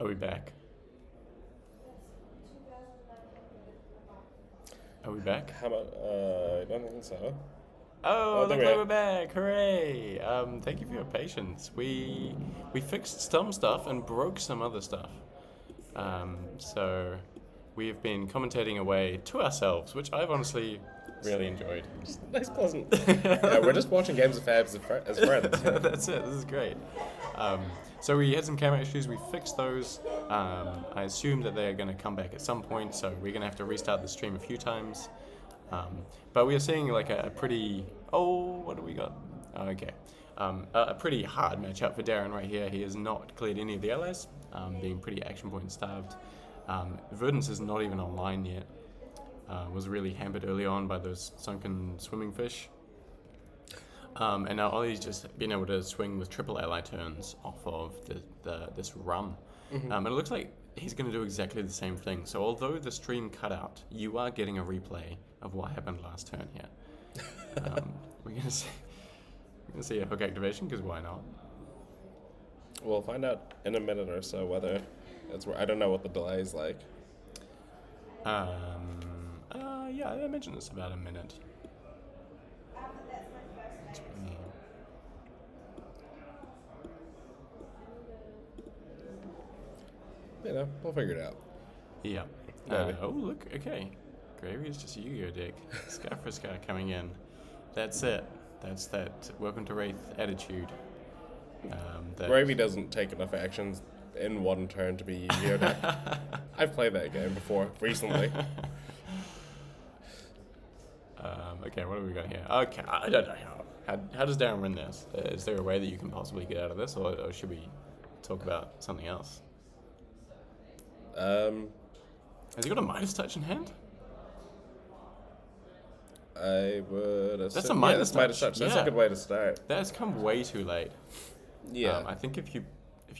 Are we back? Are we back? How about, I don't think so. Oh, Oh, there looks we like are. we're back! Hooray! Thank you for your patience. We fixed some stuff and broke some other stuff. So we've been commentating away to ourselves, which I've honestly really enjoyed. Just nice, pleasant. We're just watching games of Fabs as friends. That's it. This is great. So we had some camera issues. We fixed those. I assume that they're going to come back at some point, so we're going to have to restart the stream a few times. But we are seeing like a pretty. Oh, what do we got? Oh, okay. A pretty hard matchup for Darren right here. He has not cleared any of the allies, being pretty action point starved. Verdance is not even online yet. Was really hampered early on by those sunken swimming fish. And now Ollie's just been able to swing with triple ally turns off of this run. And it looks like he's going to do exactly the same thing. So although the stream cut out, you are getting a replay of what happened last turn here. We're going to see a hook activation, because why not? We'll find out in a minute or so whether it's. I don't know what the delay is like. Yeah, I mentioned this about a minute. We'll figure it out. Yeah. Maybe. Oh, look, okay. Gravy is just a Yu-Gi-Oh deck. Scar for Scar coming in. That's it. That's that Welcome to Wraith attitude. Gravy doesn't take enough actions in one turn to be Yu-Gi-Oh deck. I've played that game before, recently. Okay, what have we got here? Okay, I don't know how does Darren win this? Is there a way that you can possibly get out of this, or should we talk about something else? Has he got a Midas Touch in hand? I would assume. That's a Midas Midas Touch. Touch. That's Yeah. a good way to start. That's come way too late. Yeah. I think if you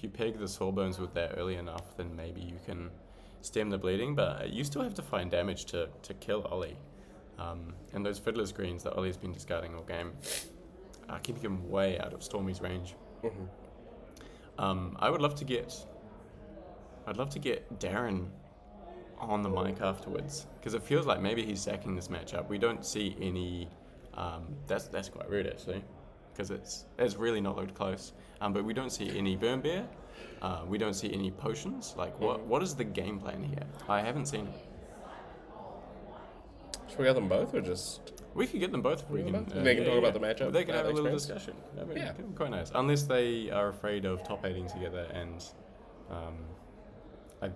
peg the Sawbones with that early enough, then maybe you can stem the bleeding, but you still have to find damage to kill Ollie. And those Fiddler's Greens that Ollie's been discarding all game are keeping him way out of Stormy's range. I'd love to get Darren on the mic afterwards, because it feels like maybe he's sacking this matchup. We don't see any. That's quite rude actually, because it's really not looked close. But we don't see any Burn Bear. We don't see any potions. Like what is the game plan here? I haven't seen it. Should we get them both or just? We could get them both if we can. They can talk about the matchup. They can have a little experience. discussion. That'd be Yeah. quite nice. Unless they are afraid of top 8ing together, and I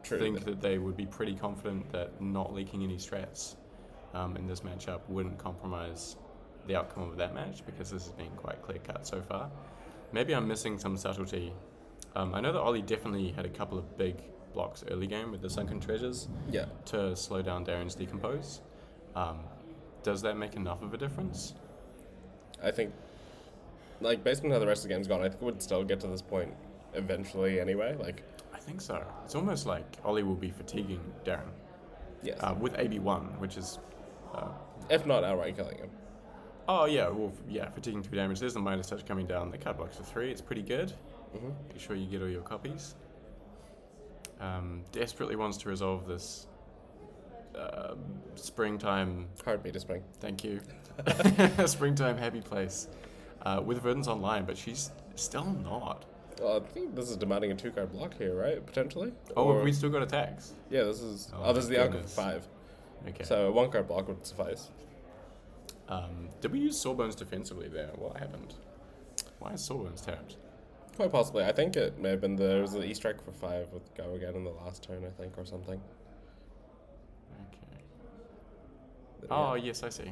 True. think that they would be pretty confident that not leaking any strats in this matchup wouldn't compromise the outcome of that match, because this has been quite clear cut so far. Maybe I'm missing some subtlety. I know that Ollie definitely had a couple of big blocks early game with the Sunken Treasures Yeah. to slow down Darren's Decompose. Does that make enough of a difference? I think, like, based on how the rest of the game's gone, I think it would still get to this point eventually anyway. Like, I think so. It's almost like Ollie will be fatiguing Darren yes. with AB1, which is... If not outright killing him. Oh, yeah, well, fatiguing 2 damage. There's the Midas Touch coming down. The card blocks for 3. It's pretty good. Make sure you get all your copies. Desperately wants to resolve this springtime... Heartbeat is spring. Thank you. Springtime happy place. With Verdance online, but she's still not. Well, I think this is demanding a 2-card block here, right? Potentially? Oh, Or- we still got attacks. Yeah, this is... Oh, this is my the outcome goodness. 5. Okay. So a 1-card block would suffice. Did we use Sawbones defensively there? What happened? Why is Sawbones tapped? Quite possibly. I think it may have been there was an E-strike for 5 with Go Again in the last turn, I think, or something. Okay. Yeah. Oh, yes, I see.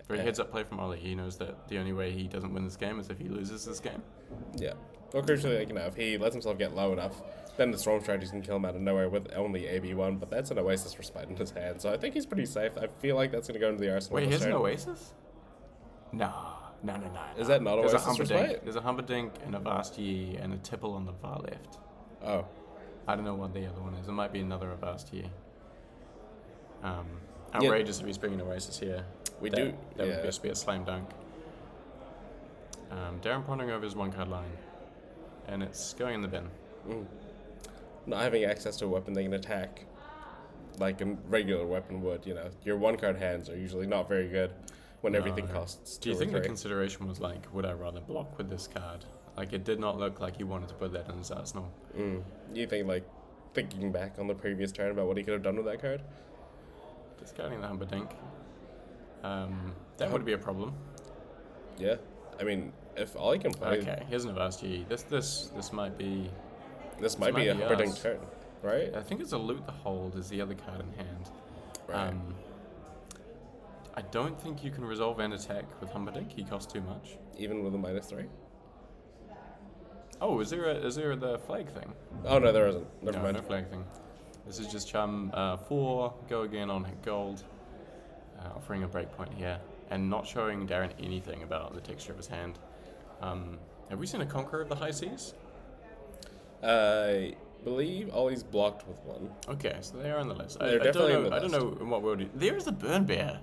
Very heads-up play from Ollie. He knows that the only way he doesn't win this game is if he loses this game. Yeah. Well, crucially, like, if he lets himself get low enough, then the Storm strategies can kill him out of nowhere with only AB1, but that's an Oasis Respite in his hand, so I think he's pretty safe. I feel like that's going to go into the arsenal. Wait, he this has an turn. Oasis? No. Is that not There's Oasis a Humperdinck. Respite? There's a Humperdinck and a Vast-Ye and a Tipple on the far left. Oh. I don't know what the other one is. It might be another Vast-Ye. Outrageous if he's bringing Oasis here. That would just be a slam dunk. Darren pondering over his 1-card line. and it's going in the bin. Not having access to a weapon they can attack like a regular weapon would, you know. Your 1-card hands are usually not very good when everything No. costs 2 Do you or think the 3. consideration was like, would I rather block with this card? Like, it did not look like he wanted to put that in his arsenal. You think, like, thinking back on the previous turn about what he could have done with that card? Discarding the Humperdinck. That would be a problem. Yeah. I mean, if all he can play... Okay, here's an Avast G. This might be... This might be a Humperdinck ours. turn, right? I think it's a Loot the Hold is the other card in hand. Right. I don't think you can resolve and attack with Humperdinck. He costs too much. Even with a -3? Oh, is there the flag thing? Oh, no, there isn't. Never No, mind. no flag thing. This is just Chum 4, go again on hit gold, offering a breakpoint here, and not showing Darren anything about the texture of his hand. Have we seen a Conqueror of the High Seas? I believe Ollie's blocked with one. Okay, so they are on the list. They're definitely on the I don't know in what world. There is a Burn Bear.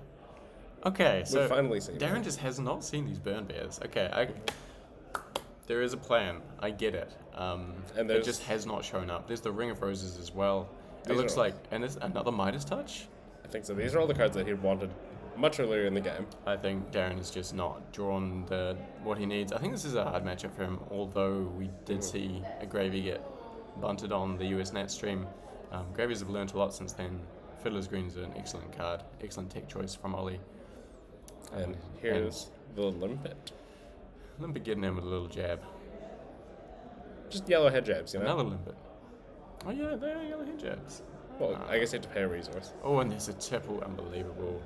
Okay, so We've finally seen Darren one. just has not seen these Burn Bears. Okay, there is a plan. I get it. And it there's- just has not shown up. There's the Ring of Roses as well. It These looks are- like, and it's another Midas Touch. I think so. These are all the cards that he wanted much earlier in the game. I think Darren has just not drawn what he needs. I think this is a hard matchup for him, although we did see a Gravy get bunted on the US Nat stream. Gravies have learnt a lot since then. Fiddler's Green is an excellent card, excellent tech choice from Ollie. And here's the Limpet. Limpet getting in with a little jab. Just yellow head jabs, you know? Another Limpet. Oh yeah, they are yellow head jabs. Well, I guess you have to pay a resource. Oh, and there's a Tipple, unbelievable.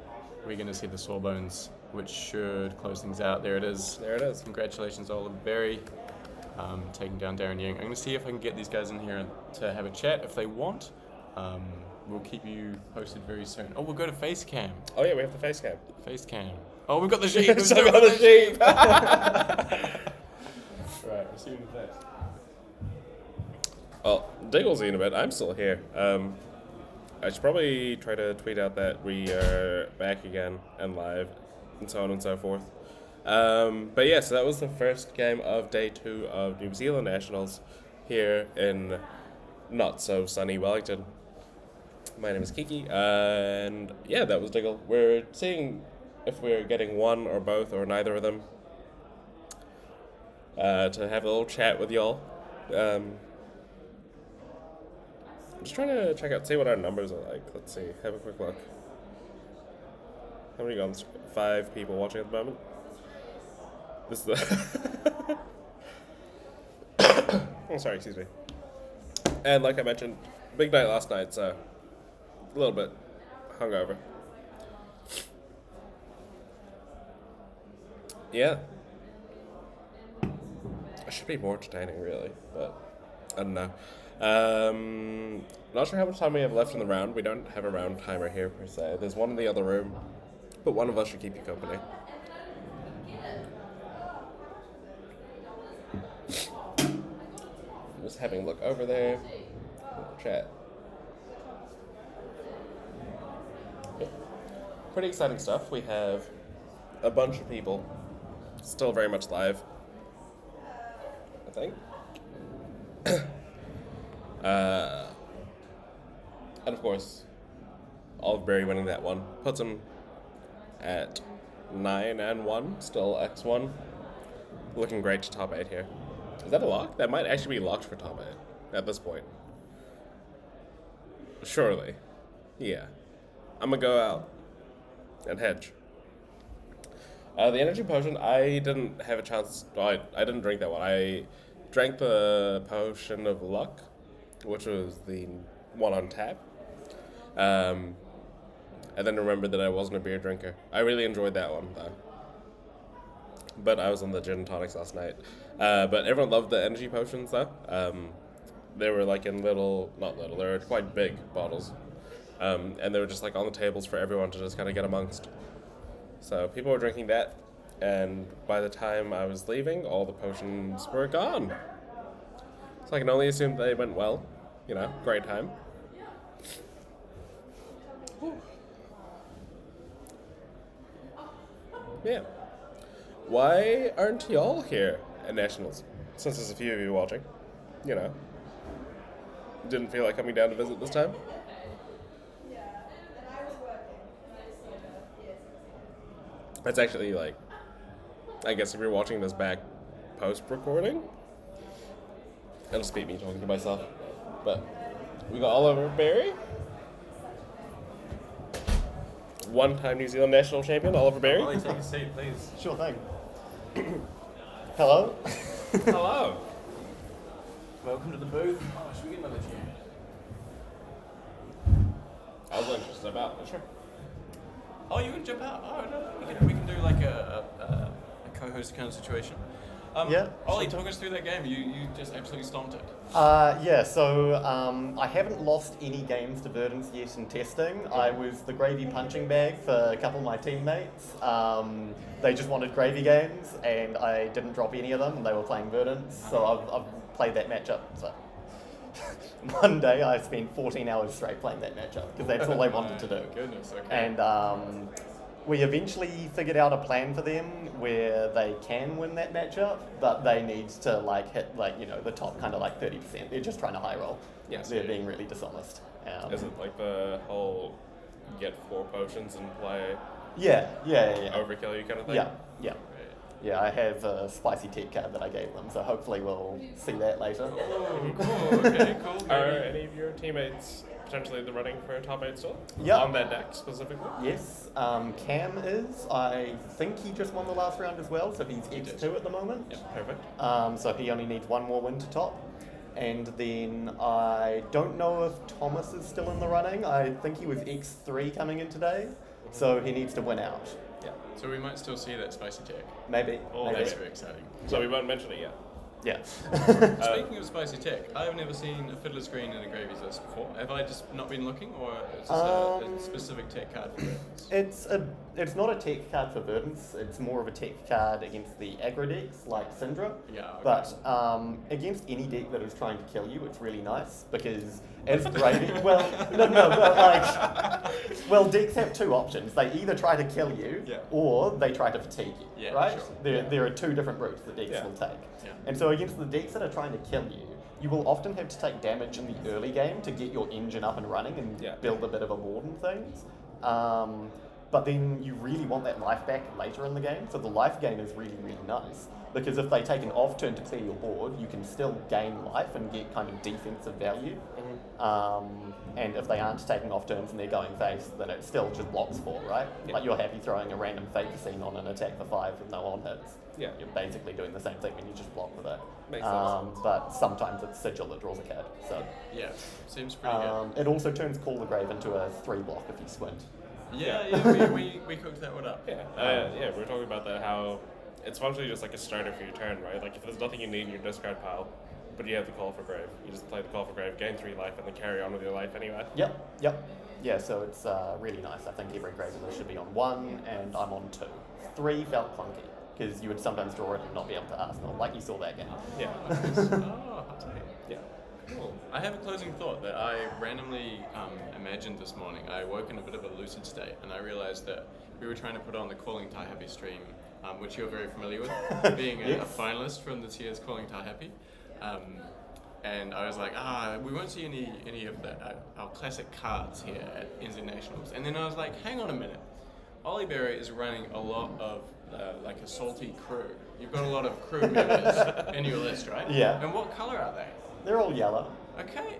We're going to see the Sawbones, which should close things out. There it is. There it is. Congratulations, Oliver Berry, taking down Darren Young. I'm going to see if I can get these guys in here to have a chat if they want. We'll keep you posted very soon. Oh, we'll go to face cam. Oh yeah, we have the face cam. Face cam. Oh, we've got the sheep. So got the sheep. Right, resume the place. Well, Diggle's in a bit. I'm still here. I should probably try to tweet out that we are back again and live and so on and so forth. But yeah, so that was the first game of day 2 of New Zealand Nationals here in not so sunny Wellington. My name is Kiki, and yeah, that was Diggle. We're seeing if we're getting one or both or neither of them to have a little chat with y'all. I'm just trying to check out, see what our numbers are like. Let's see, have a quick look. How many guns? 5 people watching at the moment. This is the... Oh, sorry, excuse me. And like I mentioned, big night last night, so a little bit hungover. Yeah. It should be more entertaining, really, but I don't know. Not sure how much time we have left in the round. We don't have a round timer here, per se. There's one in the other room, but one of us should keep you company. Just having a look over there. Chat. Pretty exciting stuff. We have a bunch of people still very much live, I think. And of course, Olive Berry winning that one puts him at 9-1, still X1. Looking great to top 8 here. Is that a lock? That might actually be locked for top 8 at this point. Surely. Yeah. I'm gonna go out and hedge. The energy potion, I didn't have a chance. Well, I didn't drink that one. I drank the potion of luck, which was the one on tap. And then remembered that I wasn't a beer drinker. I really enjoyed that one, though. But I was on the gin and tonics last night. But everyone loved the energy potions, though. They were like in not little, they were quite big bottles. And they were just like on the tables for everyone to just kind of get amongst. So people were drinking that, and by the time I was leaving, all the potions were gone. So I can only assume they went well. You know, great time. Whew. Yeah. Why aren't y'all here at Nationals? since there's a few of you watching, didn't feel like coming down to visit this time. It's actually like, I guess if you're watching this back post-recording, it'll just be me talking to myself. But we got Oliver Berry, one-time New Zealand national champion, Oliver Berry. Ollie, take a seat, please. Sure thing. Hello. Hello. Welcome to the booth. Oh, should we get another chair? I was interested about it. Sure. Oh, you would jump out? Oh, no. We can do like a co-host kind of situation. Yeah. Ollie, talk us through that game. You just absolutely stomped it. So I haven't lost any games to Verdance yet in testing. I was the gravy punching bag for a couple of my teammates. They just wanted gravy games, and I didn't drop any of them, and they were playing Verdance, so I've played that matchup. So one day I spent 14 hours straight playing that matchup, because that's all they wanted to do. Goodness, okay. And we eventually figured out a plan for them where they can win that matchup, but they need to hit the top kind of 30%. They're just trying to high roll. Yes. They're being really dishonest. Is it like the whole get 4 potions and play Yeah. overkill you kind of thing? Yeah, I have a spicy tech card that I gave them, so hopefully we'll see that later. Oh, cool. Okay, cool. Are any of your teammates potentially in the running for a top 8 still? Yep. On that deck specifically? Yes, Cam is. I think he just won the last round as well, so he's X2 at the moment. Yeah, perfect. So he only needs one more win to top. And then I don't know if Thomas is still in the running. I think he was X3 coming in today, so he needs to win out. Yeah. So we might still see that spicy tech. Maybe. Oh, maybe. that's very exciting. So we won't mention it yet. Yeah. Speaking of spicy tech, I've never seen a Fiddler's Green in a Gravies list before. Have I just not been looking, or is this a specific tech card for Verdance? It's not a tech card for Verdance. It's more of a tech card against the aggro decks like Syndra. Yeah. Okay. But against any deck that is trying to kill you, it's really nice because as Gravy, decks have two options. They either try to kill you, or they try to fatigue you. Yeah, right? sure. There are two different routes that decks will take. Yeah. And so against the decks that are trying to kill you, you will often have to take damage in the early game to get your engine up and running and build a bit of a board and things. But then you really want that life back later in the game, so the life gain is really, really nice. Because if they take an off turn to clear your board, you can still gain life and get kind of defensive value. And if they aren't taking off turns and they're going face, then it still just blocks 4, right? Like you're happy throwing a random fake scene on an attack for 5 with no on hits. Yeah. You're basically doing the same thing when you just block with it. Makes sense. But sometimes it's Sigil that draws a card. So Yeah, seems pretty good. it also turns Call the Grave into a 3 block if you squint. Yeah, we cooked that one up. We were talking about that, how it's functionally just like a starter for your turn, right? Like if there's nothing you need in your discard pile, but you have the Call for Grave, you just play the Call for Grave, gain 3 life, and then carry on with your life anyway. Yep. Yeah, so it's really nice. I think every Graveler should be on 1, and I'm on 2. 3 felt clunky, because you would sometimes draw it and not be able to Arsenal, like you saw that game. Yeah. Hot take. Yeah. Cool. I have a closing thought that I randomly imagined this morning. I woke in a bit of a lucid state, and I realized that we were trying to put on the Calling Tai Happy stream, which you're very familiar with, being a finalist from this year's Calling Tai Happy. And I was like, we won't see any of our classic cards here at NZ Nationals. And then I was like, hang on a minute. Ollie Berry is running a lot of like a salty crew. You've got a lot of crew members in your list, right? Yeah. And what color are they? They're all yellow. Okay.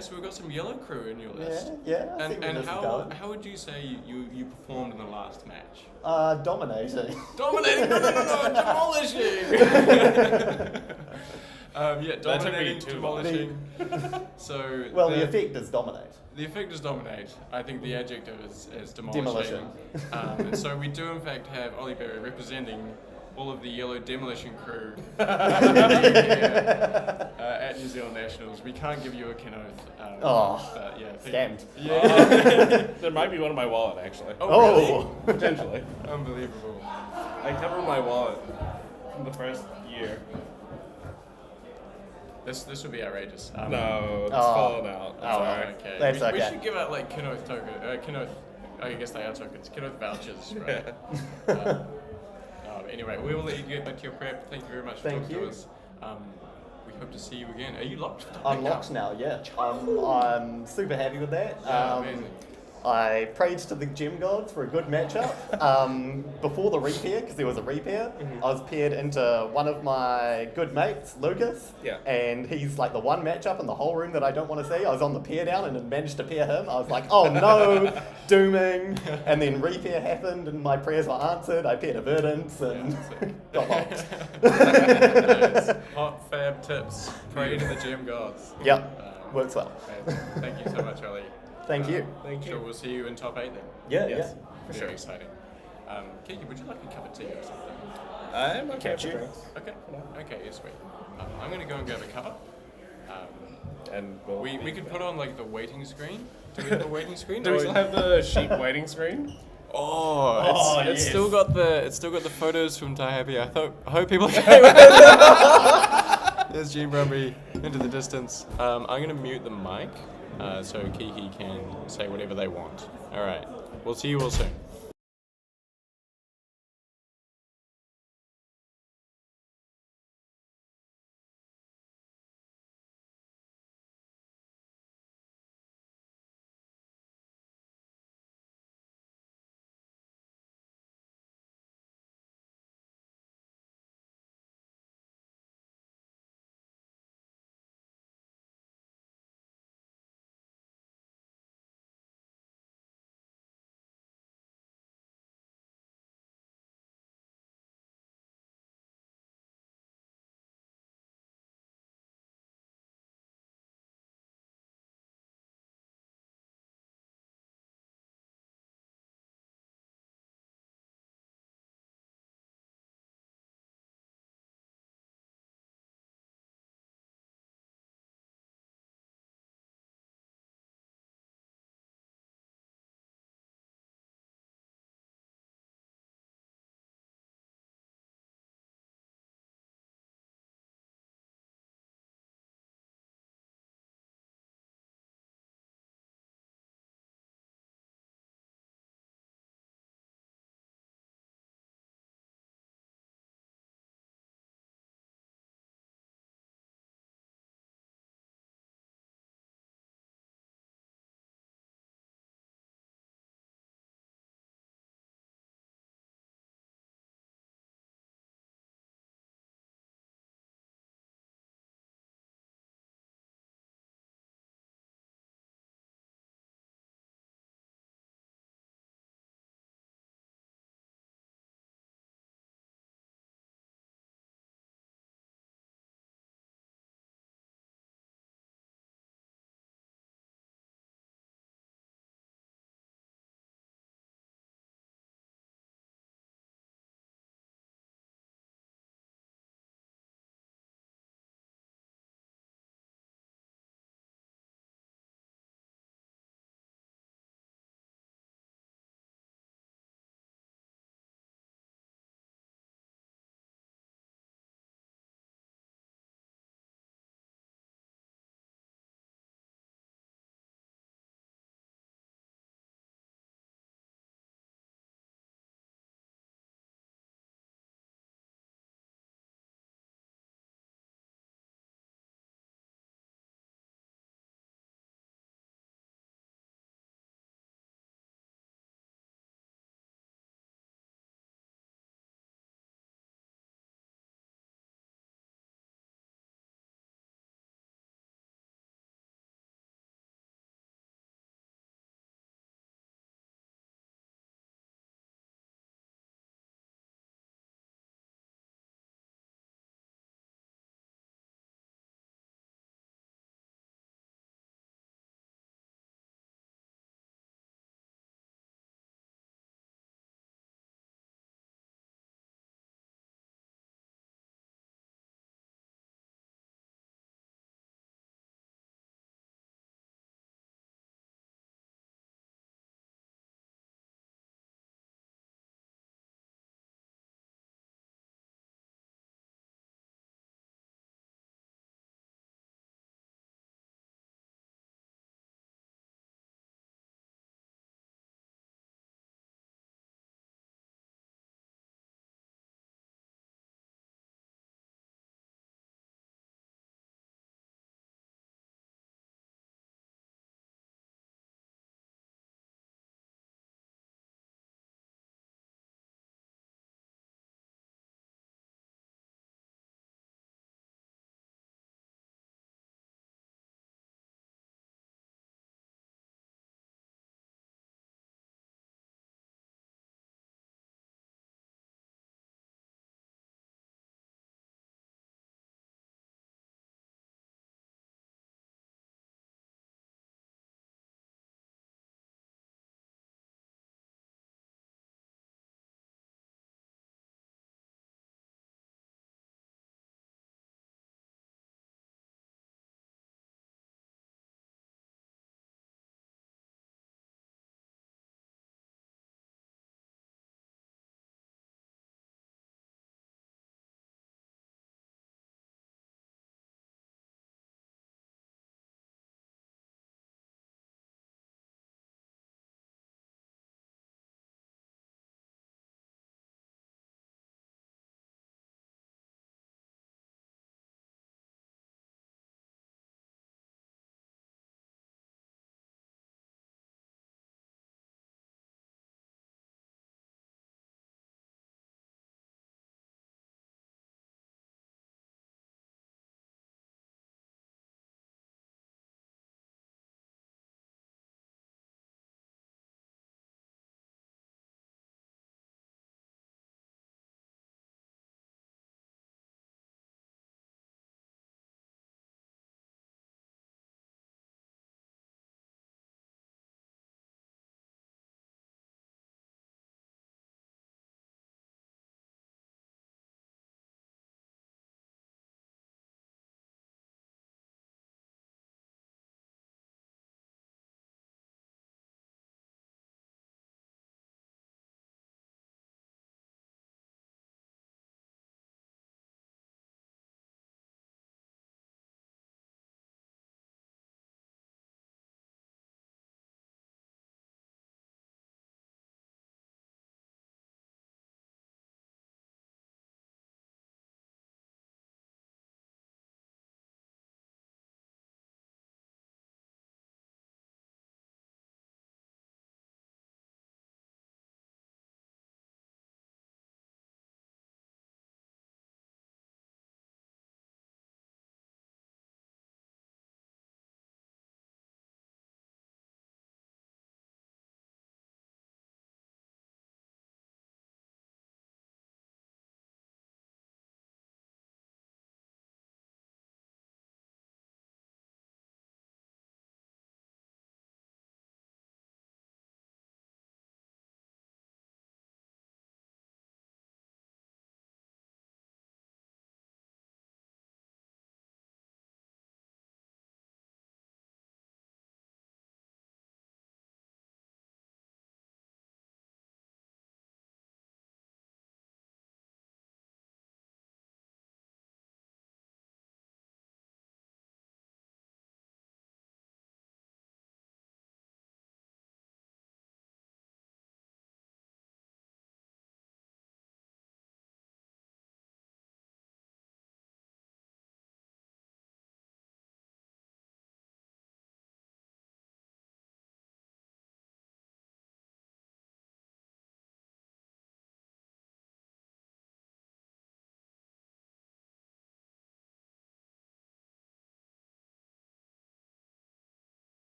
So we've got some yellow crew in your list. Yeah. I see where And this is how going. would you say you performed in the last match? Dominating. Dominating? No, demolishing. Dominating, demolishing. So Well, the effect is dominate. The effect is dominate. I think the adjective is demolishing. Demolition. And so we do in fact have Ollie Berry representing all of the yellow demolition crew at New Zealand Nationals. We can't give you a Kenoth. But yeah, Scammed. There might be one in my wallet, actually. Oh, really? Potentially. Unbelievable. I covered my wallet from the first year. This would be outrageous. No, it's fallen out. I'm sorry. Okay. That's we okay. should give out like Kenoth token. Kenoth. I guess they are tokens. Kenoth vouchers, right? Anyway, we will let you get back to your prep. Thank you very much for Thank talking to you. us. we hope to see you again. Are you locked? I'm locked now, yeah. I'm super happy with that. Yeah, amazing. I prayed to the gem gods for a good matchup. Before the repair, because there was a repair, I was paired into one of my good mates, Lucas, Yeah. and he's like the one matchup in the whole room that I don't want to see. I was on the pair down and had managed to pair him. I was like, oh no, dooming. And then repair happened and my prayers were answered. I paired a Verdance and got locked. Nice. Hot fab tips. Pray to the gem gods. Yep, works well. Thank you so much, Ollie. Thank you. Thank Sure, you. we'll see you in top 8 then. Yeah, Yes. yeah. For Very sure. exciting. Kiki, would you like a cup of tea or something? I'm okay Catch for you. drinks. Okay. Okay, yes, sweet. I'm going to go and grab a cover. And We could put on like the waiting screen. Do we have a waiting screen? Do we Or- still have the sheep waiting screen? Oh, it's yes. still got the photos from Tai Happy. I hope people are okay with it. There's Gene Brumby into the distance. I'm gonna mute the mic so Kiki can say whatever they want. All right, we'll see you all soon.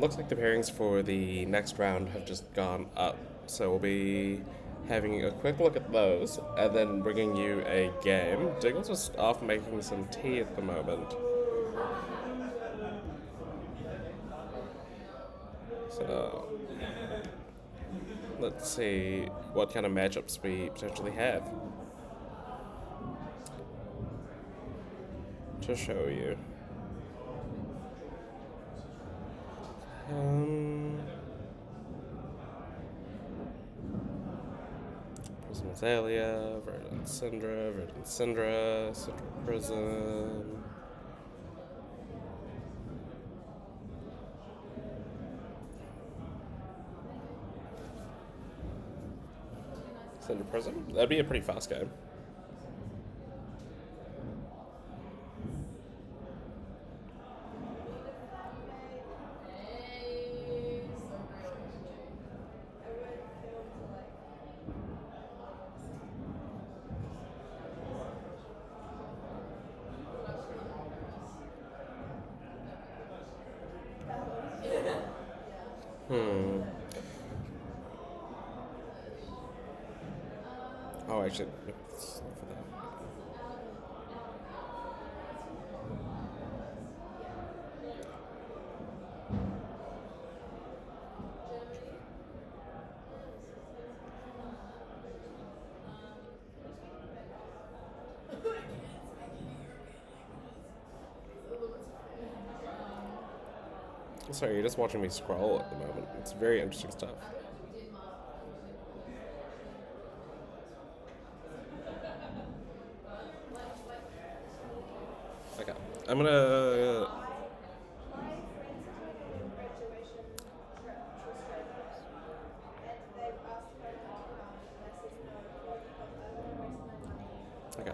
looks like the pairings for the next round have just gone up. So we'll be having a quick look at those and then bringing you a game. Diggle's just off making some tea at the moment. So let's see what kind of matchups we potentially have to show you. Prism Azalea, Verdance Syndra, Verdance Syndra, Syndra Prism. Syndra Prism? That'd be a pretty fast game. Oh, actually, it's for that. Sorry, you're just watching me scroll at the moment. It's very interesting stuff. Okay, I'm gonna... Okay,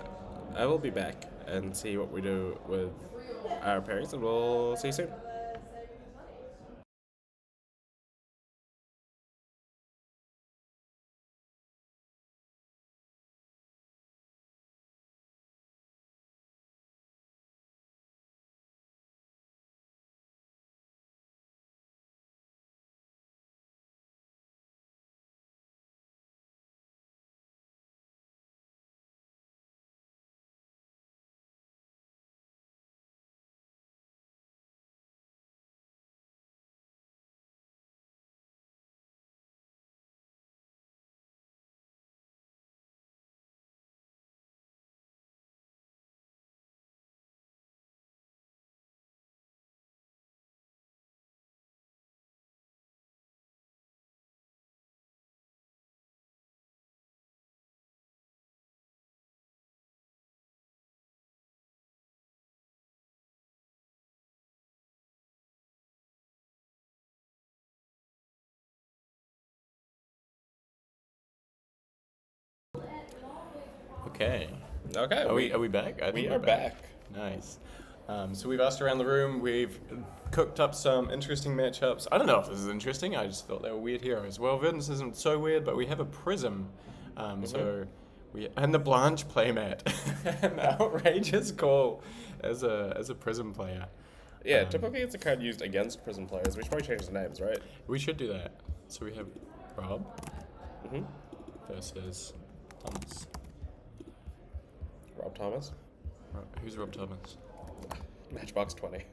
I will be back and see what we do with our pairings, and we'll see you soon. Okay. Okay, Are we back? I think we we're are back. Nice. So we've asked around the room. We've cooked up some interesting matchups. I don't know if this is interesting. I just thought they were weird heroes. Well, Verdance isn't so weird, but we have a Prism. So and the Blanche playmat. An outrageous call as a Prism player. Yeah, typically it's a card used against Prism players. We should probably change the names, right? We should do that. So we have Rob versus Thomas. Rob Thomas. Who's Rob Thomas? Matchbox 20.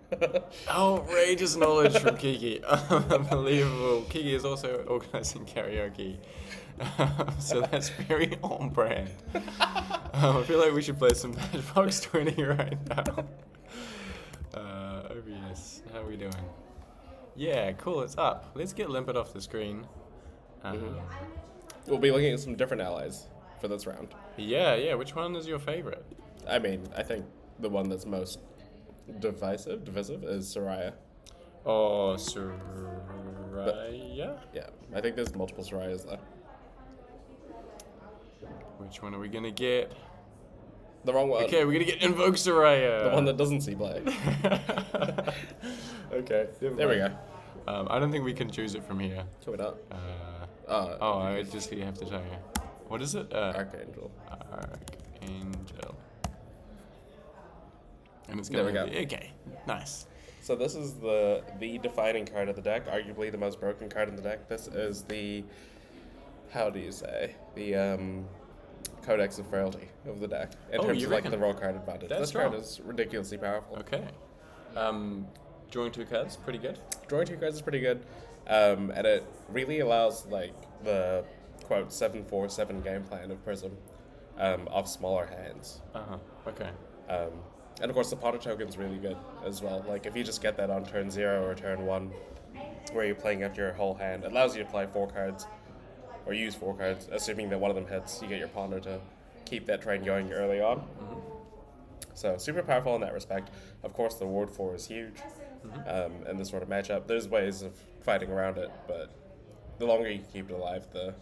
Outrageous knowledge from Kiki. Unbelievable. Kiki is also organizing karaoke. So that's very on brand. I feel like we should play some Matchbox 20 right now. OBS, how are we doing? Yeah, cool, it's up. Let's get Limpet off the screen. We'll be looking at some different allies for this round. Yeah, which one is your favorite? I mean, I think the one that's most divisive is Soraya. Oh, Soraya? Yeah, I think there's multiple Sorayas though. Which one are we gonna get? The wrong one. Okay, we're gonna get Invoke Soraya. The one that doesn't see play. Okay, there we go. I don't think we can choose it from here. Can we not? I just you have to tell you. What is it? Archangel. Archangel. And it's gonna There we be, okay, nice. So this is the defining card of the deck, arguably the most broken card in the deck. This is the, how do you say, the Codex of Frailty of the deck in terms you of like reckon? the raw card advantage. That's This strong. card is ridiculously powerful. Okay. Drawing 2 cards, pretty good. Drawing 2 cards is pretty good, and it really allows like the quote 7-4-7 game plan of Prism, of smaller hands. Okay. And of course the Potter token's really good as well. Like if you just get that on turn 0 or turn 1, where you're playing out your whole hand, it allows you to play 4 cards, or use 4 cards, assuming that one of them hits. You get your Ponder to keep that train going early on. Mm-hmm. So super powerful in that respect. Of course the Ward 4 is huge in this sort of matchup. There's ways of fighting around it, but the longer you keep it alive, the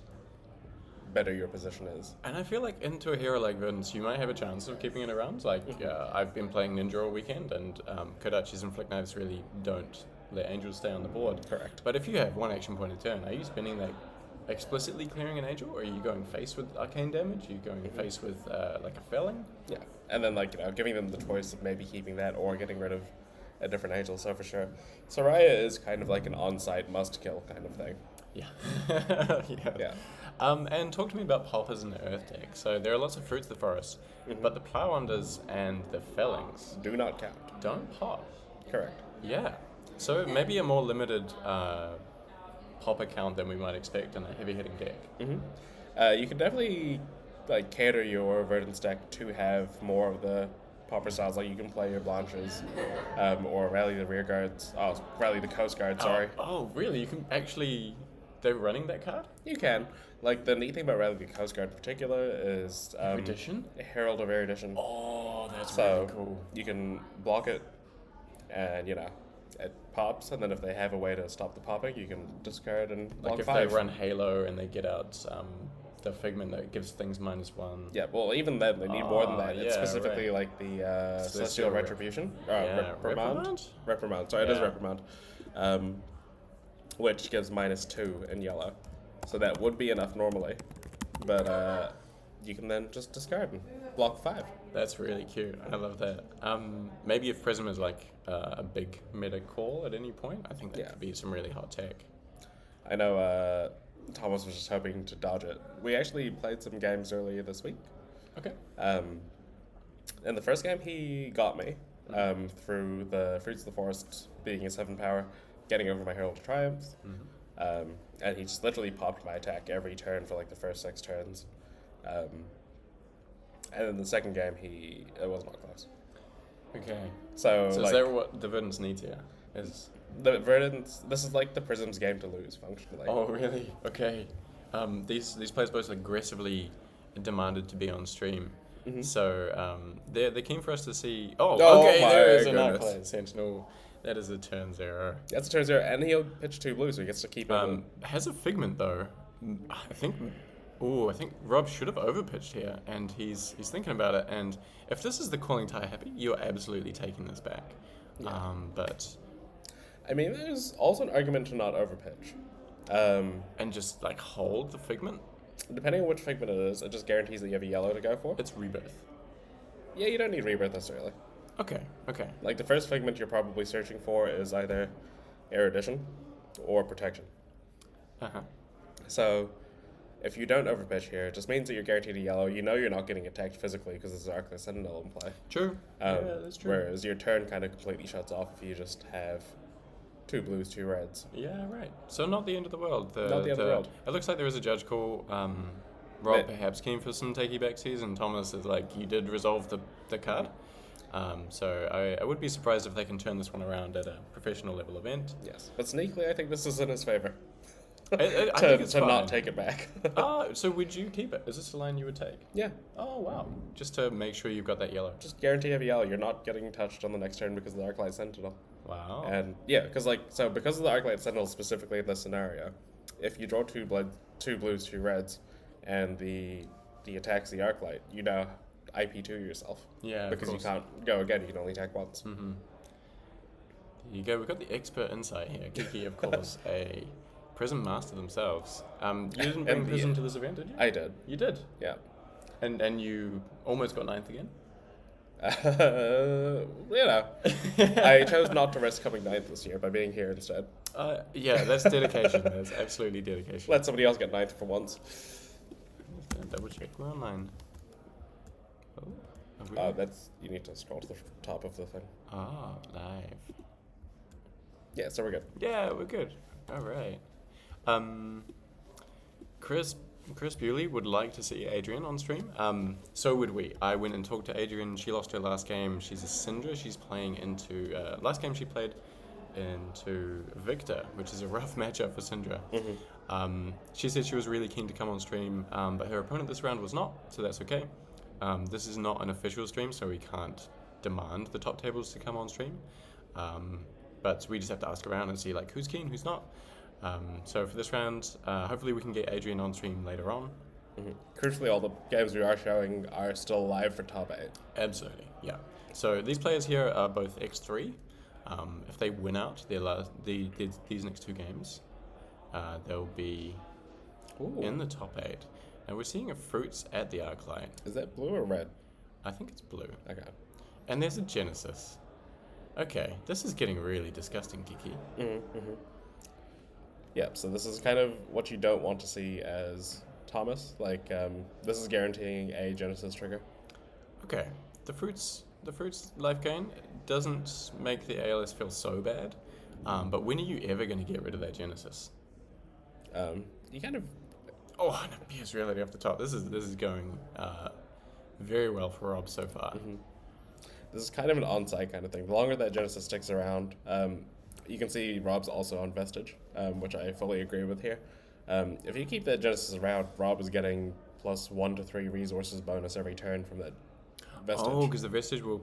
better your position is. And I feel like into a hero like Verdance, you might have a chance of keeping it around. Like, I've been playing Ninja all weekend, and Kodachi's and Flick Knives really don't let Angels stay on the board. Correct. But if you have 1 action point a turn, are you spending that explicitly clearing an Angel, or are you going face with Arcane damage? Are you going face with like a Felling? Yeah, and then like giving them the choice of maybe keeping that or getting rid of a different Angel. So for sure, Soraya is kind of like an on-site must-kill kind of thing. Yeah. Yeah. And talk to me about Pulp as an Earth deck. So there are lots of Fruits of the Forest, but the Plowanders and the Fellings Do not count. don't pop. Correct. Yeah. So maybe a more limited popper count than we might expect in a heavy-hitting deck. You can definitely like cater your Verdance deck to have more of the popper styles. Like you can play your Blanches, or rally the rear guards. Oh, rally the coast guard. Sorry. Oh, really? You can actually... They're running that card? You can. Like the neat thing about rally the coast guard in particular is Erudition? Herald of Erudition. Oh, that's So really cool. you can block it, and it pops. And then if they have a way to stop the popping, you can discard and block Like if 5. they run Halo and they get out the Figment that gives things -1. Yeah, well, even then, they need more than that. It's yeah, specifically right. like the Celestial Celestial Retribution. Yeah, Reprimand? Reprimand. Sorry, it is Yeah. Reprimand. Which gives -2 in yellow. So that would be enough normally. But you can then just discard and block 5. That's really cute. I love that. Maybe if Prism is like a big meta call at any point, I think that could be some really hot tech. I know Thomas was just hoping to dodge it. We actually played some games earlier this week. Okay. In the first game, he got me through the Fruits of the Forest being a 7 power, getting over my Herald of Triumph, and he just literally popped my attack every turn for like the first 6 turns. And in the second game, it was not close. Okay. So So like, is that what the Verdance needs here? Is the Verdance, this is like the Prism's game to lose, functionally. Oh, really? Okay. These players both aggressively demanded to be on stream. So they're keen for us to see... Oh, okay, my there is a goodness. Nightblade Sentinel. That is a turn 0. That's a turn 0, and he'll pitch 2 blues, so he gets to keep it. Has a Figment, though. I think Rob should have overpitched here, and he's thinking about it. And if this is the Calling Tie Happy, you're absolutely taking this back. But... I mean, there's also an argument to not overpitch. And just, like, hold the Figment? Depending on which Figment it is, it just guarantees that you have a yellow to go for. It's Rebirth. Yeah, you don't need Rebirth necessarily. Okay. Like, the first Figment you're probably searching for is either Erudition or Protection. So, if you don't overpitch here, it just means that you're guaranteed a yellow. You know you're not getting attacked physically because there's Arclight Sentinel in play. True. Yeah, that's true. Whereas your turn kind of completely shuts off if you just have 2 blues, 2 reds. Yeah, right. So not the end of the world. Not the end of the world. It looks like there is a judge call. Rob perhaps keen for some takey backsies, and Thomas is like, you did resolve the card. So I would be surprised if they can turn this one around at a professional level event. Yes. But sneakily, I think this is in his favor. I think it's to fine. not take it back. So would you keep it? Is this a line you would take? Yeah. Oh, wow. Just to make sure you've got that yellow. Just guarantee you have a yellow. You're not getting touched on the next turn because of the Arclight Sentinel. Wow. And yeah, because because of the Arclight Sentinel specifically in this scenario, if you draw 2 blues, 2 reds, and the attacks the Arclight, you now IP2 yourself. Yeah, because you can't go again. You can only attack once. There you go. We've got the expert insight here. Kiki, of course, a Prism master themselves. You didn't bring Prism to this event, did you? I did. You did? Yeah. And you almost got 9th again? You know, I chose not to risk coming ninth this year by being here instead. Yeah, that's dedication. That's absolutely dedication. Let somebody else get ninth for once. Double check. We're online. Oh, that's you need to scroll to the top of the thing. Ah, live. Yeah, so we're good. Yeah, we're good. All right. Chris Bewley would like to see Adrian on stream. So would we. I went and talked to Adrian. She lost her last game. She's a Syndra. She's playing into... last game she played into Victor, which is a rough matchup for Syndra. She said she was really keen to come on stream, but her opponent this round was not, so that's okay. This is not an official stream, so we can't demand the top tables to come on stream. But we just have to ask around and see like who's keen, who's not. So for this round, hopefully we can get Adrian on stream later on. Crucially, all the games we are showing are still live for top 8. Absolutely, yeah. So these players here are both X3. If they win out these next 2 games, they'll be in the top 8. And we're seeing a Fruits at the Arclight. Is that blue or red? I think it's blue. Okay. And there's a Genesis. Okay, this is getting really disgusting, Kiki. Yeah, so this is kind of what you don't want to see as Thomas. Like, this is guaranteeing a Genesis trigger. Okay, the fruits life gain doesn't make the ALS feel so bad, but when are you ever going to get rid of that Genesis? You kind of... Oh, and a Pierce Reality off the top. This is going very well for Rob so far. This is kind of an on-site kind of thing. The longer that Genesis sticks around, you can see Rob's also on Vestige, which I fully agree with here. If you keep that Genesis around, Rob is getting plus 1 to 3 resources bonus every turn from that Vestige. Oh, because the Vestige will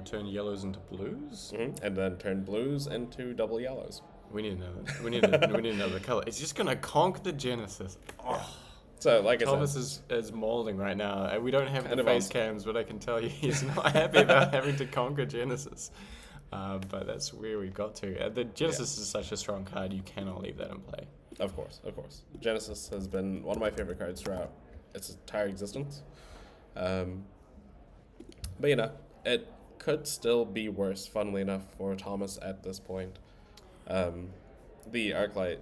turn yellows into blues? And then turn blues into double yellows. We need to know that. We need to know the color. It's just going to conk the Genesis. Oh. So, like Thomas I said, is molding right now, and we don't have Kind the of face on. cams, but I can tell you he's not happy about having to conquer Genesis. But that's where we got to. The Genesis is such a strong card, you cannot leave that in play. Of course. Genesis has been one of my favorite cards throughout its entire existence. But you know, it could still be worse, funnily enough, for Thomas at this point. The Arclight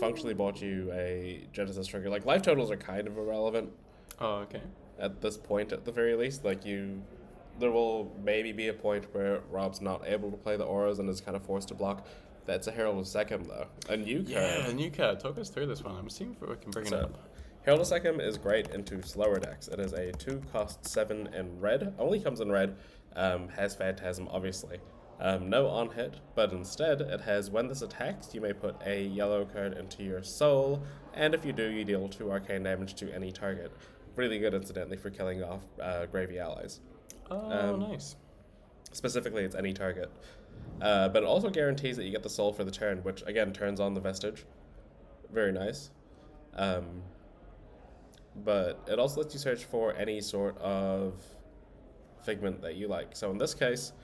functionally bought you a Genesis trigger. Like, life totals are kind of irrelevant. Oh, okay. At this point, at the very least. Like, there will maybe be a point where Rob's not able to play the auras and is kind of forced to block. That's a Herald of Second, though. A new card. Yeah, a new card. Talk us through this one. I'm seeing if we can bring it up. Herald of Second is great into slower decks. It is a 2 cost 7 in red. Only comes in red. Has Phantasm, obviously. No on hit, but instead it has when this attacks, you may put a yellow card into your soul, and if you do, you deal 2 arcane damage to any target. Really good, incidentally, for killing off gravy allies. Oh, nice. Specifically, it's any target. But it also guarantees that you get the soul for the turn, which again turns on the Vestige. Very nice. But it also lets you search for any sort of figment that you like. So in this case,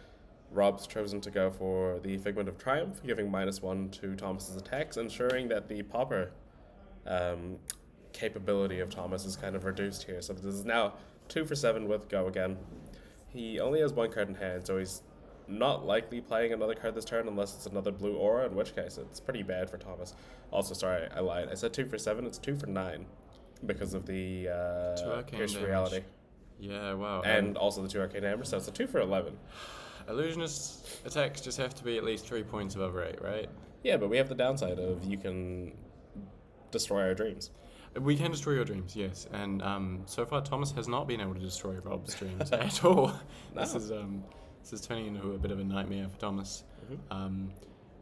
Rob's chosen to go for the Figment of Triumph, giving -1 to Thomas's attacks, ensuring that the popper capability of Thomas is kind of reduced here. So this is now 2 for 7 with Go again. He only has 1 card in hand, so he's not likely playing another card this turn unless it's another blue aura, in which case it's pretty bad for Thomas. Also, sorry, I lied. I said 2 for 7, it's 2 for 9 because of the Pierce Reality. Yeah, wow. And also the 2 arcane damage, so it's a 2 for 11. Illusionist attacks just have to be at least 3 points above 8, right? Yeah, but we have the downside of you can destroy our dreams. We can destroy your dreams, yes. And so far, Thomas has not been able to destroy Rob's dreams at all. No. This is turning into a bit of a nightmare for Thomas.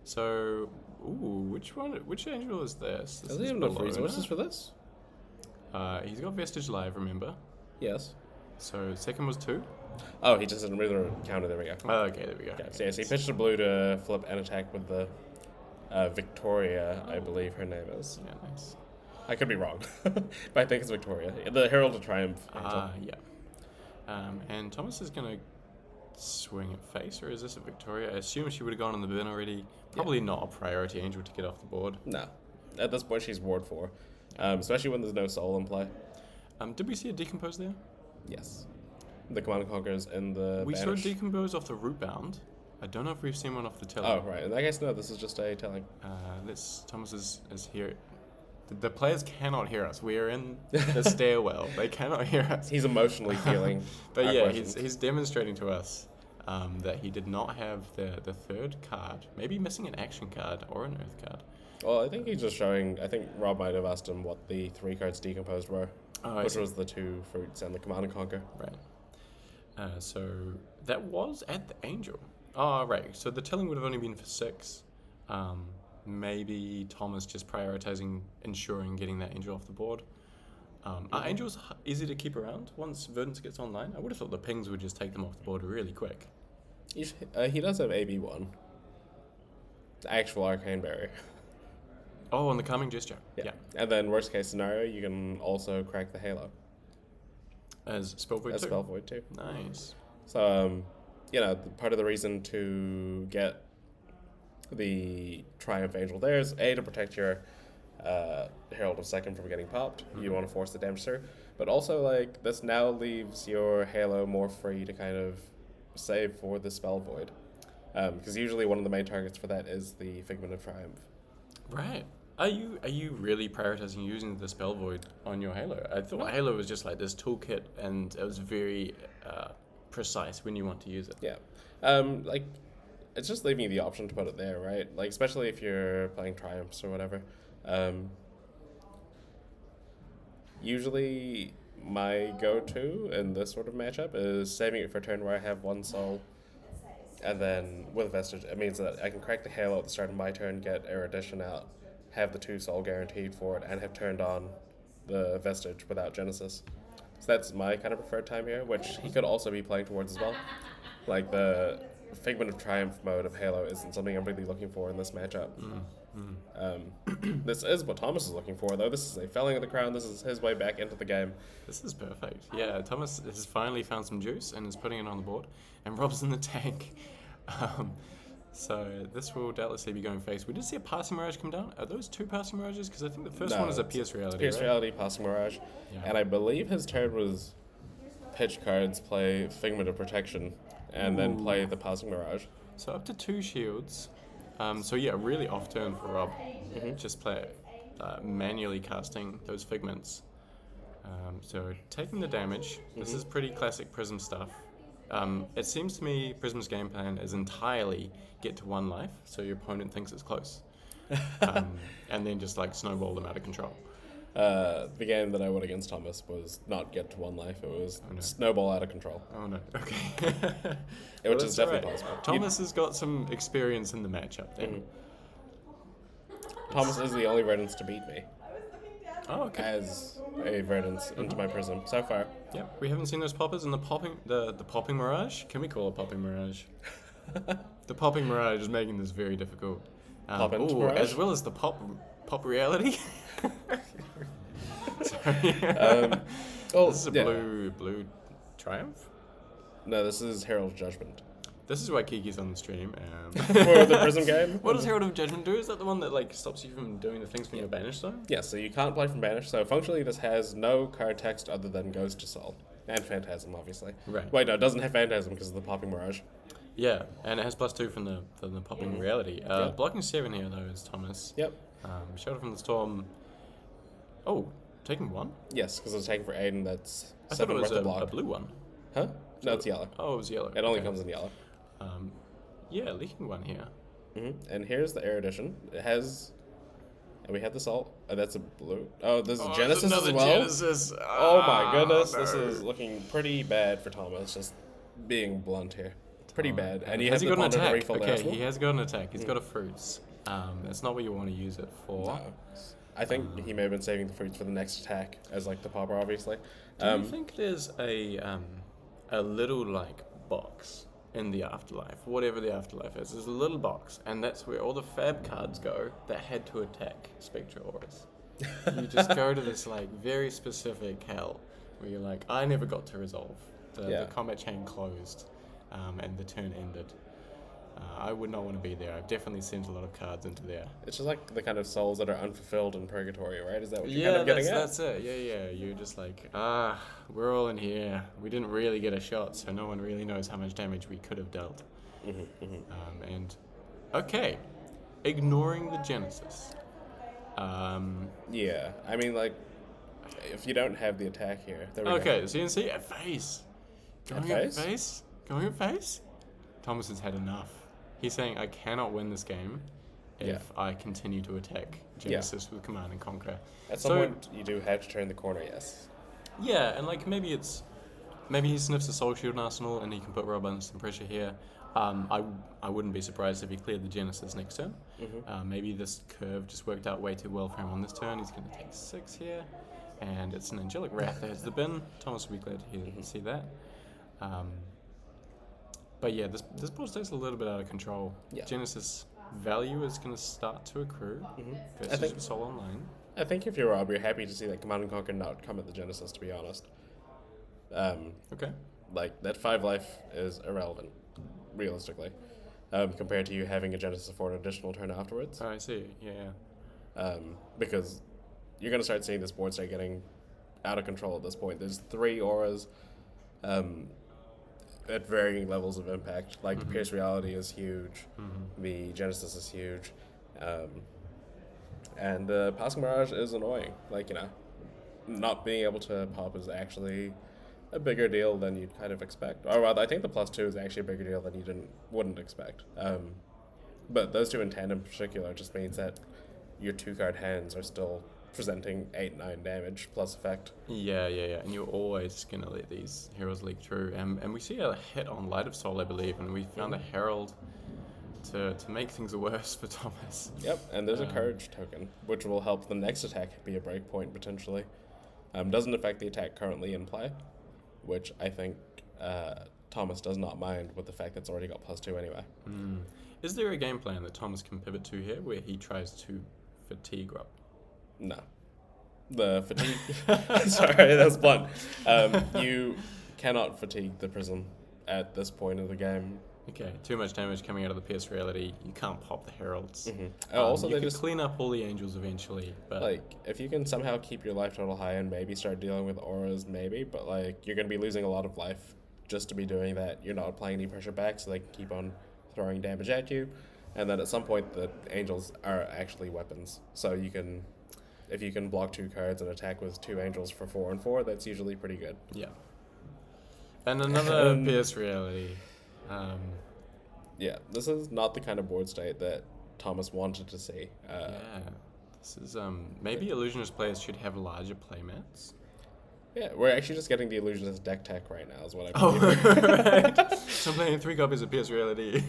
So, which angel is this? Does he have enough resources for this? He's got Vestige Live, remember? Yes. So, second was 2? Oh, he just didn't really counter. There we go. Oh, okay, there we go. Yeah, so yes, he pitched a blue to flip and attack with the Victoria, I believe her name is. Yeah, nice. I could be wrong, but I think it's Victoria. The Herald of Triumph. Yeah. And Thomas is going to swing at face, or is this a Victoria? I assume she would have gone on the bin already. Probably not a priority angel to get off the board. No. At this point, she's Ward 4, especially when there's no soul in play. Did we see a Decompose there? Yes. the Command and Conquerors and the We saw Banish. Decompose off the root bound. I don't know if we've seen one off the telly. Oh, right. In that case, no, this is just a telling. Thomas is here. The players cannot hear us. We are in the stairwell. They cannot hear us. He's emotionally feeling. But our yeah, questions. he's demonstrating to us that he did not have the third card. Maybe missing an action card or an earth card. Well, I think he's just showing. I think Rob might have asked him what the 3 cards decomposed were, which was the 2 fruits and the Command and Conquer. Right. So that was at the Angel. Oh, right. So the telling would have only been for 6. Maybe Thomas just prioritizing ensuring getting that Angel off the board. Are Angels easy to keep around once Verdance gets online? I would have thought the pings would just take them off the board really quick. He does have AB1. The actual Arcane Barrier. Oh, on the Calming Gesture. Yeah. And then worst case scenario, you can also crack the Halo. As Spell Void As too. Spell Void too. Nice. So, part of the reason to get the Triumph Angel there is A, to protect your Herald of Second from getting popped. You don't want to force the damage through. But also, like, this now leaves your Halo more free to kind of save for the Spell Void. Because usually one of the main targets for that is the Figment of Triumph. Right. Are you really prioritizing using the Spell Void on your Halo? I thought Halo was just like this toolkit, and it was very precise when you want to use it. Yeah. It's just leaving you the option to put it there, right? Like, especially if you're playing Triumphs or whatever. Usually my go-to in this sort of matchup is saving it for a turn where I have 1 soul. And then with Vestige, it means that I can crack the Halo at the start of my turn, get Erudition out, have the 2 soul guaranteed for it, and have turned on the Vestige without Genesis. So that's my kind of preferred time here, which he could also be playing towards as well. Like, the Figment of Triumph mode of Halo isn't something I'm really looking for in this matchup. This is what Thomas is looking for, though. This is a felling of the crown. This is his way back into the game. This is perfect. Yeah, Thomas has finally found some juice and is putting it on the board, and Rob's in the tank. So this will doubtlessly be going face. We did see a Passing Mirage come down. Are those 2 Passing Mirages? Because I think the first one is a Pierce Reality, Pierce right? Reality, Passing Mirage. Yeah. And I believe his turn was pitch cards, play Figment of Protection, and then play the Passing Mirage. So up to 2 shields. So yeah, really off turn for Rob. Just play manually casting those figments. So taking the damage. This is pretty classic Prism stuff. It seems to me Prism's game plan is entirely get to 1 life, so your opponent thinks it's close, and then just like snowball them out of control. The game that I won against Thomas was not get to 1 life. It was snowball out of control. Oh no. Okay. Which is definitely possible. Thomas has got some experience in the matchup then. Thomas is the only Verdance to beat me. Oh, okay. As a Verdance into my Prism so far. Yep, we haven't seen those poppers and the popping Mirage. Can we call it popping Mirage? The popping Mirage is making this very difficult. Mirage? As well as the pop reality. Sorry. This is a blue Triumph. No, this is Herald's Judgment. This is why Kiki's on the stream. For the Prism game? What does Herald of Judgment do? Is that the one that like stops you from doing the things from your Banish Zone? Yeah, so you can't play from Banish. So functionally, this has no card text other than Ghost to Soul. And Phantasm, obviously. Right. Wait, no, it doesn't have Phantasm because of the Popping Mirage. Yeah, and it has +2 from the popping reality. Blocking 7 here though is Thomas. Yep. Shelter from the Storm. Oh, taking 1? Yes, because it's taken for Aiden. That's I thought 7 it was worth of block. a blue one. Huh? No, it's yellow. Oh, it was yellow. It only comes in yellow. Yeah, leaking 1 here. And here's the Erudition. It has... And we had the Salt. That's a blue. Oh, there's a Genesis as well? Genesis. Oh my goodness. No. This is looking pretty bad for Thomas. Just being blunt here. Pretty bad. And has he got an attack? Okay, Okay, he has got an attack. He's got a fruits. That's not what you want to use it for. No. I think he may have been saving the fruits for the next attack as like the popper, obviously. Do you think there's a little like box in the afterlife, whatever the afterlife is? There's a little box, and that's where all the fab cards go that had to attack Spectre Auras. You just go to this like very specific hell where you're like, I never got to resolve. The combat chain closed, and the turn ended. I would not want to be there. I've definitely sent a lot of cards into there. It's just like the kind of souls that are unfulfilled in purgatory, right? Is that what you're Yeah, kind of getting at? that's it. Yeah. You're just like, we're all in here. We didn't really get a shot, so no one really knows how much damage we could have dealt. And okay, ignoring the Genesis. Yeah, I mean, like, if you don't have the attack here, there we go. Okay, CNC at face. Going At at face? face? Going at face? Thomas has had enough. He's saying, I cannot win this game if I continue to attack Genesis with Command and Conquer. At some point, you do have to turn the corner, yes. Yeah, and like maybe he sniffs a Soul Shield in Arsenal and he can put Robust and pressure here. I wouldn't be surprised if he cleared the Genesis next turn. Maybe this curve just worked out way too well for him on this turn. He's going to take 6 here, and it's an Angelic Wrath that has the bin. Thomas will be glad to see that. But yeah, this board stays a little bit out of control. Yeah. Genesis value is going to start to accrue I think- versus Soul Online. I think if you're Rob, you're happy to see that Command and Conquer not come at the Genesis, to be honest. Okay. Like, that 5 life is irrelevant, realistically, compared to you having a Genesis for an additional turn afterwards. Oh, I see. Yeah. Because you're going to start seeing this board start getting out of control at this point. There's 3 auras at varying levels of impact. Like, the Pierce Reality is huge, the Genesis is huge, and the Passing Mirage is annoying. Like, you know, not being able to pop is actually a bigger deal than you'd kind of expect. Or rather, I think the +2 is actually a bigger deal than you wouldn't expect. But those 2 in tandem in particular just means that your 2-card hands are still presenting 8-9 damage plus effect. Yeah, and you're always going to let these heroes leak through. And we see a hit on Light of Soul, I believe, and we found a Herald to make things worse for Thomas. Yep, and there's a Courage token, which will help the next attack be a breakpoint, potentially. Doesn't affect the attack currently in play, which I think Thomas does not mind with the fact that it's already got +2 anyway. Is there a game plan that Thomas can pivot to here where he tries to fatigue Rob? No. The fatigue... Sorry, that's blunt. You cannot fatigue the Prism at this point of the game. Okay, too much damage coming out of the Pierce Reality. You can't pop the Heralds. Also, you they can just... clean up all the Angels eventually, but... Like, if you can somehow keep your life total high and maybe start dealing with auras, maybe, but, like, you're going to be losing a lot of life just to be doing that. You're not applying any pressure back, so they can keep on throwing damage at you. And then at some point, the Angels are actually weapons. So you can... If you can block 2 cards and attack with 2 Angels for 4 and 4, that's usually pretty good. Yeah. And another Pierce Reality. Yeah, this is not the kind of board state that Thomas wanted to see. Yeah. This is, maybe Illusionist players should have larger playmats. Yeah, we're actually just getting the Illusionist deck tech right now, is what I'm right. So I'm playing 3 copies of Pierce Reality.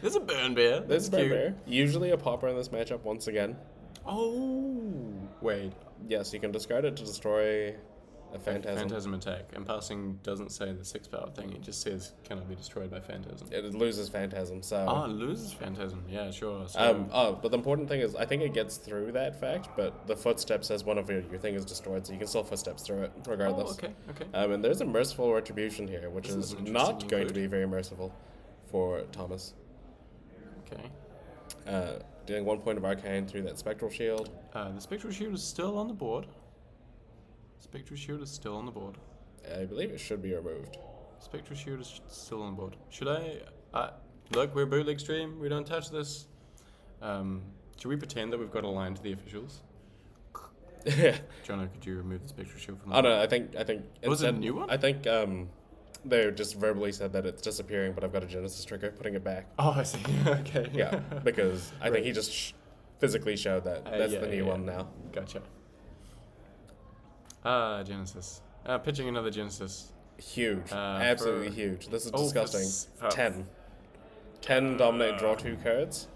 There's a Burn Bear. There's a Burn Bear. Usually a popper in this matchup once again. Oh, wait. Yes, you can discard it to destroy a Phantasm. Phantasm attack. And passing doesn't say the 6-power thing. It just says cannot be destroyed by Phantasm. It loses Phantasm, so... Oh, it loses Phantasm. Yeah, sure. So but the important thing is, I think it gets through that fact, but the footstep says one of your thing is destroyed, so you can still footsteps through it, regardless. Oh, okay. And there's a merciful retribution here, which This is is an interesting not going to include. be very merciful for Thomas. Okay. Dealing 1 point of Arcane through that Spectral Shield. The Spectral Shield is still on the board. Spectral Shield is still on the board. I believe it should be removed. Spectral Shield is still on the board. Should I... look, we're Bootleg stream. We don't touch this. Should we pretend that we've got a line to the officials? Yeah. Jono, could you remove the Spectral Shield from the Oh board? no, I think Was it a new one? I think they just verbally said that it's disappearing, but I've got a Genesis trigger putting it back. Oh, I see. Okay. Yeah, because I think he just physically showed that that's yeah, the new yeah. one now. Gotcha. Genesis. Pitching another Genesis. Huge, For- absolutely huge. This is Oh, disgusting. for 10 dominate, draw 2 cards.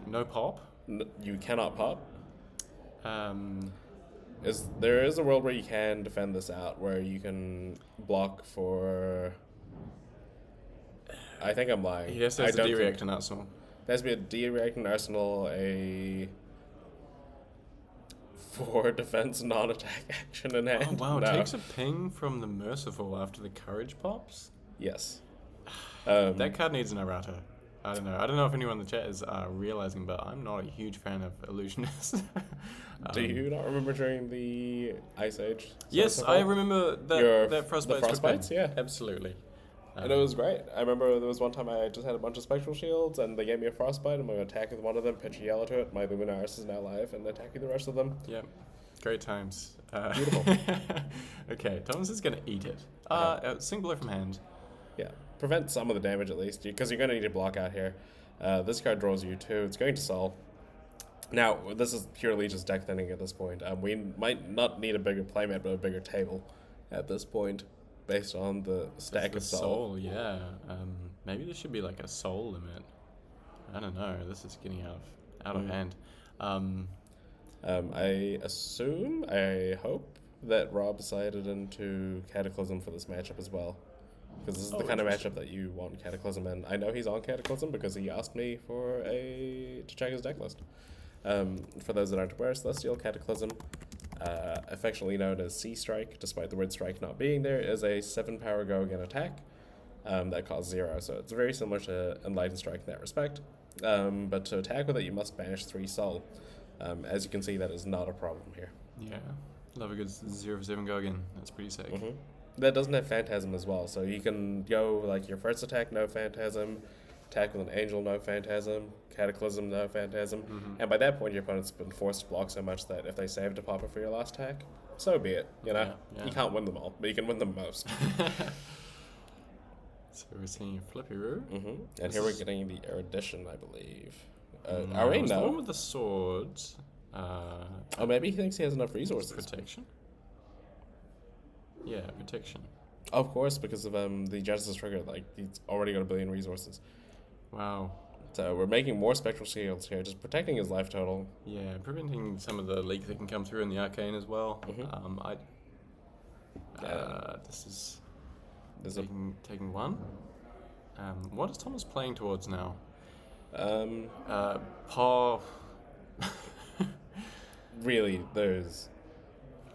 No pop. You cannot pop. There is a world where you can defend this out, where you can block for... I think I'm lying. He has to I have a don't D-React think- in Arsenal. There has to be a D-React in Arsenal, a 4 defense non-attack action in hand. Oh, wow. No. It takes a ping from the Merciful after the Courage pops? Yes. That card needs an errata. I don't know. I don't know if anyone in the chat is realizing, but I'm not a huge fan of illusionists. Do you not remember during the Ice Age? Yes, I remember that frostbite. The frostbites, yeah. Absolutely. And it was great. I remember there was one time I just had a bunch of spectral shields, and they gave me a frostbite. I'm going to attack with one of them, pitch a yellow to it. My Luminaris is now live, and attacking the rest of them. Yep. Great times. Beautiful. Okay, Thomas is going to eat it. Sing blow from hand. Yeah. Prevent some of the damage at least, because you're going to need to block out here. This card draws you 2. It's going to Soul. Now, this is purely just deck thinning at this point. We might not need a bigger playmat, but a bigger table at this point, based on the stack of Soul. Yeah. Maybe there should be like a Soul limit. I don't know. This is getting out of hand. I assume, I hope, that Rob decided into Cataclysm for this matchup as well. Because this is the kind of matchup that you want Cataclysm in. I know he's on Cataclysm because he asked me to check his deck list. For those that aren't aware, Celestial Cataclysm, affectionately known as Sea Strike, despite the word strike not being there, is a 7-power go again attack that costs 0. So it's very similar to Enlightened Strike in that respect. But to attack with it, you must banish 3 Soul. As you can see, that is not a problem here. Yeah, love a good 0/7 go again. That's pretty sick. Mm-hmm. That doesn't have Phantasm as well, so you can go like your first attack, no Phantasm, attack with an Angel, no Phantasm, Cataclysm, no Phantasm, and by that point your opponent's been forced to block so much that if they save to pop it for your last attack, so be it. You know, you can't win them all, but you can win them most. So we're seeing a Flippy-roo. And here we're getting the Erudition, I believe. Are we the one with the swords? Oh, maybe he thinks he has enough resources. Protection? Yeah, protection. Of course, because of the Genesis trigger, like, he's already got 1 billion resources. Wow. So we're making more spectral shields here, just protecting his life total. Yeah, preventing some of the leak that can come through in the arcane as well. This is taking 1. What is Thomas playing towards now? Paw. Really,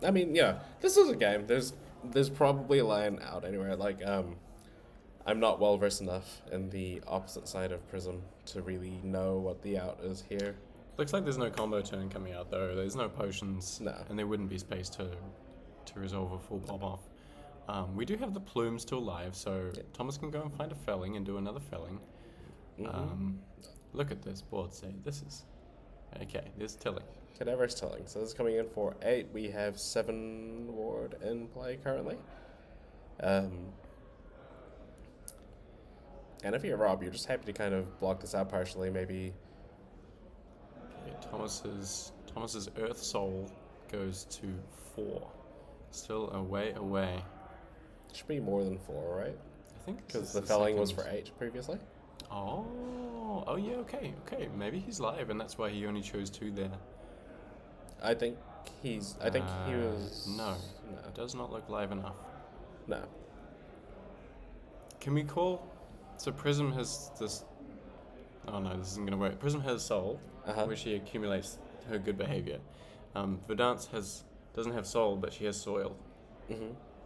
I mean, yeah, this is a game. There's probably a line out anywhere. Like, I'm not well versed enough in the opposite side of Prism to really know what the out is here. Looks like there's no combo turn coming out though. There's no potions. No. And there wouldn't be space to resolve a full pop off. We do have the plume still live, so Thomas can go and find a felling and do another felling. Look at this board state. This is okay. There's tilling. Cadaver's tilling. So this is coming in for 8. We have 7 ward in play currently. And if you're Rob, you're just happy to kind of block this out partially. Maybe. Okay, Thomas's Earth Soul goes to 4. Still a way away. Should be more than 4, right? I think because the felling was for 8 previously. Oh yeah, okay. Maybe he's live, and that's why he only chose 2 there. I think he was. No, it does not look live enough. No. Can we call? So Prism has this. Oh no, this isn't going to work. Prism has Soul, where she accumulates her good behavior. Verdance doesn't have Soul, but she has Soil.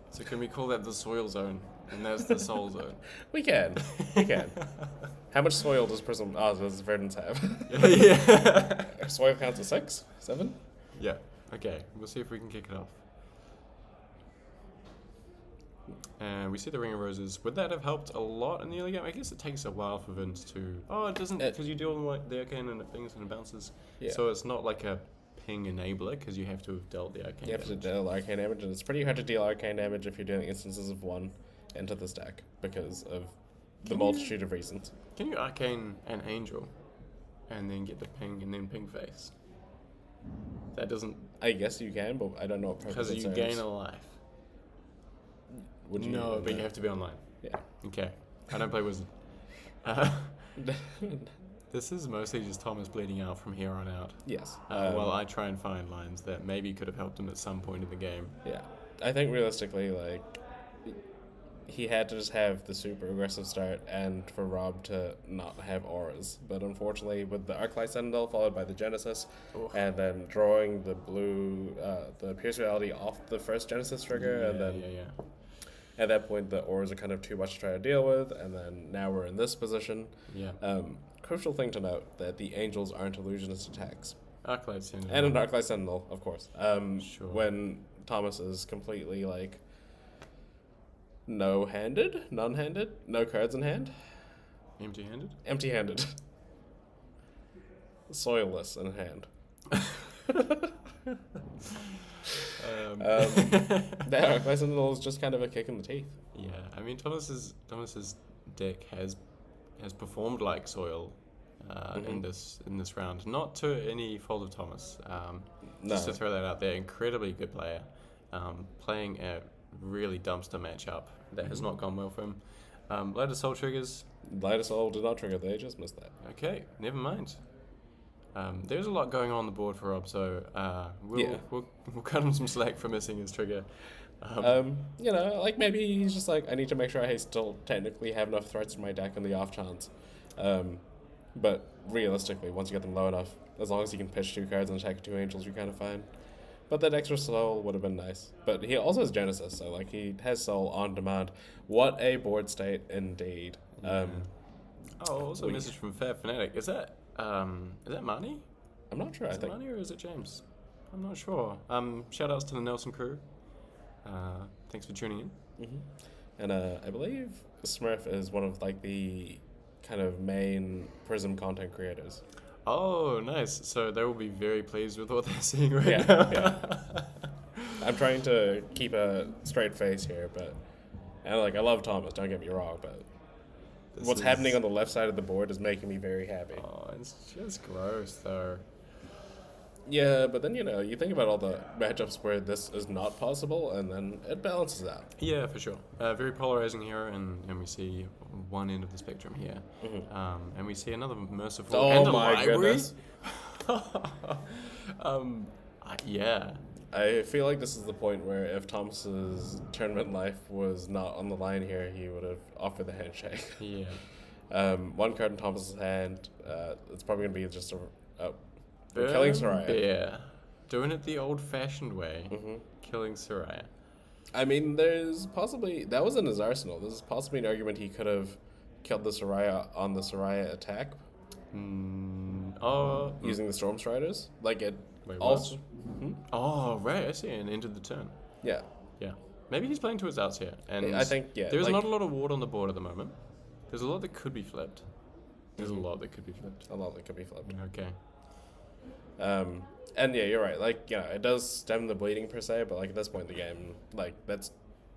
So can we call that the Soil Zone? And that's the Soul Zone. We can. How much soil does Prism? Does Verdance have? Yeah. Soil counts as 6, 7. Yeah. Okay. We'll see if we can kick it off. And we see the Ring of Roses. Would that have helped a lot in the early game? I guess it takes a while for Vince to. Oh, it doesn't, because you deal with the arcane and it pings and it bounces. Yeah. So it's not like a ping enabler because you have to have dealt the arcane. You have to deal arcane damage, and it's pretty hard to deal arcane damage if you're doing instances of 1 into this deck because of the multitude of reasons. Can you arcane an angel and then get the ping and then ping face? That doesn't. I guess you can, but I don't know what purpose it serves. Because you gain a life. Would you? No, but you have to be online. Yeah. Okay. I don't play Wizard. This is mostly just Thomas bleeding out from here on out. Yes. While I try and find lines that maybe could have helped him at some point in the game. Yeah. I think realistically, like, he had to just have the super aggressive start and for Rob to not have auras. But unfortunately, with the Arclight Citadel followed by the Genesis, and then drawing the blue, the Pierce Reality off the first Genesis trigger, At that point, the ores are kind of too much to try to deal with, and then now we're in this position. Yeah. Crucial thing to note that the angels aren't illusionist attacks. Arclight Sentinel. And an Arclight Sentinel, of course. Sure. When Thomas is completely, like, no-handed? Non-handed? No cards in hand? Empty-handed? Empty-handed. Soilless in hand. That Arclight Sentinel is just kind of a kick in the teeth. Yeah, I mean Thomas's deck has performed like soil in this round. Not to any fault of Thomas. Just to throw that out there, incredibly good player, playing a really dumpster matchup that has not gone well for him. Light Soul triggers. Light Soul did not trigger. They just missed that. Okay, never mind. There's a lot going on the board for Rob, so we'll cut him some slack for missing his trigger. You know, like maybe he's just like, I need to make sure I still technically have enough threats in my deck on the off chance. But realistically, once you get them low enough, as long as you can pitch 2 cards and attack 2 angels, you're kind of fine. But that extra soul would have been nice. But he also has Genesis, so like he has soul on demand. What a board state indeed. Yeah. Also a message from Fab Fanatic. Is that Marnie? I'm not sure. Is it Marnie or is it James? I'm not sure. Shout outs to the Nelson crew. Thanks for tuning in. Mm-hmm. And I believe Smurf is one of like the kind of main Prism content creators. Oh, nice. So they will be very pleased with what they're seeing right now. Yeah. I'm trying to keep a straight face here, and like I love Thomas, don't get me wrong, but what's happening on the left side of the board is making me very happy. Oh, it's just gross though. Yeah, but then, you know, you think about all the matchups where this is not possible, and then it balances out. Yeah, for sure. Very polarizing here, and we see one end of the spectrum here. Mm-hmm. And we see another merciful and a my library. Goodness. Yeah. I feel like this is the point where if Thomas's tournament life was not on the line here, he would have offered the handshake. Yeah. 1 card in Thomas's hand. It's probably going to be just killing Soraya. Bear. Doing it the old-fashioned way. Mm-hmm. Killing Soraya. I mean, there's possibly... That was in his arsenal. There's possibly an argument he could have killed the Soraya on the Soraya attack. Using the Storm Striders. Like it... Wait, also... Mm-hmm. Oh, right. I see. And ended the turn. Yeah. Yeah. Maybe he's playing to his outs here. And I think, yeah. There's not a lot of ward on the board at the moment. There's a lot that could be flipped. There's a lot that could be flipped. A lot that could be flipped. Okay. And yeah, you're right. Like, yeah, it does stem the bleeding per se, but like at this point in the game, like that's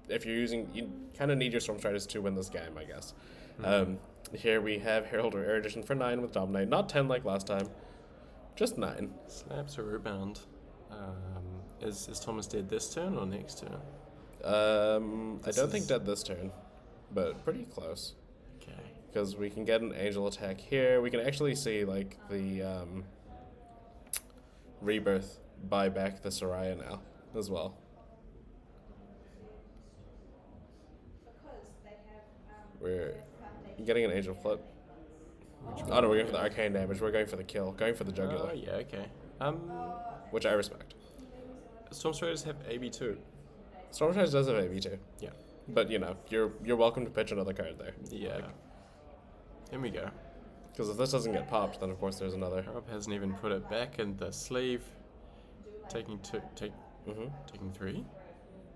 if you're using, you kind of need your Storm Striders to win this game, I guess. Mm-hmm. Here we have Herald or Erudition for 9 with Dominate, not 10 like last time, just 9. Slaps or rebound. Is Thomas dead this turn or next turn? I don't think dead this turn, but pretty close. Okay. Because we can get an angel attack here. We can actually see like the Rebirth buy back the Soraya now as well. We're getting an angel flip. Oh no, we're going for the arcane damage. We're going for the kill. Going for the jugular. Oh yeah, okay. Which I respect. Storm Striders have AB2. Storm Striders does have AB2. Yeah. But you know, you're welcome to pitch another card there. Yeah. Here we go. Because if this doesn't get popped, then of course there's another. Rob hasn't even put it back in the sleeve. Taking 3.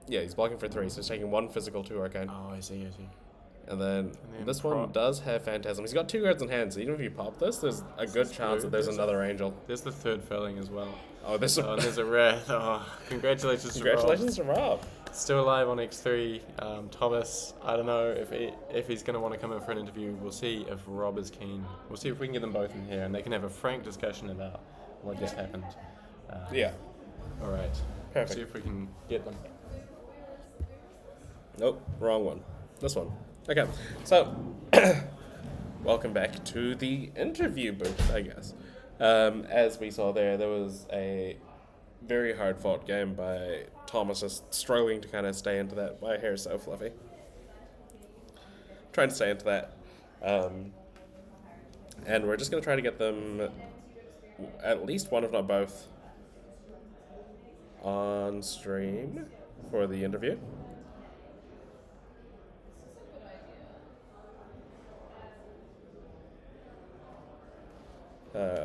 Yeah, he's blocking for 3, so he's taking 1 physical, 2 arcane. Oh, I see. And then this one does have Phantasm. He's got 2 cards in hand, so even if you pop this, there's a good chance that there's another angel. There's the 3rd furling as well. Oh, there's a rare. Oh, congratulations to Rob. Still alive on X3. Thomas, I don't know if he's going to want to come in for an interview. We'll see if Rob is keen. We'll see if we can get them both in here and they can have a frank discussion about what just happened. Yeah. All right. Perfect. See if we can get them. Nope, wrong one. This one. Okay, so welcome back to the interview booth, I guess. As we saw there was a very hard-fought game by Thomas, just struggling to kind of stay into that. My hair is so fluffy. Trying to stay into that. And we're just going to try to get them, at least one if not both, on stream for the interview.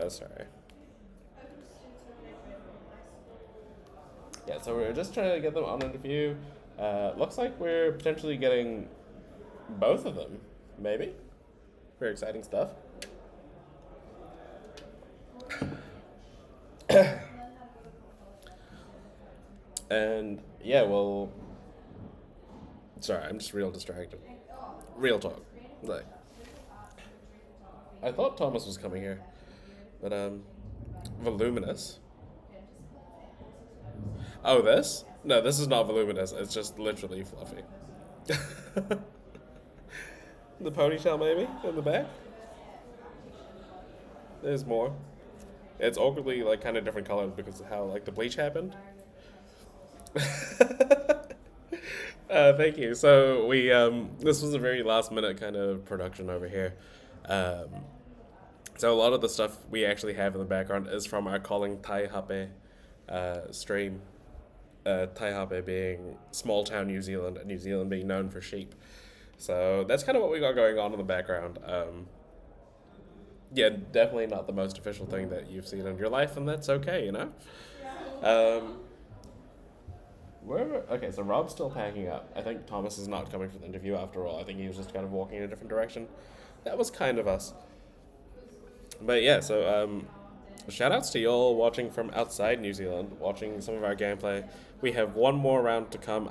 Sorry. Yeah, so we're just trying to get them on interview. Looks like we're potentially getting both of them, maybe. Very exciting stuff. And yeah, well, sorry, I'm just real distracted. Real talk. Like, I thought Thomas was coming here, but voluminous. Oh, this? No, this is not voluminous. It's just literally fluffy. The ponytail, maybe, in the back. There's more. It's awkwardly, like, kind of different colors because of how, like, the bleach happened. Thank you. So we, this was a very last minute kind of production over here. So a lot of the stuff we actually have in the background is from our Calling Taihape stream. Taihape being small town New Zealand, and New Zealand being known for sheep. So that's kind of what we got going on in the background. Yeah, definitely not the most official thing that you've seen in your life, and that's okay, you know? Okay, so Rob's still packing up. I think Thomas is not coming for the interview after all. I think he was just kind of walking in a different direction. That was kind of us. But yeah, so shout outs to y'all watching from outside New Zealand, watching some of our gameplay. We have one more round to come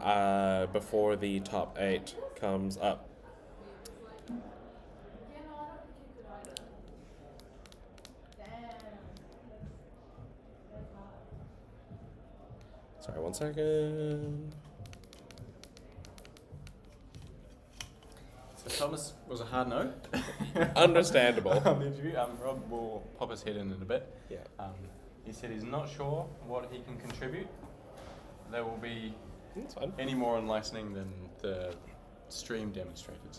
before the top 8 comes up. Sorry, 1 second. So Thomas was a hard no. Understandable. On the interview. Rob will pop his head in a bit. Yeah. He said he's not sure what he can contribute. There will be That's fine. any more enlightening than the stream demonstrated.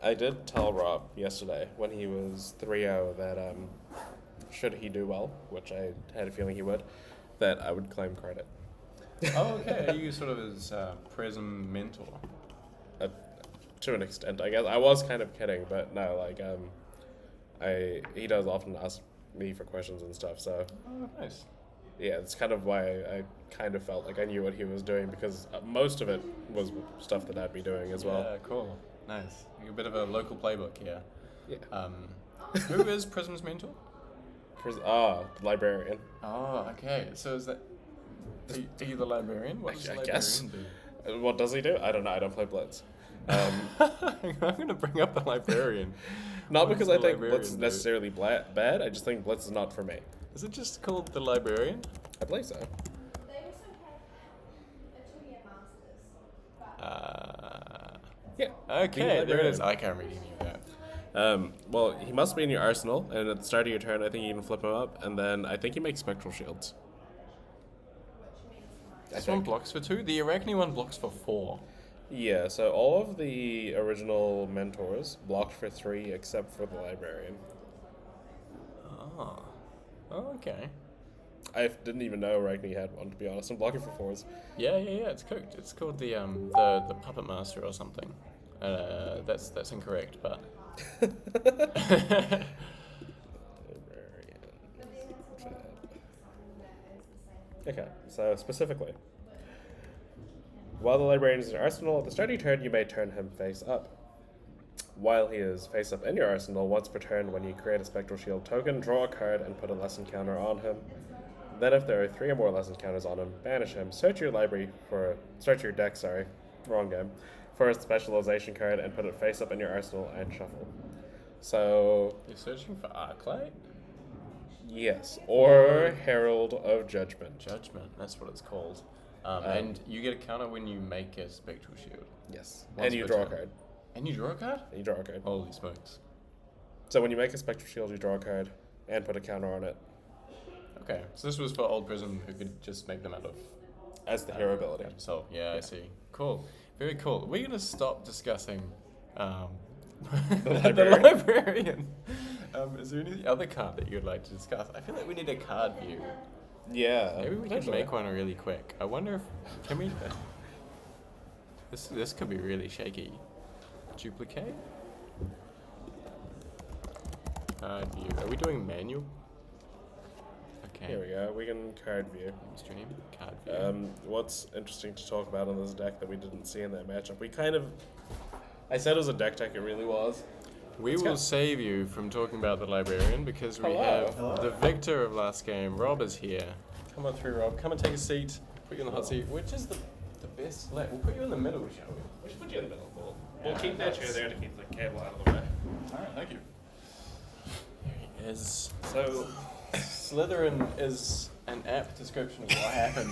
I did tell Rob yesterday when he was 3-0 that should he do well, which I had a feeling he would, that I would claim credit. Oh, okay. Are you sort of his Prism mentor? To an extent, I guess. I was kind of kidding, but no, like, he does often ask me for questions and stuff, so. Oh, nice. Yeah, it's kind of why I kind of felt like I knew what he was doing, because most of it was stuff that I'd be doing as well. Yeah, cool. Nice. You're a bit of a local playbook here. Yeah. Who is Prism's mentor? Librarian. Oh, okay. So is that... Are you the librarian? What does the librarian guess. do? What does he do? I don't know. I don't play Blitz. I'm going to bring up the librarian. Not What because does I the think librarian Blitz is do? necessarily bad. I just think Blitz is not for me. Is it just called the librarian? I believe so. They also have a 2-year master's. Yeah. Okay, The there it is. librarian. I can't read any of that. Well, he must be in your arsenal, and at the start of your turn, I think you can flip him up, and then I think you make spectral shields. This one blocks for 2. The Arachne one blocks for 4. Yeah, so all of the original mentors blocked for 3 except for the librarian. Oh. Oh, okay. I didn't even know Ragni had one, to be honest. I'm blocking for 4s. Yeah, it's cooked. It's called the Puppet Master or something. That's incorrect, but... Librarian. Okay, so specifically. While the librarian is in your arsenal, at the start of your turn, you may turn him face up. While he is face up in your arsenal, once per turn, when you create a spectral shield token, draw a card and put a lesson counter on him. Then if there are 3 or more lesson counters on him, banish him, search your deck, wrong game, for a specialization card and put it face up in your arsenal and shuffle. So, You're searching for Arclight? yes, or Herald of Judgment. Judgment, that's what it's called. Um, And you get a counter when you make a Spectral Shield. Yes, Once and you per draw a turn. card. And you draw a card? And you draw a card. Holy smokes. So when you make a spectral shield, you draw a card and put a counter on it Okay, so this was for old Prism who could just make them out of... as the hero ability. So, yeah, I see. Cool. Very cool. We're going to stop discussing the librarian. librarian. Is there any other card that you'd like to discuss? I feel like we need a card view. Yeah. Maybe we can potentially. make one really quick. I wonder if... Can we... This could be really shaky. Duplicate? Card view. Are we doing manual? Okay. Here we go. We can card view. Stream card view. What's interesting to talk about on this deck that we didn't see in that matchup? We kind of. I said it was a deck tech. It really was. We will save you from talking about the librarian because we have the victor of last game. Rob is here. Come on through, Rob. Come and take a seat. Put you in the hot seat. Which is the best select? We'll put you in the middle, shall we? We should put you in the middle. We'll keep that chair there to keep the cable out of the way. Alright, thank you. Here he is. So, Slytherin is an apt description of what happened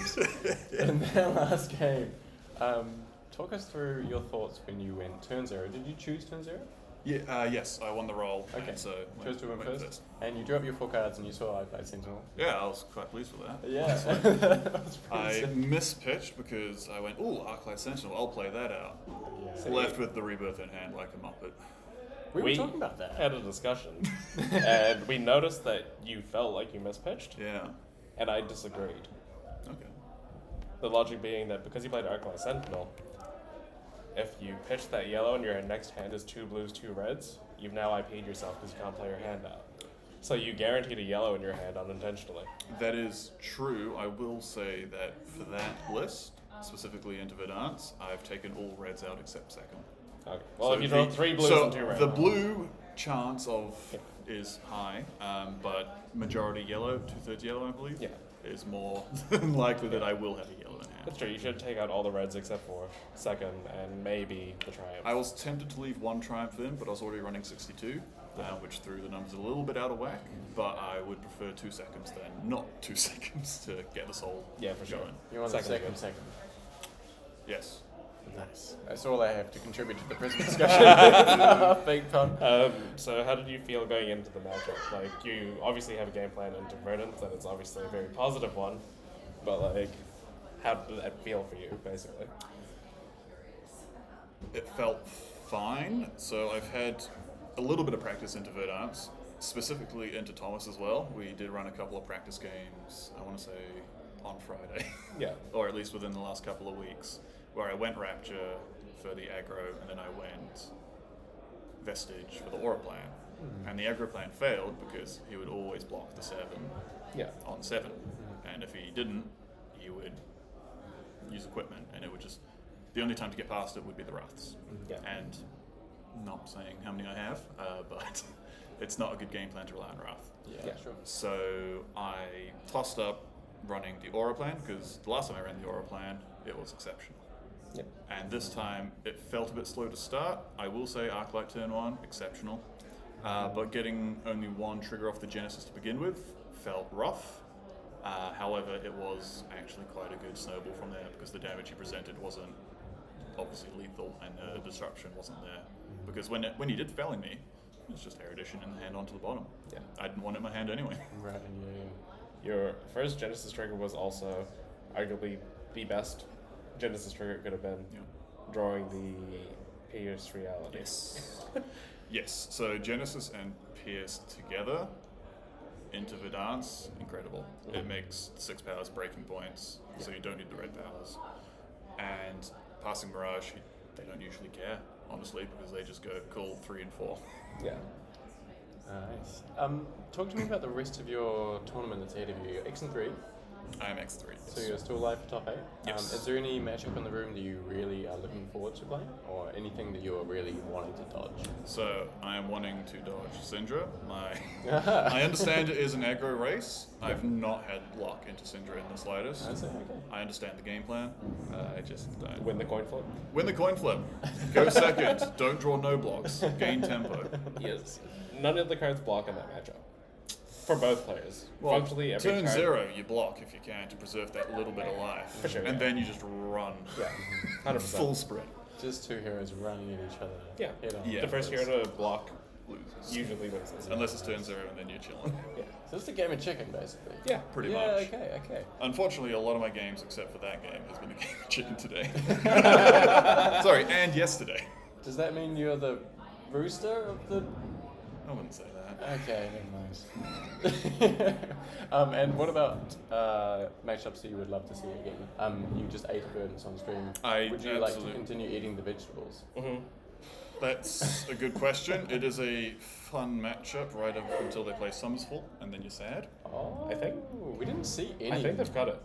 in their last game. Talk us through your thoughts when you went turn 0. Did you choose turn 0? Yeah, yes, I won the roll. Okay, and so chose to win first. And you drew up your 4 cards and you saw I played Sentinel. Yeah, I was quite pleased with that. Yeah, that was pretty I sick. mispitched because I went, ooh, Arclight Sentinel, I'll play that out. Yeah. Left with the Rebirth in hand like a muppet. We were talking about that. had a discussion, and we noticed that you felt like you mispitched, Yeah. and I disagreed. Okay. The logic being that because you played Arclight Sentinel, if you pitch that yellow and your next hand is 2 blues, 2 reds, you've now IP'd yourself because you can't play your hand out. So you guaranteed a yellow in your hand unintentionally. That is true. I will say that for that list, specifically into Verdance, I've taken all reds out except second. Okay. Well, So if you draw 3 blues and 2 reds. the blue chance of is high, but majority yellow, 2/3 yellow, I believe, Yeah. is more than likely that I will have a yellow in hand. That's true. You should take out all the reds except for second and maybe the triumph. I was tempted to leave 1 triumph in, but I was already running 62, which threw the numbers a little bit out of whack. But I would prefer 2 seconds than not 2 seconds to get us all Yeah, for sure. going. You want Second the again. second. Yes. Nice. That's all I have to contribute to the Prism discussion. Big pun. So how did you feel going into the matchup? Like, you obviously have a game plan into Verdance, and it's obviously a very positive one. But, like, how did that feel for you, basically? It felt fine. So I've had a little bit of practice into Verdance, specifically into Thomas as well. We did run a couple of practice games, I want to say, on Friday. Yeah. Or at least within the last couple of weeks, where I went Rapture for the aggro, and then I went Vestige for the Aura plan. And the aggro plan failed because he would always block the 7 Yeah. on 7. And if he didn't, he would use equipment, and it would just, the only time to get past it would be the Wraths. Yeah. And not saying how many I have, but it's not a good game plan to rely on Wrath. Yeah, sure. So I tossed up running the Aura plan, because the last time I ran the Aura plan, it was exceptional. Yeah. And this time, it felt a bit slow to start. I will say Arclight turn 1, exceptional. But getting only 1 trigger off the Genesis to begin with felt rough. However, it was actually quite a good snowball from there, because the damage he presented wasn't obviously lethal, and the disruption wasn't there. Because when he did felling me, it was just Erudition in the hand onto the bottom. Yeah. I didn't want it in my hand anyway. Right, yeah. Your first Genesis trigger was also arguably the best Genesis trigger it could have been, Yeah. drawing the Pierce reality. Yes. Yes. So Genesis and Pierce together into Verdance, incredible. It makes 6 powers breaking points, so you don't need the red powers. And passing Mirage, they don't usually care, honestly, because they just go cool 3 and 4. Yeah. Nice. Talk to me about the rest of your tournament that's ahead of you. You're X and 3, I am X3. so you're still alive for top 8. Yes. Is there any matchup in the room that you really are looking forward to playing, or anything that you're really wanting to dodge? So I am wanting to dodge Syndra. I understand it is an aggro race. I've not had luck into Syndra in the slightest. I see, okay. I understand the game plan. I just don't. Win the coin flip. Win the coin flip. Go second. Don't draw no blocks. Gain tempo. Yes. None of the cards block in that matchup. For both players. Well, Functionally, every turn card. 0, you block if you can to preserve that little bit of life. For sure, And yeah. then you just run. Yeah. 100%. Full sprint. Just 2 heroes running at each other. Yeah. Head on. Yeah. The first hero to block Loses. usually wins this. Unless it's turn 0 and then you're chilling. Yeah. So it's a game of chicken, basically. Yeah. Pretty Yeah, much. okay. Unfortunately, a lot of my games, except for that game, has been a game of chicken today. Sorry, and yesterday. Does that mean you're the rooster of the... I wouldn't say that. Okay, never mind. And what about matchups that you would love to see again? You just ate Verdance on stream. I would you like to absolutely- continue eating the vegetables? Mm-hmm. That's a good question. It is a fun matchup right up until they play Summersfall, and then you're sad. Oh, I think. we didn't see any. I think they've cut it.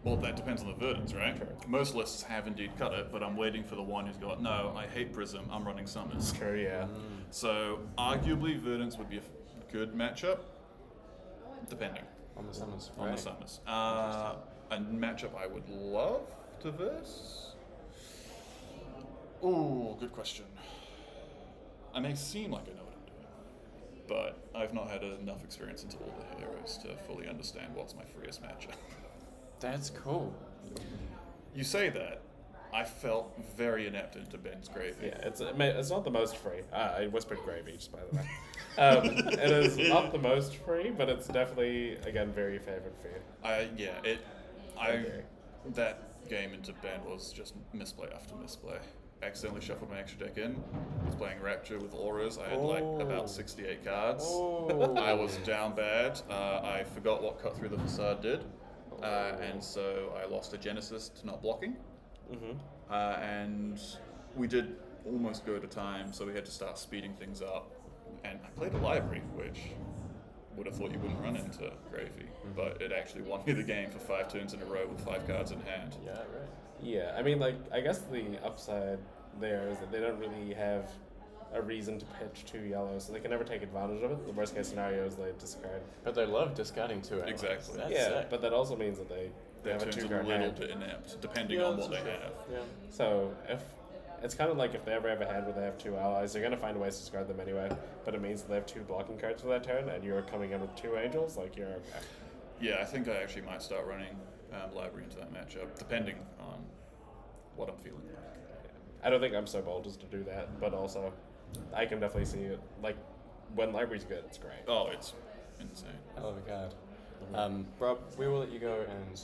Well, that depends on the Verdance, right? Most lists have indeed cut it, but I'm waiting for the one who's got, no, I hate Prism, I'm running Summers. True, yeah. So, arguably, Verdance would be a good matchup, depending on the summons. on the Summers. A matchup I would love to verse? Ooh, good question. I may seem like I know what I'm doing, but I've not had enough experience into all the heroes to fully understand what's my freest matchup. That's cool. You say that. I felt very inept into Ben's Gravy. Yeah, it's not the most free. I whispered gravy, just by the way. It is not the most free, but it's definitely, again, very favored for you. That game into Ben was just misplay after misplay. Accidentally shuffled my extra deck in. Was playing Rapture with auras. I had like about 68 cards. I was down bad. I forgot what Cut Through the Facade did. And so I lost a Genesis to not blocking. And we did almost go to time, so we had to start speeding things up. And I played a library, which would have thought you wouldn't run into Gravy, but it actually won me the game for 5 turns in a row with 5 cards in hand. Yeah, right. Yeah, I mean, like, I guess the upside there is that they don't really have a reason to pitch 2 yellows, so they can never take advantage of it. The worst case scenario is they discard. But they love discarding 2 allies. Exactly. That's Yeah, sick. but that also means that they That have a turns 2 a card little hand. bit inept, depending Yeah, on that's what they true. have. Yeah. So if it's kind of like if they ever have a hand where they have 2 allies, they're gonna find ways to discard them anyway. But it means that they have 2 blocking cards for that turn, and you're coming in with 2 angels. Like you're okay. Yeah, I think I actually might start running library into that matchup, depending on what I'm feeling like. I don't think I'm so bold as to do that, but also I can definitely see it. Like when library's good, it's great. Oh, it's insane. Hell of a card. Rob, we will let you go and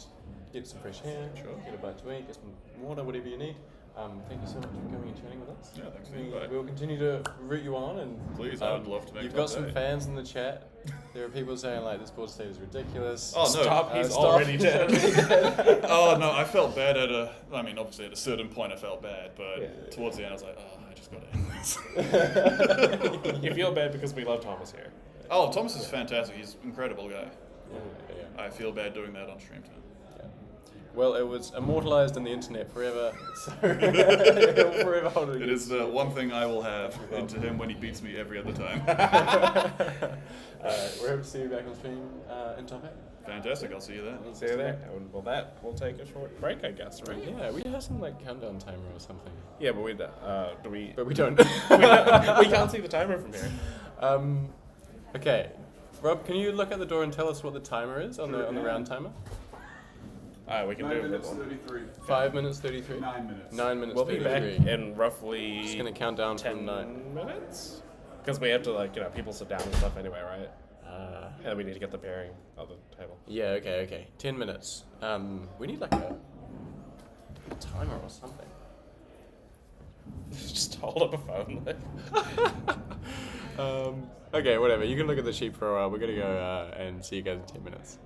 get some fresh hair, Sure. get a bite to eat, get some water, whatever you need. Thank you so much for coming and chatting with us. Yeah, thanks for the invite. We'll continue to root you on, and Please, I would love to make You've that got some day. fans in the chat. There are people saying like this board state is ridiculous. Oh, no. Stop! He's stop. already dead. Oh no, I felt bad obviously at a certain point I felt bad, but Yeah. towards the end I was like, oh, I just gotta end this. You feel bad because we love Thomas here. Oh, Thomas is fantastic. He's an incredible guy. Yeah. I feel bad doing that on stream too. Well, it was immortalized in the internet forever, so he'll forever hold it It is the one thing I will have into him when he beats me every other time. We're happy to see you back on stream in topic. Fantastic, I'll see you there. See you there. And well, we'll take a short break, I guess, right? Yeah, we have some like countdown timer or something. Yeah, but we do we? But we don't. We can't see the timer from here. Okay, Rob, can you look at the door and tell us what the timer is on the round timer? We can 9 do minutes it. 33. 5 minutes 33. 9 minutes. 9 minutes We'll be 33. back in roughly Just gonna count down 10 from 9. minutes. Because we have to people sit down and stuff anyway, right? And we need to get the pairing of the table. Yeah. Okay. 10 minutes. We need like a timer or something. Just hold up a phone. Okay, whatever. You can look at the sheet for a while. We're gonna go and see you guys in 10 minutes.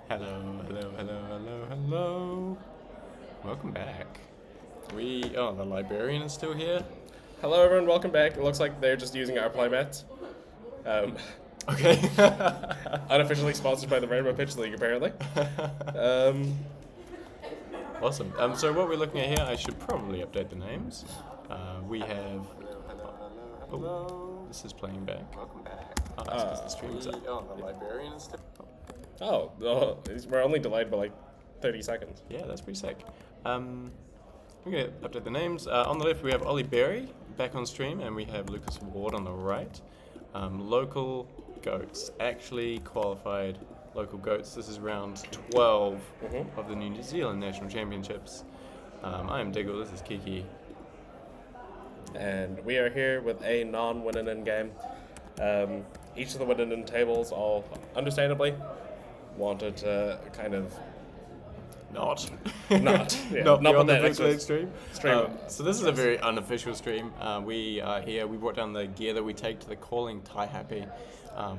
Hello. Welcome back. The librarian is still here. Hello, everyone. Welcome back. It looks like they're just using our playmats. Okay. Unofficially sponsored by the Rainbow Pitch League, apparently. Awesome. So what we're looking at here, I should probably update the names. We have... Oh, this is playing back. Welcome back. Oh, that's 'cause the stream is up. The librarian is still... We're only delayed by like 30 seconds. Yeah, that's pretty sick. We're going to update the names. On the left, we have Ollie Berry back on stream, and we have Lucas Ward on the right. Local goats, actually qualified local goats. This is round 12 of the New Zealand National Championships. I am Diggle, this is Kiki. And we are here with a non-Winnanen game. Each of the Winnanen tables, all understandably, wanted to kind of Not yeah, not not be on the that Bootleg stream. stream. So this is a very unofficial stream. We are here. We brought down the gear that we take to the calling Tai Happy,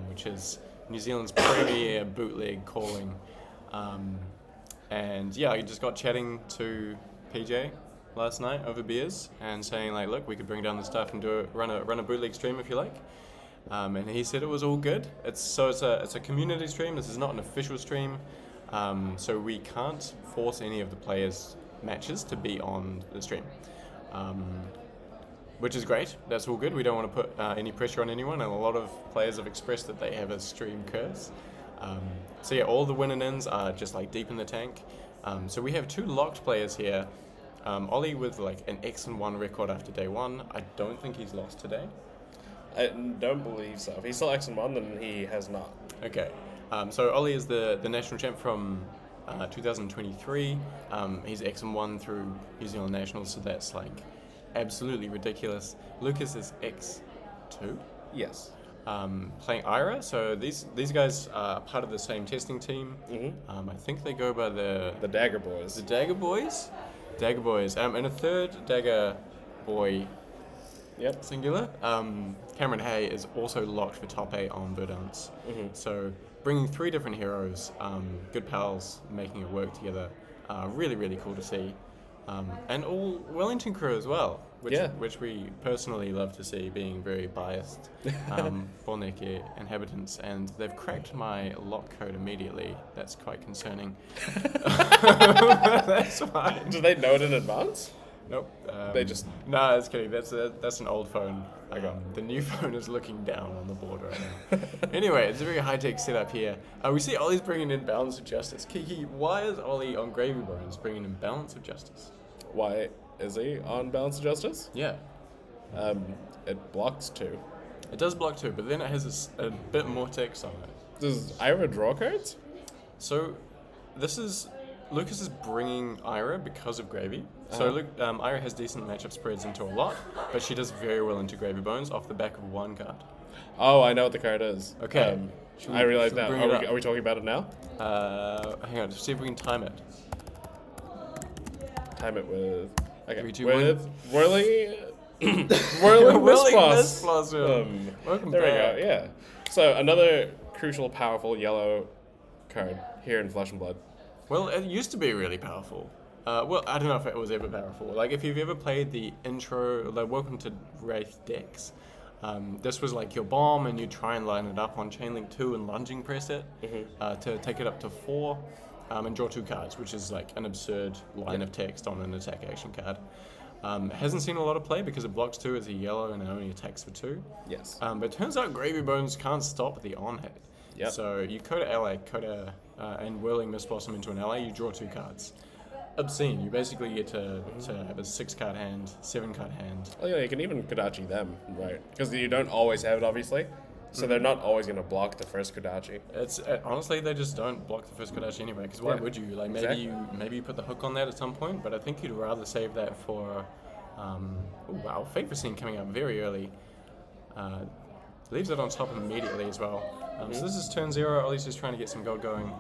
which is New Zealand's premier bootleg calling. And yeah, I just got chatting to PJ last night over beers and saying like, look, we could bring down the stuff and run a bootleg stream if you like. And he said it was all good. It's a community stream. This is not an official stream. So we can't force any of the players' matches to be on the stream, which is great. That's all good. We don't want to put any pressure on anyone, and a lot of players have expressed that they have a stream curse. So yeah, all the win-and-ins are just like deep in the tank. So we have two locked players here. Ollie with like an X-1 record after day one. I don't think he's lost today. I don't believe so. If he's still X1, then he has not. Okay. So Ollie is the national champ from 2023. He's X1 through New Zealand Nationals, so that's like absolutely ridiculous. Lucas is X2. Yes. Playing Ira. So these guys are part of the same testing team. I think they go by the Dagger Boys. The Dagger Boys. Dagger Boys. And a third Dagger Boy. Yep. Singular. Cameron Hay is also locked for top 8 on Verdance. So bringing 3 different heroes, good pals, making it work together. Really, really cool to see. And all Wellington crew as well, which we personally love to see, being very biased. Borneke inhabitants, and they've cracked my lock code immediately. That's quite concerning. That's fine. Do they know it in advance? Nope. They just... No, I was kidding. That's an old phone. The new phone is looking down on the board right now. Anyway, it's a very high-tech setup here. We see Ollie's bringing in Balance of Justice. Kiki, why is Ollie on Gravy Bones bringing in Balance of Justice? Why is he on Balance of Justice? Yeah. It blocks 2. It does block 2, but then it has a bit more text on it. Does Ira draw cards? So, Lucas is bringing Ira because of Gravy. So Ira has decent matchup spreads into a lot, but she does very well into Gravy Bones off the back of 1 card. Oh, I know what the card is. Okay. I realize now. Are we talking about it now? Hang on, see if we can time it. Time it with... Okay. 3, 2, with 1. Whirly... Whirly Miss Plus. Welcome there back. we go, yeah. So, another crucial, powerful yellow card here in Flesh and Blood. Well, it used to be really powerful. Well, I don't know if it was ever powerful. Like, if you've ever played the intro, like, Welcome to Wraith decks, this was like your bomb, and you try and line it up on Chainlink 2 and lunging press it to take it up to 4 and draw 2 cards, which is like an absurd line of text on an attack action card. Hasn't seen a lot of play because it blocks 2 as a yellow and it only attacks for 2. Yes. But it turns out Gravy Bones can't stop the on-hit. Yep. So you Coda ally, and Whirling Miss Blossom into an ally, you draw 2 cards. Obscene. You basically get to have a 6-card hand, 7-card hand. Oh yeah, you can even Kodachi them, right? Because you don't always have it, obviously. So they're not always going to block the first Kodachi. It's honestly, they just don't block the first Kodachi anyway. Because why would you? Like maybe you put the hook on that at some point, but I think you'd rather save that for. Oh wow, Fate for Scene coming up very early. Leaves it on top immediately as well. So this is turn 0. Ollie's just trying to get some gold going.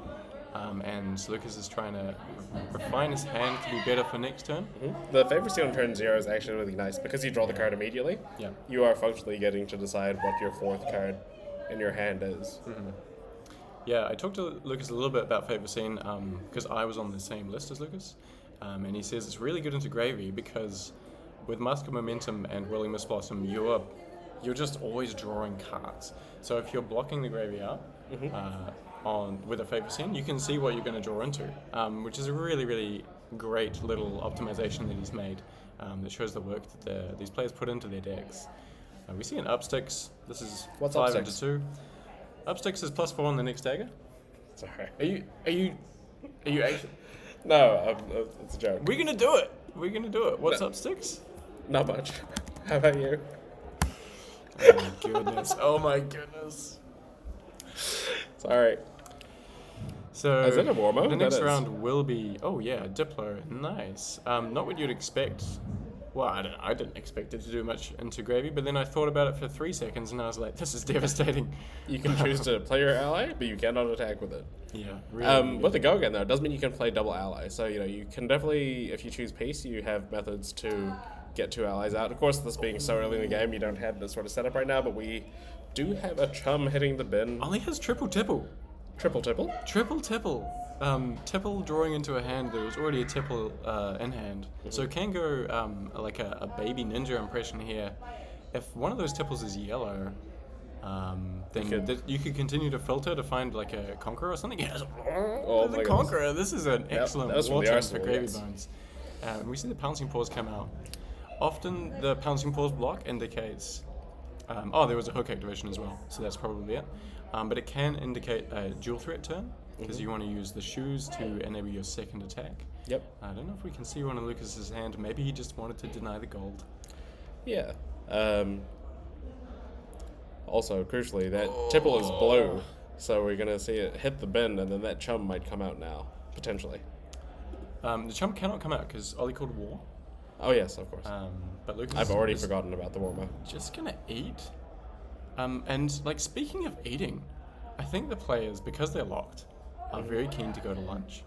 And Lucas is trying to refine his hand to be better for next turn. The favor seal on turn 0 is actually really nice because you draw the card immediately. Yeah. You are functionally getting to decide what your 4th card in your hand is. Yeah, I talked to Lucas a little bit about Favourite Scene because I was on the same list as Lucas. And he says it's really good into Gravy because with Mask of Momentum and Willing Miss Blossom, you're just always drawing cards. So if you're blocking the Gravy out with a Favourite Scene, you can see what you're going to draw into, which is a really, really great little optimization that he's made that shows the work that these players put into their decks. We see an Upsticks. This is What's 5 Upsticks? into 2. Upsticks is +4 on the next dagger. Sorry. Are you actually? No, it's a joke. We're gonna do it. We're gonna do it. What's up, Sticks? Not much. How about you? Oh my goodness. Oh my goodness. Sorry. So Is that a warm-up? the next That is. round will be Diplo. Nice. Not what you'd expect. Well, I didn't expect it to do much into Gravy, but then I thought about it for 3 seconds and I was like, this is devastating. You can choose to play your ally, but you cannot attack with it. Yeah, really. With the Go again, though, it does mean you can play double ally. So, you can definitely, if you choose Peace, you have methods to get 2 allies out. Of course, this being so early in the game, you don't have this sort of setup right now, but we do have a Chum hitting the bin. Ollie has triple tipple. Triple tipple? Triple tipple. Tipple drawing into a hand, there was already a tipple in hand. So it can go like a baby ninja impression here. If one of those tipples is yellow, then you could continue to filter to find like a Conqueror or something. Yes. Oh The my Conqueror. This is an Yep, excellent that was from war the turn for Arsenal, Gravy yes. Bones. We see the Pouncing Paws come out. Often the Pouncing Paws block indicates... there was a hook activation as well, so that's probably it. But it can indicate a dual threat turn, because you want to use the shoes to enable your second attack. Yep. I don't know if we can see one in Lucas's hand. Maybe he just wanted to deny the gold. Yeah. Also, crucially, that tipple is blue, so we're going to see it hit the bin, and then that Chum might come out now, potentially. The Chump cannot come out because Ollie called war. Oh, yes, of course. But Lucas I've already is forgotten about the warm-up. just gonna eat. And like speaking of eating, I think the players, because they're locked, are very keen to go to lunch.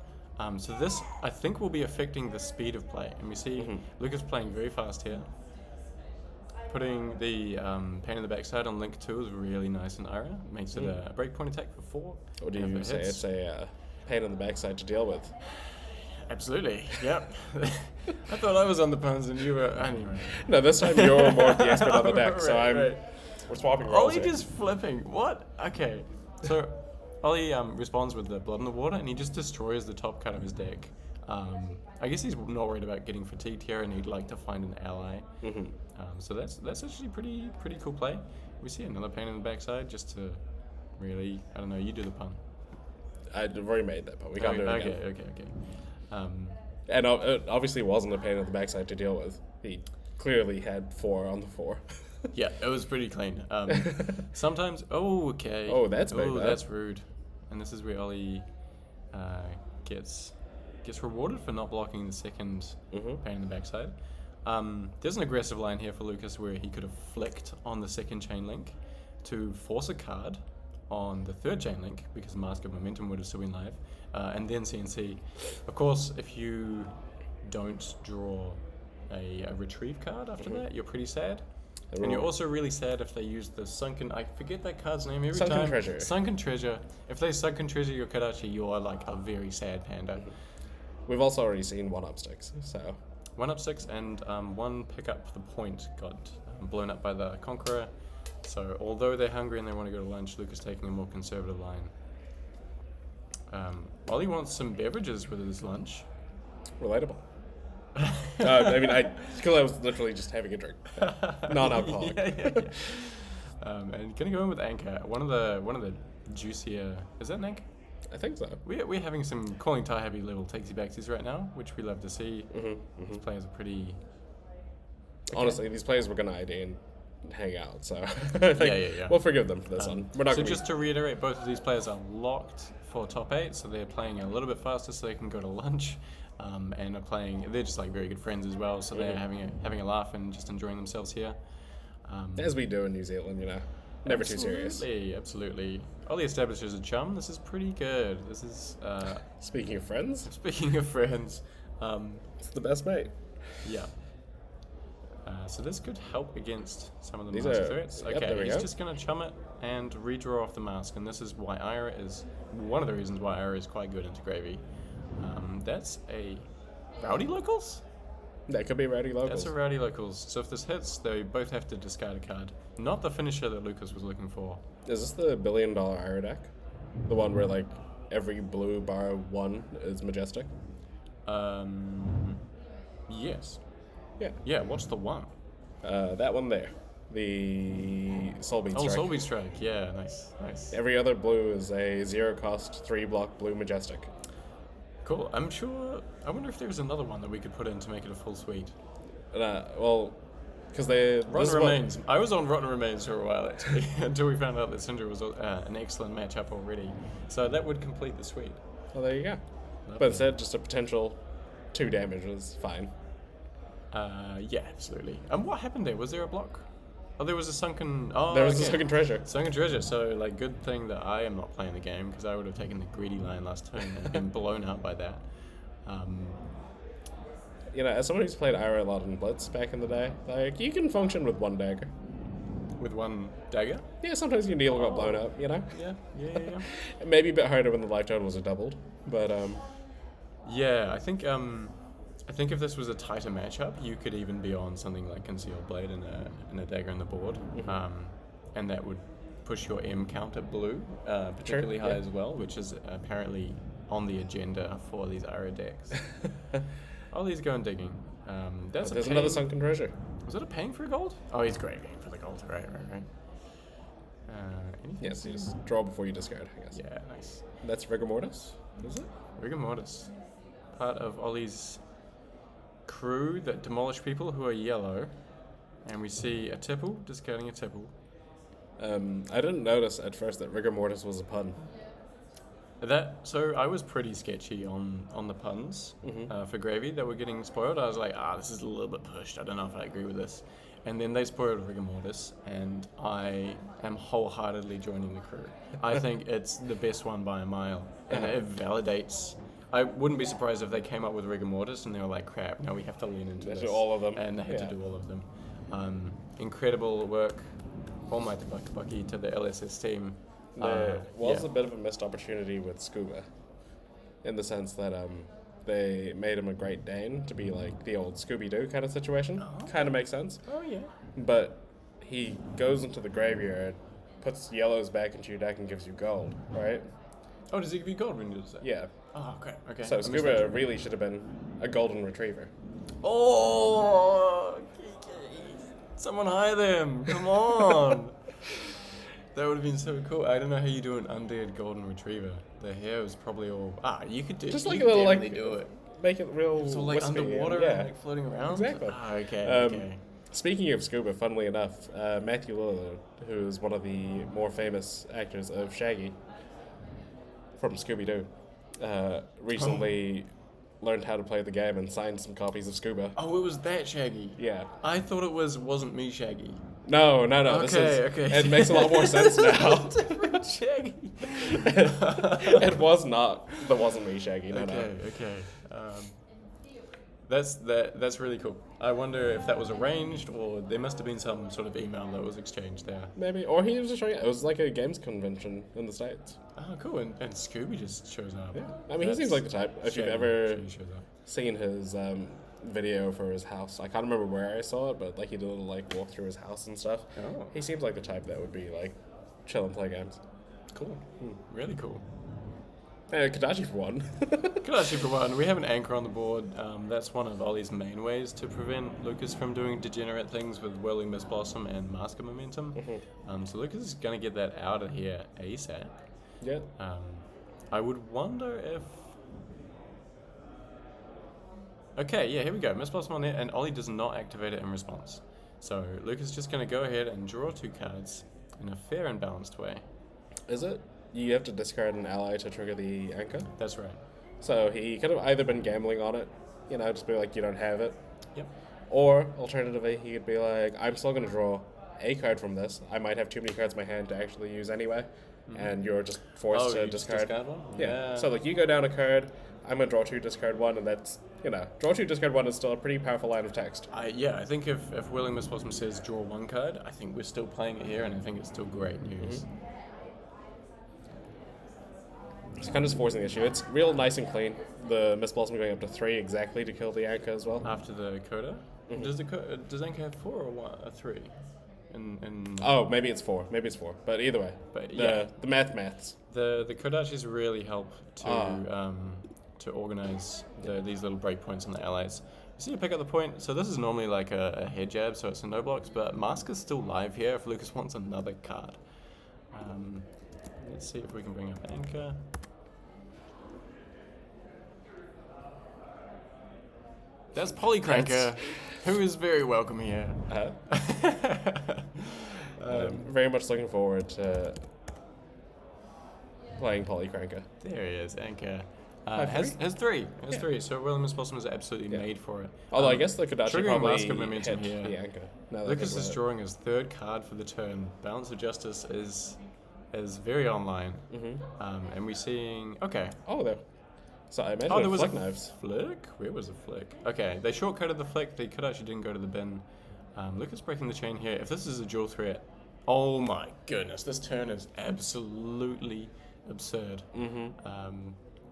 So this, I think, will be affecting the speed of play. And we see Lucas playing very fast here. Putting the pain in the backside on Link 2 is really nice in Ira. Makes it a breakpoint attack for 4. Or do And if you it say hits- it's a pain in the backside to deal with? Absolutely, yep. I thought I was on the puns and you were... Anyway. No, this time you're more the expert on the deck, so Right. we're swapping roles Ollie here. just flipping. What? Okay. So Ollie responds with the Blood in the Water, and he just destroys the top card of his deck. I guess he's not worried about getting fatigued here, and he'd like to find an ally. So that's actually pretty cool play. We see another pain in the backside, just to really, I don't know. You do the pun. I've already made that, but we can't do it again. Okay. And it obviously wasn't a pain in the backside to deal with. He clearly had 4 on the 4. Yeah, it was pretty clean. Sometimes, okay. Oh, that's big, Oh, man. that's rude. And this is where Ollie gets rewarded for not blocking the second pain in the backside. There's an aggressive line here for Lucas where he could have flicked on the second chain link to force a card on the third chain link because Mask of Momentum would have still been live, and then CNC. Of course, if you don't draw a retrieve card after that, you're pretty sad. And you're also really sad if they use the Sunken... I forget that card's name every Sunken time. Treasure. Sunken Treasure. If they Sunken Treasure your Kadachi, you're like a very sad panda. We've also already seen 1 up sticks, so... 1 up 6 and 1 pick up the point got blown up by the Conqueror. So although they're hungry and they want to go to lunch, Luke is taking a more conservative line. Ollie wants some beverages with his lunch. Relatable. Because I was literally just having a drink. Non-alcoholic. Yeah. And gonna go in with Anchor. One of the juicier... Is that an Anchor? I think so. We're having some calling tie heavy level takesy backsies right now, which we love to see. These players are pretty... Honestly, these players were going to ID and hang out, so I think Yeah. we'll forgive them for this one. We're not So gonna just to reiterate, both of these players are locked for top 8, so they're playing a little bit faster so they can go to lunch, and they're just like very good friends as well, so they're having a laugh and just enjoying themselves here. as we do in New Zealand, never too serious. Absolutely. Ollie establishes a chum. This is pretty good. This is Speaking of friends, speaking of friends. it's the best mate. Yeah. So this could help against some of the These mask are- threats. yep, Okay, there we he's go. just going to chum it and redraw off the mask, and this is why Ira is one of the reasons why Ira is quite good into Gravy. That's a Rowdy Locals? That could be Rowdy Locals. That's a Rowdy Locals. So if this hits, they both have to discard a card. Not the finisher that Lucas was looking for. Is this the $1 billion Ira deck? The one where like every blue bar 1 is majestic? Yes. Yeah. Yeah, what's the one? That one there. The Soulbeat Oh, Strike. Soulbeat Strike. Yeah, nice. Every other blue is a 0 cost 3 block blue majestic. Cool. I'm sure. I wonder if there's another one that we could put in to make it a full suite. Well, because they Rotten Remains. I was on Rotten Remains for a while actually, until we found out that Syndra was an excellent matchup already. So that would complete the suite. Well, there you go. Lovely. But instead, just a potential 2 damage is fine. Yeah, absolutely. And what happened there? Was there a block? Oh, there was a sunken. Oh, There was a okay. sunken treasure. Sunken treasure. So, like, good thing that I am not playing the game because I would have taken the greedy line last turn and been blown out by that. You know, as someone who's played Ira a lot in Blitz back in the day, like, you can function with 1 dagger. With one dagger. Yeah, sometimes your needle got blown up, you know? Yeah. It may be a bit harder when the life totals are doubled, but Yeah, I think if this was a tighter matchup, you could even be on something like Concealed Blade and a dagger on the board, and that would push your M count at blue particularly high yeah. as well, which is apparently on the agenda for these Ira decks. Ollie's going digging. That's there's a another paying- sunken treasure. Was it a paying for gold? Oh, he's great for the gold. Right. Anything? Yes, you just draw before you discard, I guess. Yeah, nice. That's Rigor Mortis, is it? Rigor Mortis, part of Ollie's crew that demolish people who are yellow, and we see a tipple discarding a tipple. I didn't notice at first that Rigor Mortis was a pun. So I was pretty sketchy on the puns for Gravy that were getting spoiled. I was like, this is a little bit pushed. I don't know if I agree with this. And then they spoiled Rigor Mortis, and I am wholeheartedly joining the crew. I think it's the best one by a mile, and it validates. I wouldn't be surprised if they came up with Rigor Mortis and they were like, crap, now we have to lean into They this. do all of them. And they had to Yeah. do all of them. Incredible work. Almighty Bucky to the LSS team. There was yeah. a bit of a missed opportunity with Scuba, in the sense that they made him a Great Dane to be like the old Scooby-Doo kind of situation. Kind of makes sense. Oh, yeah. But he goes into the graveyard, puts yellows back into your deck and gives you gold, right? Oh, does he give you gold when you do that? Yeah. Oh, okay. So I missed Scuba that. really should have been a golden retriever. Oh, someone hire them. Come on. That would have been so cool. I don't know how you do an undead golden retriever. The hair was probably all... you could do Just you like a could little, like, definitely do it. Make it real It's all like wispy and- underwater yeah. and like floating around. Exactly. Okay. Speaking of Scuba, funnily enough, Matthew Lillard, who is one of the more famous actors of Shaggy from Scooby-Doo, recently learned how to play the game and signed some copies of Scuba. Oh, it was that Shaggy. Yeah. I thought it wasn't me Shaggy. No. This is, It makes a lot more sense now. Different Shaggy. It was not the Wasn't Me Shaggy, no. Okay. That's really cool. I wonder if that was arranged or there must have been some sort of email that was exchanged there. Maybe. Or he was just showing it. It was like a games convention in the States. Oh, cool. And Scooby just shows up. Yeah. I mean, he seems like the type. If you've Shaggy ever shows up. seen his video for his house, I can't remember where I saw it, but like he did a little like walk through his house and stuff. Oh. He seems like the type that would be like chill and play games. Cool. Really cool. Kadachi for one. Kadachi for one. We have an anchor on the board. That's one of Ollie's main ways to prevent Lucas from doing degenerate things with Whirling Mist Blossom and Mask of Momentum. So Lucas is going to get that out of here ASAP. Yeah. I would wonder if... Okay, yeah, here we go. Mist Blossom on there, and Ollie does not activate it in response. So Lucas is just going to go ahead and draw 2 cards in a fair and balanced way. Is it? You have to discard an ally to trigger the anchor. That's right. So he could have either been gambling on it, just be like, you don't have it. Yep. Or, alternatively, he could be like, I'm still going to draw a card from this. I might have too many cards in my hand to actually use anyway. And you're just forced to you just discard. discard one? Yeah. So, like, you go down a card, I'm gonna draw 2, discard 1, and that's, draw 2, discard 1 is still a pretty powerful line of text. I think if Willing Miss Blossom says draw 1 card, I think we're still playing it here, and I think it's still great news. It's kind of just forcing the issue. It's real nice and clean. The Miss Blossom going up to 3 exactly to kill the Anchor as well. After the Coda? Does Anchor have 4 or 3? Oh, maybe it's 4. But either way, the maths. The Kodachis really help to organize these little breakpoints on the allies. You see, you pick up the point. So this is normally like a head jab, so it's a no blocks. But Mask is still live here if Lucas wants another card. Let's see if we can bring up Anchor. That's Polycranker, who is very welcome here. Very much looking forward to playing Polycranker. There he is, Anchor. Has 3. Has 3. So William Miss Blossom is absolutely made for it. Although I guess they could actually triggering probably Mask of Momentum hit here. the Anchor. Lucas is drawing his 3rd card for the turn. Balance of Justice is very online. And we're seeing... Okay. Oh, there. So I imagine there was flick a knives. Flick? Where was the flick? Okay, they shortcutted the flick. They could actually didn't go to the bin. Lucas breaking the chain here. If this is a dual threat, oh my goodness, this turn is absolutely absurd.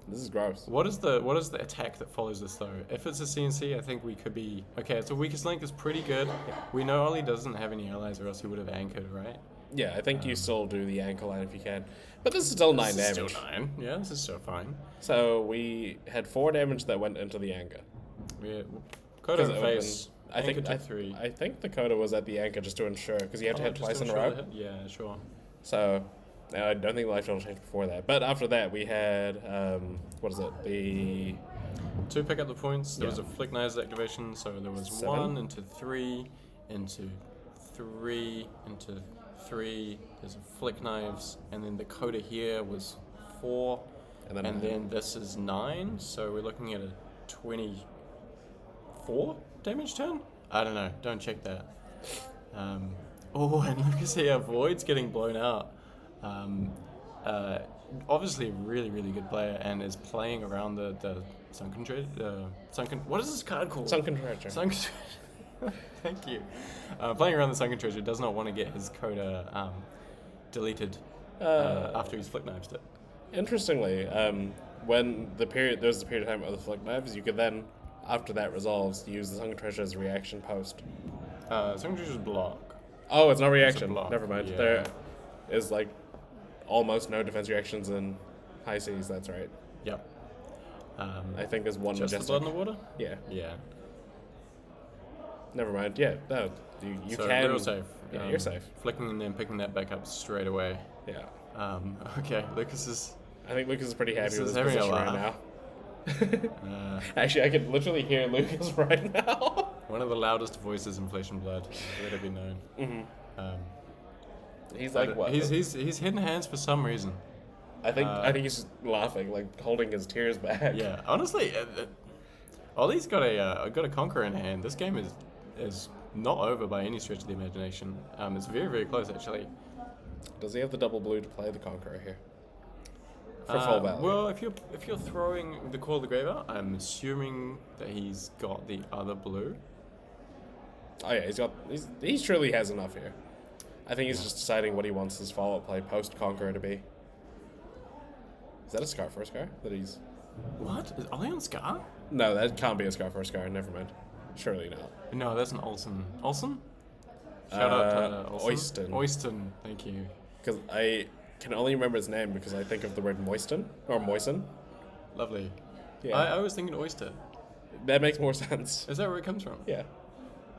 This is gross. What is the attack that follows this though? If it's a CNC, I think we could be okay. So weakest link is pretty good. We know Ollie doesn't have any allies, or else he would have anchored, right? Yeah, I think you still do the ankle line if you can. But this is still 9 This is damage. still 9. Yeah, this is still fine. So we had 4 damage that went into the anchor. Yeah, Coda Because it face. I think Anchor to 3. I think the coda was at the anchor just to ensure, because you had to hit Just twice to in a ensure row. the hit? Yeah, sure. So I don't think the life total changed before that. But after that, we had what is it? The 2 pick up the points. There Yeah. was a flick knives activation, so there was 7. 1 into 3 into 3 into 3. There's a flick knives, and then the coda here was 4, And then and 9. then this is 9. So we're looking at a 24 damage turn. I don't know. Don't check that. And Lucas here, Void's getting blown out. Obviously a really, really good player, and is playing around the sunken trade. What is this card called? Sunken Treasure. Sunken Treasure. Thank you. Playing around the sunken treasure, does not want to get his coda deleted after he's flick knifed it. Interestingly, when there was a period of time of the flick knives, you could then, after that resolves, use the Sunken Treasure as a reaction post. Sunken treasure's block. Oh, it's not reaction. block, Never mind. yeah. There is like almost no defense reactions in high seas. That's right. Yep. I think there's one Just the majestic. blood in the water. Yeah. Yeah. Never mind. Yeah. No. You So can. real safe. Yeah, you're safe. Flicking and then picking that back up straight away. Yeah. Okay, Lucas is. I think Lucas is pretty happy Lucas with is his having a position right now. Uh, Actually, I can literally hear Lucas right now. one of the loudest voices in Flesh and Blood. Let it be known. He's like what? He's hidden hands for some reason. I think he's just laughing, like holding his tears back. Yeah, honestly, Ollie's got a conqueror in hand. This game is not over by any stretch of the imagination. It's very, very close actually. Does he have the double blue to play the Conqueror here? For full value. Well, if you're throwing the Call of the Grave out, I'm assuming that he's got the other blue. Oh yeah, he truly has enough here. I think he's just deciding what he wants his follow-up play post Conqueror to be. Is that a Scar for a Scar? That he's... What? Is Ollie on Scar? No, that can't be a Scar for a Scar, never mind. Surely not. No, that's an Olsen. Olsen? Shout out to Olsen. Oyston. Oyston, thank you. Because I can only remember his name because I think of the word moisten, or moisten. Lovely. Yeah. I was thinking oyster. That makes more sense. Is that where it comes from? Yeah.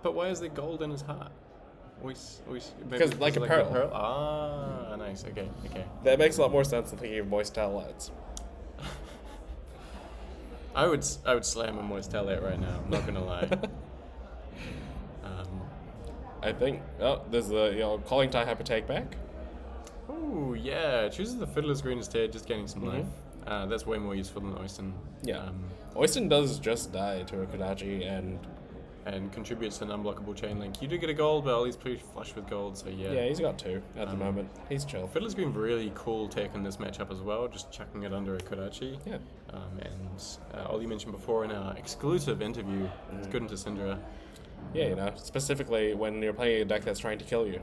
But why is there gold in his heart? Because like a pearl. Ah, nice. Okay. That makes a lot more sense than thinking of moist towelettes. I would slam a moist towelette right now. I'm not gonna lie. I think. Oh, there's the calling tie hyper take back. Oh yeah, chooses the Fiddler's Green instead, just gaining some life. That's way more useful than Oyston. Yeah. Oyston does just die to a Kodachi, and and contributes an unblockable chain link. You do get a gold, but Ollie's pretty flush with gold, so yeah. Yeah, he's got 2 at the moment. He's chill. Fiddler's been really cool tech in this matchup as well, just chucking it under a Kodachi. Yeah. And Ollie mentioned before in our exclusive interview, it's good into Syndra. Yeah, you know, specifically when you're playing a deck that's trying to kill you.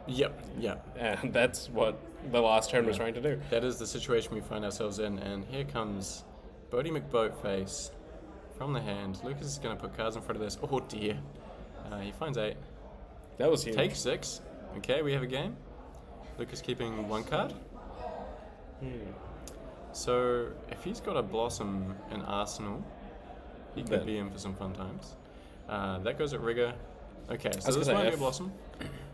Yep. And that's what the last turn was trying to do. That is the situation we find ourselves in, and here comes Bodie McBoatface from the hand. Lucas is going to put cards in front of this. Oh dear. He finds 8. That was huge. Take 6. Okay, we have a game. Lucas keeping 1 card. So if he's got a Blossom in Arsenal, he could be in for some fun times. That goes at Rigger. Okay, so this might be a Blossom.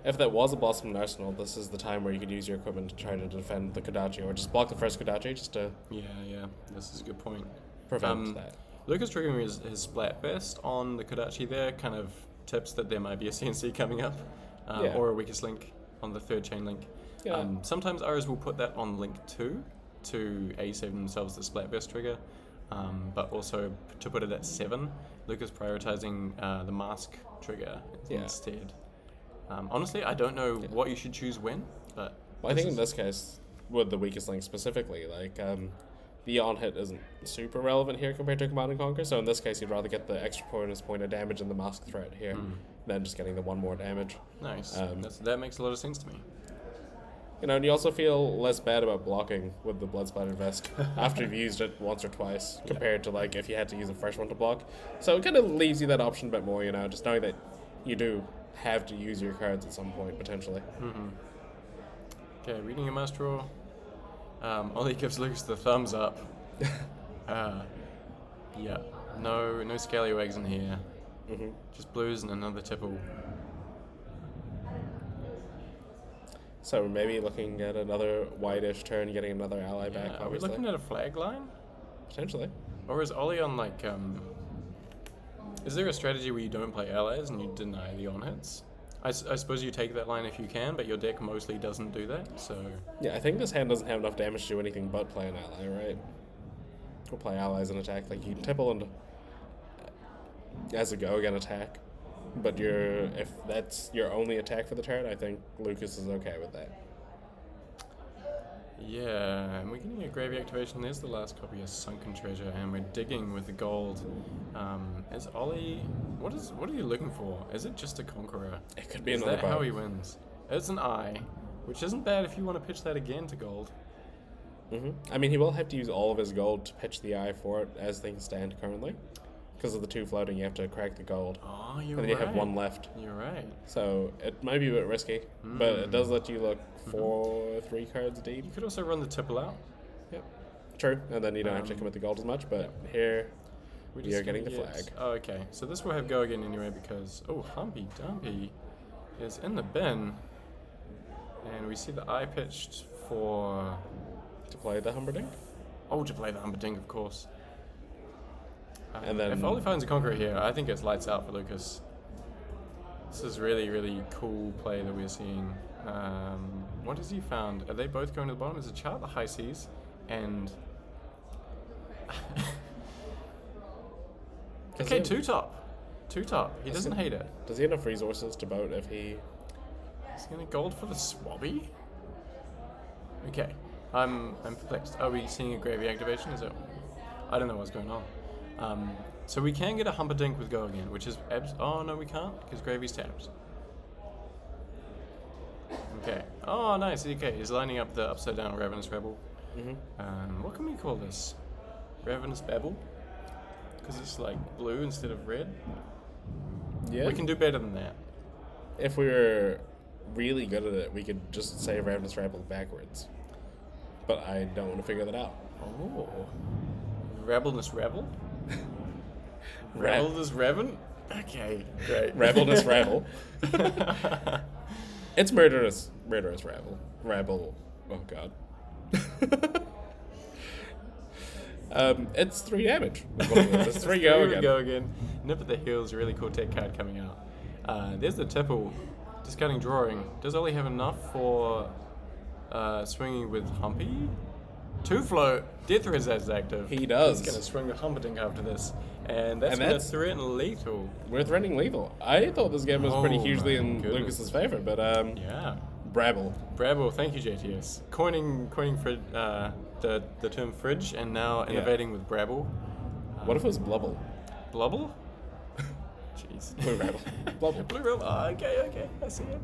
If that was a Blossom in Arsenal, this is the time where you could use your equipment to try to defend the Kodachi, or just block the first Kodachi just to Yeah, this is a good point. prevent that. Lucas triggering his Splat Vest on the Kodachi there kind of tips that there might be a CNC coming up, or a weakest link on the 3rd chain link. Yeah. Sometimes Aras will put that on link 2 to save themselves the Splat Vest trigger, but also to put it at 7, Lucas prioritizing the Mask trigger instead. Honestly, I don't know what you should choose when, but... Well, I think in this case, with the weakest link specifically, like, the on-hit isn't super relevant here compared to Command & Conquer, so in this case you'd rather get the extra bonus point of damage and the Mask threat here than just getting the 1 more damage. Nice. That makes a lot of sense to me. You know, and you also feel less bad about blocking with the Blood Splatter Vest after you've used it once or twice, compared to, like, if you had to use the first one to block. So it kind of leaves you that option a bit more, you know, just knowing that you do have to use your cards at some point, potentially. Okay, reading a Master Draw. Ollie gives Lucas the thumbs up. No Scallywags in here. Just blues and another tipple. So maybe looking at another wide-ish turn, getting another ally back, Are we obviously. looking at a flag line? Potentially. Or is Ollie on, like, is there a strategy where you don't play allies and you deny the on-hits? I suppose you take that line if you can, but your deck mostly doesn't do that, so... Yeah, I think this hand doesn't have enough damage to do anything but play an ally, right? Or play allies and attack. Like, you tipple and as a go-again attack. But if that's your only attack for the turn, I think Lucas is okay with that. Yeah, and we're getting a Gravy activation. There's the last copy of Sunken Treasure, and we're digging with the gold. Is Ollie... What are you looking for? Is it just a Conqueror? It could be Is another that bow. how he wins? It's an eye, which isn't bad if you want to pitch that again to gold. I mean, he will have to use all of his gold to pitch the eye for it as things stand currently. Because of the 2 floating, you have to crack the gold. Oh, you're and then you have 1 left. You're right. So it might be a bit risky, but it does let you look 3 cards deep. You could also run the tipple out. Yep. True, and then you don't have to commit the gold as much, but here we are getting the flag. Oh, okay. So this will have go again anyway because... Oh, Humpy Dumpy is in the bin. And we see the eye pitched for... To play the Humperdinck? Oh, to play the Humperdinck, of course. And then... If Ollie finds a Conqueror here, I think it's lights out for Lucas. This is really, really cool play that we're seeing. What has he found? Are they both going to the bottom? There's a chart, the high seas, and... okay, 2-top. 2-top. He doesn't hate it. Does he have enough resources to boat if he... Is he going to gold for the Swabby? Okay. I'm perplexed. Are we seeing a Gravy activation? Is it... I don't know what's going on. So we can get a Humperdinck with go again, which is... oh, no, we can't, because Gravy's tapped. Okay. Oh, nice. Okay, he's lining up the upside-down Ravenous Rebel. What can we call this? Ravenous Babel? Because it's like blue instead of red? Yeah. We can do better than that. If we were really good at it, we could just say Ravenous Rebel backwards. But I don't want to figure that out. Oh. Rebelness Rebel? Rebelness Revan? Okay, great. Rebelness Rebel. It's murderous Rebel. Rebel. Oh god. It's 3 damage. It's 3 go again. Go again. Nip at the heels, really cool tech card coming out. There's the tipple. Discarding drawing. Does Ollie have enough for swinging with Humpy? 2 float. Death Threads is active. He does. He's going to swing the Humperdinck after this. And that's going to threaten lethal. We're threatening lethal. I thought this game was pretty Oh hugely my in goodness. Lucas's favor, but Yeah. Brabble. Thank you, JTS. Coining the term fridge and now innovating with Brabble. What if it was Blubble? Blubble? Jeez. Blue Rabble. Blubble. Blue Rabble. Oh, okay. I see it.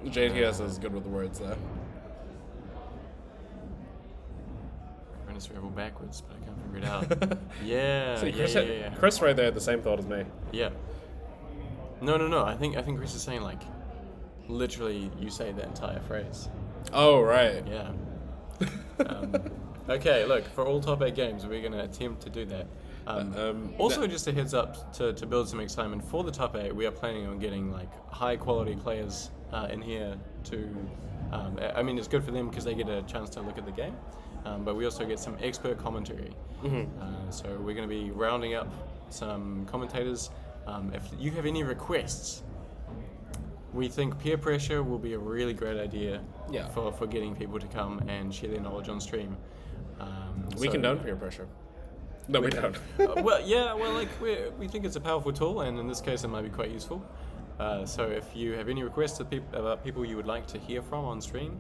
JTS is good with the words, though. I'm going to Rebel backwards, but I can't figure it out. Yeah. See, yeah. Chris right there had the same thought as me. Yeah. No. I think Chris is saying, like, literally you say the entire phrase. Oh, right. Yeah. Okay, look, for all top 8 games, we're going to attempt to do that. Also, just a heads up to build some excitement for the top 8, we are planning on getting like high quality players in here to. I mean, it's good for them because they get a chance to look at the game, but we also get some expert commentary. So we're going to be rounding up some commentators. If you have any requests, we think peer pressure will be a really great idea for getting people to come and share their knowledge on stream. We condone peer pressure. No, we don't. We think it's a powerful tool, and in this case, it might be quite useful. So if you have any requests about people you would like to hear from on stream,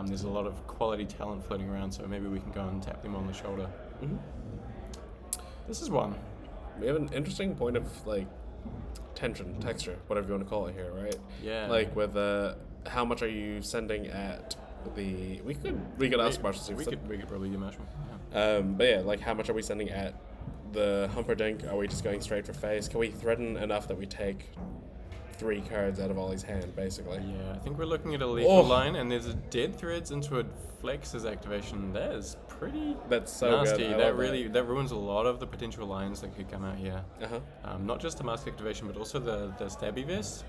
there's a lot of quality talent floating around, so maybe we can go and tap them on the shoulder. This is one. We have an interesting point of like tension, texture, whatever you want to call it here, right? Yeah. Like with how much are you sending at the? We could ask Marshall. We could probably do Marshall. But yeah, like how much are we sending at the Humperdinck? Are we just going straight for face? Can we threaten enough that we take 3 cards out of Ollie's hand, basically? Yeah, I think we're looking at a lethal line, and there's a Dead Threads into a Flex's activation. That is pretty That's so nasty. good. That ruins a lot of the potential lines that could come out here. Not just the mask activation, but also the stabby vest.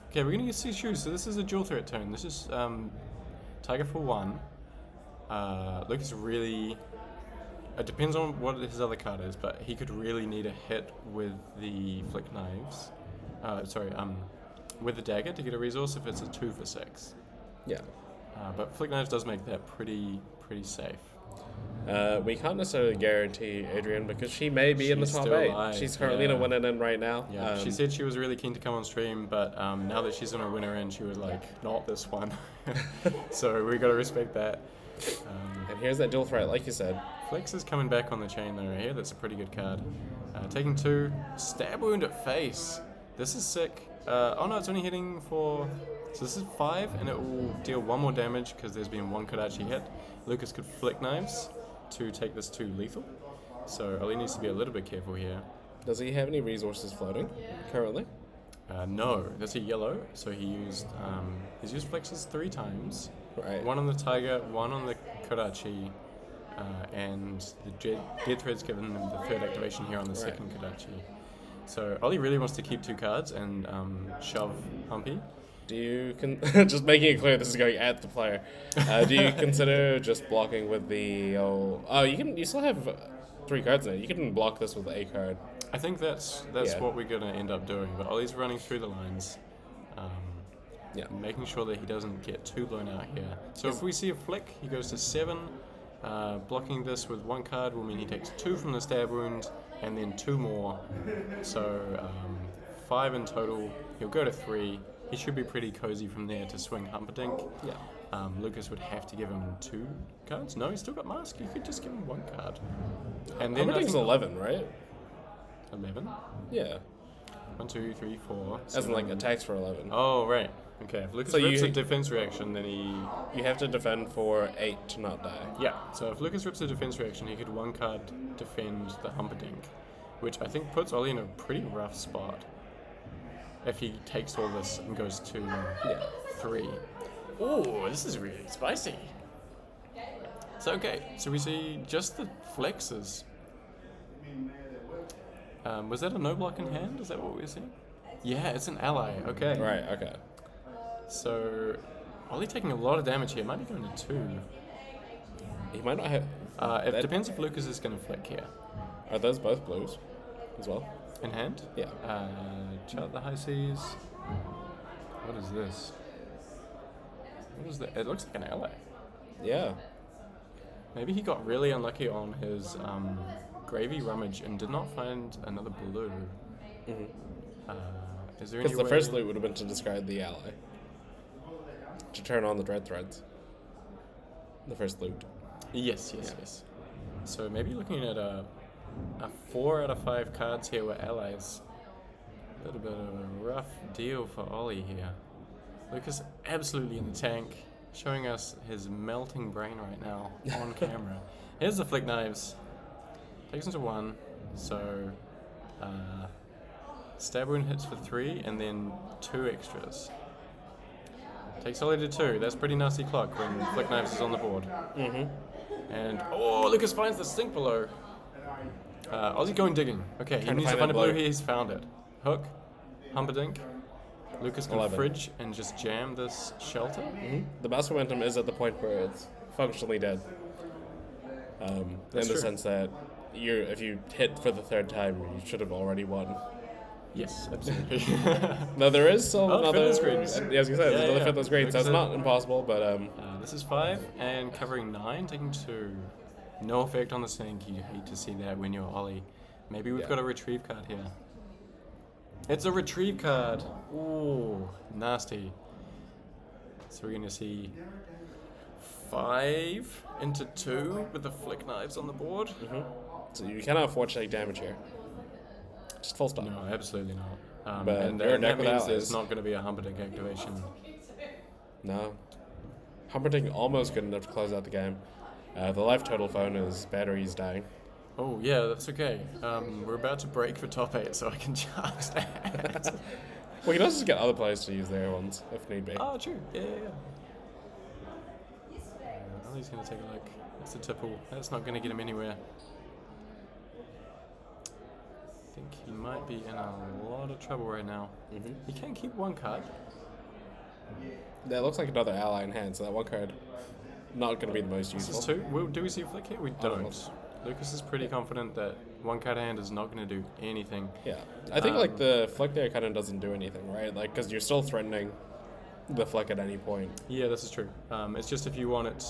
Okay, we're gonna see shoes. So this is a dual threat turn. This is Tiger for 1. Lucas really. It depends on what his other card is, but he could really need a hit with the flick knives. With the dagger to get a resource if it's a 2 for 6. Yeah. But flick knives does make that pretty safe. We can't necessarily guarantee Adrian because she may be in the She's top still 8. alive, She's currently in a winner in right now. Yeah, she said she was really keen to come on stream, but now that she's in a winner in, she was like, not this one. So we got to respect that. And here's that dual threat, like you said. Flex is coming back on the chain though here. That's a pretty good card. Taking 2, stab wound at face. This is sick. Oh no, it's only hitting for. So this is 5, and it will deal 1 more damage because there's been 1 Kodachi hit. Lucas could flick knives to take this to lethal. So Ollie needs to be a little bit careful here. Does he have any resources floating currently? No, that's a yellow. So he's used flexes 3 times. Right. 1 on the tiger, 1 on the Kodachi, and the Dead Thread's given him the 3rd activation here on the 2nd Kodachi. So Ollie really wants to keep 2 cards and shove Humpy. Do you just making it clear this is going at the player? Do you consider just blocking with the you still have 3 cards in it. You can block this with a card. I think that's what we're gonna end up doing. But Ollie's running through the lines, making sure that he doesn't get too blown out here. So if we see a flick, he goes to 7. Blocking this with 1 card will mean he takes 2 from the stab wound and then 2 more. So 5 in total. He'll go to 3. He should be pretty cozy from there to swing Humperdinck. Yeah. Lucas would have to give him 2 cards. No, he's still got mask. You could just give him 1 card. And then Humperdinck's 11, right? 11? Yeah. 1, 2, 3, 4. As in like attacks for 11. Oh right. Okay. If Lucas rips a defense reaction, then you have to defend for 8 to not die. Yeah. So if Lucas rips a defense reaction, he could 1 card defend the Humperdinck, which I think puts Ollie in a pretty rough spot. If he takes all this and goes to 3. Oh, this is really spicy. So okay, so we see just the flexes. Was that a no block in hand? Is that what we're seeing? Yeah, it's an ally. Okay. Right. Okay. So Ollie taking a lot of damage here. Might be going to 2. He might not have. It depends if Lucas is going to flick here. Are those both blues as well? In hand? Yeah. Chart the high seas. What is this? What is that? It looks like an ally. Yeah. Maybe he got really unlucky on his gravy rummage and did not find another blue. Is there any Because the way... first loot would have been to discard the ally. To turn on the dread threads. The first loot. Yes. So maybe looking at a 4 out of 5 cards here with allies. A little bit of a rough deal for Ollie here. Lucas absolutely in the tank, showing us his melting brain right now on camera. Here's the flick knives. Takes into 1, so stab wound hits for 3 and then 2 extras. Takes Ollie to 2. That's pretty nasty clock when flick knives is on the board. And Lucas finds the stink below. Ozzy going digging. Okay, he Trying to needs to find find a that blue. blue. He's found it. Hook, Humperdinck. Lucas can 11. fridge and just jam this shelter. The mouse momentum is at the point where it's functionally dead. In the true. sense that if you hit for the 3rd time, you should have already won. Yes, absolutely. No, there is still Oh, another. fiddler's greens. Yeah, I was gonna say, there's Yeah, another yeah. fiddler's green, so it's Lucas not impossible, but This is 5 and covering 9, taking 2. No effect on the sink. You hate to see that when you're Ollie. Maybe we've Yeah. got a retrieve card here. It's a retrieve card. Ooh, nasty. So we're going to see 5 into 2 with the flick knives on the board. so you cannot afford to take damage here. Just full stop. No, absolutely not. But and you're a that deck with means allies. there's not going to be a Humperdinck activation. No. Humperdinck almost good enough to close out the game. The life total phone is batteries dying. Oh, yeah, that's okay. We're about to break for top 8, so I can charge that. We can also just get other players to use their ones if need be. Oh, true. Yeah. Ollie's going to take a look. It's a tipple. That's not going to get him anywhere. I think he might be in a lot of trouble right now. He can keep 1 card. That looks like another ally in hand, so that 1 card not going to be the most This useful. is 2. Do we see a flick here? We don't. Lucas is pretty confident that 1 card hand is not going to do anything. Yeah, I think like the flick there kind of doesn't do anything, right? Like because you're still threatening the flick at any point. Yeah, this is true. It's just if you want it,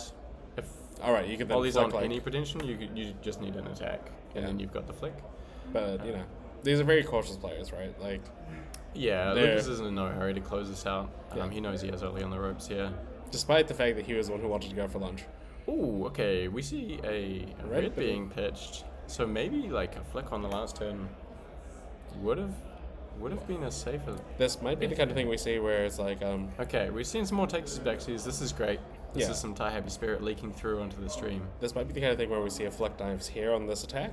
if All right, you can then Ollie's flick on like, any pretension, you just need an attack, and Yeah. then you've got the flick. but you know, these are very cautious players, right? Like Yeah, There. Lucas is in no hurry to close this out. Yeah. He knows he has Ollie on the ropes here. despite the fact that he was the one who wanted to go for lunch. Ooh, okay, we see a Red red being pitched. So maybe like a flick on the last turn would have been a safer. This might be the kind of thing we see where it's like, Okay, we've seen some more takes backsies. This is great. This Yeah. is some Thai Happy Spirit leaking through onto the stream. this might be the kind of thing where we see a flick knives here on this attack,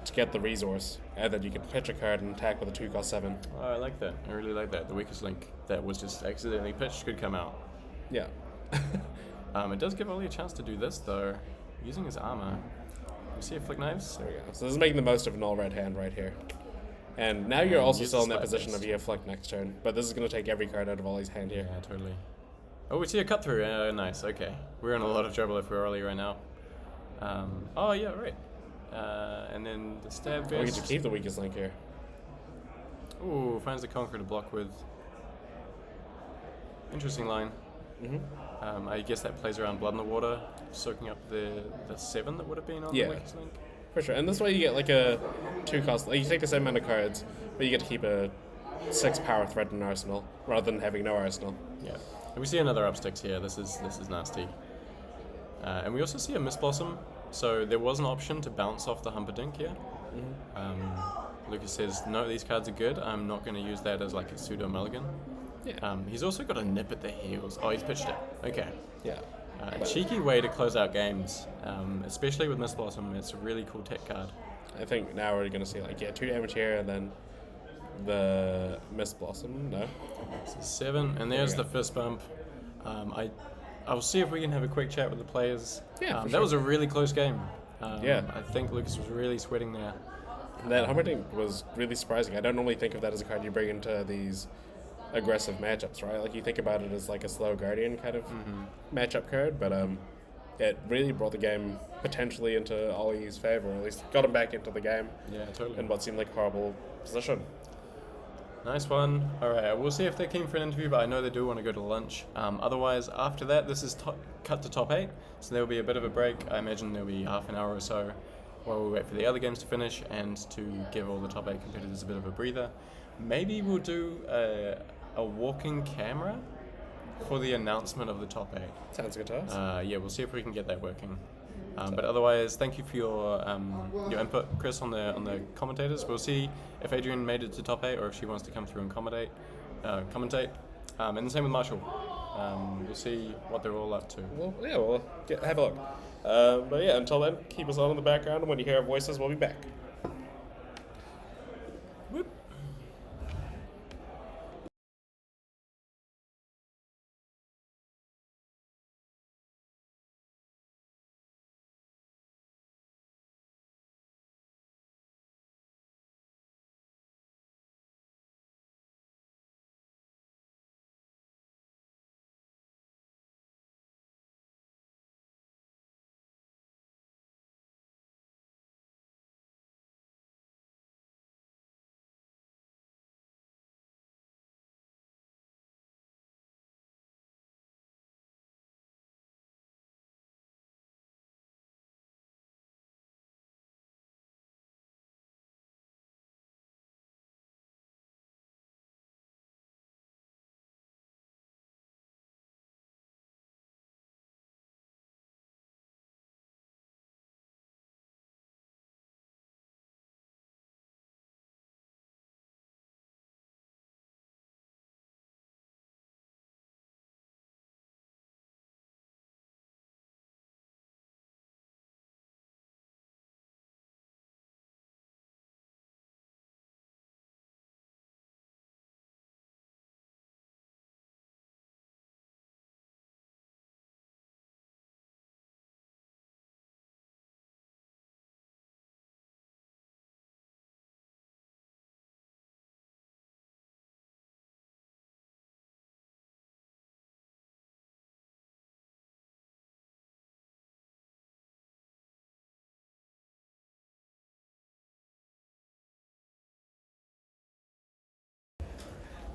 to get the resource, and then you can pitch a card and attack with a 2-cost-7. Oh, I like that. I really like that. The weakest link that was just accidentally pitched could come out. Yeah. It does give Ollie a chance to do this though, using his armor. You see a flick knives? There we go. So this is making the most of an all red hand right here. And now you're also use still the in that splat position base. of you have flick next turn, but this is going to take every card out of Ollie's hand here. Yeah, totally. Oh, we see a cut through. Nice. Okay, we're in a lot of trouble if we're Ollie right now. Oh yeah, right. And then the stab We get best. to keep the weakest link here. Ooh, finds the conqueror to block with. Interesting line. I guess that plays around Blood in the Water, soaking up the 7 that would have been on Yeah. the weakest link. For sure. And this way you get like a 2-cost, like you take the same amount of cards, but you get to keep a 6 power threat in arsenal, rather than having no arsenal. Yeah. And we see another upsticks here. This is nasty. And we also see a Miss Blossom. So there was an option to bounce off the Humperdinck here. Lucas says, no, these cards are good. I'm not going to use that as like a pseudo mulligan. Yeah. He's also got a nip at the heels. Oh, he's pitched it. Okay. Yeah. A cheeky way to close out games, especially with Miss Blossom. It's a really cool tech card. I think now we're going to see like, 2 damage here, and then the Miss Blossom, no? So 7, and there's we the go. fist bump. I'll see if we can have a quick chat with the players. Yeah, for That sure. was a really close game. Yeah. I think Lucas was really sweating there. That Humperdinck was really surprising. I don't normally think of that as a card you bring into these aggressive matchups, right? Like you think about it as like a slow Guardian kind of matchup card, but it really brought the game potentially into Ollie's favor, or at least got him back into the game Yeah, totally. in what seemed like a horrible position. Nice one. All right, we'll see if they're keen for an interview, but I know they do want to go to lunch. Otherwise, after that, this is cut to top 8, so there'll be a bit of a break. I imagine there'll be half an hour or so while we wait for the other games to finish and to give all the top 8 competitors a bit of a breather. Maybe we'll do a walking camera for the announcement of the top 8. Sounds good to us. Yeah, we'll see if we can get that working. But otherwise, thank you for your input, Chris, on the commentators. We'll see if Adrian made it to top 8 or if she wants to come through and commentate. And the same with Marshall. We'll see what they're all up to. Well, yeah, we'll have a look. But yeah, until then, keep us on in the background, and when you hear our voices, we'll be back. Whoop.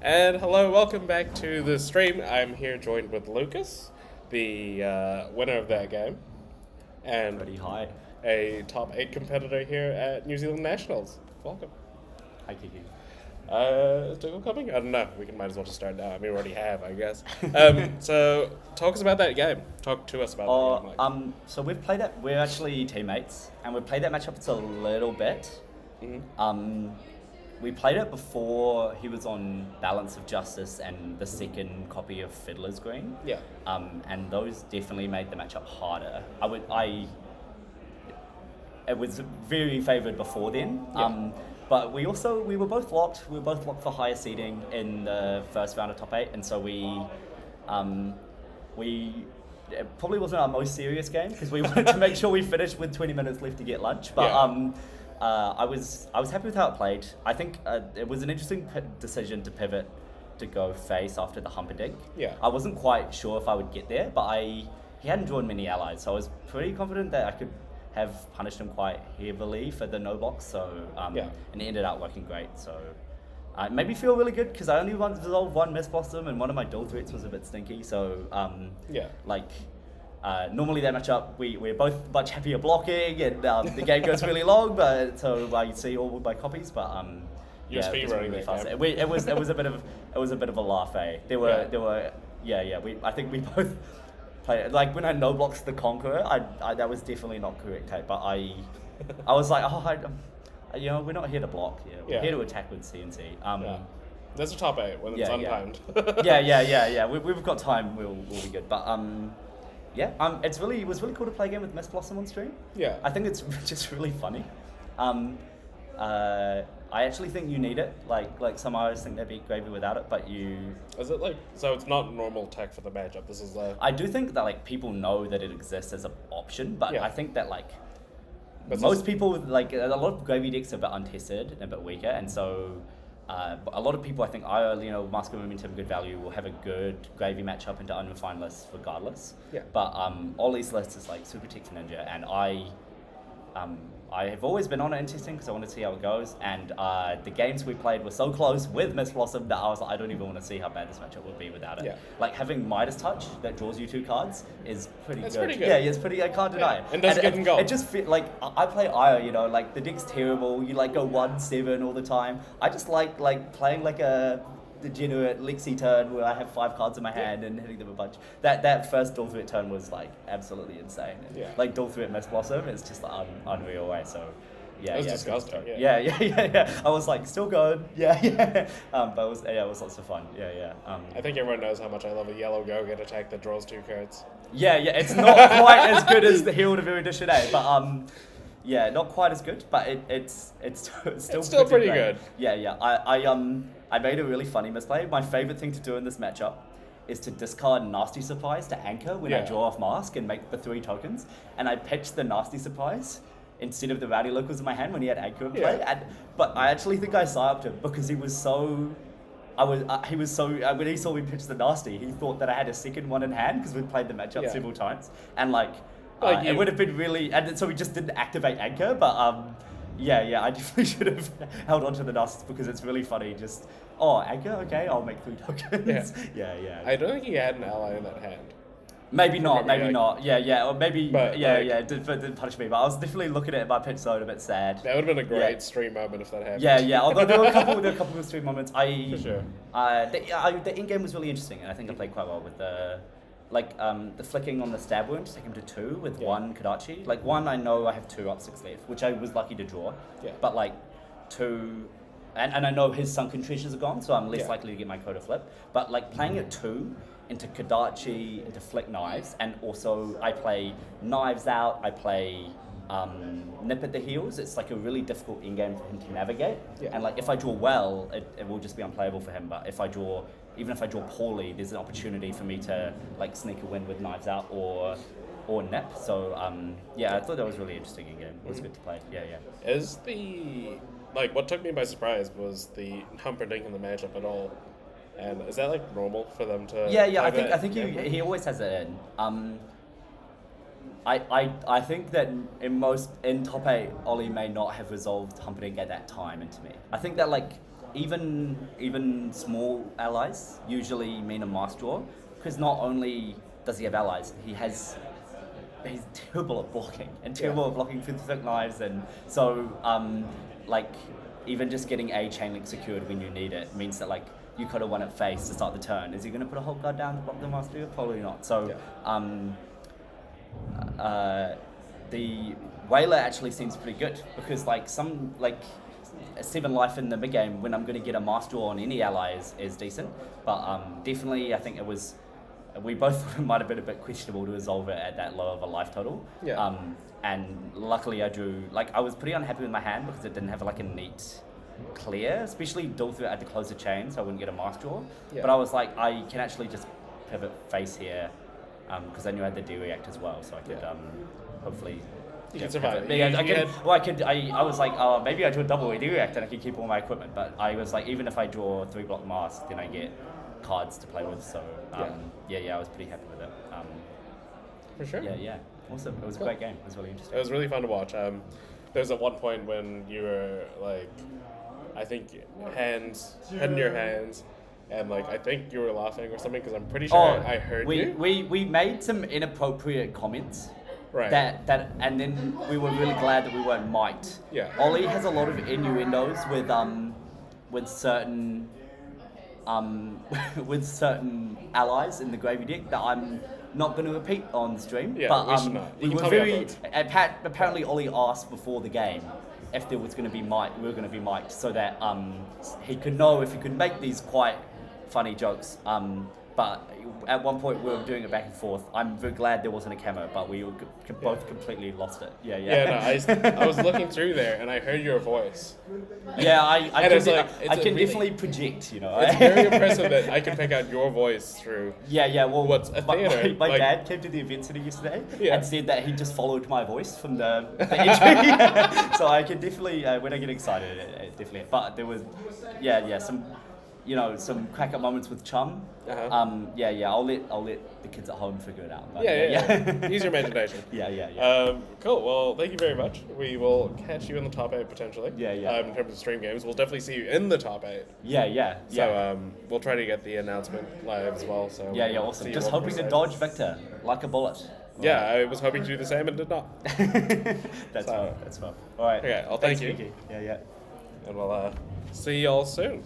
And hello, welcome back to the stream. I'm here joined with Lucas, the winner of that game, and Pretty high. a top 8 competitor here at New Zealand Nationals. Welcome. Hi, Kiki. Is Dougal coming? I don't know. We might as well just start now. I mean, we already have, I guess. So, talk us about that game. Talk to us about the game. Like. So we've played it. We're actually teammates, and we've played that matchup just a little bit. Mm-hmm. We played it before he was on Balance of Justice and the second copy of Fiddler's Green. Yeah. And those definitely made the matchup harder. It was very favoured before then. Yeah. But we were both locked. We were both locked for higher seeding in the first round of top 8, and so it probably wasn't our most serious game because we wanted to make sure we finished with 20 minutes left to get lunch. But Yeah. I was happy with how it played. I think it was an interesting decision to pivot to go face after the Humperdinck. Yeah. I wasn't quite sure if I would get there, but he hadn't drawn many allies, so I was pretty confident that I could have punished him quite heavily for the no blocks. So Yeah. and it ended up working great. So it made me feel really good because I only resolved one Miss Blossom and one of my dual threats was a bit stinky. So Yeah. normally that matchup we're both much happier blocking and the game goes really long, but so I see all my copies. But You're it was speedrunning really that fast. game. It was a bit of a laugh. There were I think we both played like when I no blocks the Conqueror. I that was definitely not correct, but I was like, we're not here to block. We're Yeah. here to attack with CNC. Yeah. That's a top 8 when it's Yeah, untimed. yeah. We've got time. We'll be good. But it was really cool to play a game with Miss Blossom on stream. Yeah. I think it's just really funny. I actually think you need it. Like some artists think they'd be gravy without it, but you. Is it so it's not normal tech for the matchup? This is I do think that people know that it exists as an option, but Yeah. I think that But most people a lot of gravy decks are a bit untested and a bit weaker, and so a lot of people I think Mask of Momentum, good value will have a good gravy matchup into unrefined lists regardless. Yeah. But Ollie's list is Super Tech Ninja, and I have always been on it interesting because I want to see how it goes. And the games we played were so close with Miss Blossom that I was like, I don't even want to see how bad this matchup would be without it. Yeah. Like having Midas Touch that draws you 2 cards is pretty That's good. pretty good. Yeah, it's pretty. I can't deny it. And does good in goal. It just feel like I play Io. You know, like the deck's terrible. You like go 1-7 all the time. I just like playing like a degenerate Lexi turn where I have 5 cards in my hand and hitting them a bunch. That first dual threat turn was like absolutely insane. And, Yeah. like dual threat Miss Blossom is just like unreal way. So yeah, It was yeah, disgusting, good yeah. Yeah. I was like still going. Yeah. But it was lots of fun. Yeah. I think everyone knows how much I love a yellow go-get attack that draws 2 cards. Yeah. It's not quite as good as the Herald of Erudition A, but yeah, not quite as good, but it's still pretty great. good. Yeah. I made a really funny misplay. My favorite thing to do in this matchup is to discard Nasty Surprise to anchor when I Yeah. draw off Mask and make the 3 tokens, and I pitched the Nasty Surprise instead of the Rowdy Locals in my hand when he had anchor in play. Yeah. But I actually think I psyoped him because he was so. When he saw me pitch the Nasty, he thought that I had a second one in hand because we played the matchup Yeah. several times, and like Like it would have been really, and so we just didn't activate anchor. But yeah, I definitely should have held on to the Nasty because it's really funny. Just anchor, okay, I'll make 3 tokens. Yeah. I don't think he had an ally in that hand. Maybe not, Maybe, like- not. Yeah, or maybe, But, like- didn't punish me. But I was definitely looking at my pitch zone a bit sad. That would have been a great Yeah. stream moment if that happened. Yeah. Although there were a couple of stream moments. For sure. The in game was really interesting, and I think I played quite well with the flicking on the stab wound to take him to 2 with Yeah. 1 Kodachi. Like 1, I know I have 2 up 6 left, which I was lucky to draw. Yeah. But like 2, and I know his sunken treasures are gone, so I'm less Yeah. likely to get my Coda flip. But like playing at 2 into Kodachi, into Flick Knives, and also I play Knives Out, I play Nip at the Heels. It's like a really difficult in-game for him to navigate. Yeah. And like if I draw well, it will just be unplayable for him. But if I draw poorly, there's an opportunity for me to like sneak a win with Knives Out or Nip. So I thought that was really interesting in-game. It was good to play. Yeah. Is what took me by surprise was the Humperdinck in the matchup at all. And is that like normal for them to? Yeah. have I think it? he always has it in. I think that in top 8, Ollie may not have resolved Humperdinck at that time into me. I think that like even small allies usually mean a mask draw because not only does he have allies, he's terrible at blocking and terrible at blocking through the thick knives, and so like even just getting a chain link secured when you need it means that like you could have won at face to start the turn. Is he going to put a whole guard down to block the master? Probably not. So the Whaler actually seems pretty good because like some like 7 life in the mid game when I'm going to get a master draw on any ally is decent, but definitely I think we both thought it might have been a bit questionable to resolve it at that low of a life total. Yeah. And luckily I drew, like I was pretty unhappy with my hand because it didn't have like a neat clear, especially dual threat. I had to close the chain so I wouldn't get a mask draw. Yeah. But I was like, I can actually just pivot face here because I knew I had the D-React as well, so I could hopefully... You can survive. I was like, oh, maybe I do a double D-React and I can keep all my equipment, but I was like, even if I draw 3 block mask, then I get cards to play with, so I was pretty happy with it. For sure. Yeah. Awesome. It was a great game. It was really interesting. It was really fun to watch. There was at one point when you were like, I think head in your hands, and like I think you were laughing or something because I'm pretty sure I heard you. We made some inappropriate comments. Right. That and then we were really glad that we weren't mic'd. Yeah. Ollie has a lot of innuendos with certain with certain allies in the gravy deck that I'm not going to repeat on stream. Yeah, but we should not. You we can were tell me very afterwards. apparently Ollie asked before the game if there was going to be mic, we were going to be mic'd so that he could know if he could make these quite funny jokes. But at one point we were doing it back and forth. I'm very glad there wasn't a camo, but we were both completely lost it. Yeah. I was looking through there and I heard your voice. Yeah, I And it's can, like, I it's can a really- definitely project, you know. It's very impressive that I can pick out your voice through. Yeah. Well, What's a theater, my like- dad came to the event city yesterday Yeah. and said that he just followed my voice from the entry. So I can definitely, when I get excited, it definitely. But there was, some some crack up moments with Chum. Uh-huh. I'll let the kids at home figure it out. But Yeah. Use your imagination. Yeah. Cool. Well, thank you very much. We will catch you in the top 8 potentially. Yeah. In terms of stream games, we'll definitely see you in the top 8. Yeah. So we'll try to get the announcement live as well. So Yeah, we'll awesome. see Just what hoping to percent. dodge Victor like a bullet. Yeah, I was hoping to do the same and did not. That's fun. All right. Okay, well, Thanks, thank you. Vicky. Yeah. And we'll see y'all soon.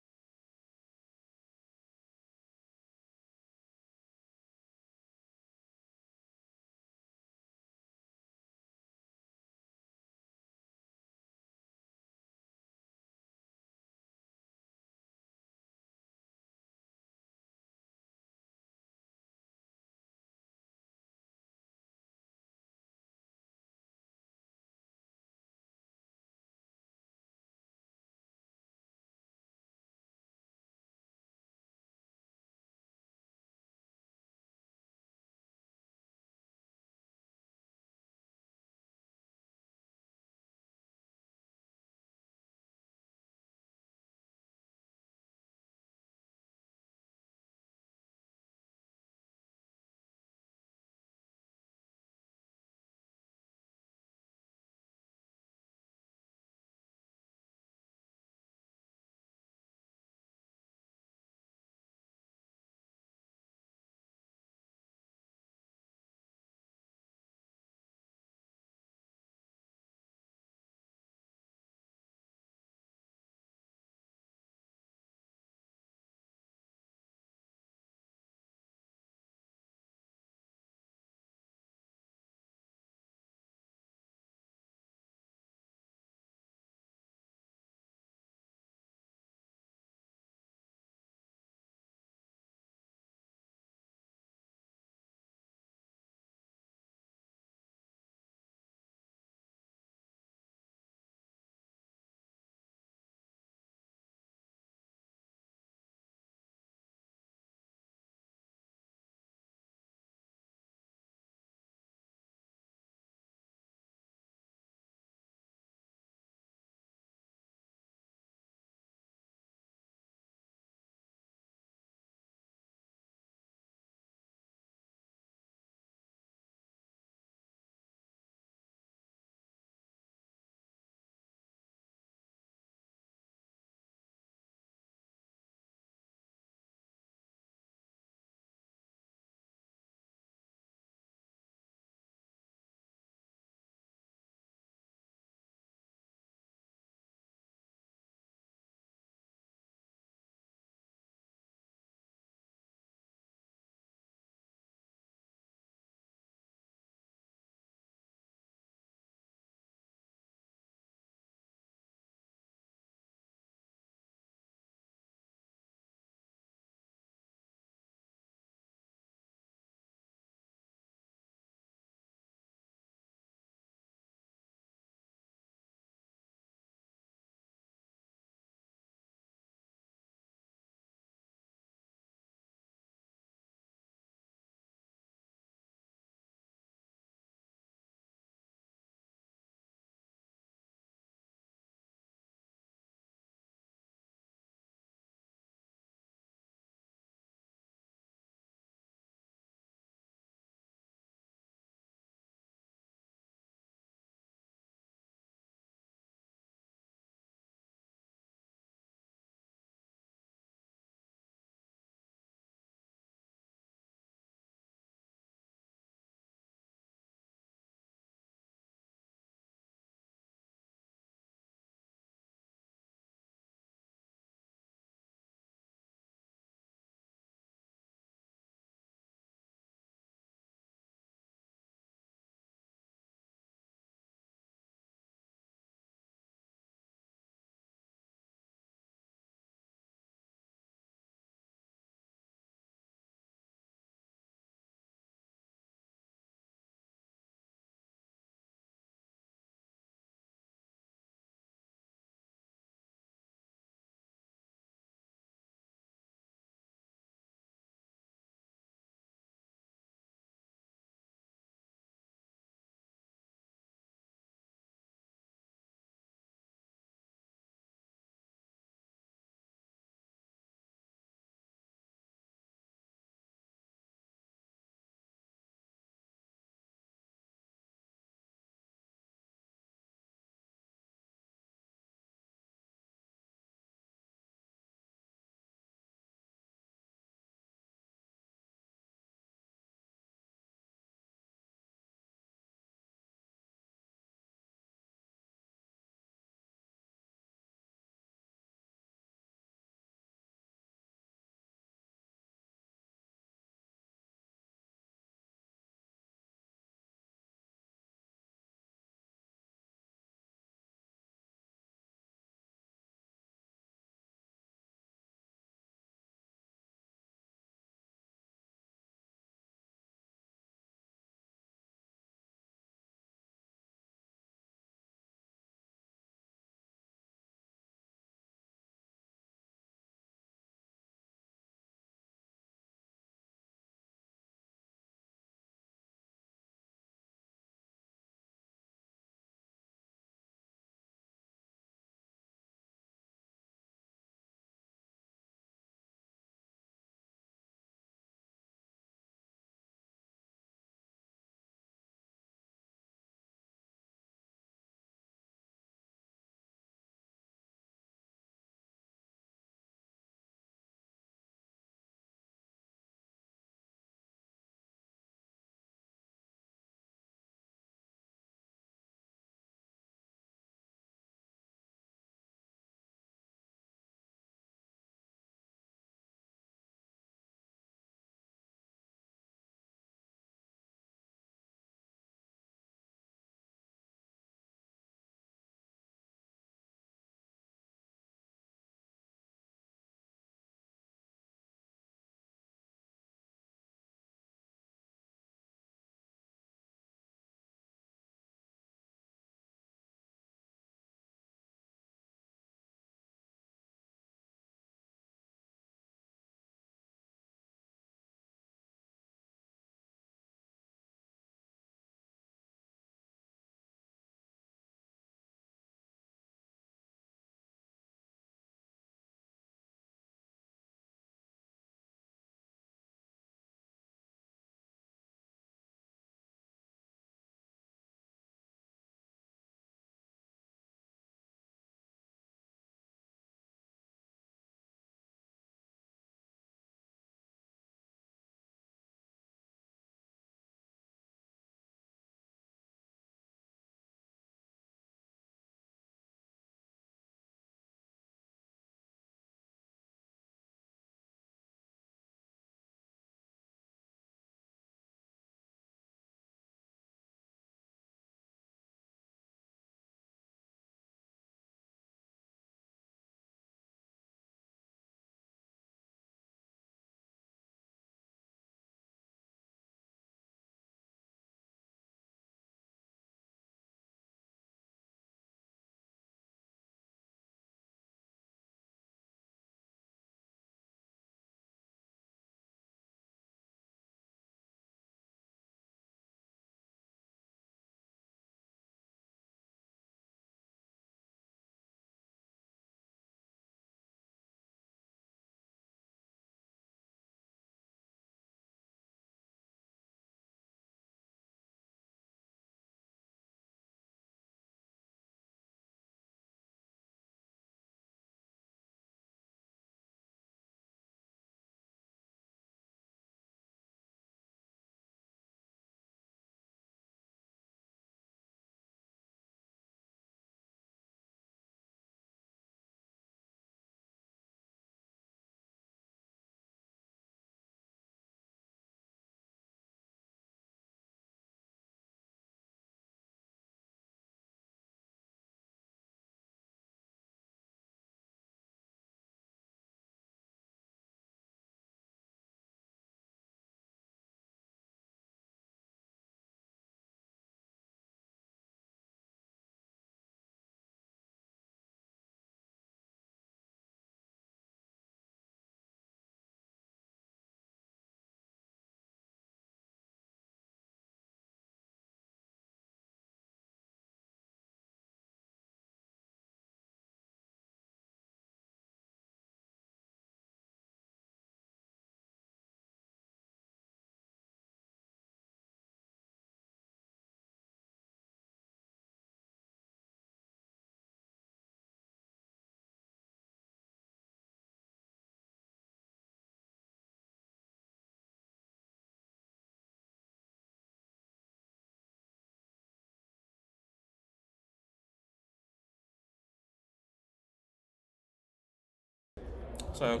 So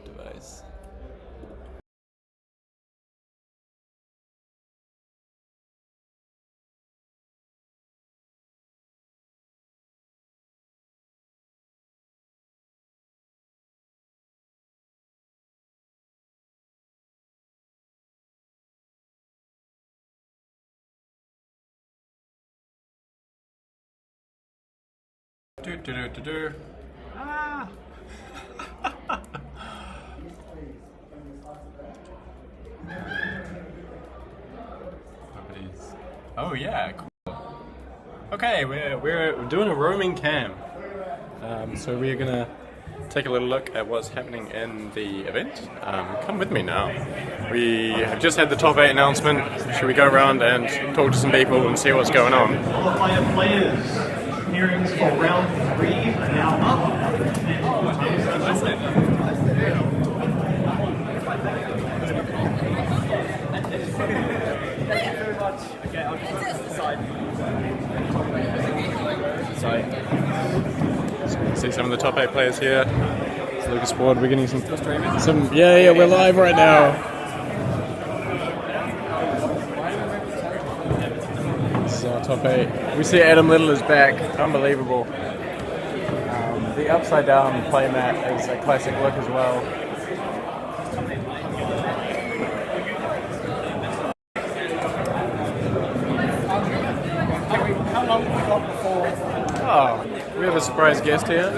Device. Do. Ah. Properties. Oh yeah, cool. Okay, we're doing a roaming cam. So we're gonna take a little look at what's happening in the event. Come with me now. We have just had the top 8 announcement. Should we go around and talk to some people and see what's going on? Qualifier players. Pairings for round 3 are now up. Okay, I'll just decide. Sorry. So you can see some of the top 8 players here. It's Lucas Ward. We're getting some. Yeah, we're live right now. This is our top 8. We see Adam Little is back. Unbelievable. The upside down playmat is a classic look as well. How long have we got before? Oh, we have a surprise guest here.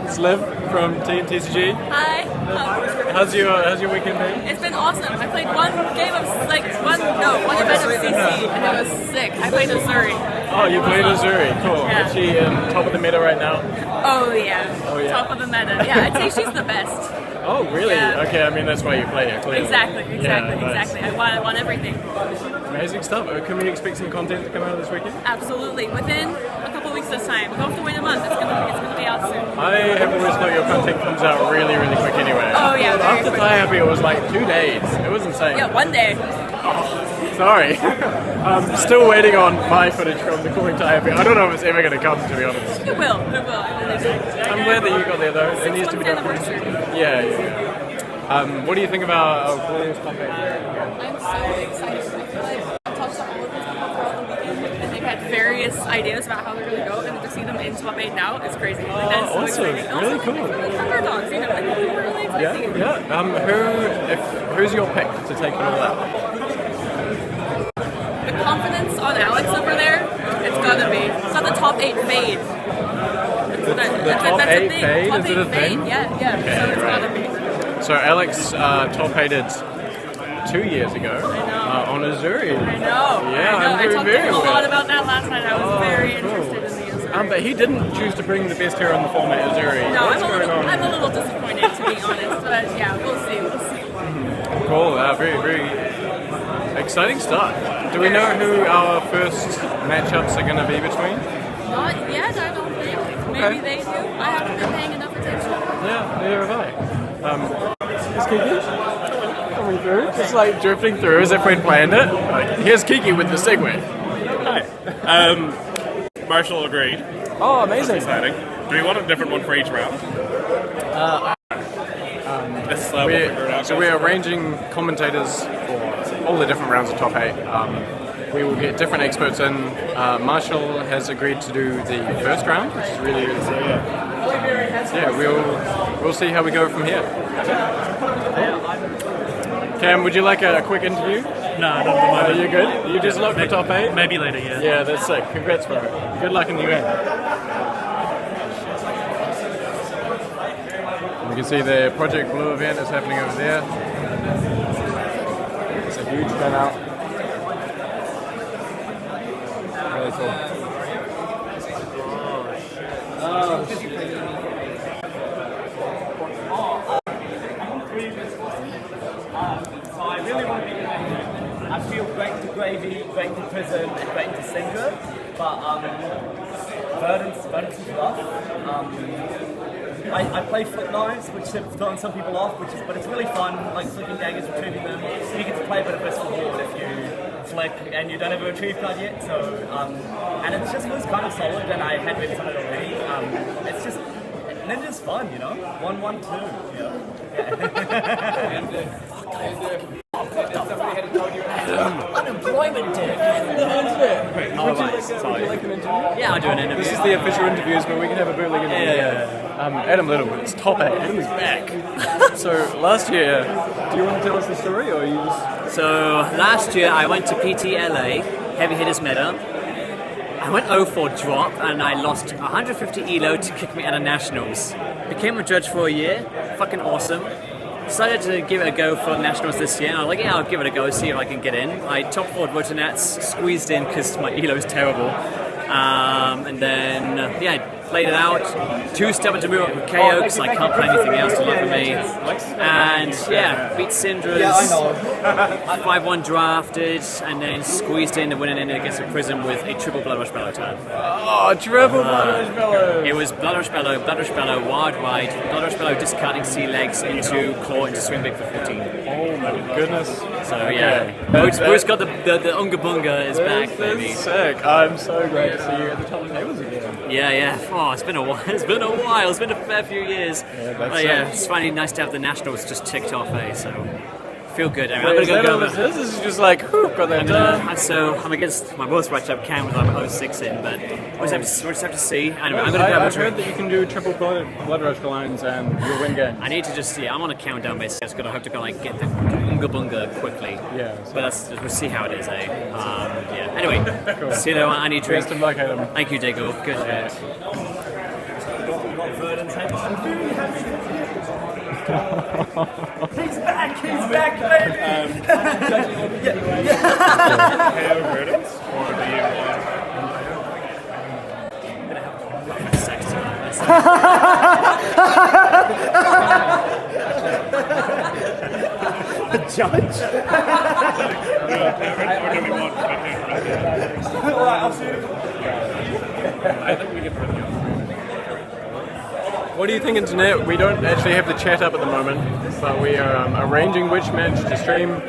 It's Liv from TCG. Hi. How's your weekend been? It's been awesome. I played one event of CC, and it was sick. I played Azuri. Oh, you played Azuri. Cool. Yeah. Is she top of the meta right now? Oh yeah. Oh, yeah. Top of the meta. Yeah, I'd say she's the best. Oh, really? Yeah. Okay, I mean, that's why you play her, clearly. Exactly. Yeah, nice. I won everything. Amazing stuff. Can we expect some content to come out this weekend? Absolutely. Within a couple weeks this time. We don't have to wait a month. It's gonna be out soon. I have always thought your content comes out really, really quick anyway. Oh yeah. Very After quick. Tie Happy, it was like 2 days. It was insane. Yeah, one day. Sorry. I'm still waiting on my footage from the Calling Tie Happy. I don't know if it's ever going to come, to be honest. It will. I'm glad that you got there, though. It needs to be done. Yeah. What do you think about Williams top 8? I'm so excited. I feel like I've talked to all of these people throughout the weekend, and they've had various ideas about how they're going to go, and to see them in top 8 now is crazy. Like, that's so awesome. exciting. And Really also, cool. Like underdogs, like people were really excited. Yeah. Who's your pick to take it all out? The confidence on Alex over there, it's gotta be. It's not the top 8 fade. The top 8 fade? Top Is it 8 a thing? fade? Yeah. Okay, So it's right. gotta be. So Alex top-aided 2 years ago on Azuri. I know. Yeah, I I'm talked to him a lot about that last night. I was very interested in the Azuri. But he didn't choose to bring the best hero in the format, Azuri. No, What's going on? I'm a little disappointed, to be honest. But yeah, we'll see. Cool. Very, very exciting start. Do we know who our first matchups are going to be between? Not yet, I don't think. Maybe they do. I haven't been paying enough attention. Yeah, neither have I. Is Kiki coming through? Just like drifting through as if we'd planned it. Here's Kiki with the segue. Hi. Marshall agreed. Oh, amazing. Exciting. Do we want a different one for each round? We'll figure it out. So we're arranging commentators for all the different rounds of top 8. We will get different experts in. Marshall has agreed to do the first round, which is really, really cool. Yeah, we'll see how we go from here. Cam, would you like a quick interview? No, not at the moment. Are you good? You just locked for top 8? Maybe later, yeah. Yeah, that's sick. Congrats, bro. Good luck in the end. And you can see the Project Blue event is happening over there. It's a huge turnout. Really cool. So I really want to be. I feel great to Gravy, great to Prism, and great to Singer, but Verdance is rough. I play flip knives, which have thrown some people off, but it's really fun, like flipping daggers, retrieving them. You get to play a bit of Bristol board if you flick and you don't have a retrieve card yet. So and it just was kind of solid, and I had read some of it already. It's just Ninja's fun, you know? 1-1-2, you know? Unemployment dick. Oh, right, sorry. Yeah, I'll do an interview. This is the official interviews, but we can have a bootleg interview. Yeah. Adam Littlewood's top 8. Adam is back. So last year, do you want to tell us the story, or you just? So last year I went to PTLA, Heavy Hitters Meta. I went 0-4 drop and I lost 150 elo to kick me out of nationals. Became a judge for a year, fucking awesome. Decided to give it a go for nationals this year. And I was like, yeah, I'll give it a go, see if I can get in. I top 4'd Votanats, squeezed in because my elo is terrible. And then, I played it out. 2-step to move up with KO because I can't play anything else to love for me. And beat Syndra's. 5-1 drafted, and then squeezed in to win an against a Prism with a triple Blood Rush Bellow turn. Oh, triple Blood Rush Bellow! It was Blood Rush Bellow, Wild Ride, Blood Rush Bellow discarding sea legs into claw into swing big for 14. Oh my goodness. So yeah, Bruce got the Unga Bunga is back, baby. That's sick. I'm so glad to see you at the top of the tables again. Yeah. Oh, it's been a while. It's been a fair few years. It's finally nice to have the nationals just ticked off, So feel good. I mean, I'm gonna go. This is just like, got that done. So I'm against my most right up Cam with I'm 06 in, but we'll just have to see. Anyway, I'm gonna go. I've heard that you can do triple blood rush lines and you'll win games. I need to just I'm on a countdown basically. I'm gonna have to go get the Unga Bunga quickly. Yeah. But we'll see how it is, Anyway, cool. See you later. I need to drink. Best of luck, Adam. Thank you, Dago. Good. He's back, man! Verdance, or do you The judge? What do you think, Internet? We don't actually have the chat up at the moment, but we are arranging which match to stream.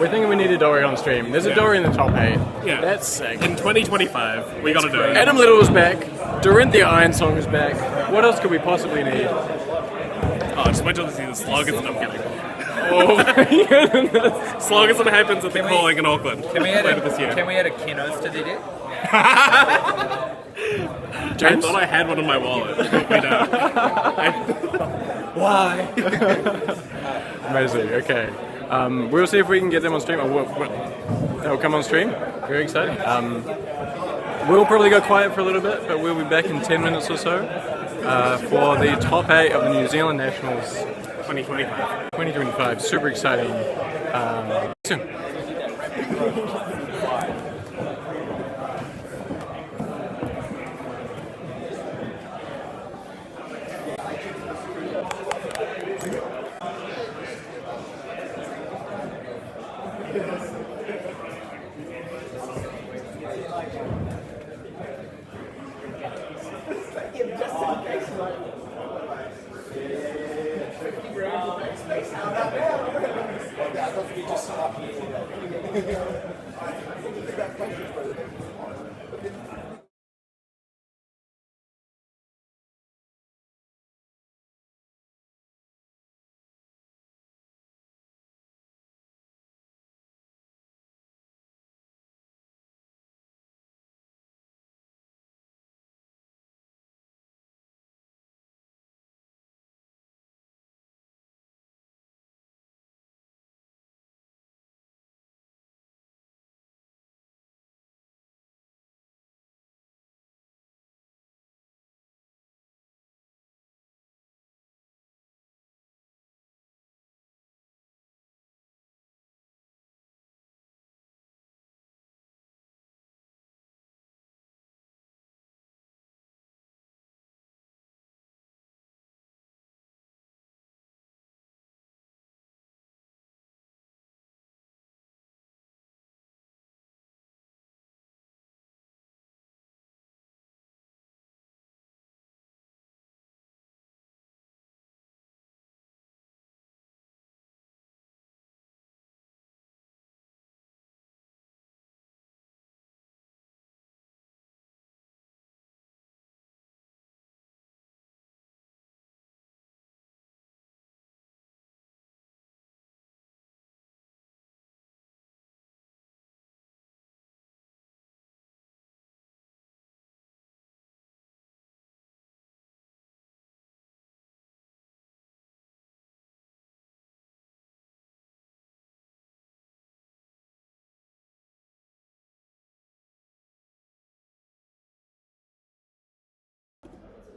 We're thinking we need a Dory on stream. There's a Dory in the top 8. Yeah. That's sick. In 2025, we gotta do it. Adam Little is back. Dorinthia Iron Song is back. What else could we possibly need? Oh, just wait till they see the slogans that I'm getting. Oh, Slogans that happens at the calling in Auckland. Can we add later this year. Can we add a Kenos to the deal? I thought I had one in my wallet. I don't. Why? Amazing. Okay. We'll see if we can get them on stream. They'll come on stream. Very exciting. We'll probably go quiet for a little bit, but we'll be back in 10 minutes or so for the top 8 of the New Zealand Nationals 2025. Super exciting. Soon.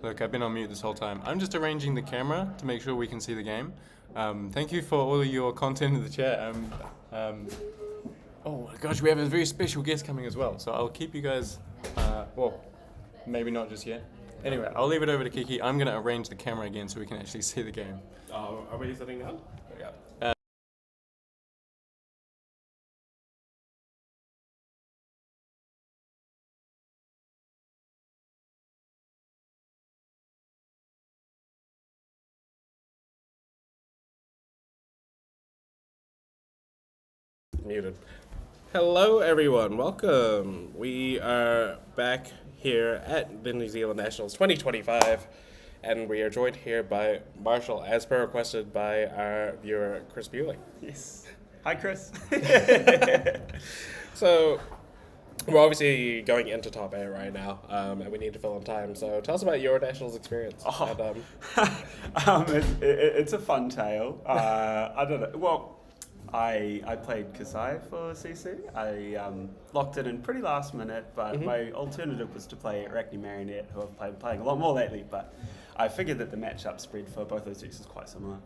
Look, I've been on mute this whole time. I'm just arranging the camera to make sure we can see the game. Thank you for all of your content in the chat. Oh my gosh, we have a very special guest coming as well, so I'll keep you guys, well, maybe not just yet. Anyway, I'll leave it over to Kiki. I'm going to arrange the camera again so we can actually see the game. Are we sitting down? Yeah. Muted. Hello, everyone. Welcome. We are back here at the New Zealand Nationals 2025, and we are joined here by Marshall, as per requested by our viewer, Chris Bewley. Yes. Hi, Chris. So, we're obviously going into top 8 right now, and we need to fill in time. So, tell us about your Nationals experience. It's a fun tale. I don't know. Well, I played Kasai for CC. I locked it in pretty last minute, but my alternative was to play Arachne Marionette, who I've playing a lot more lately. But I figured that the matchup spread for both those decks is quite similar.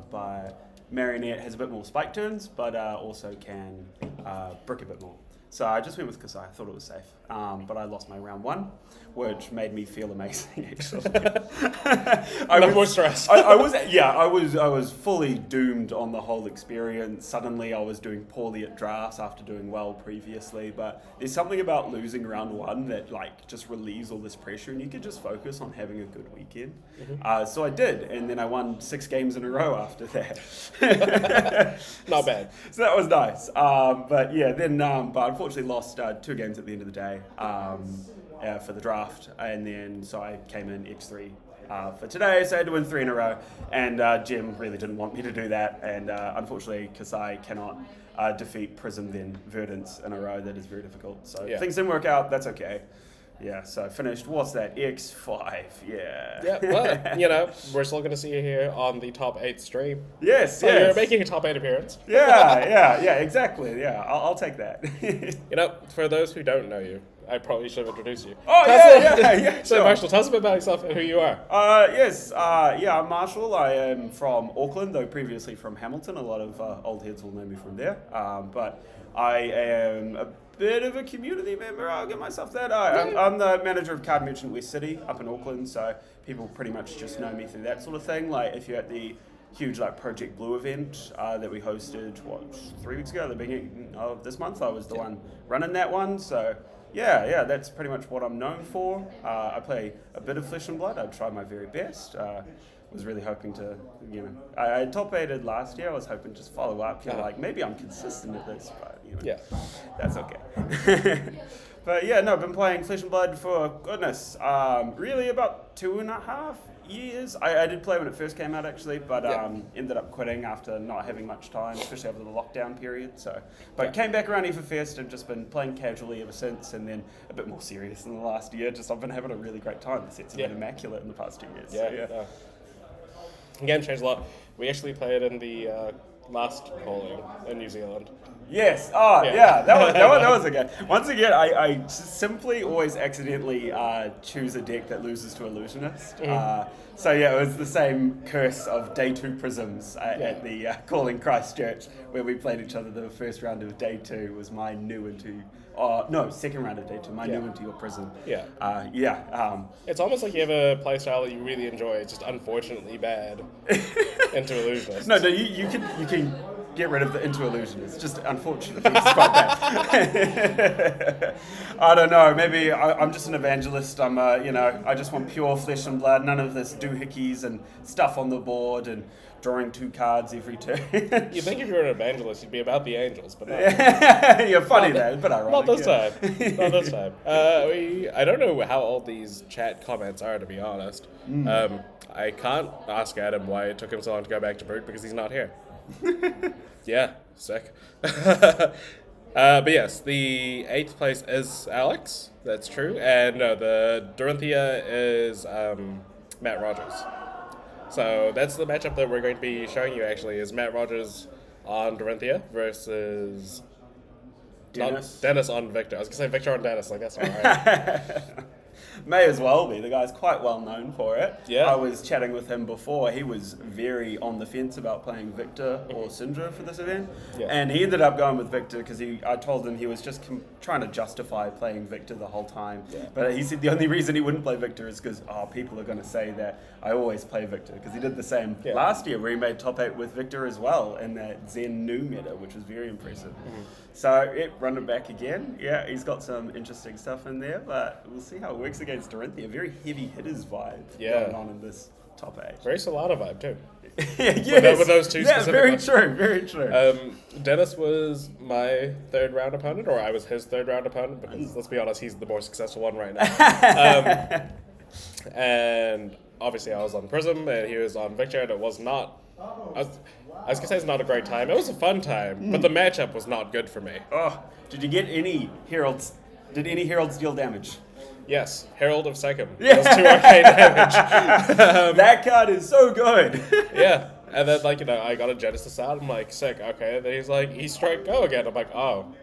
But Marionette has a bit more spike turns, but also can brick a bit more. So I just went with Kasai. I thought it was safe. But I lost my round 1, which made me feel amazing, actually. More stress. I was fully doomed on the whole experience. Suddenly I was doing poorly at drafts after doing well previously. But there's something about losing round 1 that just relieves all this pressure, and you could just focus on having a good weekend. So I did, and then I won 6 games in a row after that. Not bad. So that was nice. But yeah, then but unfortunately lost 2 games at the end of the day for the draft, and then so I came in X3 for today, so I had to win 3 in a row, and Jim really didn't want me to do that, and unfortunately Kasai cannot defeat Prism then Verdance in a row. That is very difficult, so things didn't work out. That's okay. Yeah, so I finished, what's that, X5, Yeah, well, we're still going to see you here on the top 8 stream. Yes, so you're making a top 8 appearance. Yeah, exactly, I'll take that. For those who don't know you, I probably should have introduced you. Oh, yeah, So sure. Marshall, tell us a bit about yourself and who you are. I'm Marshall. I am from Auckland, though previously from Hamilton. A lot of old heads will know me from there. But I am a bit of a community member. I'll give myself that. I'm the manager of Card Merchant West City up in Auckland, so people pretty much just know me through that sort of thing. Like if you're at the huge Project Blue event that we hosted 3 weeks ago, the beginning of this month, I was the one running that one. So yeah, that's pretty much what I'm known for. I play a bit of Flesh and Blood. I tried my very best. Was really hoping to, I top 8'd last year. I was hoping to just follow up. Maybe I'm consistent at this, but that's okay. But yeah, no, I've been playing Flesh and Blood for goodness, really about 2.5 years. I did play when it first came out actually, but ended up quitting after not having much time, especially over the lockdown period. But came back around Everfest and just been playing casually ever since, and then a bit more serious in the last year. I've been having a really great time. The sets have been immaculate in the past 2 years. The game changed a lot. We actually played in the last polling in New Zealand. Yes. That was a good. Once again, I simply always accidentally choose a deck that loses to Illusionist. So it was the same curse of day 2 Prisms at the Calling Christchurch, where we played each other. The first round of day 2 was my new into. Second round of day 2. My new into your Prism. It's almost like you have a playstyle that you really enjoy. It's just unfortunately bad into Illusionist. No, you can get rid of the into Illusionist. Just unfortunately, it's quite bad. I don't know. Maybe I'm just an evangelist. I'm I just want pure Flesh and Blood. None of this doohickeys and stuff on the board and drawing 2 cards every turn. You think if you were an evangelist, you'd be about the angels, but not. You're funny though, but ironic. Not this time. Not this time. I don't know how old these chat comments are, to be honest. I can't ask Adam why it took him so long to go back to Brute because he's not here. Sick. But yes, the 8th place is Alex. That's true. And no, the Dorinthia is Matt Rogers. So that's the matchup that we're going to be showing you actually, is Matt Rogers on Dorinthia versus Dennis. Dennis on Victor. I was going to say Victor on Dennis, that's all right. May as well be. The guy's quite well known for it. Yeah. I was chatting with him before. He was very on the fence about playing Victor or Syndra for this event. Yeah. And he ended up going with Victor because I told him he was just trying to justify playing Victor the whole time. Yeah. But he said the only reason he wouldn't play Victor is because, people are going to say that I always play Victor. Because he did the same last year where he made top 8 with Victor as well in that Zen new meta, which was very impressive. Mm-hmm. So run it back again. Yeah, he's got some interesting stuff in there, but we'll see how it works against Dorinthia. Very heavy hitters vibe going on in this top 8. Very Solana vibe too. Yes. With those two yeah, specific very ones. true, very true. Dennis was my 3rd round opponent, or I was his 3rd round opponent, because let's be honest, he's the more successful one right now. And obviously I was on Prism and he was on Victor, and it was not... I was gonna say it's not a great time. It was a fun time, but the matchup was not good for me. Oh, did you get any Heralds? Did any Heralds deal damage? Yes, Herald of Second. Does 2 arcane damage. That card is so good. Yeah, and then I got a Genesis out. I'm like, sick. Okay. And then he's like, E-Strike, go again. I'm like, oh.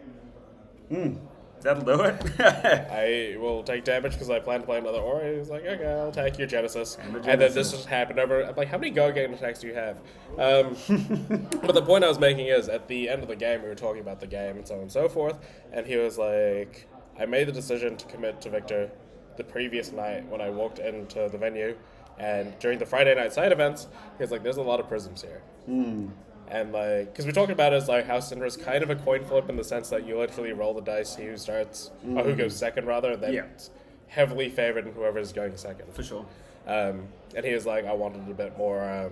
That'll do it. I will take damage because I plan to play another aura. He's like, okay, I'll take your Genesis. And then this just happened over. I'm like, how many go again attacks do you have? But the point I was making is, at the end of the game, we were talking about the game and so on and so forth. And he was like, I made the decision to commit to Victor the previous night when I walked into the venue. And during the Friday night side events, he was like, there's a lot of Prisms here. And because we're talking about it as how Syndra's kind of a coin flip in the sense that you literally roll the dice, see who starts, or who goes second rather, and then it's heavily favored in whoever is going second. For sure. And he was like, I wanted a bit more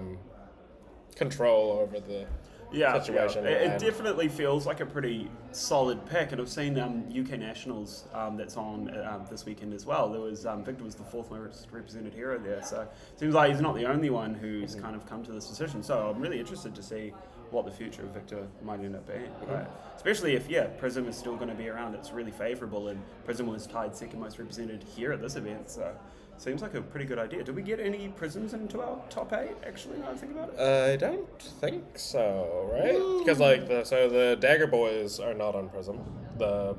control over the situation. It definitely feels like a pretty solid pick, and I've seen UK Nationals that's on this weekend as well. There was Victor was the 4th most represented hero there, so it seems like he's not the only one who's kind of come to this decision. So I'm really interested to see what the future of Victor might end up being. Right? Especially if Prism is still going to be around. It's really favourable, and Prism was tied 2nd most represented here at this event, so seems like a pretty good idea. Did we get any Prisms into our top 8, actually, now I think about it? I don't think so, right? Because, the Dagger Boys are not on Prism. The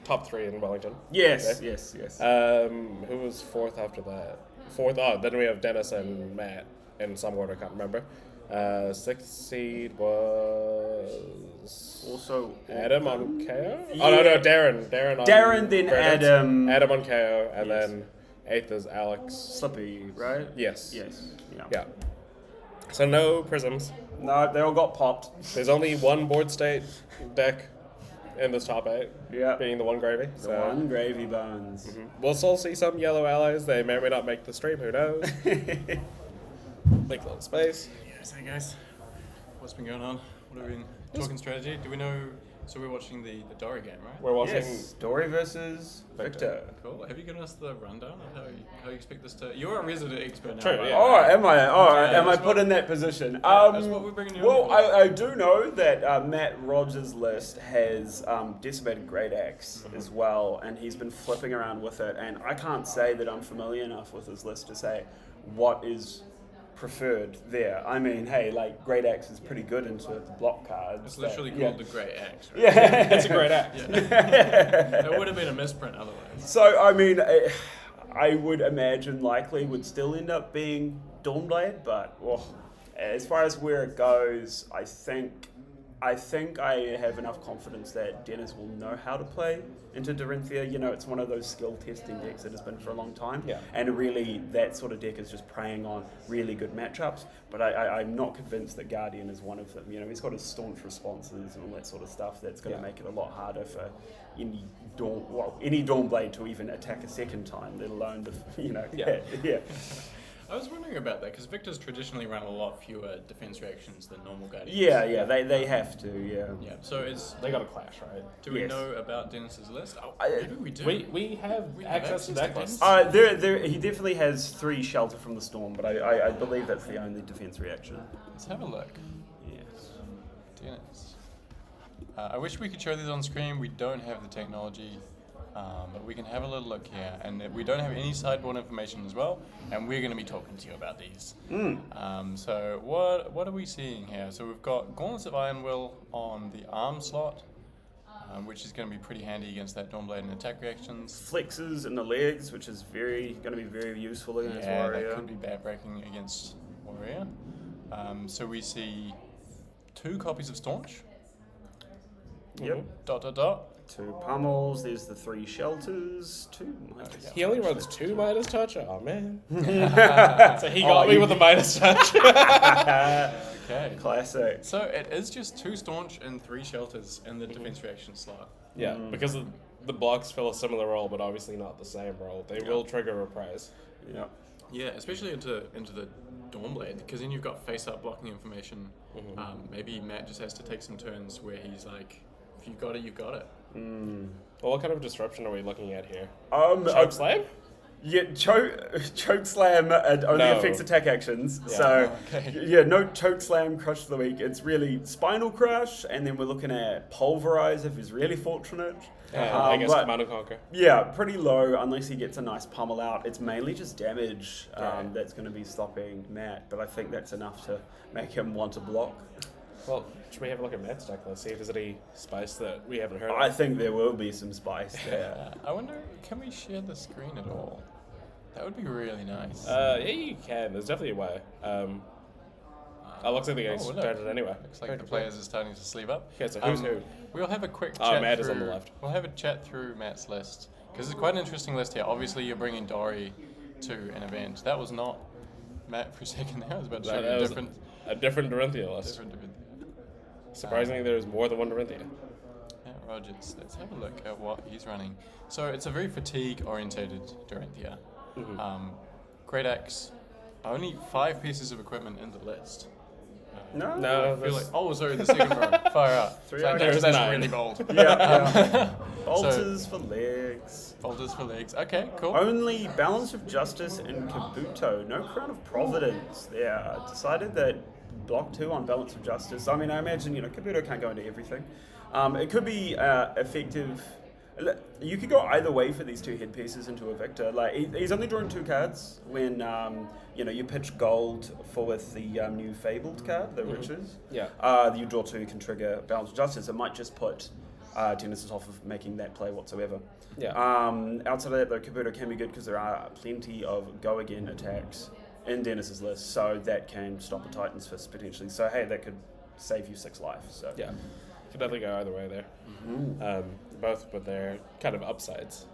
top 3 in Wellington. Yes, okay? yes. Who was 4th after that? 4th, then we have Dennis and Matt in some order, I can't remember. 6th seed was... Also... Adam on KO? Yeah. Oh, no, Darren. Darren on Darren, then Verdance. Adam... Adam on KO, and then 8th is Alex. Slippy, right? Yes. Yeah. So no Prisms. No, they all got popped. There's only one board state deck in this top 8. Yeah. Being the one gravy. The one gravy bones. Mm-hmm. We'll still see some yellow allies. They may or may not make the stream. Who knows? Make a little space. So guys, what's been going on? What have we been talking strategy? Do we know? So we're watching the Dory game, right? We're watching Dory versus Victor. Cool. Have you given us the rundown of how you expect this to? You're a resident expert now. True, right? yeah. Oh, am I? Oh, Yeah, am I that's put what- in that position? that's what we're bringing you Well, on for. I do know that Matt Rogers' list has Decimated Great Axe as well, and he's been flipping around with it, and I can't say that I'm familiar enough with his list to say what is preferred there. I mean, hey, Great Axe is pretty good into the block cards. It's literally but, called the Great Axe, right? Yeah. It's a great act. It would have been a misprint otherwise. So, I mean, I would imagine likely would still end up being Dawnblade, but as far as where it goes, I think I have enough confidence that Dennis will know how to play into Dorinthia. You know, it's one of those skill testing decks that has been for a long time. Yeah. And really, that sort of deck is just preying on really good matchups. But I'm not convinced that Guardian is one of them. You know, he's got his staunch responses and all that sort of stuff that's going to make it a lot harder for any Dawnblade to even attack a second time, let alone yeah. I was wondering about that because Victor's traditionally run a lot fewer defense reactions than normal Guardians. Yeah, they have to, Yeah, so They got a clash, right? do we Yes. know about Dennis's list? Oh, maybe we do. We have access to that list. He definitely has 3 Shelter from the Storm, but I believe that's the only defense reaction. Let's have a look. Yes. Dennis. I wish we could show these on screen. We don't have the technology, but we can have a little look here. And we don't have any sideboard information as well, and we're going to be talking to you about these. So what are we seeing here? So we've got Gauntlets of Iron Will on the arm slot. which is going to be pretty handy against that Dawnblade and attack reactions. Flexes in the legs, which is going to be very useful against Yeah, Warrior. that could be backbreaking against Warrior. So we see 2 copies of Staunch. Yep. Dot. 2 pummels. There's the 3 shelters. 2 Midas. He only runs 2 Midas touch? Oh, man. So So he got me with the Midas touch. Okay. Classic. So it is just 2 Staunch and 3 Shelters in the defense reaction slot. Yeah, because the blocks fill a similar role, but obviously not the same role. They will trigger reprise. Yeah. Yeah, especially into the Dawnblade, because then you've got face-up blocking information. Maybe Matt just has to take some turns where he's like, if you got it, you got it. Well, what kind of disruption are we looking at here? Choke slam? Yeah, choke slam only No. affects attack actions. Yeah. So, Okay. yeah, no choke slam, crush of the week. It's really spinal crush, and then we're looking at pulverize if he's really fortunate. I guess but- Command and Conquer. Yeah, pretty low unless he gets a nice pummel out. It's mainly just damage Right. that's going to be stopping Matt, but I think that's enough to make him want to block. Well, should we have a look at Matt's deck? Let's see if there's any spice that we haven't heard of. I think there will be some spice there. I wonder, can we share the screen at all? That would be really nice. Yeah, you can. There's definitely a way. Looks like they're getting look. started anyway. Looks like the players are starting to sleeve up. Okay, so who's who? We'll have a quick Oh, chat Matt through, is on the left. We'll have a chat through Matt's list, because it's quite an interesting list here. Obviously, you're bringing Dory to an event. That was not Matt for a second there. I was about to show you That a was different... a different Dorinthia list. Surprisingly, there's more than one Dorinthia. Yeah, Rogers. Let's have a look at what he's running. So it's a very fatigue-orientated Dorinthia. Great Axe. Only 5 pieces of equipment in the list. No? No, I feel like, sorry, the second row. Fire out. Three So out. that's There's 9. really bold. Yeah. Bolters for legs. Bolters for legs. Okay, cool. Only Balance of Justice and Kabuto. No Crown of Providence there. I decided that block 2 on Balance of Justice. I mean, I imagine, Kabuto can't go into everything. It could be effective. You could go either way for these 2 headpieces into a Victor. Like, he's only drawing 2 cards when, you pitch gold for with the new Fabled card, the Riches. Yeah. You draw 2, you can trigger Balance of Justice. It might just put Genesis off of making that play whatsoever. Yeah. Outside of that, though, Kabuto can be good because there are plenty of go-again attacks in Dennis's list, so that can stop a Titan's Fist potentially. So, hey, that could save you 6 life. So. Yeah. Could definitely go either way there. Both with their kind of upsides.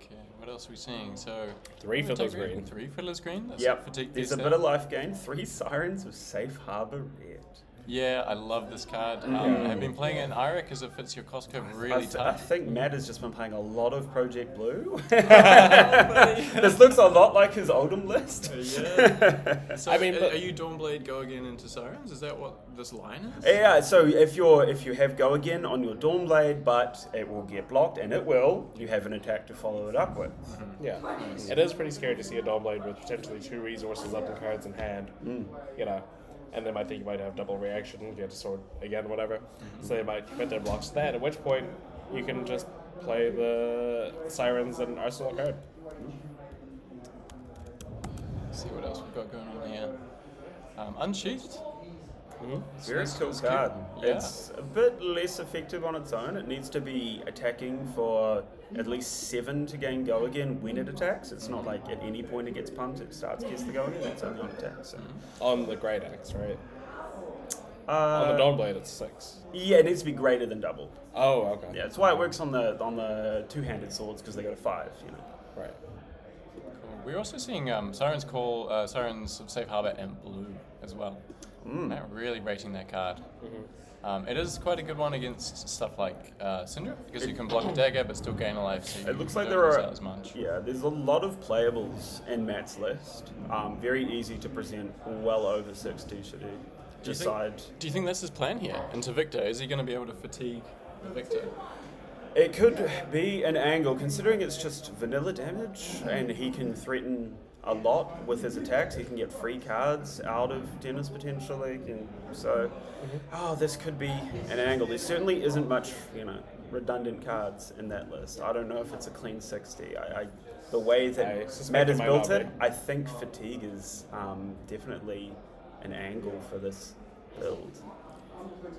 Okay, what else are we seeing? So 3 Fiddler's Green. 3 Fiddler's Green. That's Yep, fatigue there's a piece bit there. of life gain. 3 Sirens with Safe Harbor Red. Yeah, I love this card. I've been playing it in IRA because it fits your cost curve really I tight. think Matt has just been playing a lot of Project Blue. This looks a lot like his Oldham list. Yeah. So I mean, are you Dawnblade go again into Sirens? Is that what this line is? Yeah, so if you have go again on your Dawnblade, but it will get blocked, and it will, you have an attack to follow it up with. Yeah. It is pretty scary to see a Dawnblade with potentially 2 resources up and cards in hand. And they might think you might have double reaction, you get to sword again, whatever. So they might fit their blocks to that, at which point you can just play the Sirens and Arsenal card. Let's see what else we've got going on here. Unsheathed. Very It's- cool it's cute. card. Yeah. It's a bit less effective on its own. It needs to be attacking for at least 7 to gain go again when it attacks. It's not like at any point it gets pumped, it starts gets the go again. It's only on attack. So. On the Great Axe, right? On the Dawnblade, it's 6. Yeah, it needs to be greater than double. Oh, okay. Yeah, that's why it works on the 2-handed swords because they go to 5. Right. Cool. We're also seeing Sirens call Sirens of Safe Harbor and blue as well. Not really rating that card. It is quite a good one against stuff like Syndra because you can block a dagger but still gain a life. So It looks like don't there lose are out as much. there's a lot of playables in Matt's list. Very easy to present, well over 60 should he decide. Do you think that's his plan here into Victor? Is he going to be able to fatigue Victor? It could be an angle, considering it's just vanilla damage, and he can threaten a lot with his attacks. He can get free cards out of Dennis potentially, and so this could be an angle. There certainly isn't much, redundant cards in that list. I don't know if it's a clean 60. The way I that suspect Matt it has might built not it, I think fatigue is definitely an angle for this build.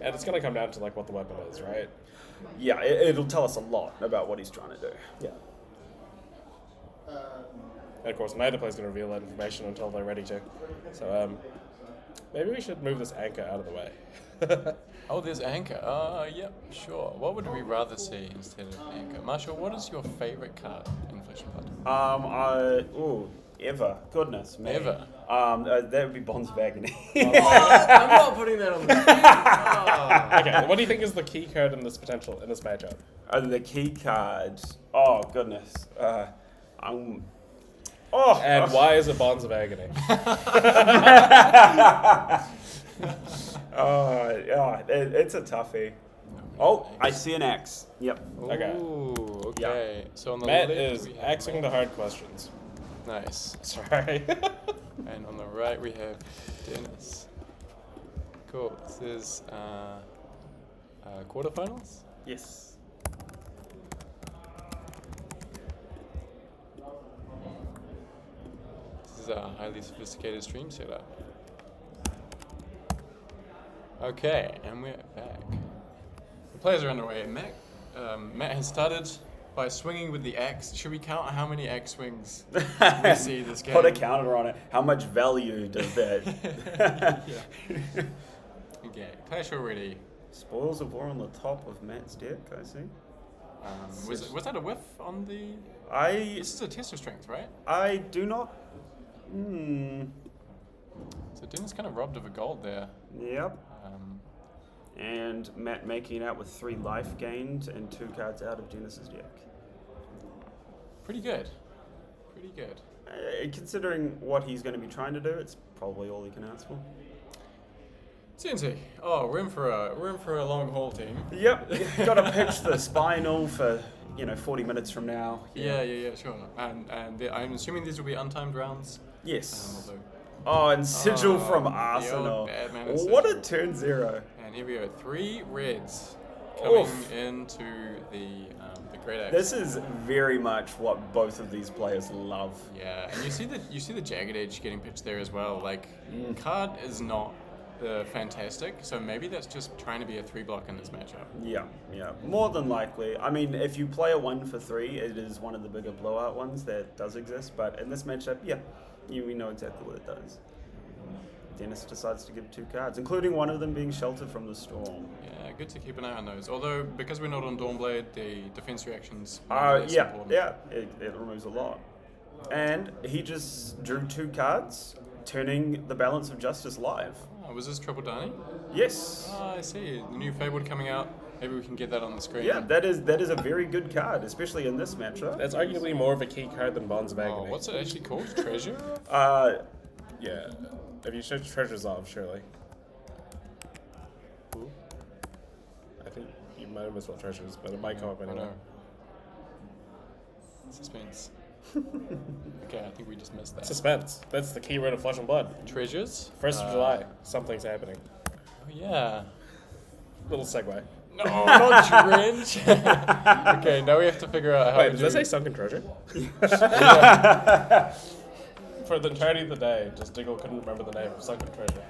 And it's going to come down to like what the weapon is, right? Yeah, it'll tell us a lot about what he's trying to do. Yeah. And of course, neither player's going to reveal that information until they're ready to. So maybe we should move this anchor out of the way. Oh, there's anchor. Yep, sure. What would we rather see instead of anchor? Marshall, what is your favorite card in Flesh and Blood? Ever. Goodness me. Ever? That would be Bonds of Agony. I'm not putting that on the screen. Okay, what do you think is the key card in this matchup? The key card. Oh, goodness. And why is it Bonds of Agony? It's a toughie. Oh, I see an X. Yep. Okay. Ooh, okay. So on the Matt left is we have axing the hard questions. Nice. Sorry. And on the right we have Dennis. Cool. This is quarterfinals. Yes. This is a highly sophisticated stream setup. Okay, and we're back. The players are underway. Matt has started by swinging with the axe. Should we count how many axe swings we see this game? Put a counter on it. How much value does that? Okay, Clash already. Spoils of War on the top of Matt's deck, I see. Was that a whiff on the... This is a test of strength, right? I do not... So Dennis kind of robbed of a gold there. Yep. And Matt making out with 3 life gained and 2 cards out of Dennis's deck. Pretty good. Pretty good. Considering what he's going to be trying to do, it's probably all he can ask for. CNC. Oh, we're in for a long haul, team. Yep. Got to pitch the Spinal for 40 minutes from now. Yeah, sure. And I'm assuming these will be untimed rounds. Yes. And Sigil from Arsenal. What a turn 0. And here we go, 3 reds coming into the Great Axe. This is very much what both of these players love. Yeah, and you see the Jagged Edge getting pitched there as well. Like, card is not fantastic, so maybe that's just trying to be a 3-block in this matchup. Yeah, more than likely. I mean, if you play a 1 for 3, it is one of the bigger blowout ones that does exist, but in this matchup, we know exactly what it does. Dennis decides to give 2 cards, including one of them being Shelter from the Storm. Yeah, good to keep an eye on those. Although, because we're not on Dawnblade, the defense reactions it removes a lot. And he just drew 2 cards, turning the Balance of Justice live. Oh, was this Triple Dani? Yes. Oh, I see. The new Fabled coming out. Maybe we can get that on the screen. Yeah, that is a very good card, especially in this matchup. That's arguably more of a key card than Bonds of Agony. What's it actually called? Treasure? Yeah. Have you searched Treasures of, surely? Who? I think you might have misspelled Treasures, but it might come up anyway. Suspense. Okay, I think we just missed that. Suspense. That's the key word of Flesh and Blood. Treasures? 1st of July. Something's happening. Oh, yeah. Little segue. No, not Drench. Okay, now we have to figure out how Wait, to did I say Sunken Treasure? For the entirety of the day, just Diggle couldn't remember the name of Sunken Treasure.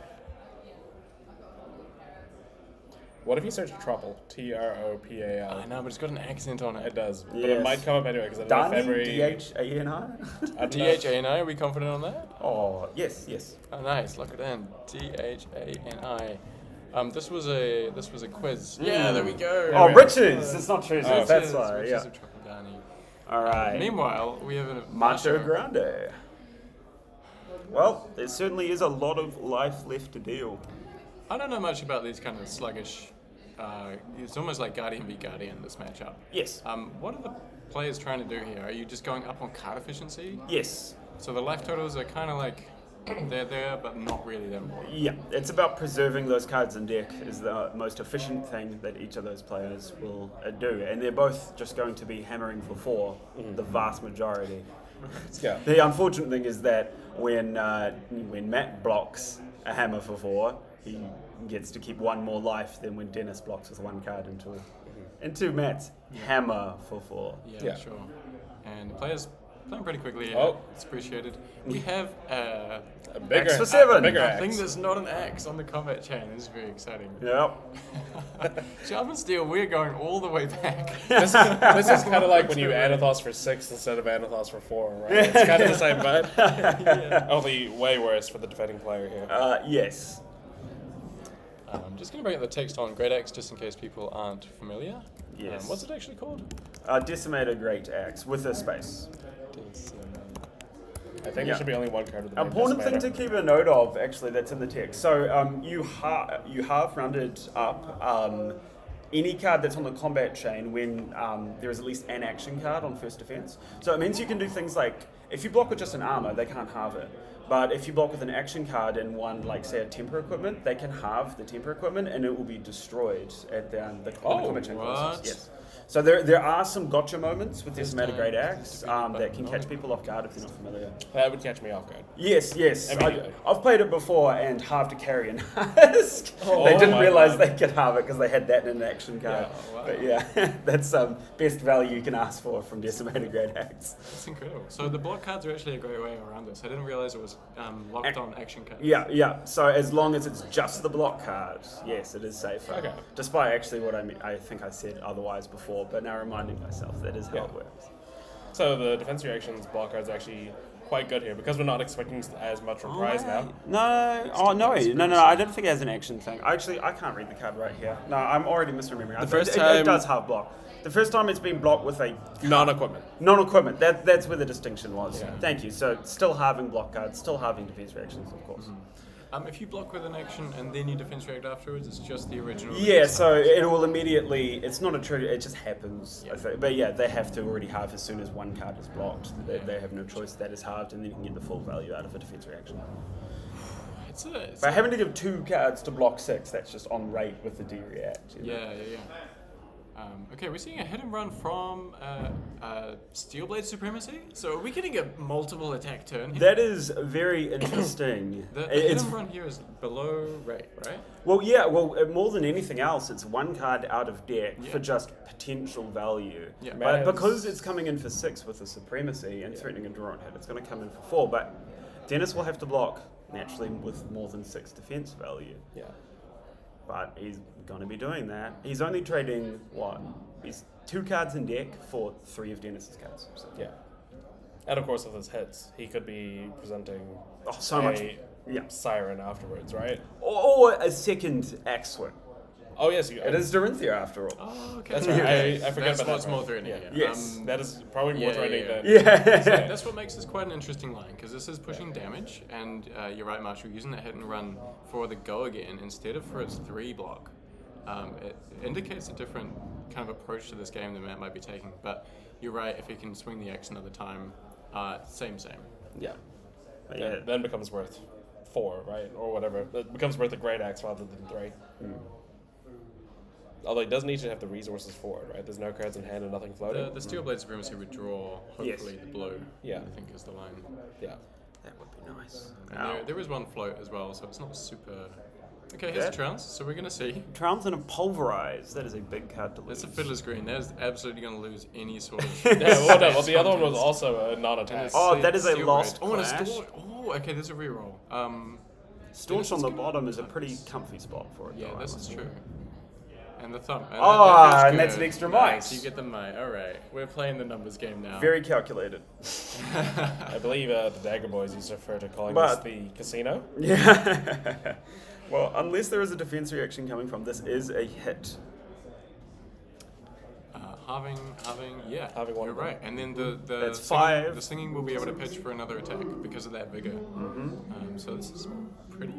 What if you search Tropal? Tropal. I know, but it's got an accent on it. It does. But Yes. it might come up anyway, because I don't know if February... Dhani? D-H-A-N-I, are we confident on that? Oh, yes. Oh, nice, lock it in. D-H-A-N-I. This was a quiz. Yeah, there we go. Oh, riches! It's not treasures, Riches, that's why, Riches of Triple Dani. Alright. Meanwhile, we have a Macho Grande. Well, there certainly is a lot of life left to deal. I don't know much about these kind of sluggish. It's almost like Guardian v Guardian, this matchup. Yes. What are the players trying to do here? Are you just going up on card efficiency? Yes. So the life totals are kind of like they're there, but not really that important. Yeah, it's about preserving those cards in deck is the most efficient thing that each of those players will do. And they're both just going to be hammering for 4, the vast majority. Yeah. The unfortunate thing is that when Matt blocks a hammer for 4, he gets to keep 1 more life than when Dennis blocks with 1 card into Matt's hammer for 4. Yeah, sure. And players playing pretty quickly here. Oh. It's appreciated. We have A bigger Axe for 7. A bigger a thing axe. that's not an axe on the combat chain. This is very exciting. Yep. Sharp and Steel, we're going all the way back. This is kind of like when you Anathos for 6 instead of Anathos for 4, right? It's kind of the same vibe. Only way worse for the defending player here. Yes. I'm just going to bring up the text on Great Axe just in case people aren't familiar. Yes. What's it actually called? Decimated Great Axe with a space. I think Yeah. there should be only one card with the name Important thing Decimator. to keep a note of, actually, that's in the text. So you half rounded up any card that's on the combat chain when there is at least an action card on first defense. So it means you can do things like, if you block with just an armor, they can't halve it. But if you block with an action card and one, like say a temper equipment, they can halve the temper equipment and it will be destroyed at the combat chain process. what? Yes. So there are some gotcha moments with Decimated Great time Axe defeated by that can catch Dory. people off guard if they're not familiar. That would catch me off guard. Yes. Immediately. I've played it before and halved a carry in Husk. Oh They didn't my realize God. they could halve it because they had that in an action card. Yeah, wow. But yeah, that's best value you can ask for from Decimated Great Axe. That's incredible. So the block cards are actually a great way around this. I didn't realize it was locked on action cards. Yeah. So as long as it's just the block card, yes, it is safer. Okay. Despite actually what I think I said otherwise before, but now reminding myself that is how it works. So the defense reactions block cards are actually quite good here because we're not expecting as much reprise now. No. I don't think it has an action thing. I can't read the card right here. No, I'm already misremembering. The first it time- does half block. The first time it's been blocked with a Non-equipment. non-equipment. That's where the distinction was. Yeah. Thank you. So still halving block cards, still halving defense reactions, of course. If you block with an action and then you defense react afterwards, it's just the original. Yeah, so it will immediately. It's not a trigger. It just happens. Yeah. I think. But yeah, they have to already halve as soon as one card is blocked. They have no choice. That is halved, and then you can get the full value out of a defense reaction. It's But having to give 2 cards to block 6, that's just on rate with the D react. You know? Yeah. Okay, we're seeing a hit and run from Steelblade Supremacy. So are we getting a multiple attack turn here? That is very interesting. The hit and run here is below rate, right? Well, more than anything else, it's 1 card out of deck for just potential value. Yeah. But Man's- because it's coming in for 6 with the Supremacy and threatening a draw on hit, it's going to come in for 4. But Dennis will have to block naturally with more than 6 defense value. Yeah. But he's going to be doing that. He's only trading what? He's 2 cards in deck for 3 of Dennis's cards. So. Yeah. And of course, with his hits, he could be presenting So much. a Yeah. siren afterwards, right? Or a second axe swing. Oh yes, It is Dorinthia after all. Oh, okay. That's right. I forget That's about that what's part. more threatening. Yeah. Yeah. Yes. That is probably more yeah, threatening yeah. than. Yeah. So that's what makes this quite an interesting line, because this is pushing damage, and you're right, Marshall, using that hit and run for the go again instead of for its 3 block. It indicates a different kind of approach to this game that Matt might be taking, but you're right, if he can swing the axe another time, same. Yeah. But Yeah, yeah. then becomes worth 4, right, or whatever. It becomes worth a great axe rather than 3. Although he doesn't need to have the resources for it, right? There's no cards in hand and nothing floating. The Steelblade Supremacy would draw, hopefully, the blow, Yeah. I think is the line. Yeah. That would be nice. And there is one float as well, so it's not super... Okay, here's a trounce, so we're going to see. Trounce and a Pulverize. That is a big card to lose. That's a Fiddler's Green. That's absolutely going to lose any sort of... Yeah, well, the other one was also a non-attack. Oh, that is a Steel lost Blade. clash. Okay, there's a reroll. Staunch on the bottom is a pretty comfy spot for it. Yeah, though, this I is must true. admit. And the thumb. And Ah, that and feels that's good. an extra Nice, mic. you get the mic. Alright, we're playing the numbers game now. Very calculated. I believe the Dagger Boys used to refer to calling But- this the casino. Yeah. Well, unless there is a defense reaction coming from, this is a hit. Halving, yeah. Halving one You're of them. right. And then the That's singing, 5. The singing will be able to pitch for another attack because of that vigor. So this is pretty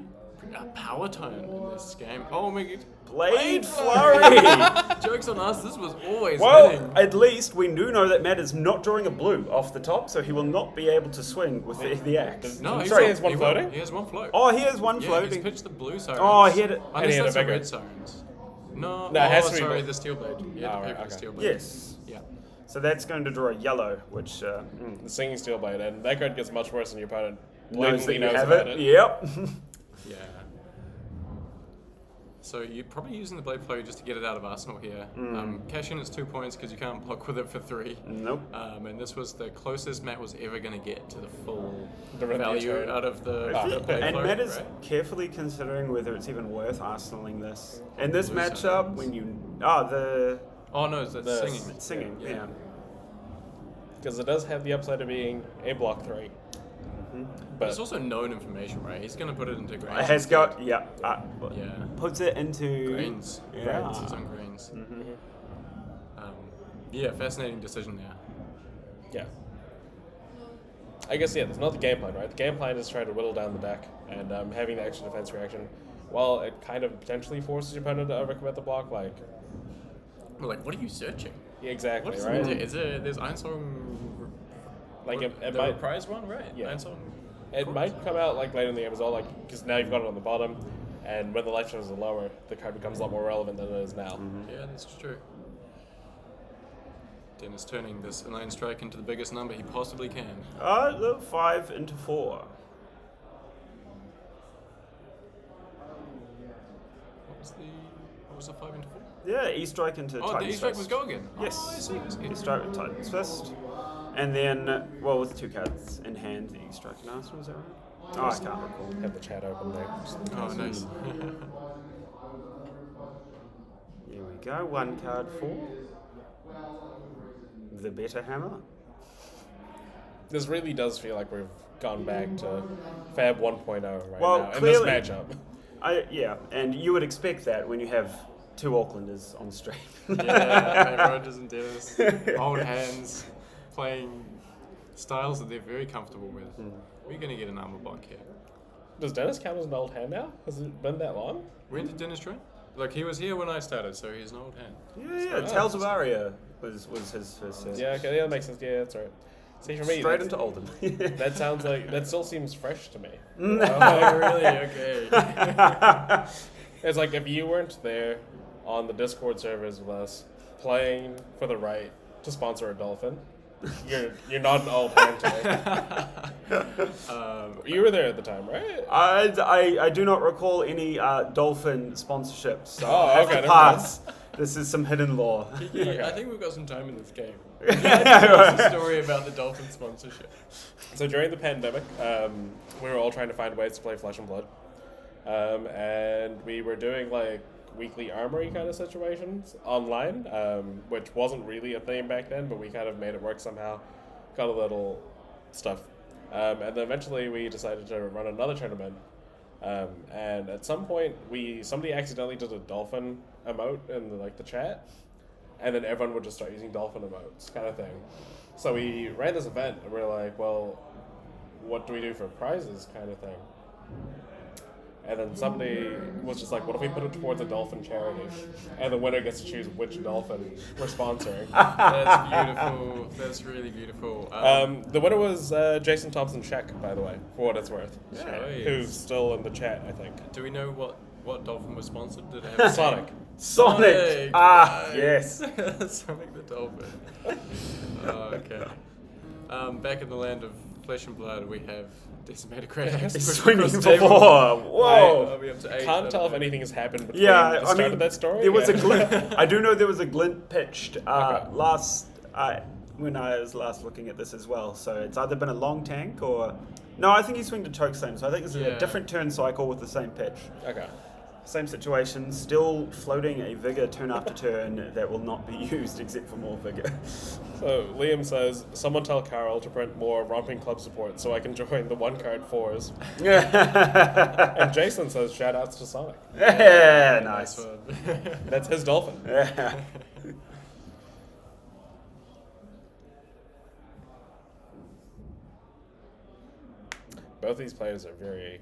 a power tone in this game. Oh my god. Blade Flurry! Joke's on us, this was always Well, winning. at least we do know that Matt is not drawing a blue off the top, so he will not be able to swing with the axe. No, Did he you say will. he has one He will. floating? He has one float. Oh, he has one Yeah, floating. he's pitched the blue sirens. Oh, he had it. Unless And he had that's a the bigger. red sirens. No, No, it has to be sorry, blue. the steel blade. He had Oh, to pay right, for the okay. steel blade. Yes. Yeah. So that's going to draw a yellow, which The Singing Steel Blade, and that card gets much worse when your opponent knows that blatantly you knows have about it. it. Yep. Yeah. So you're probably using the Blade Flurry just to get it out of Arsenal here. Cash in is 2 points because you can't block with it for 3. Nope. And this was the closest Matt was ever going to get to the full Directly value return. out of the Blade And Flurry. Matt is right? carefully considering whether it's even worth arsenaling this. In this Blue matchup, sounds. when you... Oh, the Oh no, that's The singing. singing, yeah. Because it does have the upside of being a block 3. But it's also known information, right? He's going to put it into grains. It has got, yeah. Yeah. Puts it into... Grains. Yeah. Grains. It's on grains. Yeah, fascinating decision there. Yeah. I guess, yeah, that's not the game plan, right? The game plan is trying to whittle down the deck and having the extra defense reaction. While it kind of potentially forces your opponent to overcommit the block, like... Well, like, what are you searching? Yeah, exactly, What is right? it? Is it there's Einsong... Like, it the might... reprise one, right? Yeah. Einsong... It might come out like later in the game as well, like because now you've got it on the bottom, and when the life totals are lower, the card becomes a lot more relevant than it is now. Yeah, that's true. Dennis turning this inline strike into the biggest number he possibly can. The 5 into 4. What was the 5 into 4? Yeah, E-strike into Oh, the Titan's E-strike Fist. was go again. Yes. Oh, I see. E-strike with Titan's Fist. And then, well, with 2 cards in hand, the E-strike and Arsenal, is that right? Oh, I can't recall. Have the chat open there. Oh, nice. Here we go, 1 card for the better hammer. This really does feel like we've gone back to Fab 1.0 right Well, now clearly- in this matchup. Yeah, and you would expect that when you have 2 Aucklanders on stream. Yeah, Rogers and Dennis. Old hands, playing styles that they're very comfortable with. We're going to get an armor block here. Does Dennis count as an old hand now? Has it been that long? When did Dennis train? Like, he was here when I started, so he's an old hand. Yeah, Tales of Aria was his first set. Yeah, okay, yeah, that makes sense. Yeah, that's right. See, for me, Straight that's- into Oldham. that sounds like that still seems fresh to me. Oh, really? Okay. It's like if you weren't there on the Discord servers with us playing for the right to sponsor a dolphin, you're not an old hand to me. You were there at the time, right? I do not recall any dolphin sponsorships. So Oh, I have okay, to never pass. This is some hidden lore. Yeah, I think we've got some time in this game. Tell us a story about the dolphin sponsorship. So during the pandemic, we were all trying to find ways to play Flesh and Blood, and we were doing like weekly armory kind of situations online, which wasn't really a thing back then, but we kind of made it work somehow. Got a little stuff, and then eventually we decided to run another tournament. And at some point, somebody accidentally did a dolphin emote in the chat, and then everyone would just start using dolphin emotes, kind of thing. So we ran this event, and we're like, well, what do we do for prizes, kind of thing. And then somebody was just like, what if we put it towards a dolphin charity? And the winner gets to choose which dolphin we're sponsoring. That's beautiful. That's really beautiful. The winner was Jason Thompson Sheck, by the way, for what it's worth. Sweet. Who's still in the chat, I think. Do we know what dolphin was sponsored? Did it have Sonic. Sonic! Yes. Sonic the dolphin. Oh, okay. Back in the land of flesh and blood, we have decimated Kratos. He's swinging for 4. Whoa! I'll be up to 8. Can't tell if anything has happened between Yeah, the start of that story. there was a glint. I do know there was a glint pitched last when I was last looking at this as well. So it's either been a long tank or no. I think he swinged a choke slam. So I think it's a different turn cycle with the same pitch. Okay. Same situation, still floating a vigor turn after turn that will not be used except for more vigor. So Liam says, someone tell Carol to print more Romping Club support so I can join the 1-card 4s. And Jason says, shout outs to Sonic. Yeah, nice. one. That's his dolphin. Yeah. Both these players are very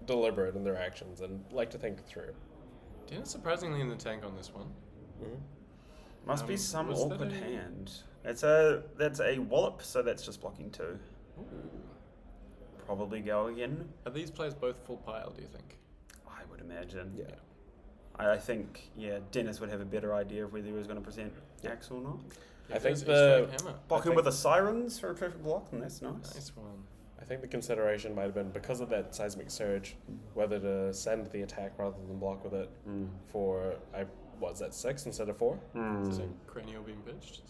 deliberate in their actions and like to think through. Dennis surprisingly in the tank on this one. Must be some was that awkward a- hand. That's a wallop, so that's just blocking 2. Probably go again. Are these players both full pile, do you think? I would imagine. Yeah. I think, Dennis would have a better idea of whether he was going to present Axe or not. I think There's the Easter egg hammer. Block him with a Sirens for a perfect block, and that's nice. Nice one. I think the consideration might have been because of that seismic surge, whether to send the attack rather than block with it for, was that 6 instead of 4? Is it cranial being pitched?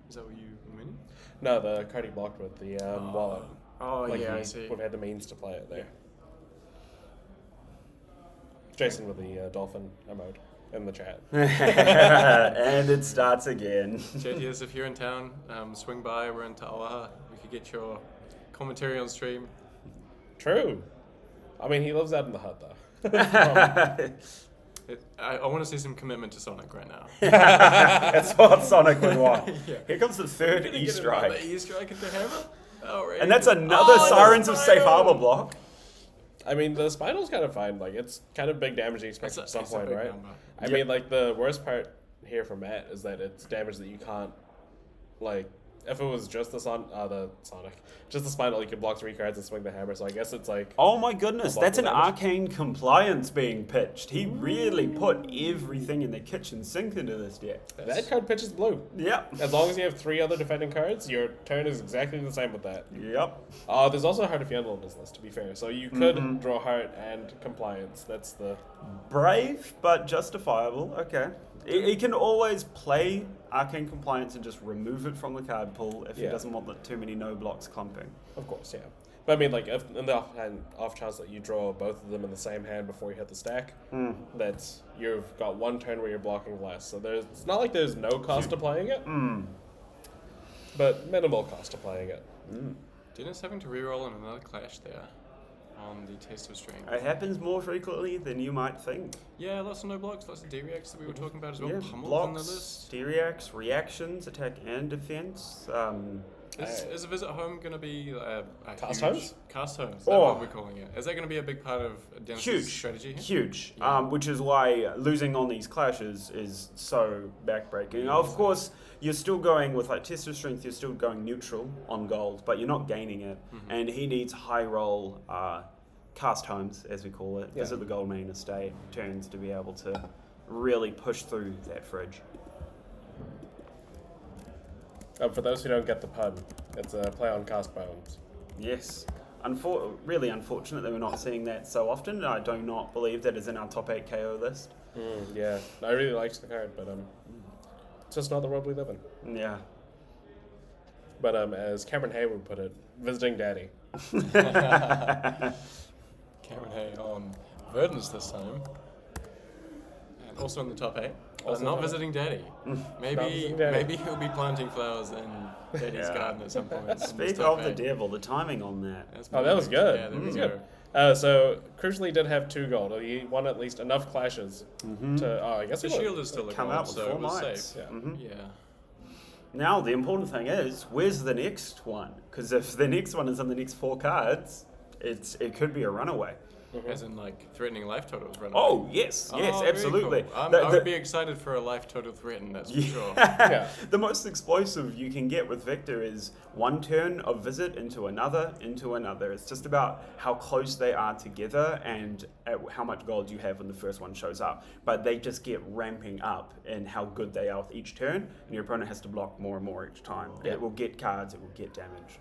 Is that what you mean? No, the card he blocked with, the wallet. Oh, Like yeah, I he see. would have had the means to play it there. Jason with the dolphin emote in the chat. And it starts again. JTS, if you're in town, swing by. We're in Taoaha. We could get your commentary on stream. True. I mean, he lives out in the hut, though. I want to see some commitment to Sonic right now. That's what Sonic would want. Yeah. Here comes the third E-strike. The E-strike into hammer? Oh, right. And that's another Sirens of Safe Harbor block. I mean, the Spinal's kind of fine. Like, it's kind of big damage you expect at some it's a point, big right? number. I mean, like, the worst part here for Matt is that it's damage that you can't, like, if it was just the just the Spinal, you could block 3 cards and swing the hammer, so I guess it's like... Oh my goodness, that's an damage. arcane compliance being pitched. He really put everything in the kitchen sink into this deck. That card pitches blue. Yep. As long as you have 3 other defending cards, your turn is exactly the same with that. Yep. There's also Heart of Yandel in this list, to be fair, so you could draw Heart and Compliance. That's the... Brave, but justifiable. Okay. He can always play Arcane Compliance and just remove it from the card pool if he doesn't want too many no blocks clumping. Of course, yeah. But I mean, like, if in the off chance that you draw both of them in the same hand before you hit the stack, that's you've got 1 turn where you're blocking less. So it's not like there's no cost to playing it, but minimal cost to playing it. Dennis having to reroll on another clash there on the Taste of Strength. It happens more frequently than you might think. Yeah, lots of no blocks, lots of D-reacts that we were talking about as well. Yeah, Pummeled on the blocks, list. D-reacts, reactions, attack and defense. Is a visit home going to be a Cast huge... homes? Cast homes, that's what we're calling it. Is that going to be a big part of Dennis's strategy here? Huge. Yeah. Which is why losing on these clashes is so backbreaking. Of course, you're still going with like Test of Strength, you're still going neutral on gold, but you're not gaining it. And he needs high roll cast homes, as we call it, visit the Gold Main Estate turns to be able to really push through that fridge. For those who don't get the pun, it's a play on cast bones. Yes. Really unfortunate that we're not seeing that so often. I do not believe that is in our top 8 KO list. Yeah, I really liked the card, but it's just not the world we live in. Yeah. But as Cameron Hay would put it, visiting daddy. Cameron Hay on Verdance this time. And also in the top 8. But not visiting Daddy. Maybe he'll be planting flowers in Daddy's garden at some point. Speak of the devil, the timing on that. That was good. Yeah, that was good. So crucially did have 2 gold. He won at least enough clashes to. I guess the shield is still a come gold, out with so 4 it was mites. safe. Yeah. Now the important thing is, where's the next one? Because if the next one is in the next 4 cards, it could be a runaway. As in, like, threatening life totals run away. Oh, yes, very absolutely. Cool. I would be excited for a life total threaten, that's for sure. The most explosive you can get with Victor is 1 turn of visit into another. It's just about how close they are together and how much gold you have when the first one shows up. But they just get ramping up in how good they are with each turn, and your opponent has to block more and more each time. It will get cards, it will get damage.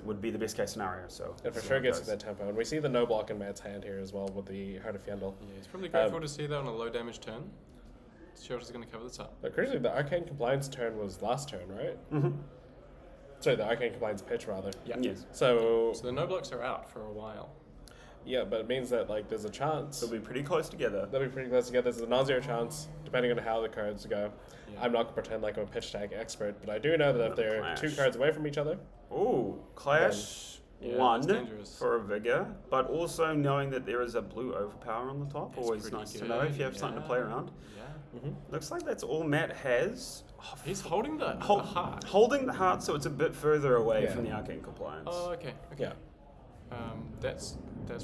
Would be the best case scenario. So it for sure gets to that tempo, and we see the no block in Matt's hand here as well with the Heart of Yandel. Yeah, he's probably grateful to see that on a low damage turn. Shelter's going to cover this up. But crucially, the Arcane Compliance turn was last turn, right? Sorry, the Arcane Compliance pitch rather. Yeah. Yes. So the no blocks are out for a while. Yeah, but it means that like there's a chance they'll be pretty close together. There's a non-zero chance, depending on how the cards go. Yeah. I'm not gonna pretend like I'm a pitch tag expert, but I do know that if they're 2 cards away from each other. Ooh, clash. Yeah, 1 for a vigor, but also knowing that there is a blue overpower on the top. That's always nice good. to know if you have something to play around. Yeah. Looks like that's all Matt has. He's holding the heart. Holding the heart, so it's a bit further away from the Arcane Compliance. Oh, okay. Yeah. That's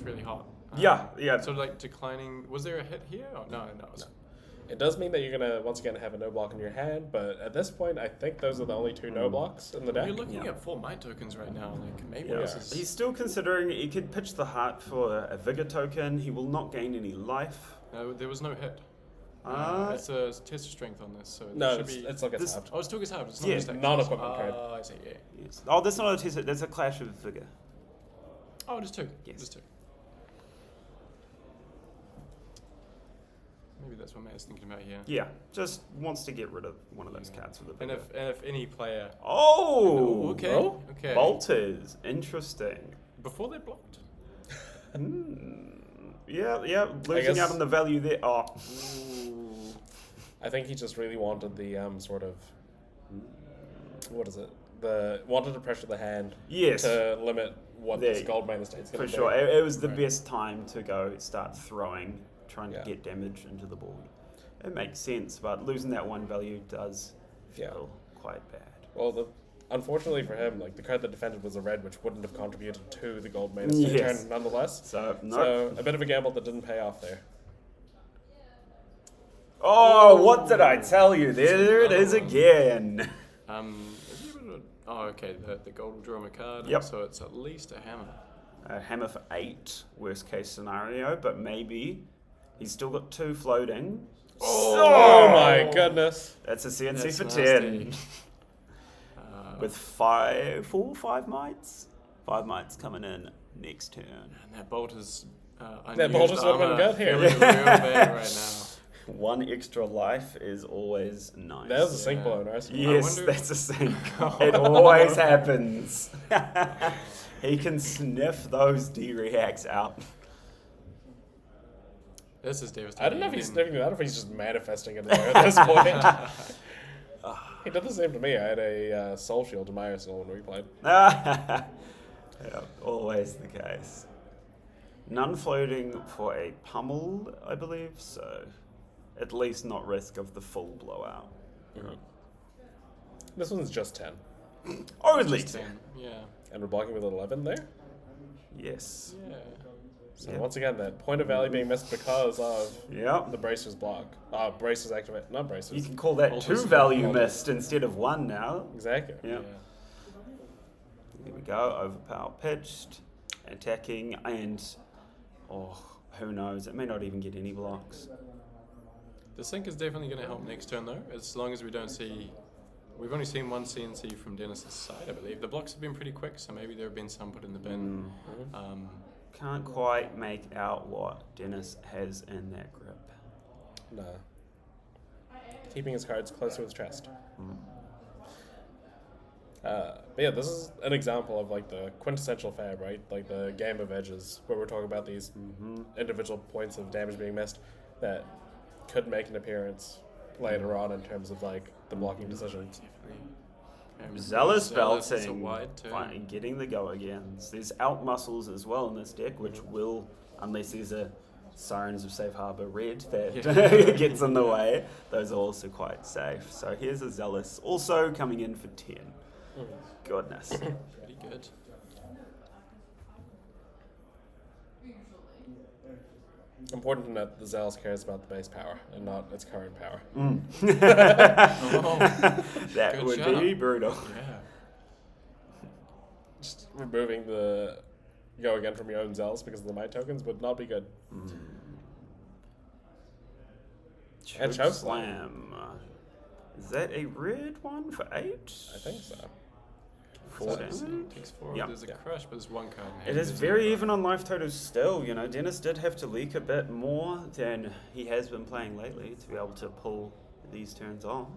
really hot. Yeah. So like declining. Was there a hit here? Oh, no. It does mean that you're gonna once again have a no block in your hand, but at this point, I think those are the only 2 no blocks in the deck. You're looking at 4 might tokens right now. Like maybe this is. He's still considering. He could pitch the heart for a vigor token. He will not gain any life. No, there was no hit. It's a test of strength on this, so it's like it's halved. Oh, it still gets halved. It's non-equipment card. Oh, I see. Yeah. Yes. Oh, that's not a test. That's a clash of vigor. Oh, just 2. Yes. Just 2. Maybe that's what Matt is thinking about here. Yeah, just wants to get rid of one of those cards with a bit. And if any player... Oh! Okay. Oh, Okay. Bolters. Interesting. Before they're blocked. Yeah, losing out on the value there. Oh. I think he just really wanted the sort of... What is it? Wanted to pressure the hand Yes. to limit what this gold main estate's going For to sure. do. It was the best time to go start trying to get damage into the board. It makes sense, but losing that 1 value does feel quite bad. Well, unfortunately for him, like the card that defended was a red, which wouldn't have contributed to the gold main estate turn nonetheless. So a bit of a gamble that didn't pay off there. Oh, what did I tell you? There it is again. Oh, okay. The gold will draw him a card. Yep. So it's at least a hammer. A hammer for 8, worst case scenario, but maybe he's still got 2 floating. Oh my goodness. That's a CNC That's for nasty. 10. With 5 mites. 5 mites coming in next turn. And that bolt is... That bolt is what I'm got here. Feeling real bad right now. 1 extra life is always nice. That was a sink blow, right? Yes, that's a sink. It always happens. He can sniff those D-reacts out. This is devastating. I don't know if he's sniffing it out or if he's just manifesting it there at this point. He did the same to me. I had a soul shield in my arsenal when we played. Yeah, always the case. None floating for a pummel, I believe, so at least not risk of the full blowout. Mm-hmm. This one's just 10. Only Just 10. Yeah. And we're blocking with an 11 there? Yes. Yeah. So once again, that point of value being missed because of Yep. the bracers block. Bracers activate, not bracers. You can call that Alters 2 value alters. missed instead of 1 now. Exactly. Yeah. Here we go, overpower pitched, attacking, and who knows, it may not even get any blocks. The sink is definitely going to help next turn though, as long as we don't see... We've only seen 1 CNC from Dennis's side, I believe. The blocks have been pretty quick, so maybe there have been some put in the bin. Can't quite make out what Dennis has in that grip. No. Keeping his cards close to his chest. But yeah, this is an example of like the quintessential fab, right? Like the game of edges, where we're talking about these individual points of damage being missed that could make an appearance later on in terms of like the blocking decision. Zealous is a belting, wide turn. finally getting the go agains. There's out muscles as well in this deck, which will, unless there's a Sirens of Safe Harbor red that gets in the way, those are also quite safe. So here's a Zealous, also coming in for 10. Goodness. Pretty good. Important to note that the Zealous cares about the base power and not its current power. That Good would job. be brutal. Yeah. Just removing the go again from your own Zealous because of the might tokens would not be good. And Choke choke slam. Is that a red one for 8? I think so. 4 damage? Takes 4. Yep. There's a crush, but there's 1 card in hand. It is There's very no- even on life totals still. You know, Dennis did have to leak a bit more than he has been playing lately to be able to pull these turns off.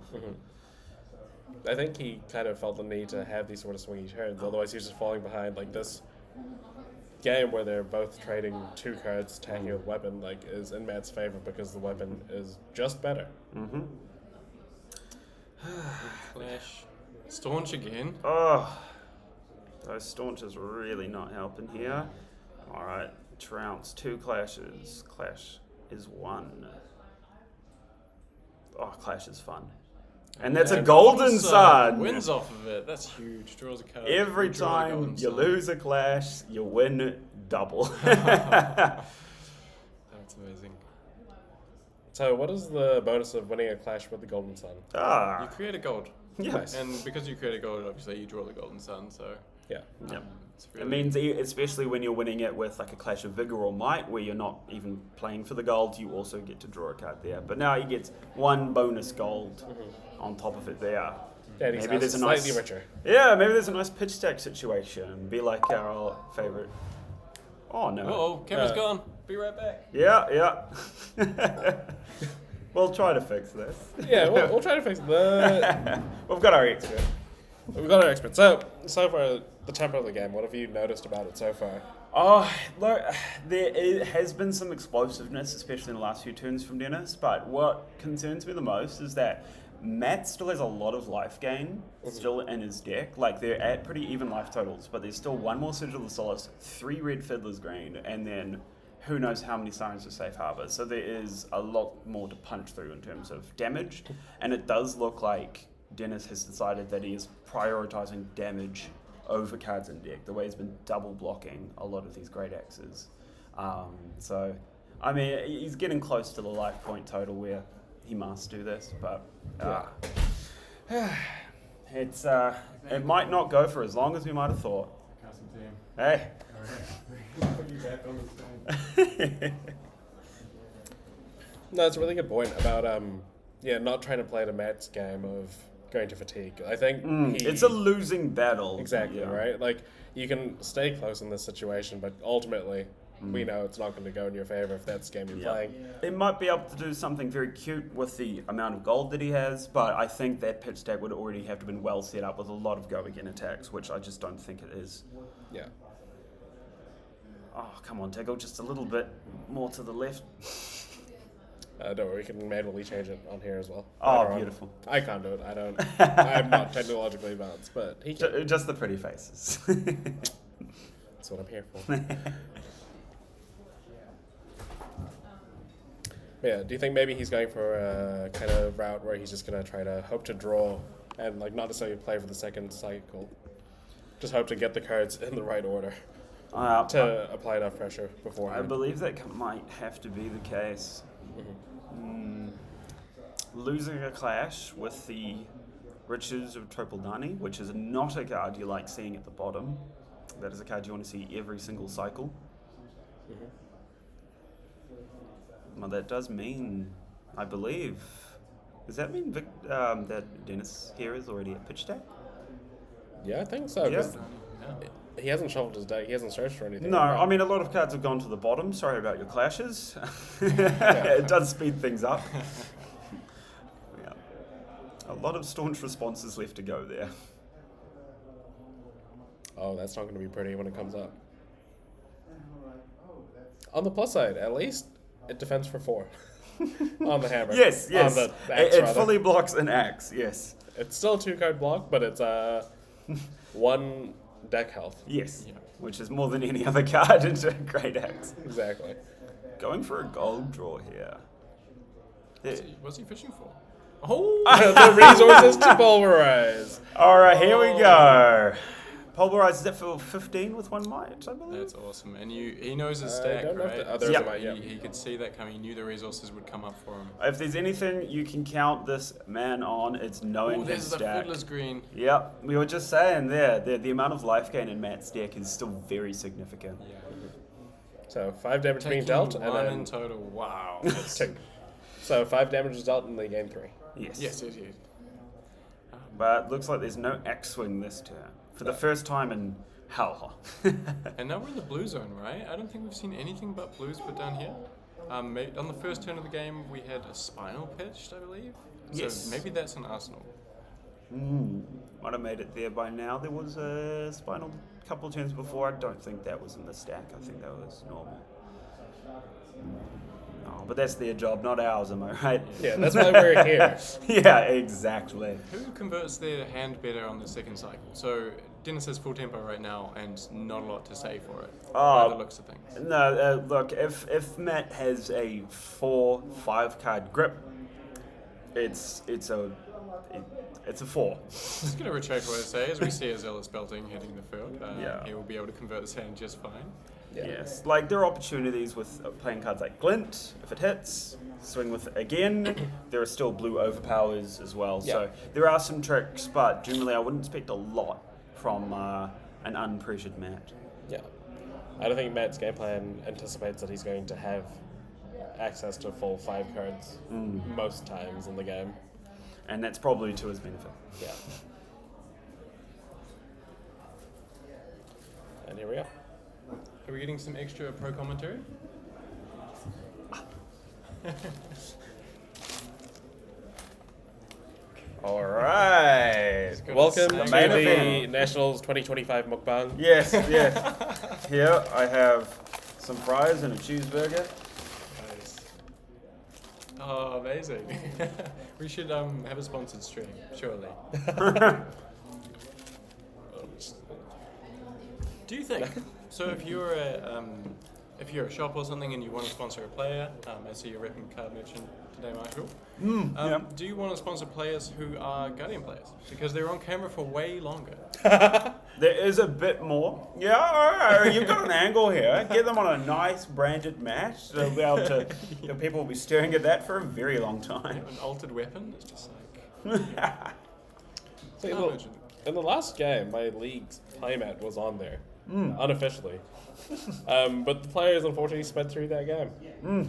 I think he kind of felt the need to have these sort of swingy turns, otherwise he's just falling behind. Like this game where they're both trading 2 cards, attacking with weapon, like is in Matt's favor because the weapon is just better. Clash. Staunch again. Oh, those staunches really not helping here. Alright, Trounce, 2 clashes. Clash is 1. Oh, Clash is fun. And that's a Golden Sun! Wins off of it. That's huge. Draws a card. Every Draw a time Golden you Sun. lose a Clash, you win double. That's amazing. So what is the bonus of winning a clash with the Golden Sun? You create a gold. Yes. And because you create a gold, obviously you draw the Golden Sun, so... Yeah. It's It means, especially when you're winning it with like a Clash of Vigor or Might, where you're not even playing for the gold, you also get to draw a card there. But now he gets 1 bonus gold on top of it there. Yeah, Maybe there's a nice, slightly richer. Yeah, maybe there's a nice pitch stack situation. Be like our favorite Oh no. Uh-oh, camera's gone. Be right back. Yeah. We'll try to fix this. Yeah, we'll try to fix it. We've got our expert. We've got our expert. So far, the tempo of the game, what have you noticed about it so far? Oh, look, has been some explosiveness, especially in the last few turns from Dennis, but what concerns me the most is that Matt still has a lot of life gain still in his deck. Like, they're at pretty even life totals, but there's still 1 more Sigil of the Solace, 3 red Fiddler's Green, and then who knows how many Sirens of Safe Harbor. So there is a lot more to punch through in terms of damage, and it does look like Dennis has decided that he is prioritizing damage over cards in deck, the way he's been double blocking a lot of these great axes. So, I mean, he's getting close to the life point total where he must do this, but it might not go for as long as we might have thought. Custom team. Hey. Put you back on the stand. No, it's a really good point about not trying to play the Matt's game of going to fatigue. I think it's a losing battle. Exactly, right? Like, you can stay close in this situation, but ultimately, we know it's not going to go in your favor if that's the game you're playing. They might be able to do something very cute with the amount of gold that he has, but I think that pitch stack would already have to have been well set up with a lot of go again attacks, which I just don't think it is. Yeah. Oh, come on, Tickle, just a little bit more to the left. Don't worry, we can manually change it on here as well. Oh, beautiful. I can't do it. I'm not technologically advanced, but he can. Just the pretty faces. That's what I'm here for. Yeah, do you think maybe he's going for a kind of route where he's just going to try to hope to draw and like not necessarily play for the second cycle? Just hope to get the cards in the right order to apply enough pressure beforehand. I believe that might have to be the case. Losing a clash with the Riches of Topaldani, which is not a card you like seeing at the bottom. That is a card you want to see every single cycle. Well, that does mean, I believe, does that mean that Dennis here is already at pitch stack? Yeah, I think so. Yeah. He hasn't shuffled his deck. He hasn't searched for anything. No, I mean, a lot of cards have gone to the bottom. Sorry about your clashes. It does speed things up. Yeah. A lot of staunch responses left to go there. Oh, that's not going to be pretty when it comes up. On the plus side, at least it defends for 4 on the hammer. Yes. On the axe, it fully blocks an axe, yes. It's still a 2-card block, but it's 1 deck health. Yes, which is more than any other card into a great axe. Exactly. Going for a gold draw here. What's he fishing for? Oh, the resources to pulverize. All right, here we go. Pulverize, is that for 15 with 1 might, I believe? That's awesome. And he knows his stack, don't know if right? the others are might, He could see that coming. He knew the resources would come up for him. If there's anything you can count this man on, it's knowing his there's the stack. Fiddler's Green. Yep, we were just saying there, the amount of life gain in Matt's deck is still very significant. Yeah. So 5 damage being Taking dealt, 1 and then in total. Wow. So 5 damage is dealt in the game 3. Yes. Yes. But looks like there's no axe swing this turn. For the first time in hell. And now we're in the blue zone, right? I don't think we've seen anything but blues put down here. On the first turn of the game, we had a Spinal pitched, I believe. Yes. So maybe that's an Arsenal. Might have made it there by now. There was a Spinal a couple of turns before. I don't think that was in the stack. I think that was normal. Oh, but that's their job, not ours, am I right? Yeah, that's why we're here. Yeah, exactly. Who converts their hand better on the second cycle? So Dennis has full tempo right now and not a lot to say for it. By the looks of things. No, look, if Matt has a 4-5 card grip, it's a 4. Just going to retract what I say as we see a Zealous Belting hitting the field. Yeah. He will be able to convert this hand just fine. Yeah. Yes, like there are opportunities with playing cards like Glint, if it hits, swing with it again. There are still blue overpowers as well, so there are some tricks, but generally I wouldn't expect a lot from an unpressured Matt. Yeah. I don't think Matt's game plan anticipates that he's going to have access to full 5 cards most times in the game. And that's probably to his benefit. Yeah. And here we go. Are we getting some extra pro commentary? All right. Welcome to Main the event. Nationals 2025 mukbang. Yes, yes. Here I have some fries and a cheeseburger. Nice. Oh, amazing. We should have a sponsored stream, surely. Do you think? So if you're a shop or something and you want to sponsor a player, I see you're repping Card Merchant today, Michael. Yeah. Do you want to sponsor players who are Guardian players? Because they're on camera for way longer. There is a bit more. Yeah, all right, you've got an angle here. Get them on a nice branded match. They'll be able to. The people will be staring at that for a very long time. An altered weapon is just like. See, in the last game, my league's playmat was on there, unofficially. But the players unfortunately sped through that game. Yeah.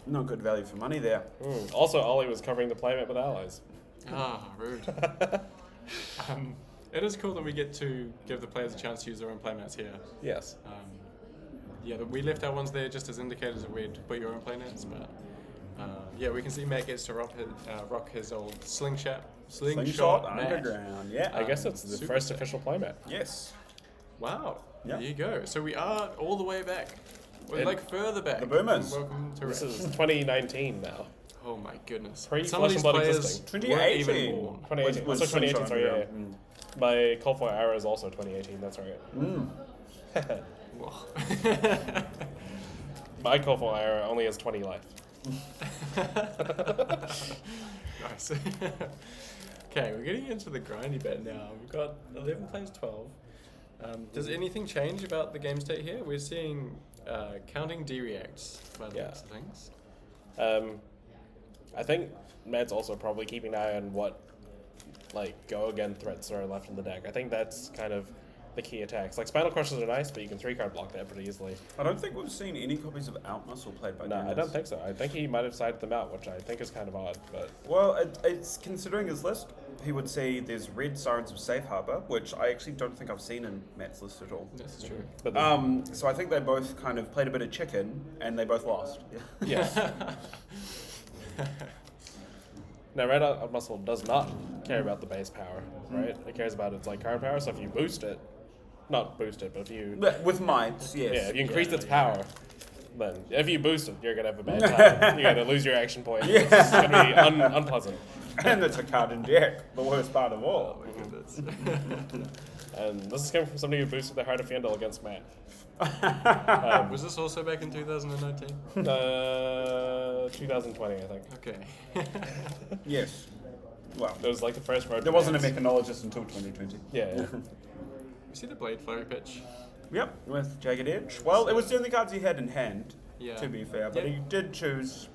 Not good value for money there. Also, Ollie was covering the playmat with allies. Ah, rude. It is cool that we get to give the players a chance to use their own playmats here. Yes. We left our ones there just as indicators that we'd put your own playmats, but yeah, we can see Matt gets to rock his old slingshot match. underground. Yeah. I guess it's the super first sick. official playmat. Yes. Wow, Yeah. there you go. So we are all the way back. We're And like further back. the Boomers. Welcome to This Red. is 2019 now. Oh my goodness. Pre-Flesh Some of these and Blood players existing. weren't even 2018. born. 2018. Was Also 2018, Sunshine sorry, yeah. Underground. My Call for Arrow is also 2018, that's right. Whoa. My Call for Arrow only has 20 life. Nice. Okay, we're getting into the grindy bit now. We've got 11 plays 12. Does anything change about the game state here? We're seeing counting D-reacts by the looks of things. I think Matt's also probably keeping an eye on what go again threats are left in the deck. I think that's kind of the key attacks. Like Spinal Crushers are nice, but you can 3-card block that pretty easily. I don't think we've seen any copies of Outmuscle played by No, Dennis. I don't think so. I think he might have sided them out, which I think is kind of odd. But Well, it's considering his list, he would see there's red Sirens of Safe Harbor, which I actually don't think I've seen in Matt's list at all. This is true. but So I think they both kind of played a bit of chicken, and they both lost. yes. Now, Red Muscle does not care about the base power, right? It cares about its card power. So if you boost it, not boost it, but if you But with mites, yes. if you increase its power, then if you boost it, you're gonna have a bad time. You're gonna lose your action point. It's gonna be unpleasant. And it's a card in deck, the worst part of all. Oh my goodness. And this is coming from somebody who boosted the Heart of Fyendal against Matt. Was this also back in 2019? 2020, I think. Okay. Yes. Well, It was the first road. there wasn't a Matt's. mechanologist until 2020. Yeah. You see the Blade Flurry pitch? Yep, with Jagged Edge. Well, it was the only cards he had in hand, Yeah. to be fair, but Yeah. he did choose.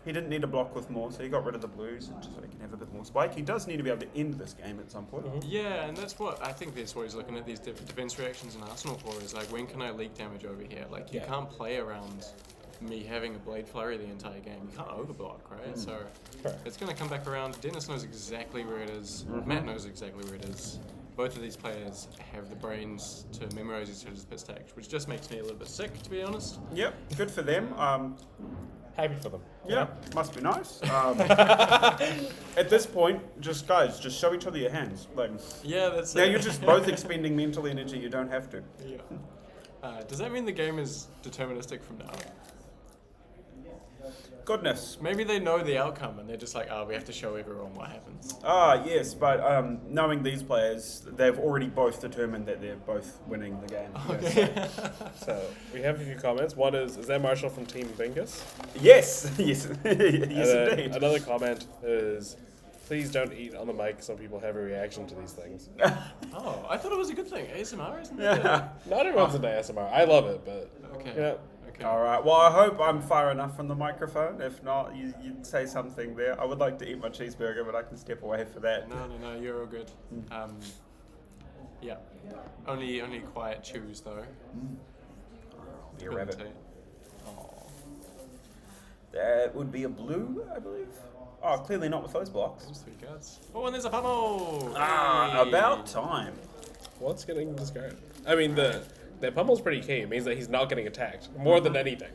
He didn't need to block with more, so he got rid of the blues just so he can have a bit more spike. He does need to be able to end this game at some point. Yeah, and that's what I think that's what he's looking at these defense reactions in Arsenal for is when can I leak damage over here? You Yeah. can't play around me having a Blade Flurry the entire game. You can't overblock, right? So Correct. it's going to come back around. Dennis knows exactly where it is. Matt knows exactly where it is. Both of these players have the brains to memorize each other's pit stacks, which just makes me a little bit sick, to be honest. Yep, good for them. Happy for them. Yeah, must be nice. At this point, just show each other your hands. Yeah, that's Now it. you're just both expending mental energy. You don't have to. Yeah. Does that mean the game is deterministic from now? Goodness. Maybe they know the outcome and they're just we have to show everyone what happens. Yes, but knowing these players, they've already both determined that they're both winning the game. Okay. So we have a few comments. One is that Marshall from Team Bingus? Yes, yes, yes, And then indeed. another comment is, please don't eat on the mic. Some people have a reaction to these things. Oh, I thought it was a good thing. ASMR, isn't it? Yeah. Not everyone's into ASMR. I love it, but Okay. yeah. Okay. All right. Well, I hope I'm far enough from the microphone. If not, you'd say something there. I would like to eat my cheeseburger, but I can step away for that. No, you're all good. Yeah. Only quiet chews though. Be a rabbit. Oh. That would be a blue, I believe. Oh, clearly not with those blocks. There's 3 cards. Oh, and there's a pummel! Ah, Hey. about time. What's getting discarded? I mean, the That pummel's pretty key. It means that he's not getting attacked more than anything.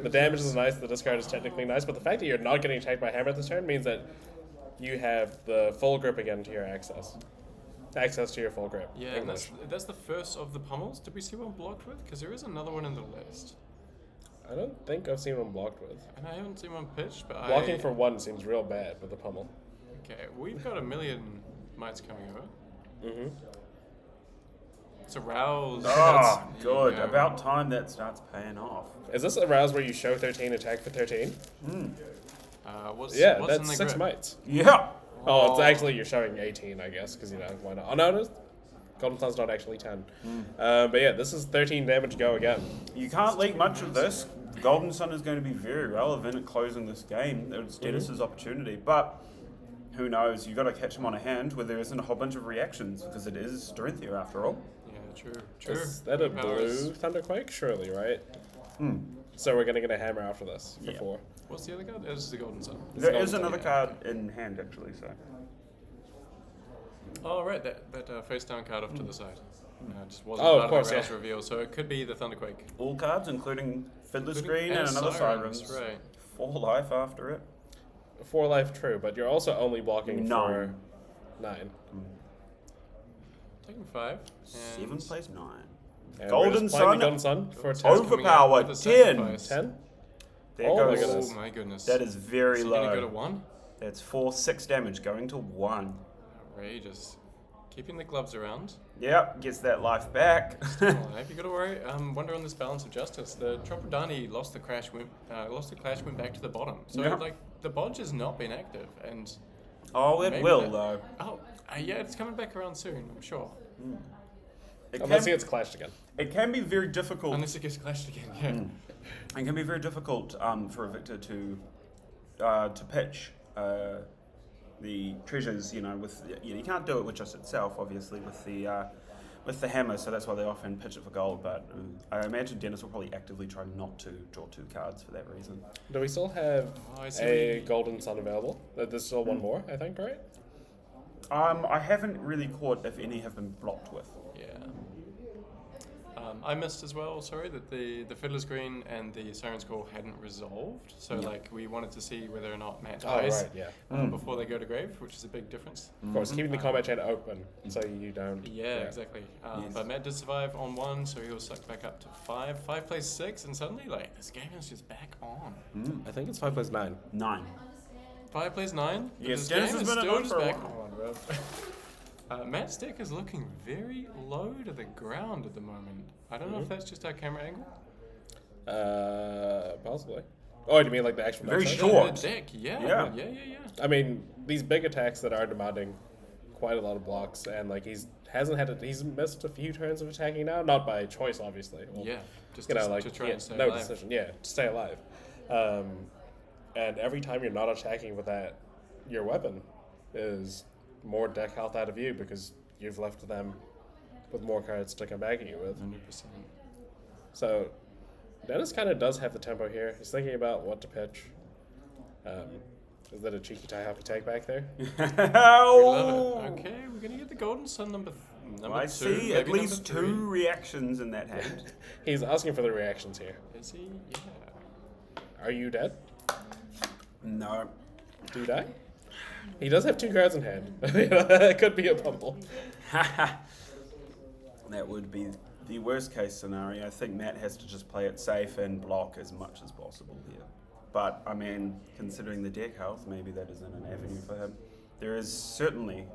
The damage is nice, the discard is technically nice, but the fact that you're not getting attacked by hammer this turn means that you have the full grip again to your access. Access to your full grip. Yeah, and that's the first of the pummels. Did we see one blocked with? Because there is another one in the list. I don't think I've seen one blocked with. And I haven't seen one pitched, but Blocking for one seems real bad with the pummel. Okay, we've got a million mites coming over. It's a rouse. Oh, good. About time that starts paying off. Is this a rouse where you show 13, attack for 13? What's That's in the 6 grip? mites. Yeah. Oh, it's actually, you're showing 18, I guess, because, why not? Oh, no, it is. Golden Sun's not actually 10. But yeah, this is 13 damage go again. You can't leak much of this. Golden Sun is going to be very relevant at closing this game. It's Dennis's opportunity, but who knows? You've got to catch him on a hand where there isn't a whole bunch of reactions, because it is Dorinthia after all. Yeah, true. Is that a blue Thunderquake? Surely, right? So we're going to get a hammer after this for 4. What's the other card? It's the Golden Sun. There is another card in hand, actually, so. Oh, right, that face down card off to the side. Just wasn't Oh, part of course, the rouse yeah. reveal, so it could be the Thunderquake. All cards, including Fiddler's Including- Green and another Sirens, Sirens. right. 4 life after it. 4 life, true, but you're also only blocking for 9. Taking 5. 7 plays 9. And Golden we're just playing Sun. the Golden Sun for 10. Overpowered. with a 10. sacrifice. 10? There Oh my goes. goodness. Oh my goodness. That is very so low. You're gonna go to 1? That's 6 damage going to 1. Outrageous. Keeping the gloves around. Yep, gets that life back. Alive. You got to worry. Wonder on this balance of justice. The Tropodani lost the clash, went back to the bottom. So Yeah. the bodge has not been active, and Oh, it maybe will that- though. Oh, yeah, it's coming back around soon. I'm sure. Unless he gets clashed again. It can be very difficult. Unless it gets clashed again. Yeah. It can be very difficult for a victor to pitch the treasures. You can't do it with just itself, obviously, with the hammer. So that's why they often pitch it for gold. But I imagine Dennis will probably actively try not to draw 2 cards for that reason. Do we still have Oh, I see. a Golden Sun available? There's still one more, I think, right? I haven't really caught if any have been blocked with. Yeah. I missed as well, sorry, that the Fiddler's Green and the Siren's Call hadn't resolved. So, we wanted to see whether or not Matt dies before they go to grave, which is a big difference. Of course, keeping the combat chain open so you don't... Yeah, exactly. But Matt did survive on 1, so he was sucked back up to 5. 5 plays 6, and suddenly, this game is just back on. I think it's 5 plus 9. 9. 5 plays 9? But Yes, this Dennis game has is been still on just for a back while. on, bro. Matt's deck is looking very low to the ground at the moment. I don't know if that's just our camera angle. Possibly. Oh, do you mean like the actual Very deck size? short. The deck, Yeah. yeah. I mean, these big attacks that are demanding quite a lot of blocks, and he's missed a few turns of attacking now, not by choice, obviously. Well, Yeah, just to try and stay no alive. decision. Yeah, to stay alive. And every time you're not attacking with your weapon is more deck health out of you because you've left them with more cards to come back at you with. 100%. So Dennis kind of does have the tempo here. He's thinking about what to pitch. Is that a cheeky tie-hoppy take back there? We love it. Okay, we're going to get the Golden Sun number 2. I see at maybe least number 3. 2 reactions in that hand. He's asking for the reactions here. Is he? Yeah. Are you dead? No. Do you die? He does have 2 cards in hand. That could be a pummel. That would be the worst case scenario. I think Matt has to just play it safe and block as much as possible here. But, I mean, considering the deck health, maybe that isn't an avenue for him. There is certainly,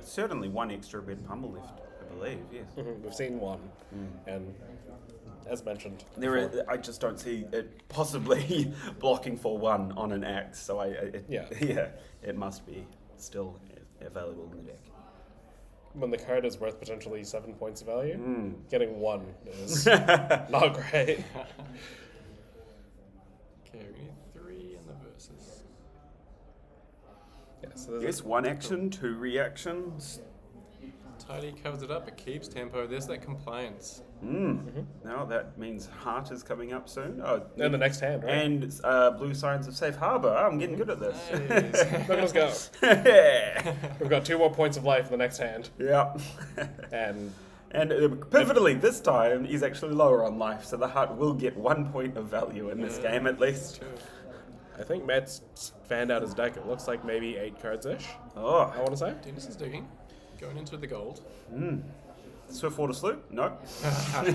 certainly 1 extra red pummel left, I believe, yes. We've seen 1. And as mentioned, I just don't see it possibly blocking for 1 on an axe. So it must be still available in the deck. when the card is worth potentially 7 points of value, getting 1 is not great. Okay, we need 3 in the versus. Yeah, so Yes, 1 action, 2 reactions. Tidy covers it up, it keeps tempo. There's that compliance. Now that means Heart is coming up soon. Oh, in the next hand, right? and Blue Signs of Safe Harbor. I'm getting good at this. Nice. Look at us go. Yeah. We've got 2 more points of life in the next hand. Yeah. And And pivotally, this time, he's actually lower on life, so the heart will get 1 point of value in this game at least. I think Matt's fanned out his deck. It looks like maybe 8 cards-ish, Oh. I want to say. Dennis is digging. Going into the gold. Swiftwater Sloop? No.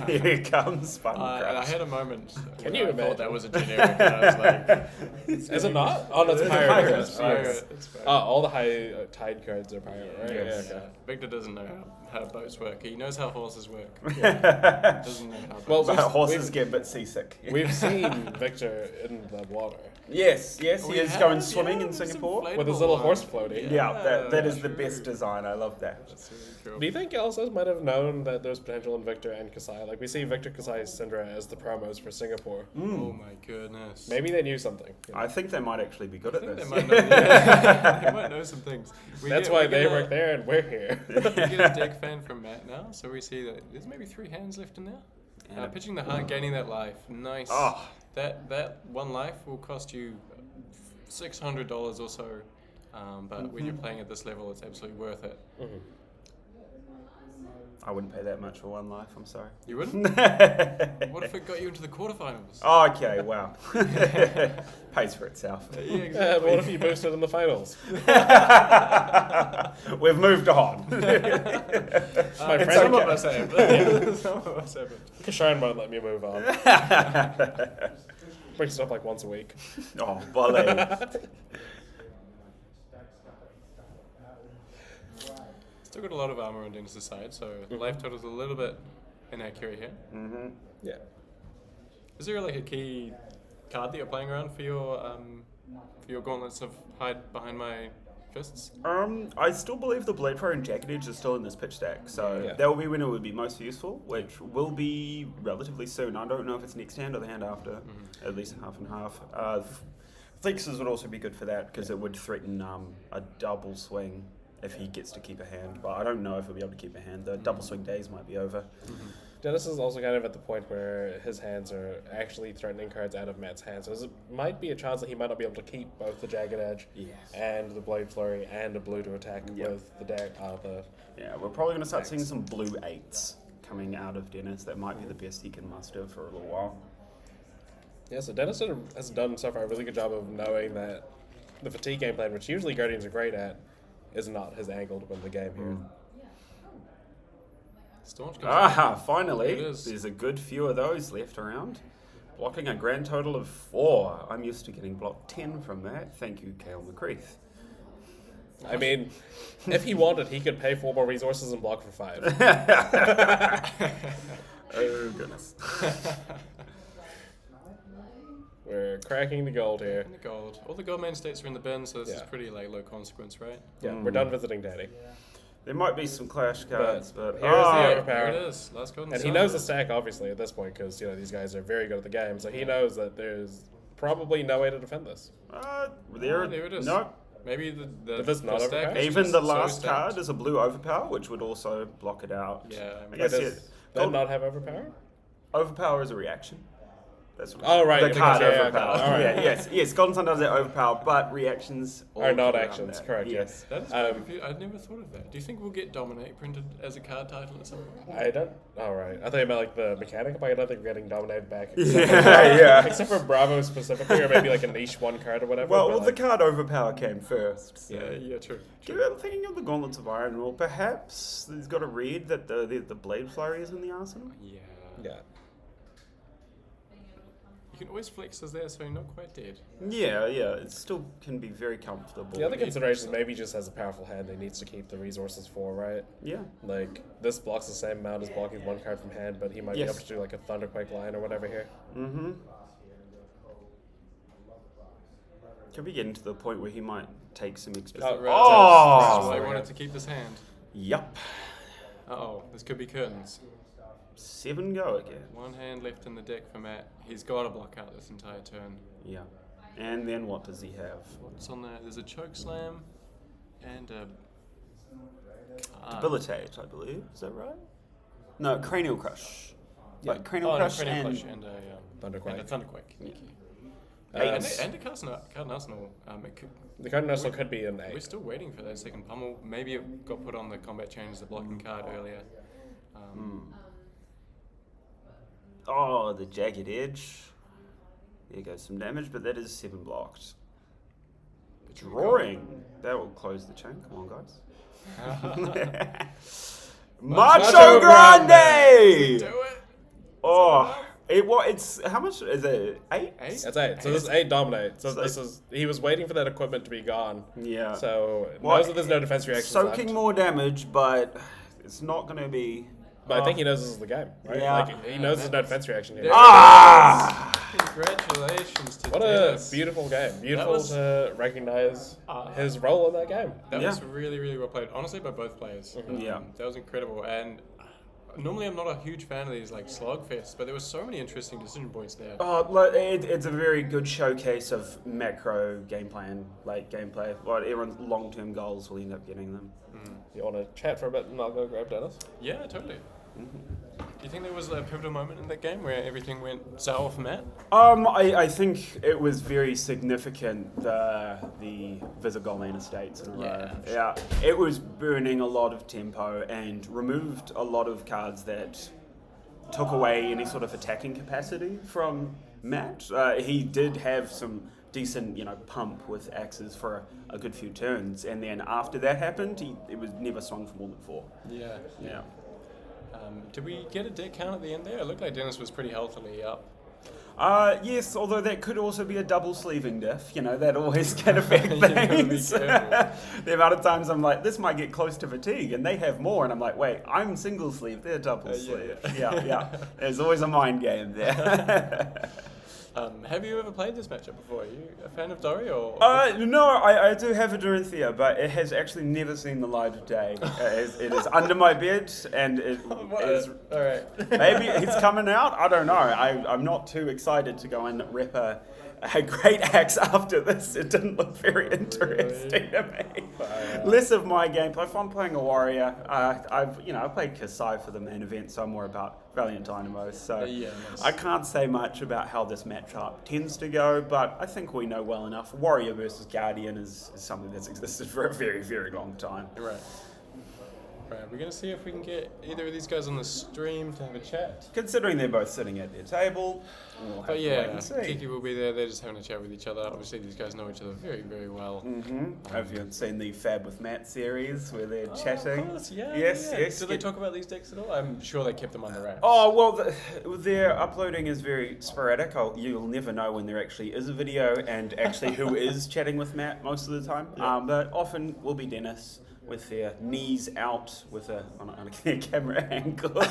Here it comes. Fun I had a moment. Can where you I thought imagine? that was a generic, and I was like, Is it not? Oh, no, it's It's pirate. pirate. cards. it's pirate. It's pirate. Oh, all the high tide cards are pirate, right? Yes. Yeah, okay. Victor doesn't know how boats work. He knows how horses work. Doesn't know how boats Well, work. But horses we've- get a bit seasick. We've seen Victor in the water Yes, he We is have, going swimming yeah, in some Singapore. inflatable with his little one. horse floaty. Yeah, that is the true. best design. I love that. That's really cool. Do you think Elsa's might have known that there's potential in Victor and Kasai? Like, we see Victor, Kasai, Syndra as the promos for Singapore. Oh my goodness. Maybe they knew something. you know? I think they might actually be good at I think this. they might know, yeah. They might know some things. That's why they work there and we're here. We get a deck fan from Matt now, so we see that there's maybe 3 hands left in there. Pitching the heart, gaining that life. Nice. Oh. That 1 life will cost you $600 or so, but when you're playing at this level, it's absolutely worth it. I wouldn't pay that much for 1 life, I'm sorry. You wouldn't? What if it got you into the quarterfinals? Okay, wow. Pays for itself. Yeah, Yeah, exactly. but what if you boosted in the finals? We've moved on. My friend Some of us have. Yeah, some of us haven't. Kasharan won't let me move on. Brings it up like once a week. Oh, bolly. Still got a lot of armor on Dennis's side, so the life total's a little bit inaccurate here. Yeah. Is there like a key card that you're playing around for your gauntlets of hide behind my fists? I still believe the Blade Thrower and Jagged Edge are still in this pitch deck, so Yeah. that will be when it would be most useful, which will be relatively soon. I don't know if it's next hand or the hand after, at least half and half. Flexes would also be good for that, because it would threaten a double swing if he gets to keep a hand, but I don't know if he'll be able to keep a hand. The double swing days might be over. Dennis is also kind of at the point where his hands are actually threatening cards out of Matt's hands. So there might be a chance that he might not be able to keep both the Jagged Edge and the Blade Flurry and a blue to attack with the deck. Yeah, we're probably going to start seeing some blue 8s coming out of Dennis. That might be the best he can muster for a little while. Yeah, so Dennis has done so far a really good job of knowing that the fatigue game plan, which usually Guardians are great at, is not his angle to win the game here. Staunch Finally, It is. there's a good few of those left around. Blocking a grand total of 4. I'm used to getting blocked 10 from that. Thank you, Cale McCreath. I mean, if he wanted, he could pay 4 more resources and block for 5. Oh, goodness. We're cracking the gold here. In the gold. All the gold main states are in the bin, so this is Yeah. pretty like low consequence, right? Yeah, we're done visiting Daddy. There might be some clash cards, but... here's the overpower. There it is. Last golden And he sun. knows the stack, obviously, at this point, because these guys are very good at the game. So he knows that there's probably no way to defend this. There it is. No. Maybe the If it's not the stack overpowered? is Even just the so last stacked. card is a blue overpower, which would also block it out. Yeah, I but guess does that not have overpower? overpower is a reaction. That's what Oh, right, The because- card yeah, okay, overpower. all right. Yeah, yes. Golden Sun does that overpower, but reactions all Are not come around actions, that. correct, Yes. That is quite confusing. I'd never thought of that. Do you think we'll get Dominate printed as a card title at some point? I don't. All right. I thought you meant like the mechanic, but I don't think we're getting dominated back. Yeah. Except for Bravo specifically, or maybe like a niche 1 card or whatever. Well, but, the card overpower came first. So. Yeah, true. I'm thinking of the Gauntlets of Iron. Well, perhaps he's got to read that the Blade Flurry is in the arsenal. Yeah. Yeah. You can always flex us there, so you're not quite dead. Yeah, it still can be very comfortable. The other consideration is maybe he just has a powerful hand that he needs to keep the resources for, right? Yeah. Like, this blocks the same amount as blocking 1 card from hand, but he might be able to do like a Thunderquake line or whatever here. Mm-hmm. Could be getting to the point where he might take some extra... Right. Oh! That's why I wanted to keep this hand. Yup. Uh-oh, this could be curtains. 7 go again. 1 hand left in the deck for Matt. He's got to block out this entire turn. Yeah. And then what does he have? What's on there? There's a choke slam and a Debilitate, I believe. Is that right? No, Cranial Crush. Yeah. Like Cranial no, Crush Cranial and... Clutch and a Thunderquake. And a Thunderquake. Thank you. Eight. And a card arsenal. The card national could be an 8. We're still waiting for that second pummel. Maybe it got put on the combat change, the blocking card earlier. Oh, the jagged edge. There goes some damage, but that is 7 blocked. Drawing. That will close the chain. Come on, guys. Macho Grande! Do it. Oh, it's how much is it? 8? That's 8. So this is 8 dominate. So this is he was waiting for that equipment to be gone. Yeah. So knows that there's no defense reaction. Soaking more damage, but it's not going to be. But I think he knows this is the game, right? Yeah. Like, he knows there's no defense reaction here. Congratulations to What Dennis. a beautiful game. Beautiful was- to recognize his role in that game. That Yeah. was really, really well played. Honestly, by both players. Yeah. That was incredible. And normally I'm not a huge fan of these like slogfests, but there were so many interesting decision points there. It's a very good showcase of macro gameplay and gameplay. What everyone's long-term goals will end up getting them. You want to chat for a bit and I'll go grab Dennis? Yeah, totally. Do you think there was a pivotal moment in that game where everything went sour for Matt? I think it was very significant, the Visigolan Estates in a row. Yeah, it was burning a lot of tempo and removed a lot of cards that took away any sort of attacking capacity from Matt. He did have some decent, pump with axes for a good few turns, and then after that happened, it was never swung for more than 4. Yeah. Did we get a deck count at the end there? It looked like Dennis was pretty healthily up. Yes, although that could also be a double sleeving diff. That always can affect You gotta be things. careful. The amount of times I'm like, this might get close to fatigue, and they have more, and I'm like, wait, I'm single sleeve, they're double sleeve. Yeah. There's always a mind game there. Have you ever played this matchup before? Are you a fan of Dory or? No, I do have a Dorinthia, but it has actually never seen the light of day. It is under my bed, and it is. All right. Maybe it's coming out. I don't know. I'm not too excited to go and rip a great axe after this. It didn't look very interesting to me. Less of my gameplay. If I'm playing a warrior, I played Kasai for the main event, so I'm more about Valiant Dynamos. So nice. I can't say much about how this matchup tends to go, but I think we know well enough. Warrior versus Guardian is something that's existed for a very, very long time. Right. We're going to see if we can get either of these guys on the stream to have a chat. Considering they're both sitting at their table, we'll have But to yeah, wait and see. Kiki will be there. They're just having a chat with each other. Obviously, these guys know each other very, very well. Have you seen the Fab with Matt series where they're chatting? Of course, yeah. Yes. Did they talk about these decks at all? I'm sure they kept them under wraps. Oh, well, their uploading is very sporadic. You'll never know when there actually is a video and actually who is chatting with Matt most of the time. But often will be Dennis with their knees out on a camera angle,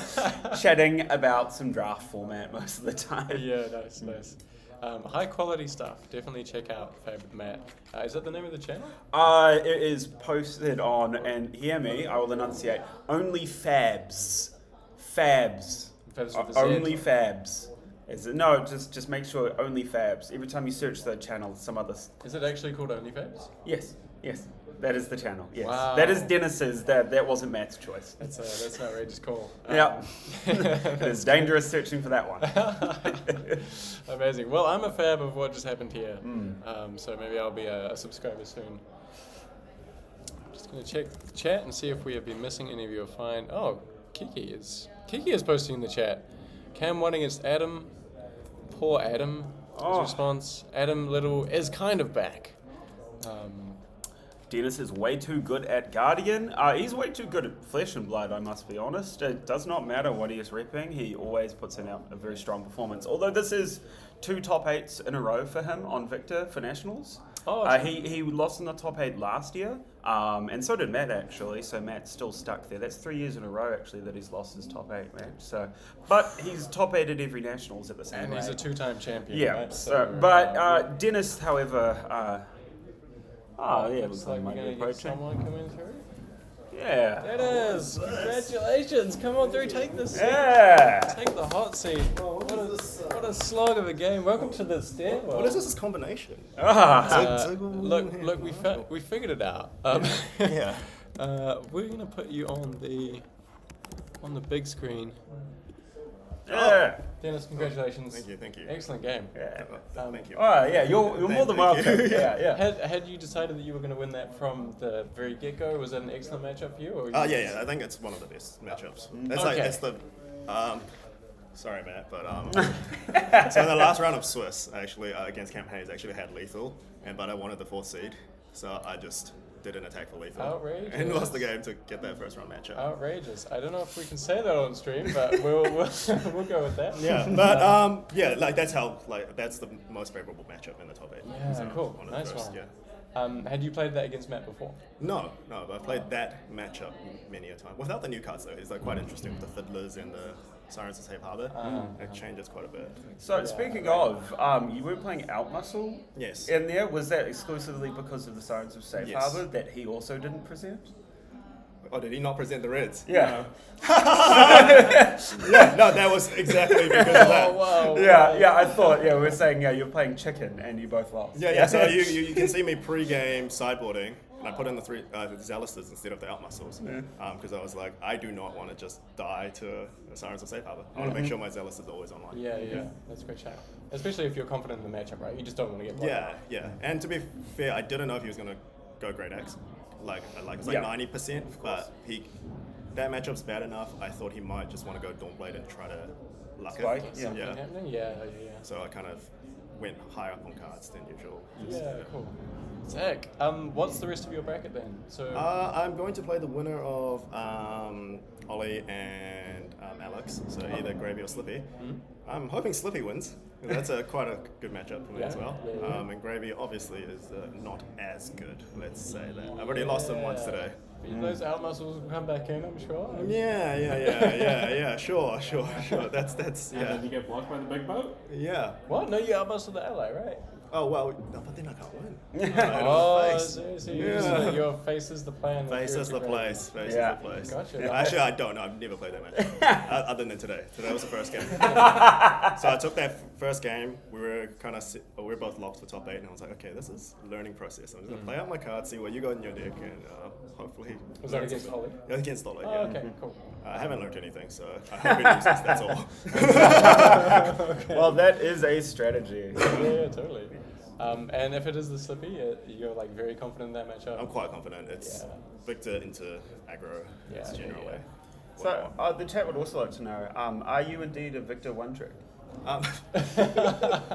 chatting about some draft format most of the time. Yeah, nice. High quality stuff. Definitely check out Fab with Matt. Is that the name of the channel? It is posted on, and hear me, I will enunciate, only Fabs. Fabs. Fabs with a Z. Only Fabs. No, just make sure only Fabs. Every time you search the channel, some other... Is it actually called OnlyFabs? Yes. That is the channel, yes. Wow. That is Dennis's, that wasn't Matt's choice. That's an outrageous call. Yeah. It is dangerous searching for that one. Amazing. Well, I'm a fab of what just happened here. So maybe I'll be a subscriber soon. I'm just going to check the chat and see if we have been missing any of your find. Oh, Kiki is posting in the chat. Cam 1 against Adam. Poor Adam. His response. Adam Little is kind of back. Dennis is way too good at Guardian. He's way too good at Flesh and Blood, I must be honest. It does not matter what he is repping, he always puts in a very strong performance. Although this is 2 top 8s in a row for him on Victor for Nationals. He lost in the top 8 last year, and so did Matt actually, so Matt's still stuck there. That's 3 years in a row actually that he's lost his top 8 match. So, but he's top 8 at every Nationals at the same And rate. he's a 2-time champion. Yeah, right? but Dennis, however... looks like we're going to get someone coming through. Yeah. There it is. Congratulations. Come on through. Take the seat. Yeah. Take the hot seat. What a slog of a game. Welcome to the stairwell. What is this combination? Look, we figured it out. We're going to put you on the big screen. Yeah. Dennis, congratulations. Thank you. Excellent game. Yeah. Thank you. Oh, yeah, you're more than welcome. Yeah. Had you decided that you were going to win that from the very get-go? Was that an excellent matchup for you? Or Yeah, I think it's one of the best matchups. It's the sorry, Matt, but so in the last round of Swiss, actually against Camp Hayes, actually had lethal, but I wanted the 4th seed, so I just did an attack for lethal. Outrageous. And lost the game to get that first round matchup. Outrageous. I don't know if we can say that on stream, but we'll go with that. Yeah, but that's how that's the most favorable matchup in the top 8. Yeah, so cool. One of the Nice first, one. Yeah. Had you played that against Matt before? No, but I played that matchup many a time. Without the new cards though, it's quite interesting with the Fiddlers and the Sirens of Safe Harbor. It changes quite a bit. So speaking of, you were playing Outmuscle. Yes. In there, was that exclusively because of the Sirens of Safe Yes. Harbor that he also didn't present? Oh, did he not present the Reds? Yeah. Yeah, no, that was exactly because of that. Wow. Yeah, I thought, we were saying, you're playing chicken and you both lost. Yeah, so you can see me pre-game sideboarding, and I put in the Zealosters instead of the Outmuscles, because I was like, I do not want to just die to the Sirens of Safe Harbor. I want to make sure my Zealosters are always online. Yeah, that's a great shout. Especially if you're confident in the matchup, right? You just don't want to get blocked. Yeah. And to be fair, I didn't know if he was going to go Great Axe. It's 90%, but that matchup's bad enough. I thought he might just want to go Dawnblade and try to luck Spike? it. Something happening? Yeah. So I kind of went higher up on cards than usual. Cool. Sick. What's the rest of your bracket then? So I'm going to play the winner of Ollie and Alex, so either Gravy or Slippy. I'm hoping Slippy wins. That's quite a good matchup for me as well. And Gravy obviously is not as good, let's say that. I've already lost him once today. Those Outmuscles will come back in, I'm sure. Yeah, sure. That's And then you get blocked by the big boat? Yeah. What? No, you outmuscled the ally, right? Oh, well, no, but then I can't win. So your face is the plan. Face is the place. Face is the place. Gotcha. Yeah. Actually, I don't know. I've never played that match. Other than today. Today was the first game. So I took that first game. We were both locked for top 8, and I was like, okay, this is a learning process. I'm just going to play out my cards, see what you got in your deck, and hopefully... Was that against Ollie? Yeah, against Ollie, Oh, okay, cool. I haven't learned anything, so I hope it loses, that's all. Well, that is a strategy. Yeah, totally. And if it is the Slippy, you're very confident in that matchup? I'm quite confident. It's Victor into aggro. That's generally. Yeah. So the chat would also like to know, are you indeed a Victor one trick? I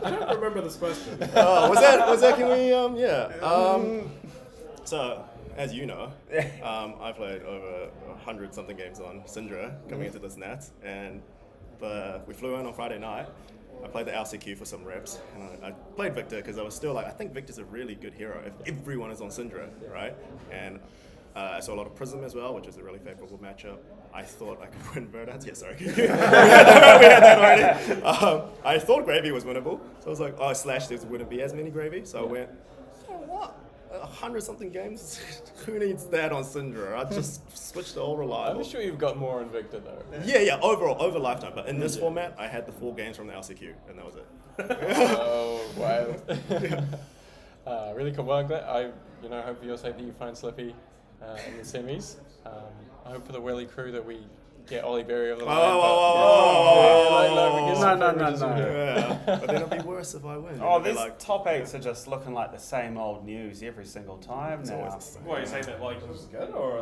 don't remember this question. Was that, can we, so, as you know, I played over 100-something games on Syndra coming into this Nats, and we flew in on Friday night. I played the LCQ for some reps, and I played Victor because I was still I think Victor's a really good hero if everyone is on Syndra, right? And I saw a lot of Prism as well, which is a really favorable matchup. I thought I could win Verdance. Yeah, sorry. we had that already. I thought Gravy was winnable, so I was like, there wouldn't be as many Gravy, so I went, what? 100-something games? Who needs that on Syndra? I just switched to all reliable. I'm sure you've got more on Victor though. Yeah, overall, over lifetime. But in this format, I had the 4 games from the LCQ, and that was it. Oh, wow. Really cool. Well, I'm glad. I hope for your sake that you find Slippy in the semis. I hope for the Welly crew that we get Ollie Berry over the line. No. Yeah. But then it'll be worse if I win. These top 8s are just looking like the same old news every single time now. What, you say that this is good, or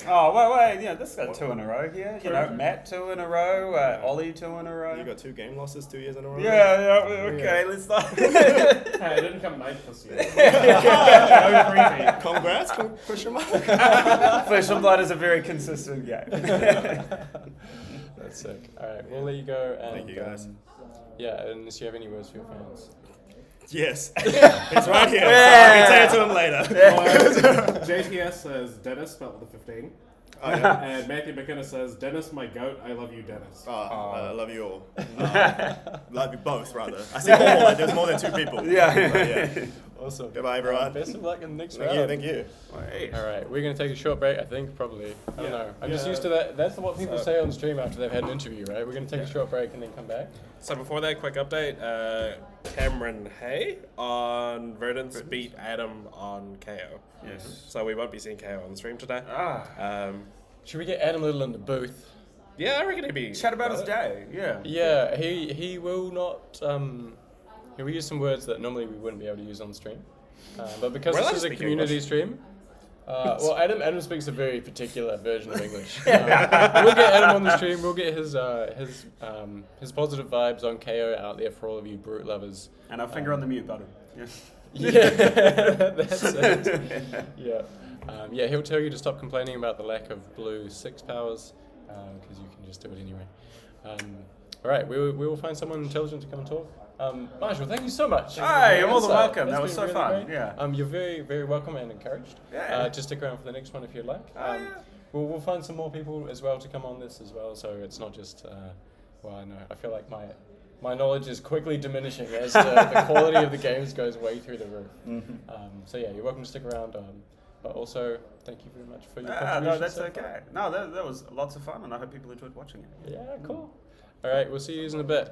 Oh, wait, this got 2 in a row here. Matt 2 in a row, Ollie 2 in a row. You got 2 game losses 2 years in a row? Okay, let's start. Hey, I didn't come 9th this year. Congrats, Christian. Flesh and Blood is a very consistent game. That's sick. All right, we'll let you go. And, thank you guys. Unless you have any words for your fans. Yes, it's right here. So I can say it to him later. JTS says Dennis, spelled with a 15. Oh, yeah. And Matthew McKenna says, Dennis, my goat, I love you, Dennis. I love you all. Love you both, rather. I see all, there's more than 2 people. Yeah. Awesome. Goodbye, everyone. Best of luck in the next round. Thank you. All right, we're going to take a short break, I think, probably. I don't know. I'm just used to that. That's what people say on stream after they've had an interview, right? We're going to take a short break and then come back. So before that, quick update. Cameron Hay on Verdance beat Adam on KO. Yes. So we won't be seeing KO on the stream today. Should we get Adam Little in the booth? Yeah, I reckon he'd be. Chat about his day. Yeah. Yeah, he will not. He will use some words that normally we wouldn't be able to use on stream, but because We're allowed this is to a speak community English. stream. Well, Adam speaks a very particular version of English. We'll get Adam on the stream. We'll get his positive vibes on KO out there for all of you brute lovers. And our finger on the mute button. Yeah. Yeah, that's it. Yeah, yeah. He'll tell you to stop complaining about the lack of blue 6 powers, because you can just do it anyway. All right, we will find someone intelligent to come and talk. Marshall, thank you so much. Hi, you're more than Insight. welcome. That's That was been so really fun. great. Yeah. You're very, very welcome and encouraged. Yeah. To stick around for the next one if you'd like. Yeah. We'll find some more people as well to come on this as well, so it's not just. Well, I know. I feel like my knowledge is quickly diminishing as the quality of the games goes way through the roof. So yeah, you're welcome to stick around. But also, thank you very much for your contribution. No, that's so okay. far. No, that was lots of fun, and I hope people enjoyed watching it. Yeah, cool. All right, we'll see you in a bit.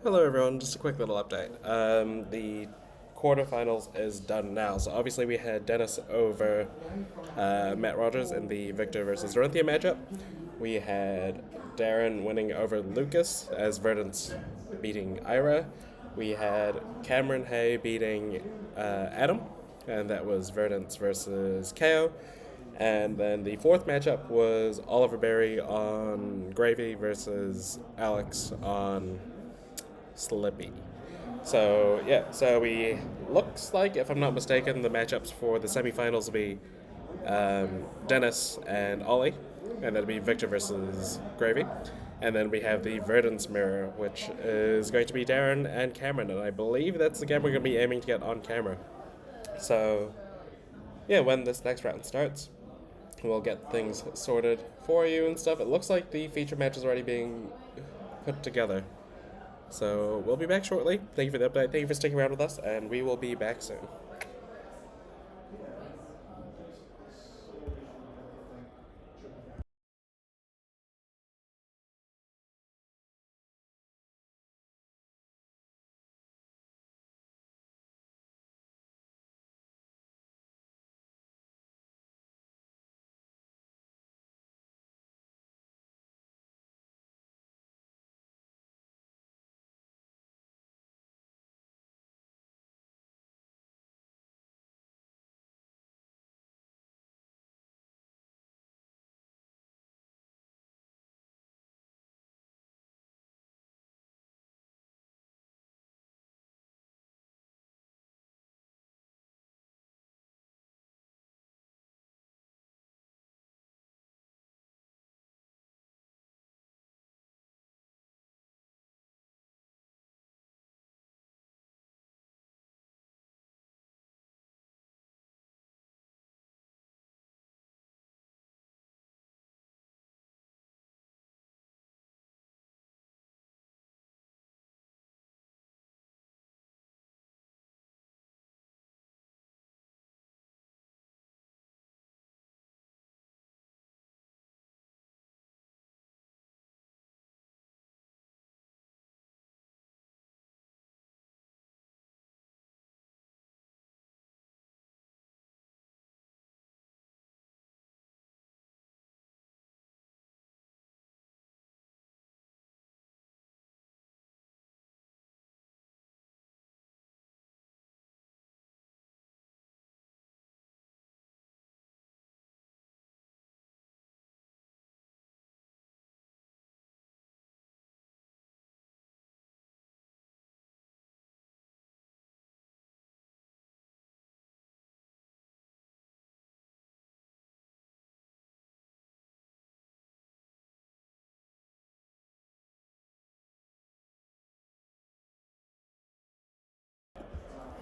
Hello everyone, just a quick little update. The quarterfinals is done now, so obviously we had Dennis over Matt Rogers in the Victor versus Dorothea matchup. We had Darren winning over Lucas as Verdance beating Ira. We had Cameron Hay beating Adam, and that was Verdance versus KO. And then the fourth matchup was Oliver Berry on Gravy versus Alex on Slippy. So yeah, so we looks like, if I'm not mistaken, the matchups for the semifinals will be Dennis and Ollie, and that'll be Victor versus Gravy. And then we have the Verdance mirror, which is going to be Darren and Cameron, and I believe that's the game we're going to be aiming to get on camera. So yeah, when this next round starts, we'll get things sorted for you and stuff. It looks like the feature match is already being put together. So we'll be back shortly. Thank you for the update. Thank you for sticking around with us, and we will be back soon.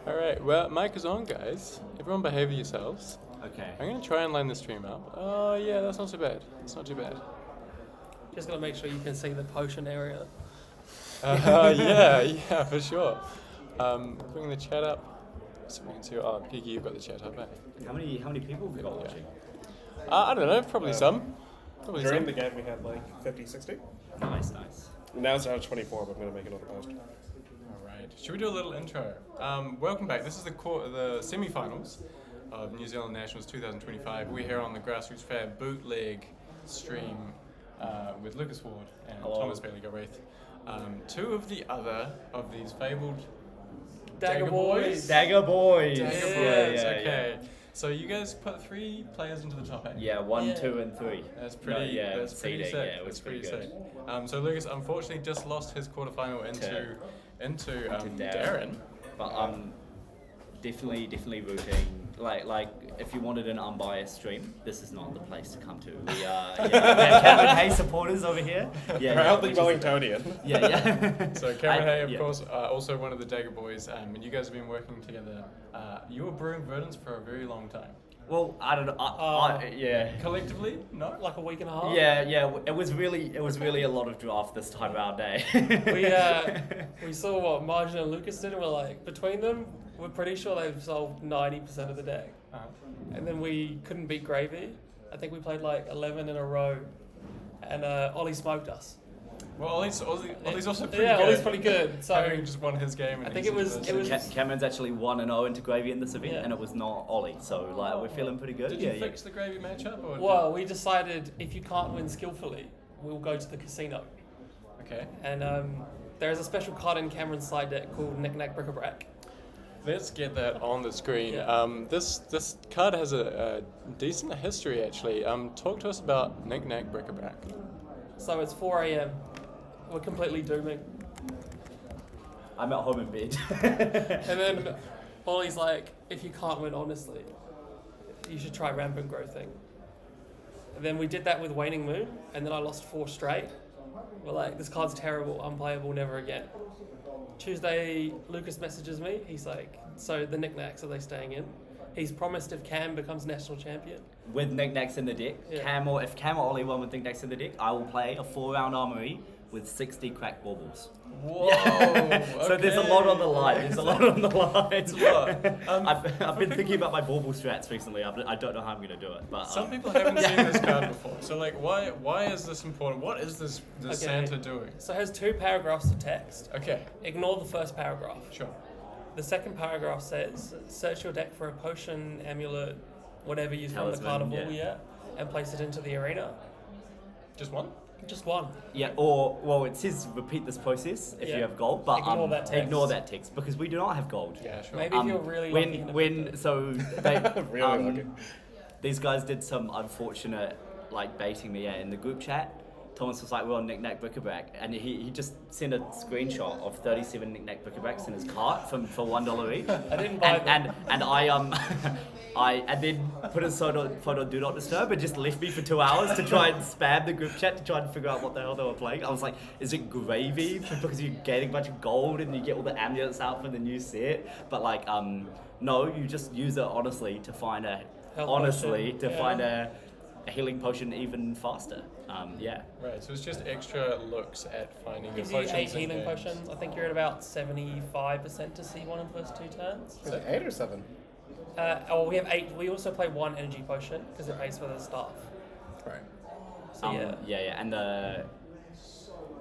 Alright, well, mic is on, guys. Everyone behave yourselves. Okay. I'm going to try and line the stream up. Oh, yeah, that's not too bad. That's not too bad. Just gotta make sure you can see the potion area. Yeah, for sure. Bring the chat up. So we can see. Oh, Piggy, you've got the chat up, eh? How many people have we got watching? I don't know, probably some. Probably During some. the game we had like 50, 60. Nice. Now it's down to 24, but I'm going to make another post. Alright, should we do a little intro? Welcome back. This is the semi-finals of New Zealand Nationals 2025. We're here on the Grassroots Fab Bootleg stream with Lucas Ward and Thomas Bailey-Gareth. Two of the other of these fabled Dagger Boys. Dagger Boys. Dagger Boys, okay. So you guys put 3 players into the top 8. Yeah, 1, 2, and 3. That's pretty. That's pretty sick. Yeah, it was pretty sick. good. So Lucas unfortunately just lost his quarterfinal into Darren. But I'm definitely rooting. Like if you wanted an unbiased stream, this is not the place to come to. We are Cameron Hay supporters over here. Yeah, proudly Wellingtonian. Yeah. So Cameron Hay, of course, also one of the Dagger Boys, and you guys have been working together. You were brewing Verdance for a very long time. Well, I don't know. Yeah. Collectively, no. Like a week and a half. Yeah. It was really a lot of draft this time of our day. We saw what Margin and Lucas did, and we're like, between them, we're pretty sure they've solved 90% of the deck. And then we couldn't beat Gravy. I think we played like 11 in a row, and Ollie smoked us. Well, Ollie's also pretty Yeah, good. Ollie's pretty good. So having just won his game. And I think he's it was. into this. Cameron's actually 1-0 into Gravy in this event, Yeah. and it was not Ollie. So like we're feeling pretty good. Did you fix the Gravy matchup? Or Well, we decided if you can't win skillfully, we'll go to the casino. Okay. And there's a special card in Cameron's side deck called Knick Knack Bric-a-Brac. Let's get that on the screen. Yeah. This card has a decent history actually. Talk to us about Knick Knack Bric-a-Brac. So it's 4 a.m. We're completely dooming. I'm at home in bed. And then Ollie's like, if you can't win honestly, you should try Rampant Growth thing. And then we did that with Waning Moon, and then I lost 4 straight. We're like, this card's terrible, unplayable, never again. Tuesday, Lucas messages me. He's like, so the knickknacks, are they staying in? He's promised if Cam becomes national champion. With knickknacks in the deck, Yeah. if Cam or Ollie won with knickknacks in the deck, I will play a 4-round armory with 60 cracked baubles. Whoa! So there's a lot on the line. There's a lot on the line. It's a lot. I've been thinking about my bauble strats recently. I don't know how I'm going to do it, but Some people haven't seen this card before. So like, why is this important? What is this Santa doing? So it has 2 paragraphs of text. Okay. Ignore the first paragraph. Sure. The second paragraph says, search your deck for a potion, amulet, whatever you from the Talisman, carnival, and place it into the arena. Just one? Just one. yeah, or it says repeat this process if you have gold, but Ignore that text. text because we do not have gold. Yeah, sure. Maybe if you're really lucky in these guys did some unfortunate baiting me in the group chat. Thomas was like, we're on Knick Knack Bric-a-Brac, and he just sent a screenshot of 37 Knick Knack Bric-a-Bracs in his cart for $1 each. I didn't buy them. And I then put a photo do not disturb and just left me for 2 hours to try and spam the group chat to try and figure out what the hell they were playing. I was like, is it gravy because you're getting a bunch of gold and you get all the amulets out for the new set? But no, you just use it honestly to find a healing potion even faster. Right, so it's just extra looks at finding your Gives you potions. 8 in healing games. potions. I think you're at about 75% to see one in the first 2 turns. Is it 8 or 7? We have 8. We also play 1 energy potion because it pays for the staff. Right. So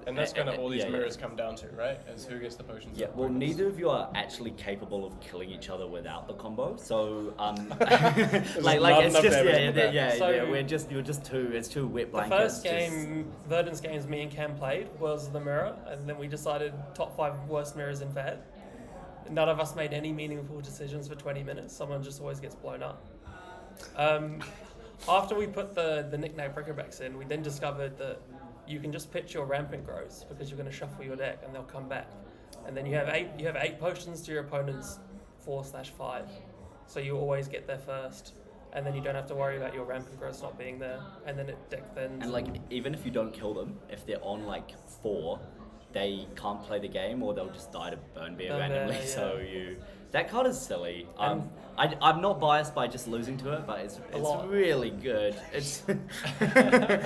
And that's kind of all these mirrors come down to, right? Is who gets the potions. Yeah, well, neither of you are actually capable of killing each other without the combo. So, it's just you're just two. It's 2 wet The blankets. first game, Verdance games, me and Cam played was the mirror, and then we decided top 5 worst mirrors in VAD. None of us made any meaningful decisions for 20 minutes. Someone just always gets blown up. After we put the Knick Knack Bric-a-Bracs in, we then discovered that you can just pitch your Rampant Growths because you're going to shuffle your deck and they'll come back. And then you have 8 potions to your opponent's 4/5. So you always get there first. And then you don't have to worry about your Rampant Growths not being there. And then it deck thins. And even if you don't kill them, if they're on 4, they can't play the game or they'll just die to Burn Bear randomly. So that card is silly. I'm not biased by just losing to it, but it's really good. It's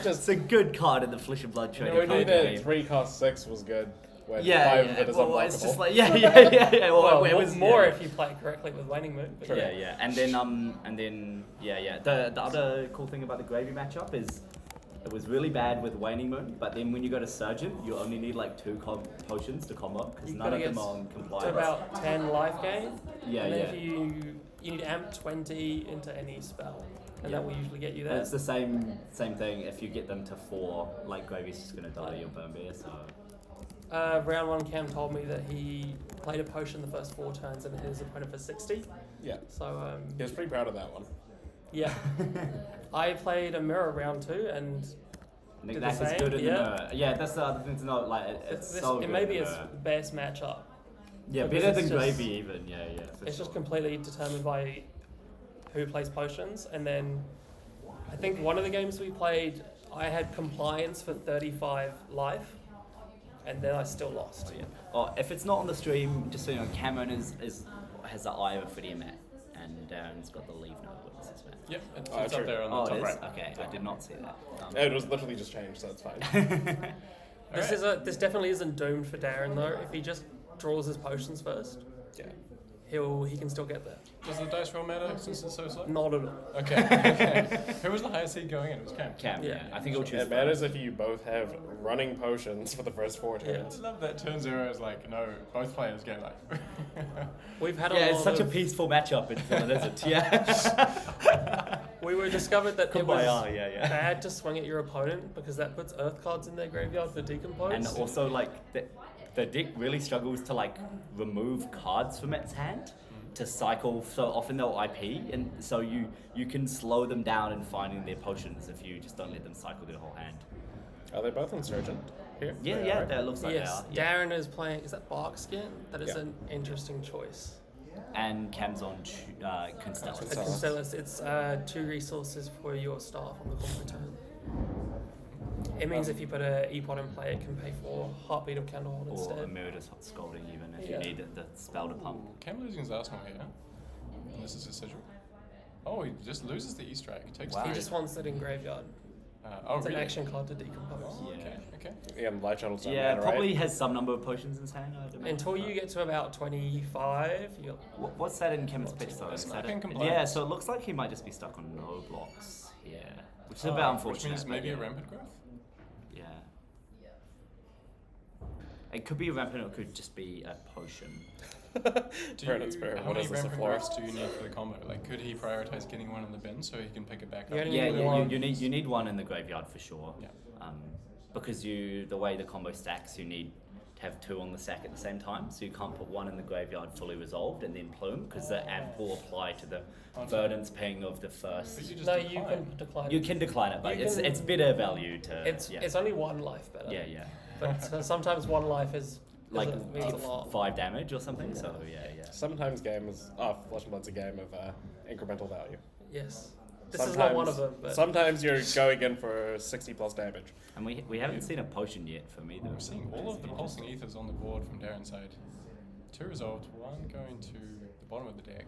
just a good card in the Flesh and Blood trading We knew card that game. 3 cost 6 was good. When 5 of it is well, unblockable. it's just Well, it was more if you play correctly with Waning Moon. But And then the other cool thing about the Gravy matchup is it was really bad with Waning Moon, but then when you go to Surgeon, you only need 2 potions to combo because none of them are on compliance. To about 10 life gain. Yeah, and then if you need amp 20 into any spell, and that will usually get you there. And it's the same thing. If you get them to 4, Gravy's just gonna die to your Burn Bear. So. Round 1, Cam told me that he played a potion the first 4 turns and his opponent for 60. Yeah. So he was pretty proud of that one. Yeah. I played a mirror round 2 and Knick did Knack the is same. good in the mirror. Yeah, that's the other thing to know. It's so good. It may be in the its mirror. best matchup. Yeah, better than Gravy even. Yeah. It's just completely determined by who plays potions, and then I think one of the games we played, I had compliance for 35 life, and then I still lost. Yeah. Oh, if it's not on the stream, just so you know, Cameron has the eye of a Fidia mat, and Darren's got the leave no witnesses mat. Yep, it's up there on the top it is? right. Okay, I did not see that. It was literally just changed, so it's fine. This definitely isn't doomed for Darren though. If he just draws his potions first. Yeah. he can still get there. Does the dice roll matter since it's so slow? Not at all. Okay. Who was the highest seed going in? It was Cam. Cam, Yeah. I think it'll choose. It matters if you both have running potions for the first 4 I turns. love that turn 0 is like, no, both players get like... We've had a Yeah, lot it's such a of- peaceful matchup until it isn't. Yeah. We were discovered that it was Kumbaya, yeah. bad to swing at your opponent because that puts earth cards in their graveyard for decompose. And also, like, the deck really struggles to, like, remove cards from its hand to cycle. So often they'll IP, and so you can slow them down in finding their potions if you just don't let them cycle their whole hand. Are they both insurgent here? Yeah, They yeah, are, right? that looks like yes, they are. Darren is playing. Is that Bark Skin? That is Yeah. an interesting choice. And Cam's on Constellus. At Constellus, it's 2 resources for your staff on the combo turn. It means if you put a E-Pod in play, it can pay for Heartbeat of Candlehold Or instead. Emeritus Hot Scalding, even if Yeah. you need the spell to pump. Cam losing his Arsenal here. This is his sigil. Oh, he just loses the E-Strike. Takes Wow. He 3. just wants it in graveyard. Oh, It's really? an action card to decompose. Oh, Yeah. okay. Yeah, and light shuttles don't Yeah, matter, probably right? has some number of potions in his hand. I'd imagine, Until you but- get to about 25, you What's that in Chemist's pitch though? That's Is not that in it? compliance. Yeah, so it looks like he might just be stuck on no blocks here, which is a bit Which unfortunate. means but maybe yeah. a rampant growth? Yeah. It could be a rampant, or it could just be a potion. Verdance Spirit, How what many is this, a rampant floor? growths do you need for the combo? Like, could he prioritize getting one in the bin so he can pick it back You up? only Yeah, need you one. need one in the graveyard for sure. Yeah. Because the way the combo stacks, you need to have 2 on the stack at the same time, so you can't put one in the graveyard fully resolved and then plume, because the amp will apply to the Verdance ping of the first. But you just No, decline. you can decline. You can decline it, but You it's can- it's better value to. It's yeah. it's only 1 life better. Yeah, yeah. But sometimes 1 life Like means a lot. 5 damage or something. So yeah. Sometimes Flesh and Blood's a game of incremental value. This is not one of them. But Sometimes you're going in for 60 plus damage. And we haven't seen a potion yet from either. I'm seeing all of the pulsing ethers on the board from Darren's side. 2 resolved, 1 going to the bottom of the deck.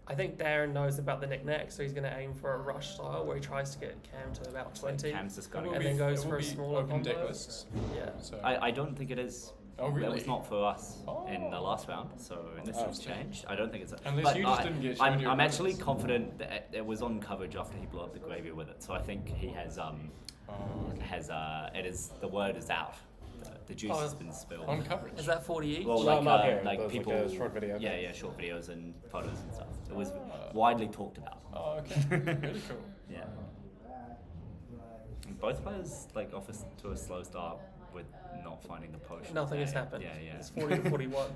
I think Darren knows about the knick-knack, so he's going to aim for a rush style where he tries to get Cam to about 20. Cam's just got It will and be- then goes it will for a be smaller open deck combo. lists. Yeah. So I don't think it is. Oh, That really? was not for us in the Oh. last round, so this has okay. changed. I don't think it's. Unless but you just didn't get I'm, shown your I'm actually opponents. confident that it was on coverage after he blew up the graveyard with it. So I think he has it is the word is out. The juice has been spilled. on coverage. Is that 40 each? Well, No, like, not here. like There's people, like a short video. Yeah, short videos and photos and stuff. It was widely talked about. Oh, okay. Really cool. Yeah. And both players like off to a slow start with not finding the potion. Nothing has happened. Yeah. It's 40 to 41.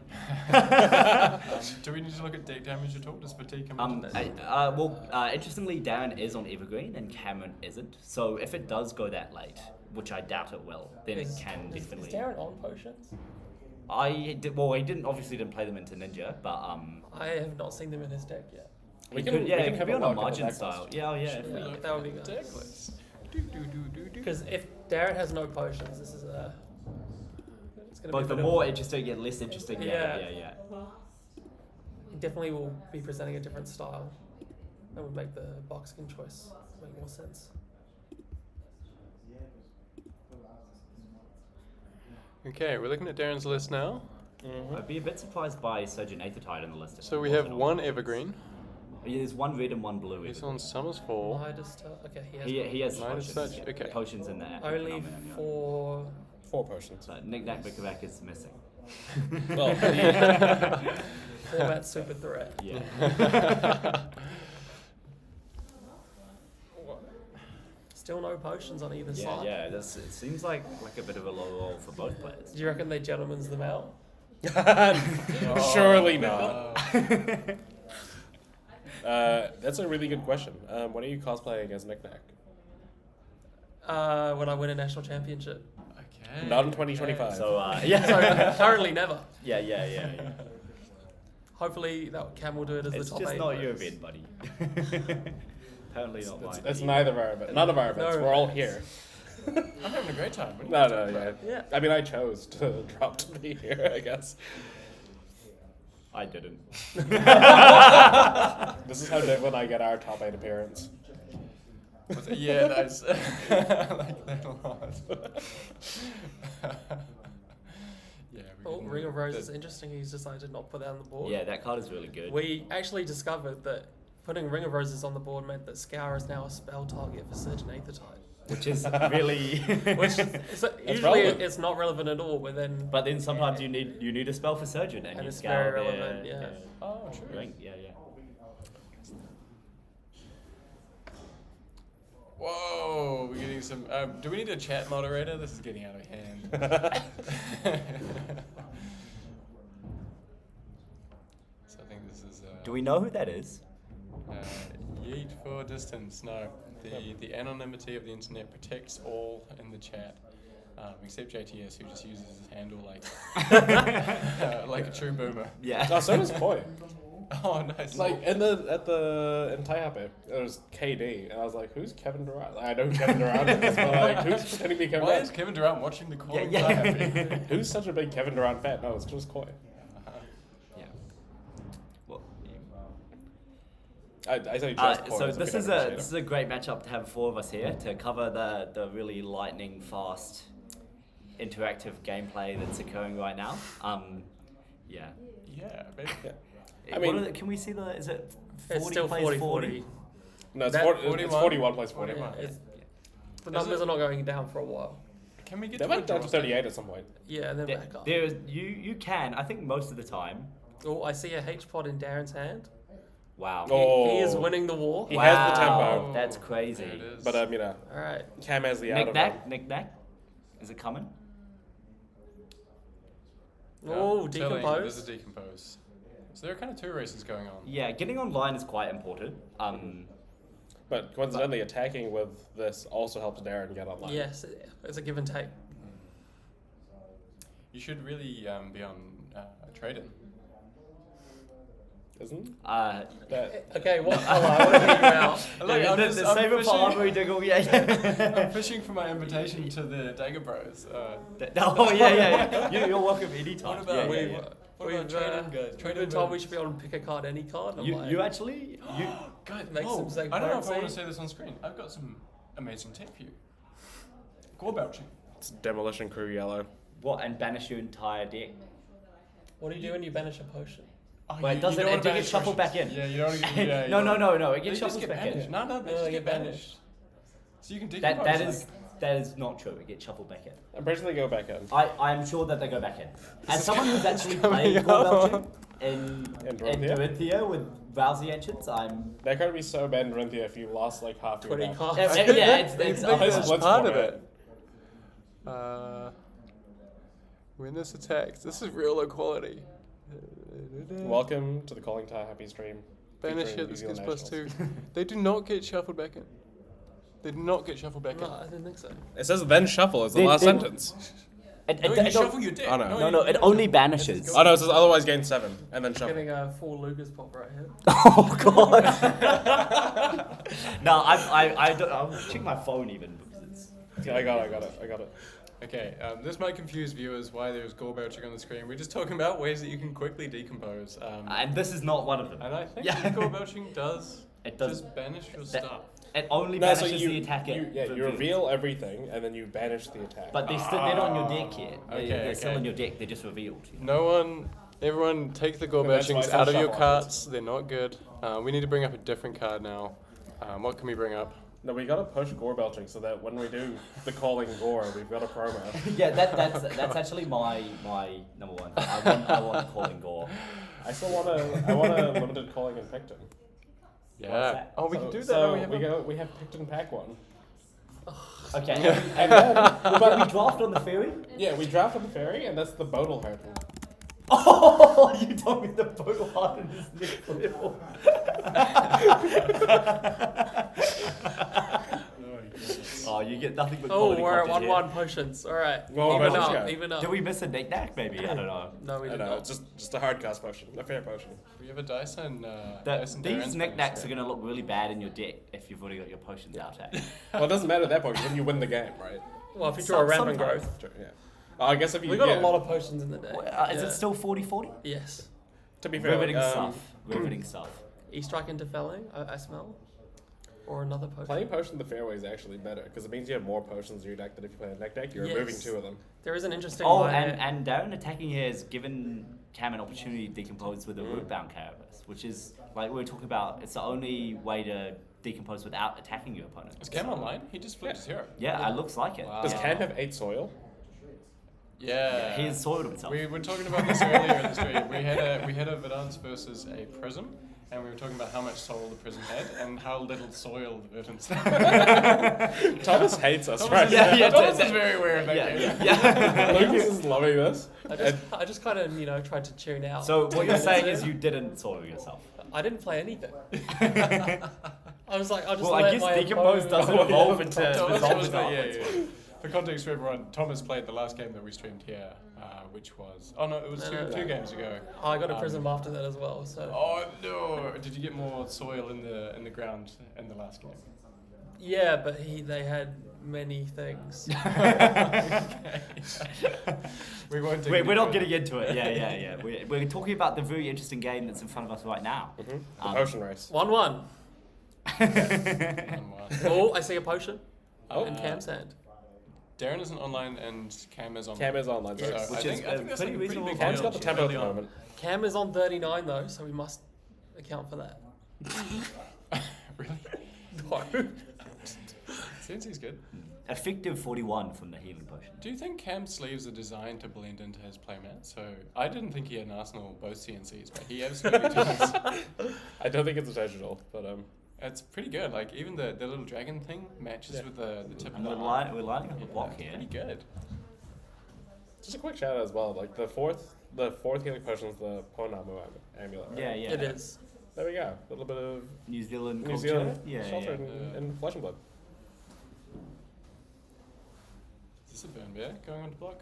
Do we need to look at deck damage at all? Does fatigue come into this? Interestingly, Darren is on Evergreen and Cameron isn't. So if it does go that late, which I doubt it will, then it can Is definitely. Darren on potions? He didn't play them into Ninja, but I have not seen them in his deck yet. We it can- could, we yeah, can it have could be a on a look at the margin deck style. list. Yeah, if we- Yeah, that would be good. Deck list. Because if Darren has no potions, this is a. It's going to Both be the a bit more of, interesting yet less interesting. Yeah. Yeah. He definitely will be presenting a different style. That would make the box skin choice make more sense. Okay, we're looking at Darren's list now. I'd be a bit surprised by Surgeon Aethertide on the list. if So it we have wasn't on 1 the evergreen. list. Yeah, there's 1 red and 1 blue. He's evergreen. on Summer's Fall. Midas Touch. Okay, He has Midas potions. Touch, okay. Potions in that. only for. 4 potions. So Knick-Knack Brick-a-Back is missing. Well, Format super threat. Yeah. Still no potions on either Yeah, side. yeah. It seems like a bit of a low roll for both players. Do you reckon they gentlemen's them out? surely not. That's a really good question. What are you cosplaying as Knick-Knack? When I win a national championship. Okay. Not in 2025. So So currently never. yeah. Hopefully that Cam will do it as It's the top just 8. not your event, buddy. Apparently not mine. It's neither of our events. None of our events. No We're all events. here. I'm having a great time. What are you No, talking yeah. about? Yeah. I mean, I chose to drop to be here, I guess. I didn't. This is how Dave and I get our top 8 appearance. Yeah, nice. I like that a lot. Yeah, we Oh, can- Ring of Rose is interesting. He's decided not to put that on the board. Yeah, that card is really good. We actually discovered that putting Ring of Roses on the board meant that Scour is now a spell target for Surgeon Aethertide. Which is really... Usually it's not relevant at all, but then... But then sometimes you need a spell for Surgeon, and you it's Scour very relevant, yeah. Oh, true. Right? Yeah. Whoa, we're getting some. Do we need a chat moderator? This is getting out of hand. So I think this is. Do we know who that is? Yeet for distance. No, the anonymity of the internet protects all in the chat, except JTS, who just uses his handle like a true boomer. Yeah. Oh, so does Koi. Oh, nice. Like in Takeover, there was KD, and I was like, "Who's Kevin Durant?" I know who Kevin Durant is, but like, who's pretending to be Kevin Why Durant? is Kevin Durant watching the call? Yeah. Who's such a big Kevin Durant fan? No, it's just Koi. Yeah. Well, I say just Koi. so this is a great matchup to have 4 of us here to cover the really lightning fast interactive gameplay that's occurring right now. Yeah. Yeah, baby. I mean, can we see is it 40 It's still plays 40. No, it's That- 41 plays 40. The numbers are not going down for a while. Can we get They to went down to draw 38 at some point. Yeah, and then back up. You can, I think most of the time. Oh, I see a H-pod in Darren's hand. Wow. He is winning the war. He has the tempo. That's crazy. There it is. But All right. Cam has the out of him. Knick-knack. Is it coming? Oh, This decompose. is decompose. So there are kind of 2 races going on. Yeah, getting online is quite important. But coincidentally, attacking with this also helps Darren get online. Yes, it's a give and take. You should really be on trade-in. Isn't? Okay, what color? I want to hear you out. Look, the save it for Armory Diggle, yeah. I'm fishing for my invitation to the Dagger Bros. Oh, yeah. You're welcome anytime. What about We've been told we should be able to pick a card, any card. You actually... Guys, Make some Zag I don't know if I Currency. want to say this on screen. I've got some amazing tip for you. Gore belching. It's Demolition Crew yellow. What, and banish your entire deck? What do you do when you banish a potion? Oh, Wait, does it get shuffled back in? Yeah, you don't get... No, it They gets just shuffled get back banished. in. No, they just get banished. So you can decompose. That is not true. It gets shuffled back in. I'm pretty sure they go back in. I'm sure that they go back in. As someone who's actually played Gore Belching in Dorinthia with Rousey Ancients, They're going to be so bad in Dorinthia if you lost like half your 20 deck. cards. it's This is Let's part go of ahead. it. When this attacks, this is real low quality. Welcome to the Calling Tie Happy stream. Banish featuring it, this New gives Zealand +2. nationals. They do not get shuffled back in. They do not get shuffled back No, in. I didn't think so. It says then shuffle is the They- last they- sentence. No, you shuffle your deck. Oh, no. No, it only banishes. Oh no, it says otherwise gain 7 and then shuffle. Getting a 4 Luger's pop right here. Oh god. No, I'll check my phone even because it's. Yeah, I got it. Okay, this might confuse viewers why there's gore belching on the screen. We're just talking about ways that you can quickly decompose. And this is not one of them. And I think Yeah. gore belching does It does. just banish your stuff. It only No, so banishes you, the attacker. you reveal everything and then you banish the attack. But they're not on your deck yet. Okay, They're still okay. on your deck. They're just revealed. Everyone take the gore And that's why belchings it's all out of your shuffle carts. They're not good. We need to bring up a different card now. What can we bring up? No, we gotta push gore belching so that when we do the calling gore, we've got a promo. Yeah, that's actually my number one. I want calling gore. I still want a limited calling in Picton. Yeah. Oh, we can do that. So Oh, we have Picton pack 1. Okay. And then But we draft on the ferry. yeah, we draft on the ferry and that's the Bodal Harpoon. Oh, you told me the Bodal Harpoon is next level. Oh, you get nothing but Oh, quality we're at content 1-1 potions. All right. Well, even let's up. go. Even up. Did we miss a knick-knack maybe? I don't know. No, we I did know, not. it's just a hard cast potion, a fair potion. We have a dice and These knick-knacks are going to look really bad in your deck if you've already got your potions out at. Well, it doesn't matter at that point because then you win the game, right? Well, if you draw a rampant Sometimes. growth. Sure, yeah. I guess if you We got yeah. a lot of potions in the deck. Is Yeah. it still 40-40? Yes. To be fair, Riveting like, stuff. Riveting stuff. E-strike into felling, I smell. or another potion. Playing Potion in the fairway is actually better because it means you have more potions in your deck than if you play a neck deck. You're Yes. removing 2 of them. There is an interesting Oh, way. and Darren attacking here has given Cam an opportunity to decompose with a root-bound carapace, which is, like we were talking about, it's the only way to decompose without attacking your opponent. Is Cam online? He just flipped his hero. Yeah, it looks like it. Wow. Does Cam have 8 soil? Yeah. He has soiled himself. We were talking about this earlier in the stream. We had a Verdance versus a Prism, and we were talking about how much soil the Prism had and how little soil the Verdance had. Thomas hates us, Thomas right? is, Thomas is very aware of that game. Yeah. Lucas is loving this. I just kind of, tried to tune out. So what you're saying is you didn't soil yourself. I didn't play anything. I was like, I'll just Well, let I guess my decompose opponent- doesn't evolve into Thomas resolve was stuff. yeah. For context for everyone, Thomas played the last game that we streamed here, which was it was two games ago. I got a Prism after that as well. So. Oh no! Did you get more soil in the ground in the last game? Yeah, but they had many things. We won't. We're not getting into it. Yeah. We're talking about the very interesting game that's in front of us right now. The potion race. 1-1. 1-1. Oh, I see a potion. In Cam's hand. Darren isn't online and Cam is online. Cam is online, So yes. I think that's pretty like a reasonable big Cam's deal. got the tempo at the Early on. moment. Cam is on 39 though, so we must account for that. Really? No. Seems he's good. Effective 41 from the healing potion. Do you think Cam's sleeves are designed to blend into his playmat? So I didn't think he had an Arsenal both CNCs, but he absolutely does. I don't think it's intentional, but It's pretty good. Like even the little dragon thing matches with the tip of And the we're arm. lining up a block It's here. pretty good. just a quick shout out as well. Like the fourth healing potion is the Ponamu amulet. Right? Yeah. It is. There we go. A little bit of New Zealand New culture. Zealand Yeah. culture and flesh and blood. Is this a burn bear going on to block?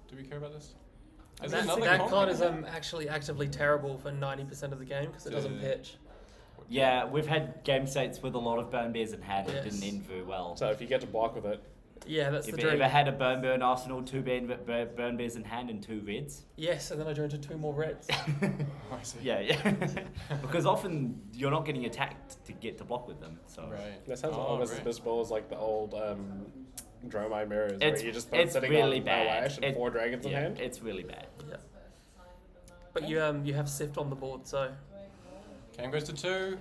Do we care about this? Is That, there another that comp? card is actually actively terrible for 90% of the game because it doesn't pitch. Yeah, we've had game states with a lot of burn bears in hand. It Yes. didn't end very well. So if you get to block with it, Yeah, that's If the you dream. ever had a burn bear in Arsenal, 2 burn bears in hand and 2 reds. Yes, and then I drew into 2 more reds. I see. Yeah. Because often you're not getting attacked to get to block with them. So Right. that sounds Oh, almost as right. miserable as like the old Dromai mirrors it's, where you just put it's sitting really on bad. Lash and 4 dragons in yeah, hand. it's really bad. Yeah. But you have Sift on the board, so Cam goes to 2.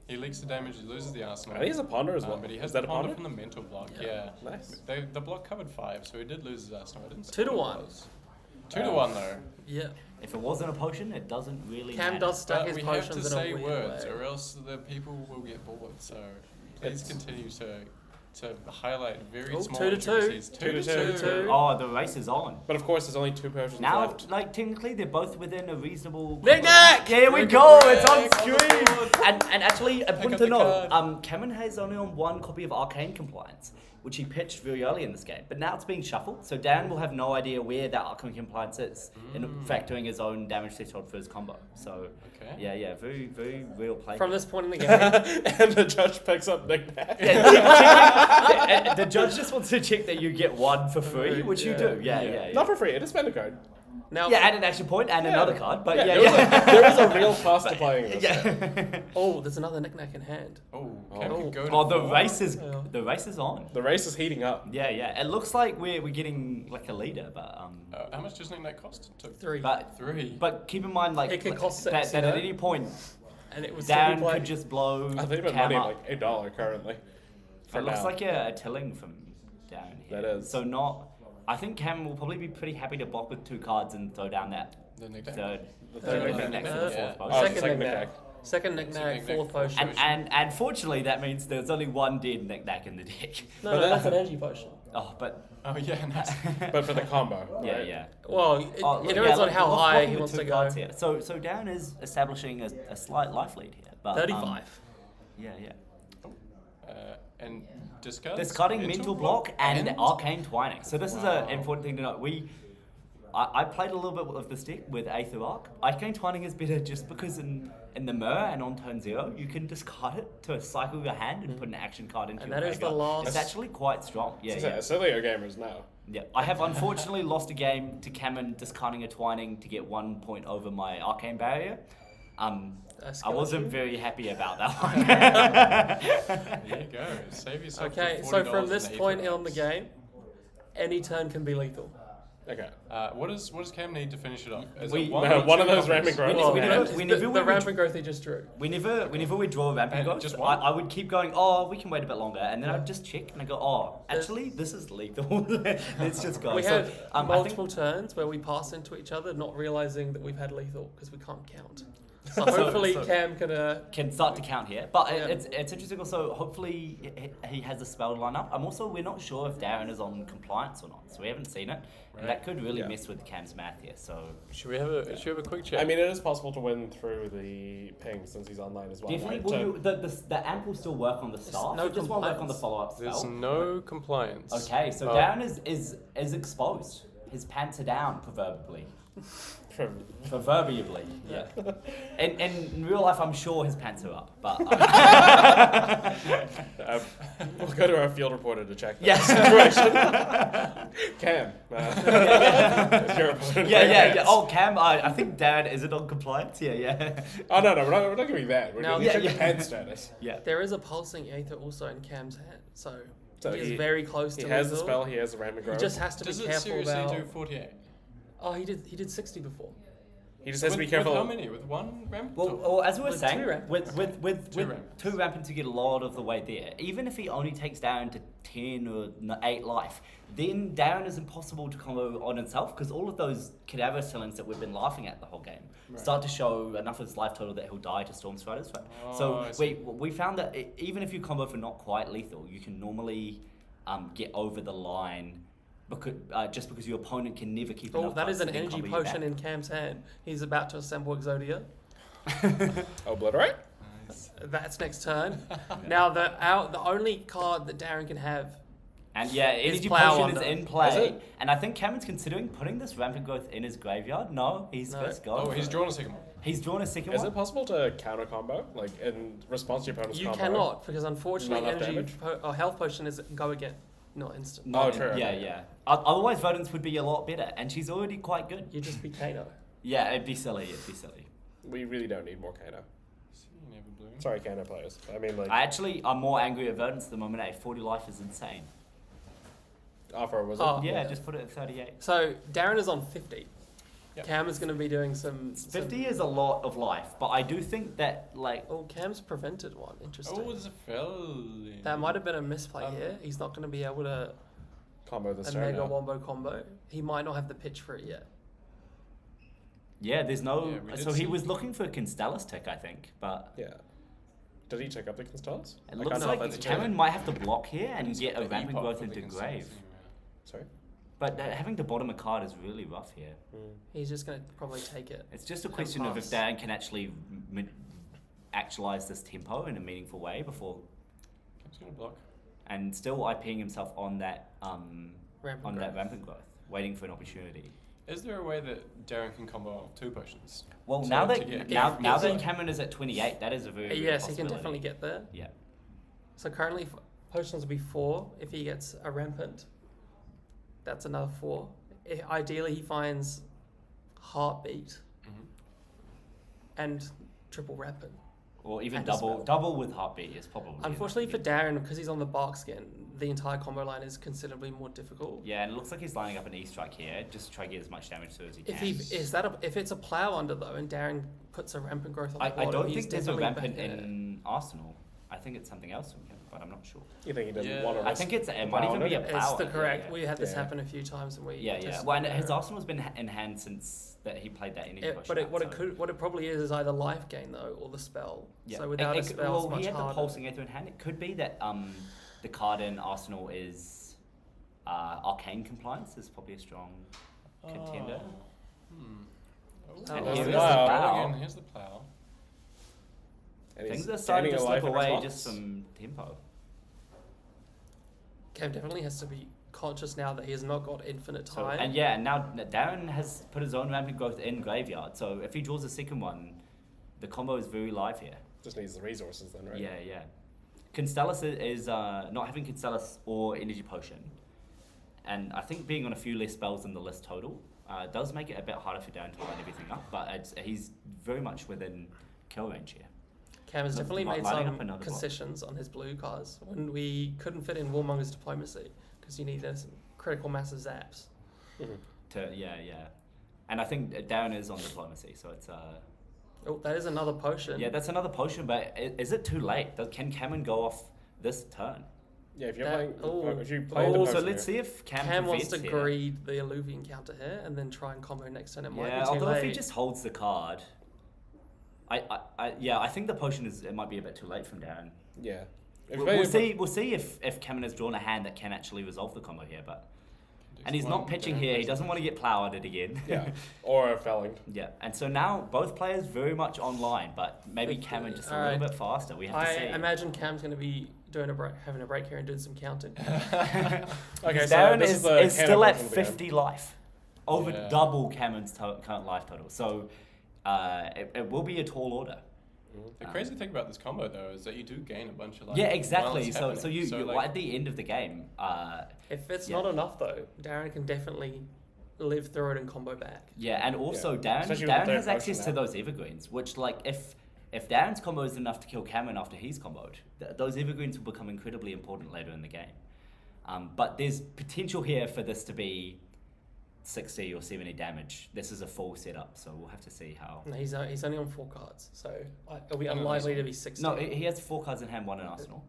He leaks the damage. He loses the Arsenal. I think he's a ponder as well. But he Is has that the a ponder ponder? from the mental block. Yeah. Yeah. Nice. The block covered 5, so he did lose his Arsenal. I didn't see 2 to what it 1. was. 2 to 1 though. Yeah. If it wasn't a potion, it doesn't really Cam matter. does stack But his we have to potions in say a weird words, way. or else the people will get bored. So please continue to highlight very Oh, small 2 to 2. intricacies. 2 to 2. Oh, the race is on. But of course, there's only 2 potions Now, left. like, technically, they're both within a reasonable... Knick-knack! There we go, it's on screen! And actually, important up to the note, card. Cameron has only on 1 copy of Arcane Compliance, which he pitched very early in this game. But now it's being shuffled, so Dan will have no idea where that Arcane Compliance is, in fact doing his own damage threshold for his combo. So, Okay. yeah, very, very real play. From this point in the game, And the judge picks up knick-knack. The judge just wants to check that you get 1 for free, which you do. Yeah. Not for free, it is spend a card. now Yeah, and an action point and another card, but There is a real cost to playing this. yeah. oh, there's another knick-knack in hand. Oh, Cam Oh. could go to Oh, the 4. race is on. The race is heating up. Yeah. It looks like we're getting like a leader, but How much does Nick cost? 3. but 3. but keep in mind like It could cost that, 6, that you at know? any point And it was still be Dan played. could just blow. I think about Cam money up. like $1 currently. For It looks now. like a tilling from down here. That is. So not. I think Cam will probably be pretty happy to block with 2 cards and throw down that The Nick Nack. third. The third knick-knack knick-knack. for the Yeah. 4th Oh, potion. it's Second like knick-knack. knick-knack. Second knick-knack, Second 4th knick-knack. potion. And fortunately, that means there's only 1 dead knick-knack in the deck. No, that's an energy potion. Oh, but Oh yeah, nice. But for the combo. yeah, right? yeah. Well, it depends on how high he wants to go. Here. So Dan is establishing a slight life lead here. But, 35. Yeah. And discard. Discarding mental block and arcane twining. So this is an important thing to note. I played a little bit of this deck with Aether Arc. Arcane Twining is better just because in the mirror and on turn 0, you can discard it to cycle your hand and put an action card into And your that is the graveyard. last- It's actually quite strong. Yeah. Silly gamers now. Yeah, I have unfortunately lost a game to Cameron discarding a Twining to get 1 point over my Arcane Barrier. I wasn't very happy about that one. There you go. Save yourself. Okay, the so from $40 this and point 80 on the game, any turn can be lethal. Okay. What does Cam need to finish it off? Is We- it one or of two those rampant copies? growths. The rampant growth he just drew. Whenever we draw a rampant growth, just one? I would keep going, oh, we can wait a bit longer. And then I'd just check and I go, oh, actually, this is lethal. Let's just go. We So, had I think- multiple turns where we pass into each other, not realizing that we've had lethal because we can't count. So hopefully Cam can start to count here. But Yeah. it's interesting also, hopefully he has a spell line up. We're not sure if Darren is on compliance or not, so we haven't seen it. And that could really mess with Cam's math here, so... Should we have a quick check? I mean, it is possible to win through the ping since he's online as well. Definitely, right? the amp will still work on the start, no it just won't work on the compliance. follow-up spell. There's no compliance. Okay, so Darren is exposed. His pants are down, proverbially. Proverbially, yeah. In real life, I'm sure his pants are up, but... We'll go to our field reporter to check that Yes. situation. Cam. Is your opponent Yeah. Oh, Cam, I think Darren, is it on compliance? Yeah. Oh, no, we're not giving that. We're Now- going to check the pants status. Yeah. There is a pulsing aether also in Cam's hand, so he is he- very close to He has the lethal. spell, he has the rampant He growth. just has to Does be it careful seriously about. do 48? Oh, he did 60 before. He just has to be careful. With how many? With one rampant? Well, as we were With saying, two rampants. with Two rampants. two rampants, you get a lot of the way there. Even if he only takes Darren to 10 or 8 life, then Darren is impossible to combo on himself because all of those cadaver ceilings that we've been laughing at the whole game start to show enough of his life total that he'll die to Storm Striders. Right? Oh, So I see. we found that even if you combo for not quite lethal, you can normally get over the line. Just because your opponent can never keep Oh, enough that is cards an to then energy combo you potion back. in Cam's hand. He's about to assemble Exodia. Obliterate? That's next turn. Now the only card that Darren can have. And yeah, energy Plow potion is Under. in play. Is it? And I think Cameron's considering putting this rampant growth in his graveyard. No, he's No. just going. Oh, for he's it. drawn a second one. He's drawn a second Is one. it possible to counter combo? Like, in response to your opponent's You combo? cannot because unfortunately Not enough energy or health potion is go again, not instant. Oh, true. Yeah. Otherwise, Verdance would be a lot better, and she's already quite good. You just be Kano. Yeah, it'd be silly. We really don't need more Kano. Never bloom. Sorry, Kano players. I mean, like, I'm more angry at Verdance at the moment. 40 life is insane. offer was Oh. it? Yeah, just put it at 38. So Darren is on 50. Yep. Cam is going to be doing some. 50 is a lot of life, but I do think that, like... Oh, Cam's prevented one. Interesting. Oh, there's a fell. That might have been a misplay here. He's not going to be able to Combo this a turn mega now. wombo combo. He might not have the pitch for it yet. Yeah, there's no... Yeah, we did so he see- was looking for a Constellus tick, I think, but... Yeah. Did he check up the Constellus? It looks like Cameron might have to block here and get a got the rampant epoch growth for the into Constellus grave. anyway. Sorry? But having to bottom a card is really rough here. He's just going to probably take it. It's just a and question of if pass. Dan can actually actualize this tempo in a meaningful way before, Cam's gonna block. and still IPing himself on that Rampant growth. rampant growth, waiting for an opportunity. Is there a way that Darren can combo off 2 potions? Well, So now to that get- now If that he- Cameron is at 28, that is a very real Yes, he can possibility. definitely get there. Yeah. So currently, potions will be 4. If he gets a rampant, that's another 4. Ideally, he finds heartbeat Mhm. and triple rampant. Or even And a spell. double with heartbeat is probably. Unfortunately for Darren, because he's on the bark skin, the entire combo line is considerably more difficult. Yeah, and it looks like he's lining up an E strike here, just to try to get as much damage to as he can. If it's a plow under though, and Darren puts a rampant growth on the I bottom, don't he's think there's a definitely rampant back- in Arsenal. I think it's something else from him, but I'm not sure. You think he doesn't Yeah. want to I think it might even be a It's plow. the correct. Yeah. We had this Yeah. happen a few times, and we Yeah. just- Well, and his Arsenal's been in hand since that he played that energy potion. what it probably is either life gain though, or the spell. Yeah. So without a spell, well, it's much he had harder. the pulsing ether in hand. It could be that the card in Arsenal is arcane compliance is probably a strong contender. Oh, And here's here the is the plow. plow. Again, here's the plow. And he's Things are starting to gaining a slip life in away response. just from tempo. Cam definitely has to be conscious now that he has not got infinite So, time. and yeah, and now Darren has put his own rampant growth in graveyard. So if he draws a second one, the combo is very live here. Just needs the resources then, right? Yeah. Constellus is not having Constellus or energy potion, and I think being on a few less spells than the list total Does make it a bit harder for Darren to line everything up, but he's very much within kill range here. Cam has definitely made lining up some another block. concessions on his blue cards when we couldn't fit in Warmonger's diplomacy because you need a critical mass of zaps. Yeah. And I think Darren is on diplomacy, so it's Oh, that is another potion. yeah, that's another potion. But is it too late? Can Cameron go off this turn? Yeah, if you're That- playing, oh. if you play the Oh, So potion let's here. see if Cam wants to here. greed the Illuvian counter here and then try and combo next turn. It might Yeah, be too although late. if he just holds the card, I think the potion it might be a bit too late from Darren. Yeah. If We'll, you we'll play see. We'll see if Cameron has drawn a hand that can actually resolve the combo here, but. Just And he's one not pitching Darren here. He versus- doesn't want to get plowered it again. Yeah, or felling. Yeah, and so now both players very much online, but maybe Cameron just a little bit faster. We have to I see. imagine Cam's going to be doing having a break here and doing some counting. Okay, so Darren this is the still Canada at version of the game. 50 life, over Yeah. double Cameron's current life total. So it will be a tall order. The crazy thing about this combo though is that you do gain a bunch of life. Yeah, while exactly. it's So happening. you like, at the end of the game. If it's Yeah. not enough though, Darren can definitely live through it and combo back. Yeah, and also Yeah. Darren Especially with the Darren third has access potion to now. those evergreens, which like if Darren's combo is enough to kill Cameron after he's comboed, those evergreens will become incredibly important later in the game. But there's potential here for this to be 60 or 70 damage. This is a full setup, so we'll have to see how. No, he's only on 4 cards, so it'll be No, no, unlikely this to be 60. No, he has 4 cards in hand, 1 in arsenal.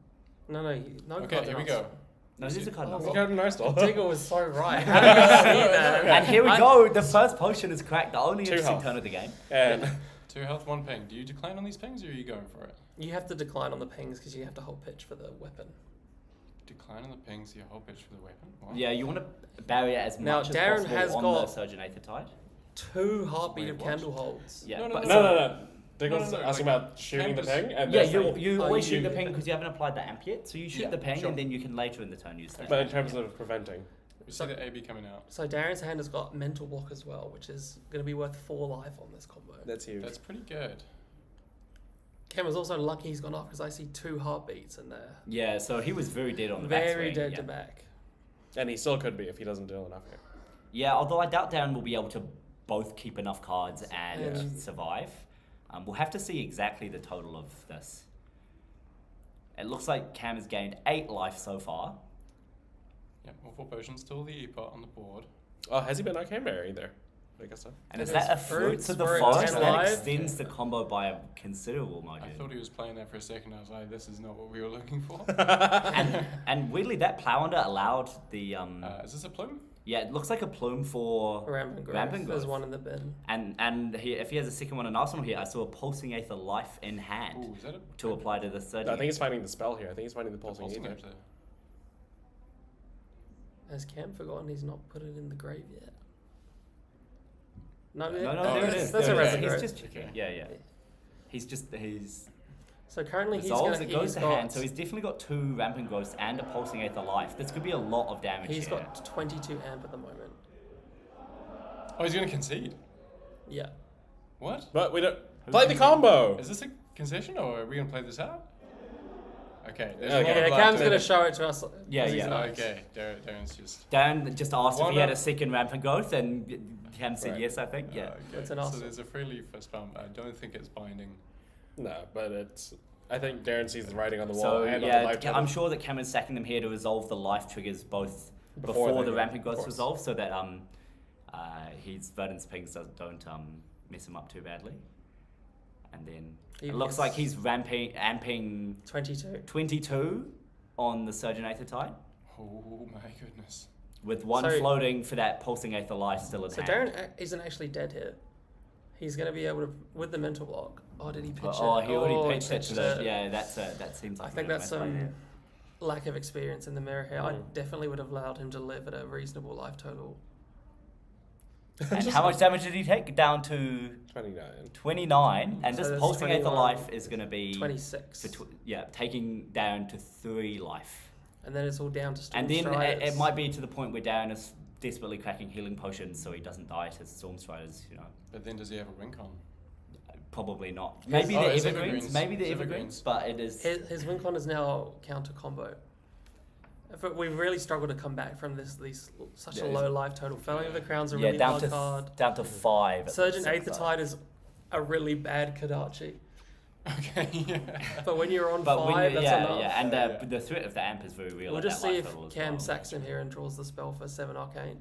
no, no Okay, cards here in we go. Arsenal. No, there's a card in Oh, arsenal. Go to Nostal. Diggle was so right. How did you see that? And here we go. The first potion is cracked. The only 2 interesting health. turn of the game. And 2 health, 1 ping. Do you decline on these pings or are you going for it? You have to decline on the pings because you have to hold pitch for the weapon. Decline on the pings, your whole pitch for the weapon? Wow. Yeah, you want to barrier as Now, much as Darren possible has on got- the Surgeon Aether Tide. 2 heartbeat Wait, of what? candle holds. Yeah, No, no, but no. Diggle's No, no, asking like, about shooting the Cam ping, and Yeah, they're saying- you Oh, always you- shoot the ping because you haven't applied the amp yet. So you shoot Yeah, the ping sure. and then you can later in the turn use that. but in terms of preventing. We see the AB coming out. So Darren's hand has got mental block as well, which is going to be worth 4 life on this combo. That's huge. That's pretty good. Cam was also lucky he's gone off because I see 2 heartbeats in there. Yeah, so he was very dead on the back Very swing, dead yeah. to back. And he still could be if he doesn't deal enough here. Yeah, although I doubt Darren will be able to both keep enough cards and Yeah. survive. We'll have to see exactly the total of this. It looks like Cam has gained 8 life so far. Yep, all 4 potions, still the E-pot on the board. Oh, has he been okay Mary either? I guess so. And is It that a is Fruits of the fruits, Forest? we're at That 10 extends the combo by a considerable I margin. thought he was playing that for a second. I was like, this is not what we were looking for. And weirdly, that plow under allowed the Is this a plume? yeah, it looks like a plume for Rampant growth. Rampant There's growth. one in the bin. And if he has a second one in Arsenal here, I saw a pulsing Aether life in hand Ooh, is that a to apply to the third. No, I think he's finding the spell here. I think he's finding the pulsing pulsing ether. Aether? Has Cam forgotten he's not put it in the grave yet? No, No, yeah, no, Oh, there it that's, is. that's a There it is. rampant He's growth. just Okay. yeah. He's So currently he's resolves. going It to goes to hand, so he's definitely got 2 rampant growths and a pulsing Aether life. This could be a lot of damage. he's here. got 22 amp at the moment. Oh, he's going to concede. Yeah. What? But we don't play the combo. Is this a concession or are we going to play this out? Okay. There's Yeah, a lot okay. of Yeah, Cam's laughter. going to show it to us. Yeah, 'cause he's yeah. nice. Okay, Darren's just... Darren just asked if he had a Wanna- second rampant growth, and Cam said Right. yes. I think yeah. Okay. It's an So awesome. there's a freely fist bump. I don't think it's binding. No, but it's. I think Darren sees the writing on the wall So and on the yeah, life I'm total. sure that Cameron's sacking them here to resolve the life triggers both Before before they the go, rampant of growth's course. resolved, so that his Verdance pings don't mess him up too badly. And then He it looks is- like he's amping 22. 22 on the Surgeon Aether Tide, Oh my goodness. with 1 So- floating for that pulsing Aether life still in So hand. Darren isn't actually dead here. He's going to be able to, with the mental block. Oh, did he pitch it? Oh, he already Oh, pitched it to the. it. Yeah, that seems like I think a bit of that's a misplay there. some lack of experience in the mirror here. I definitely would have allowed him to live at a reasonable life total. And how much damage did he take? Down to 29. 29, and So this that's pulsing Aether 21, life is going to be 26. for taking down to 3 life. And then it's all down to Storm And then Striders. it might be to the point where Darren is desperately cracking healing potions so he doesn't die to Storm Striders, But then does he have a wink on? Probably not. Maybe Oh, the it's evergreens, evergreens. maybe the It's evergreens, evergreens. but it is. His win con is now counter combo. But we really struggle to come back from these such a Yeah, low life total. Felling of the Crown's a Yeah, really down hard to card. down to 5. Surgeon Aethertide is a really bad Kodachi. Okay, yeah. But when you're on But 5, when you, that's yeah, enough. yeah, and the threat of the amp is very real. We'll at just that see life if total as Cam well. sacks in here and draws the spell for 7 Arcane.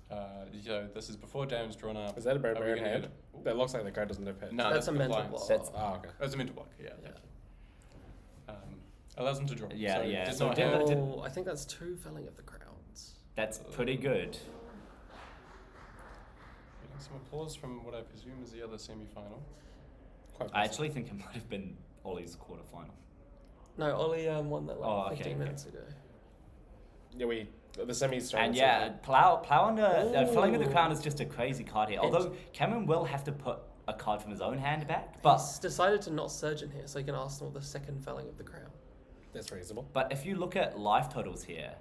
So this is before Darren's drawn up. Is that a Are we barbarian gonna hand? get it? That looks like the card doesn't have hit. No, That's a mental compliance. block. That's- Oh, okay. That's a mental block. Yeah. Thank you. Allows them to draw. Yeah, so yeah. Did So not did- have. Oh, I think that's 2 Felling of the Crowns. That's pretty good. Getting some applause from what I presume is the other semi-final. I actually think it might have been Ollie's quarterfinal. No, Ollie won that like Oh, okay, 15 okay. minutes ago. Yeah, the semis started. And yeah, Plow under Felling of the Ooh. Crown is just a crazy card here. It's- Although Cameron will have to put a card from his own hand back, but He's decided to not Surgeon here, so he can Arsenal the second Felling of the Crown. That's reasonable. but if you look at life totals here,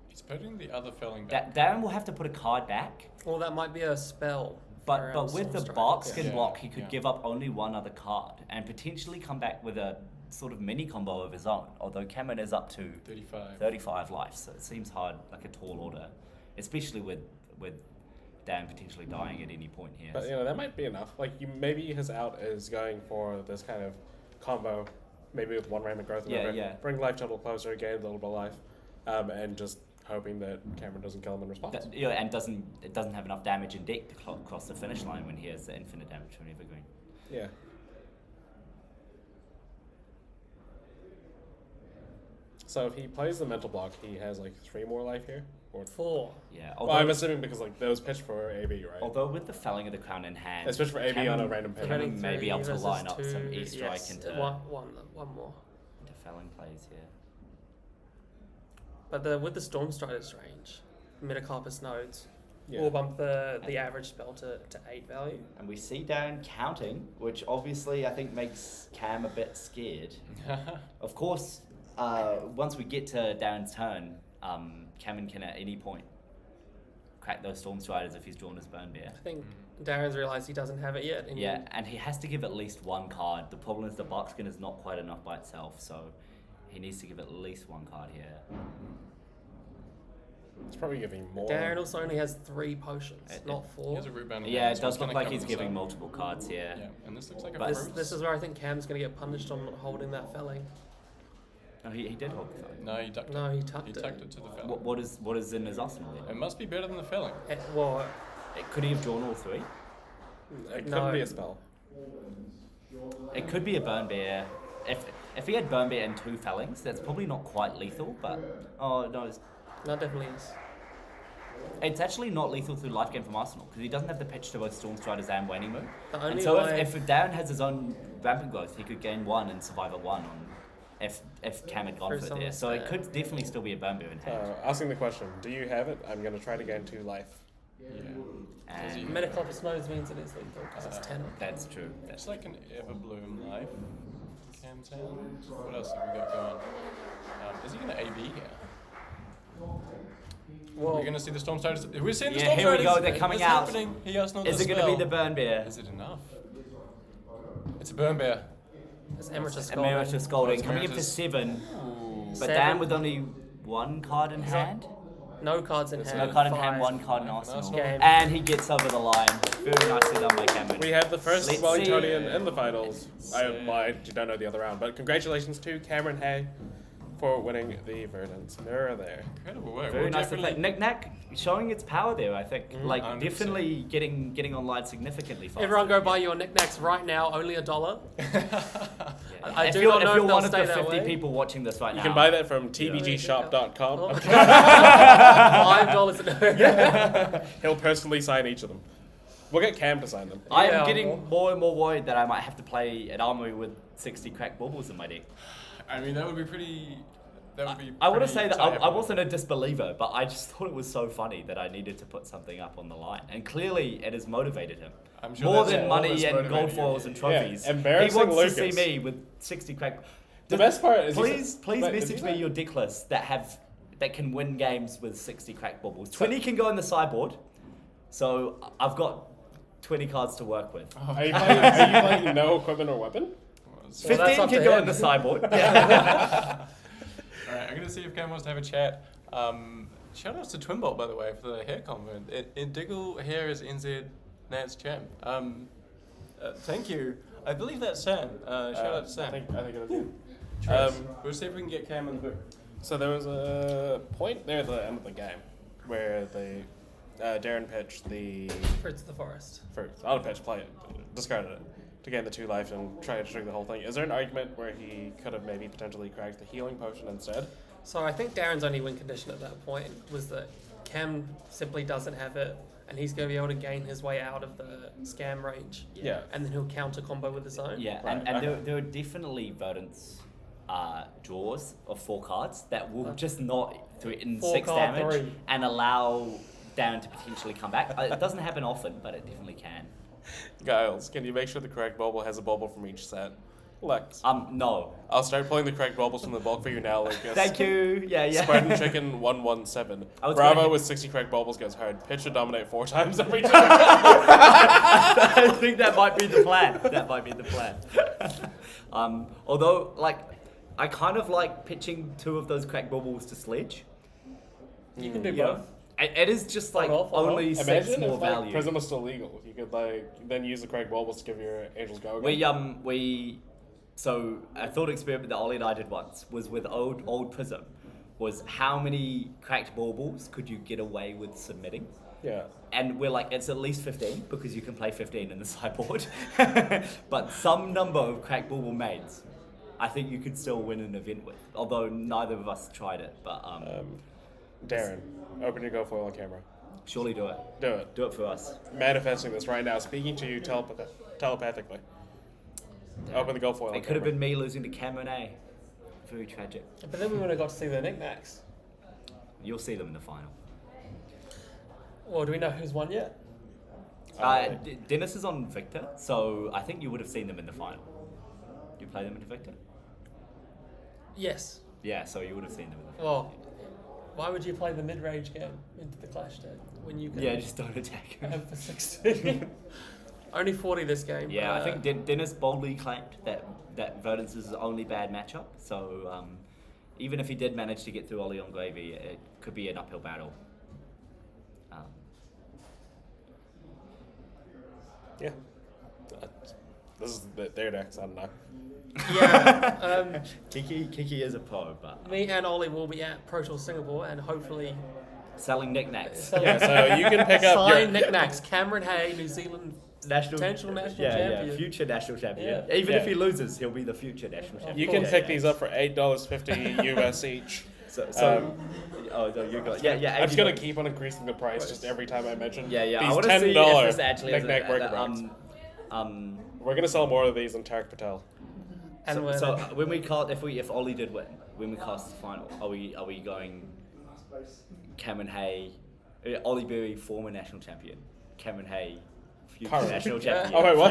He's putting the other felling back. Darren will have to put a card back. Well, that might be a spell. But for, with the Stormstrider. bark skin Yeah. block, he could Yeah. give up only one other card and potentially come back with a sort of mini combo of his own. Although Cameron is up to 35 life, so it seems hard, like a tall order, especially with Dan potentially dying at any point here. But that might be enough. Like maybe his out is going for this kind of combo, maybe with 1 rampant growth. Yeah, over, yeah. Bring life total closer, gain a little bit of life, and just hoping that Cameron doesn't kill him in response. And it doesn't have enough damage in deck to cross the finish line when he has the infinite damage from Evergreen. Yeah. So if he plays the mental block, he has like 3 more life here, or 4. Yeah. Well, I'm assuming because like that was pitched for AB, right? Although with the Felling of the Crown in hand, It's pitched for AB on a random pick. Cameron may be able to versus line up 2, some E-Strike yes, into one more. Felling plays here. But with the Stormstrider's range, Metacarpus nodes, Yeah. we'll bump the average spell to 8 value. And we see Darren counting, which obviously I think makes Cam a bit scared. Of course, once we get to Darren's turn, Cameron can at any point crack those Stormstriders if he's drawn his Burn Bear. I think Darren's realised he doesn't have it yet. And Yeah, and he has to give at least 1 card. The problem is the Buckskin is not quite enough by itself, so he needs to give at least 1 card here. It's probably giving more. Darren also only has 3 potions, not 4. He has a root bound in Yeah, hand, it so does it's look gonna like cover he's giving himself. multiple cards here. Yeah, and this looks like a But fruit. This is where I think Cam's going to get punished on not holding that Felling. Oh, he did hold the Felling. No, he ducked No, it. he tucked it. He tucked it to the felling. What is in his arsenal It then? must be better than the felling. Well, Could he have drawn all 3? It could No. be a spell. It could be a Burn Bear. If he had Burn Bear and 2 Fellings, that's probably not quite lethal, but... Oh, no, that definitely is. it's actually not lethal through life gain from Arsenal, because he doesn't have the pitch to both Stormstriders and Waning Moon. The And only so way- if Darren has his own rampant growth, he could gain 1 and survive a 1 on if Cam had gone For for it some there. of So it the- could definitely still be a Burn Bear in hand. Asking the question, do you have it? I'm going to try to gain 2 life. Yeah. And Metacarpus nodes means it is lethal because it's 10. that's true. That's It's like an Everbloom life. Cam's hand. What else have we got going? Is he going to AB here? Well, We're going to see the Stormstriders. We're seeing the Yeah, Stormstriders. here we go, they're coming It's out. happening. He has not Is the it going to spell. be the Burn Bear? Is it enough? It's a Burn Bear. it's Emeritus Emeritus Scolding coming in for Emeritus. 7. But 7. Dan with only 1 card in hand. No cards in hand. No card in 5. hand, 1 card in Arsenal. Arsenal. Game. And he gets over the line. Very nicely done by Cameron. We have the first Let's Wellingtonian see. in the finals. I lied, you don't know the other round. But congratulations to Cameron Hay for winning the Verdance mirror there. Incredible work. Very We'll nice definitely- effect. Knick-Knack showing its power there, I think. Like, 100%. definitely getting online significantly faster. Everyone go buy your knickknacks right now, only $1. I if do you're, not know if if you're they'll one of stay the that 50 way. people watching this right You now. can buy that from tbgshop.com. $5. He'll personally sign each of them. We'll get Cam to sign them. I'm Yeah. getting more and more worried that I might have to play an armory with 60 cracked baubles in my deck. I mean, that would be pretty. That would be. I want to pretty say that I terrible. wasn't a disbeliever, but I just thought it was so funny that I needed to put something up on the line. And clearly it has motivated him. I'm sure More that's than all money that's and gold motivating him. foils and trophies. Yeah, embarrassing he wants to Lucas. see me with 60 cracked. The best part is Please wait, message is me that- your deck list that can win games with 60 cracked baubles. 20 can go in the sideboard, so I've got 20 cards to work with. Are you playing no equipment or weapon? 15 that's up can to go him. in the sideboard. Alright, I'm gonna see if Cam wants to have a chat. Shout outs to Twinbolt, by the way, for the hair compliment. Diggle hair is NZ Nats champ. Thank you. I believe that's Sam. Shout out to Sam. I think it is. We'll see if we can get Cam on the book. So there was a point there at the end of the game where Darren pitched the Fruits of the Forest. Auto pitch, play it, discarded it to gain the 2 life and try to trigger the whole thing. Is there an argument where he could have maybe potentially cracked the healing potion instead? So I think Darren's only win condition at that point was that Cam simply doesn't have it, and he's going to be able to gain his way out of the scam range. Yeah. And then he'll counter combo with his own. Yeah, Right, and there are definitely Verdance draws of 4 cards that will just not threaten 4 6 card damage 3. and allow Darren to potentially come back. It doesn't happen often, but it definitely can. Giles, can you make sure the correct bauble has a bauble from each set? Lex. No. I'll start pulling the correct baubles from the bulk for you now, Lucas. Thank you. Yeah. Spartan Chicken 117. I was Bravo going- with 60 correct baubles goes hard. Pitch should dominate 4 times every time. I think that might be the plan. Although, like, I kind of like pitching 2 of those cracked baubles to Sledge. You can do Yeah. both. It is just like On off. only 6 Imagine more if like, value. Prism was still legal. You could then use the correct baubles to give your Angels go. So a thought experiment that Ollie and I did once was with old Prism, was how many cracked baubles could you get away with submitting? Yeah. And we're like, it's at least 15 because you can play 15 in the sideboard. But some number of cracked bauble maids, I think you could still win an event with. Although neither of us tried it, but Darren, open your GoFoil on camera. Surely do it. Do it. Do it for us. Manifesting this right now, speaking to you telepathically. Open the GoFoil. It could have been me losing to Cameron A. Very tragic. But then we would have got to see the knickknacks. You'll see them in the final. Well, do we know who's won yet? Dennis is on Victor, so I think you would have seen them in the final. You play them into Victor? Yes. Yeah, so you would have seen them in the final. Well, why would you play the mid-range game into the clash deck when you can just don't attack. have for 60? Only 40 this game. Yeah, I think Dennis boldly claimed that Verdance is his only bad matchup. So even if he did manage to get through Ollie on Gravy, it could be an uphill battle. Yeah. This is their decks, I don't know. Yeah. Kiki is a pro, but Me and Ollie will be at Pro Tour Singapore and hopefully selling knickknacks. Yeah, so you can pick up signed knickknacks. Cameron Hay, New Zealand potential national champion. Yeah, future national champion. Yeah. Even if he loses, he'll be the future national champion. You can pick these up for $8.50 US each. Oh no, you got I'm just gonna keep on increasing the price just every time I mention. Yeah. These I want to see if this actually is knick-knack worker bags. We're gonna sell more of these on Tarek Patel. And so when we cast, if Ollie did win, when we cast the final, are we going Cameron Hay, Ollie Berry, former national champion, Cameron Hay, future Current. national champion. Oh, wait, what?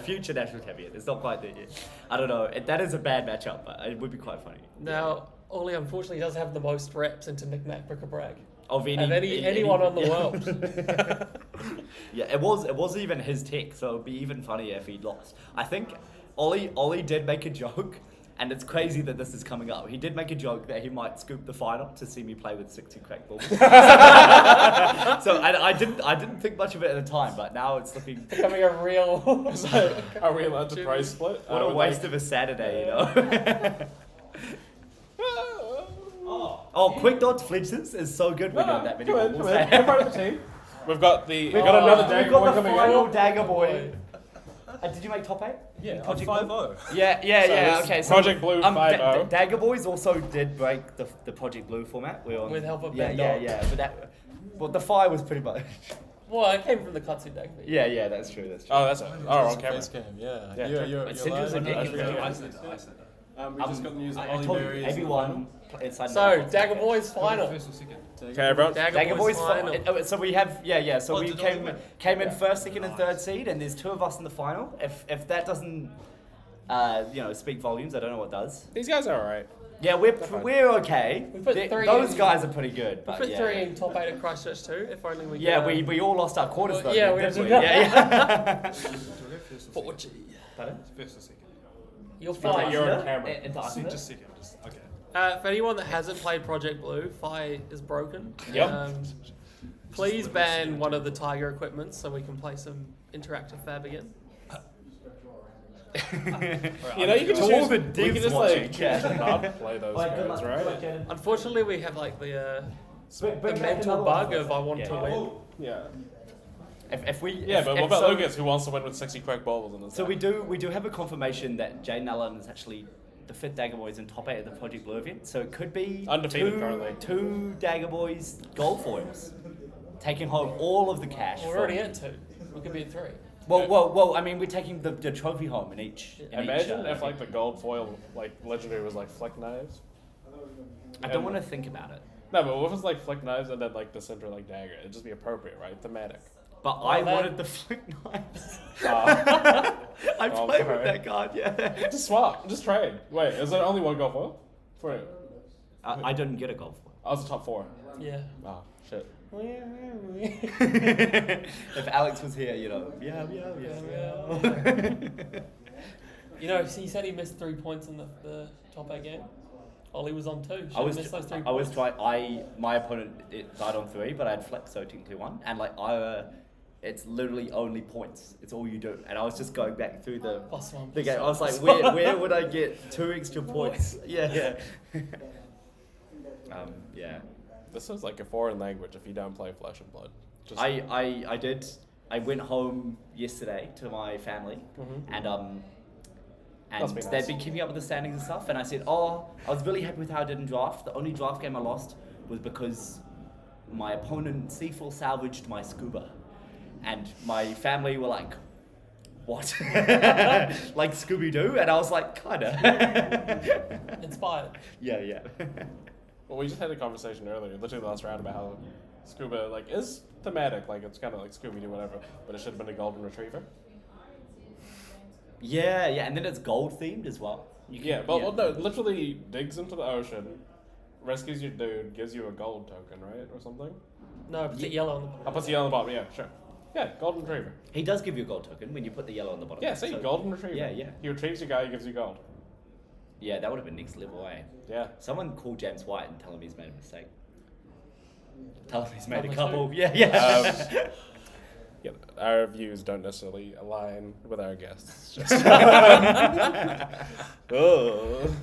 Future national champion. It's not quite there yet. I don't know. That is a bad matchup, but it would be quite funny. Now, Ollie unfortunately does have the most reps into knick-knack bric-a-brac. Of anyone on the world. Yeah, it was even his tech, so it'd be even funnier if he'd lost. I think Ollie did make a joke, and it's crazy that this is coming up. He did make a joke that he might scoop the final to see me play with 60 crack balls. So I didn't think much of it at the time, but now it's looking becoming a real Are we allowed to price split? What a waste of a Saturday, you know. Oh, quick dodge flinches is so good when you're on that many balls. We're part of the team. We've got another Dagger Boy coming in. Final Dagger Boy. Did you make top 8? Yeah, Project 5-0. Yeah. Okay. So, Project Blue 5-0. Dagger Boys also did break the Project Blue format. We're on with help of yeah. But the fire was pretty much. Well, it came from the Katsu deck. Yeah, that's true. Oh, that's it. Oh, on camera. Yeah. You're we just got the news that I Ollie told Berry you, is everyone inside. So, Dagger Boys final. Okay, everyone. Dagger Boys final. So we have So Oh, we did came in first, second, and third seed, and there's 2 of us in the final. If that doesn't speak volumes, I don't know what does. These guys are alright. Yeah, we're okay. We put 3 those in, guys are pretty good. We But put yeah. 3 in top 8 at Christchurch too. If only we. Yeah, could, we all lost our quarters though. yeah, we didn't had we? to- Yeah. 4G. Pardon? First or second? You're Into fine. You're on Arsenal? camera. Into Arsenal? Just second. Okay. For anyone that hasn't played Project Blue, Fi is broken. Yep. Please ban one of the Tiger equipments so we can play some interactive fab again. You know, you can To choose, all the we can divs just watching, like yeah. choose to not play those codes, right? Unfortunately, we have like the Bring back mental another bug one. of I want to Yeah. win. Yeah. If we Yeah, but what about Lucas, who wants to win with 60 crack baubles in his So deck? we do have a confirmation that Jaden Allen is actually the 5th Dagger Boys in top 8 of the Project Blue event. So it could be Undefeated currently. 2 Dagger Boys gold foils, taking home all of the cash. We're already at 2. We could be at 3. Well, I mean, we're taking the trophy home in each. Imagine if like the gold foil like legendary was like flick knives. I don't want to think about it. No, but what if it's like flick knives and then like the center like dagger? It'd just be appropriate, right? Thematic. But I wanted the flick knives. I I played with that card, yeah. Just swap, just trade. Wait, is there only one gold foil? For you? I didn't get a gold foil. I was the top 4. Yeah. Oh shit. If Alex was here, you know, yeah. You know, he said he missed 3 points in the top 8 game. Ollie was on 2. I was missed those 3 I was points. trying. My opponent died on 3, but I had flex, so technically 1. And like it's literally only points. It's all you do. And I was just going back through the +1, the game. I was like, +1. where would I get 2 extra points? Yeah. Yeah. This is like a foreign language if you don't play Flesh and Blood. Just I did. I went home yesterday to my family, and Must be they'd nice. been keeping up with the standings and stuff. And I said, I was really happy with how I did in draft. The only draft game I lost was because my opponent C4 salvaged my scuba, and my family were like, "What?" Like Scooby Doo, and I was like, "Kinda." Inspired. Yeah. Well, we just had a conversation earlier, literally the last round, about how scuba like is thematic, like it's kind of like Scooby Doo, whatever, but it should have been a golden retriever. Yeah, and then it's gold themed as well. Well, no, it literally digs into the ocean, rescues your dude, gives you a gold token, right, or something. No, puts it yellow on the bottom. I'll put the yellow on the bottom. Yeah, sure. Yeah, golden retriever. He does give you a gold token when you put the yellow on the bottom. Yeah, see, So- golden retriever. Yeah. He retrieves your guy, he gives you gold. Yeah, that would have been next level, eh? Yeah. Someone call James White and tell him he's made a mistake. Tell him he's made a Probably couple. too. Yeah. Yeah, our views don't necessarily align with our guests. Just oh.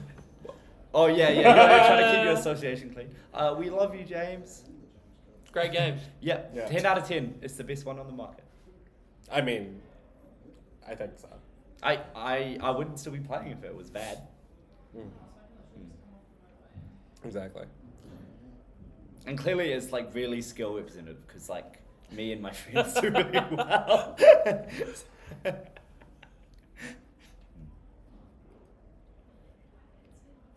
Oh yeah. You're trying to keep your association clean. We love you, James. Great game. Yeah. Yeah. 10 out of 10. It's the best one on the market. I mean, I think so. I wouldn't still be playing if it was bad. Exactly. And clearly it's like really skill represented because like me and my friends do really well.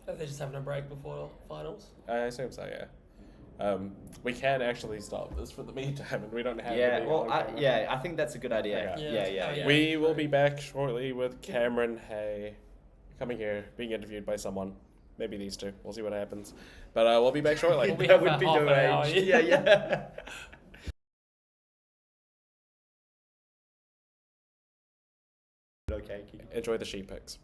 They're just having a break before finals. I assume so, yeah. We can actually stop this for the meantime, and we don't have Yeah, any well, other camera. I think that's a good idea. Okay. Yeah. We will be back shortly with Cameron Hay coming here, being interviewed by someone. Maybe these two. We'll see what happens. But we'll be back shortly. That would be deranged. Yeah. Okay. Enjoy the sheep picks.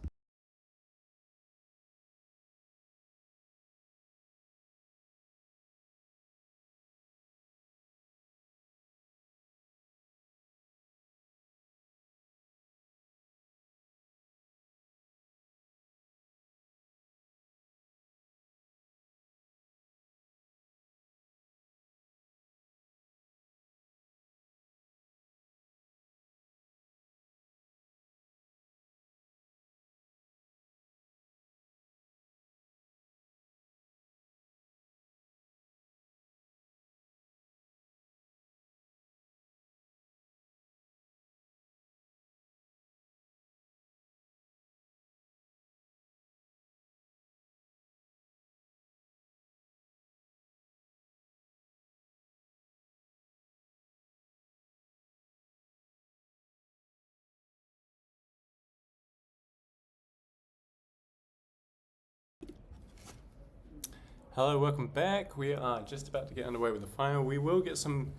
Hello, welcome back. We are just about to get underway with the final. We will get some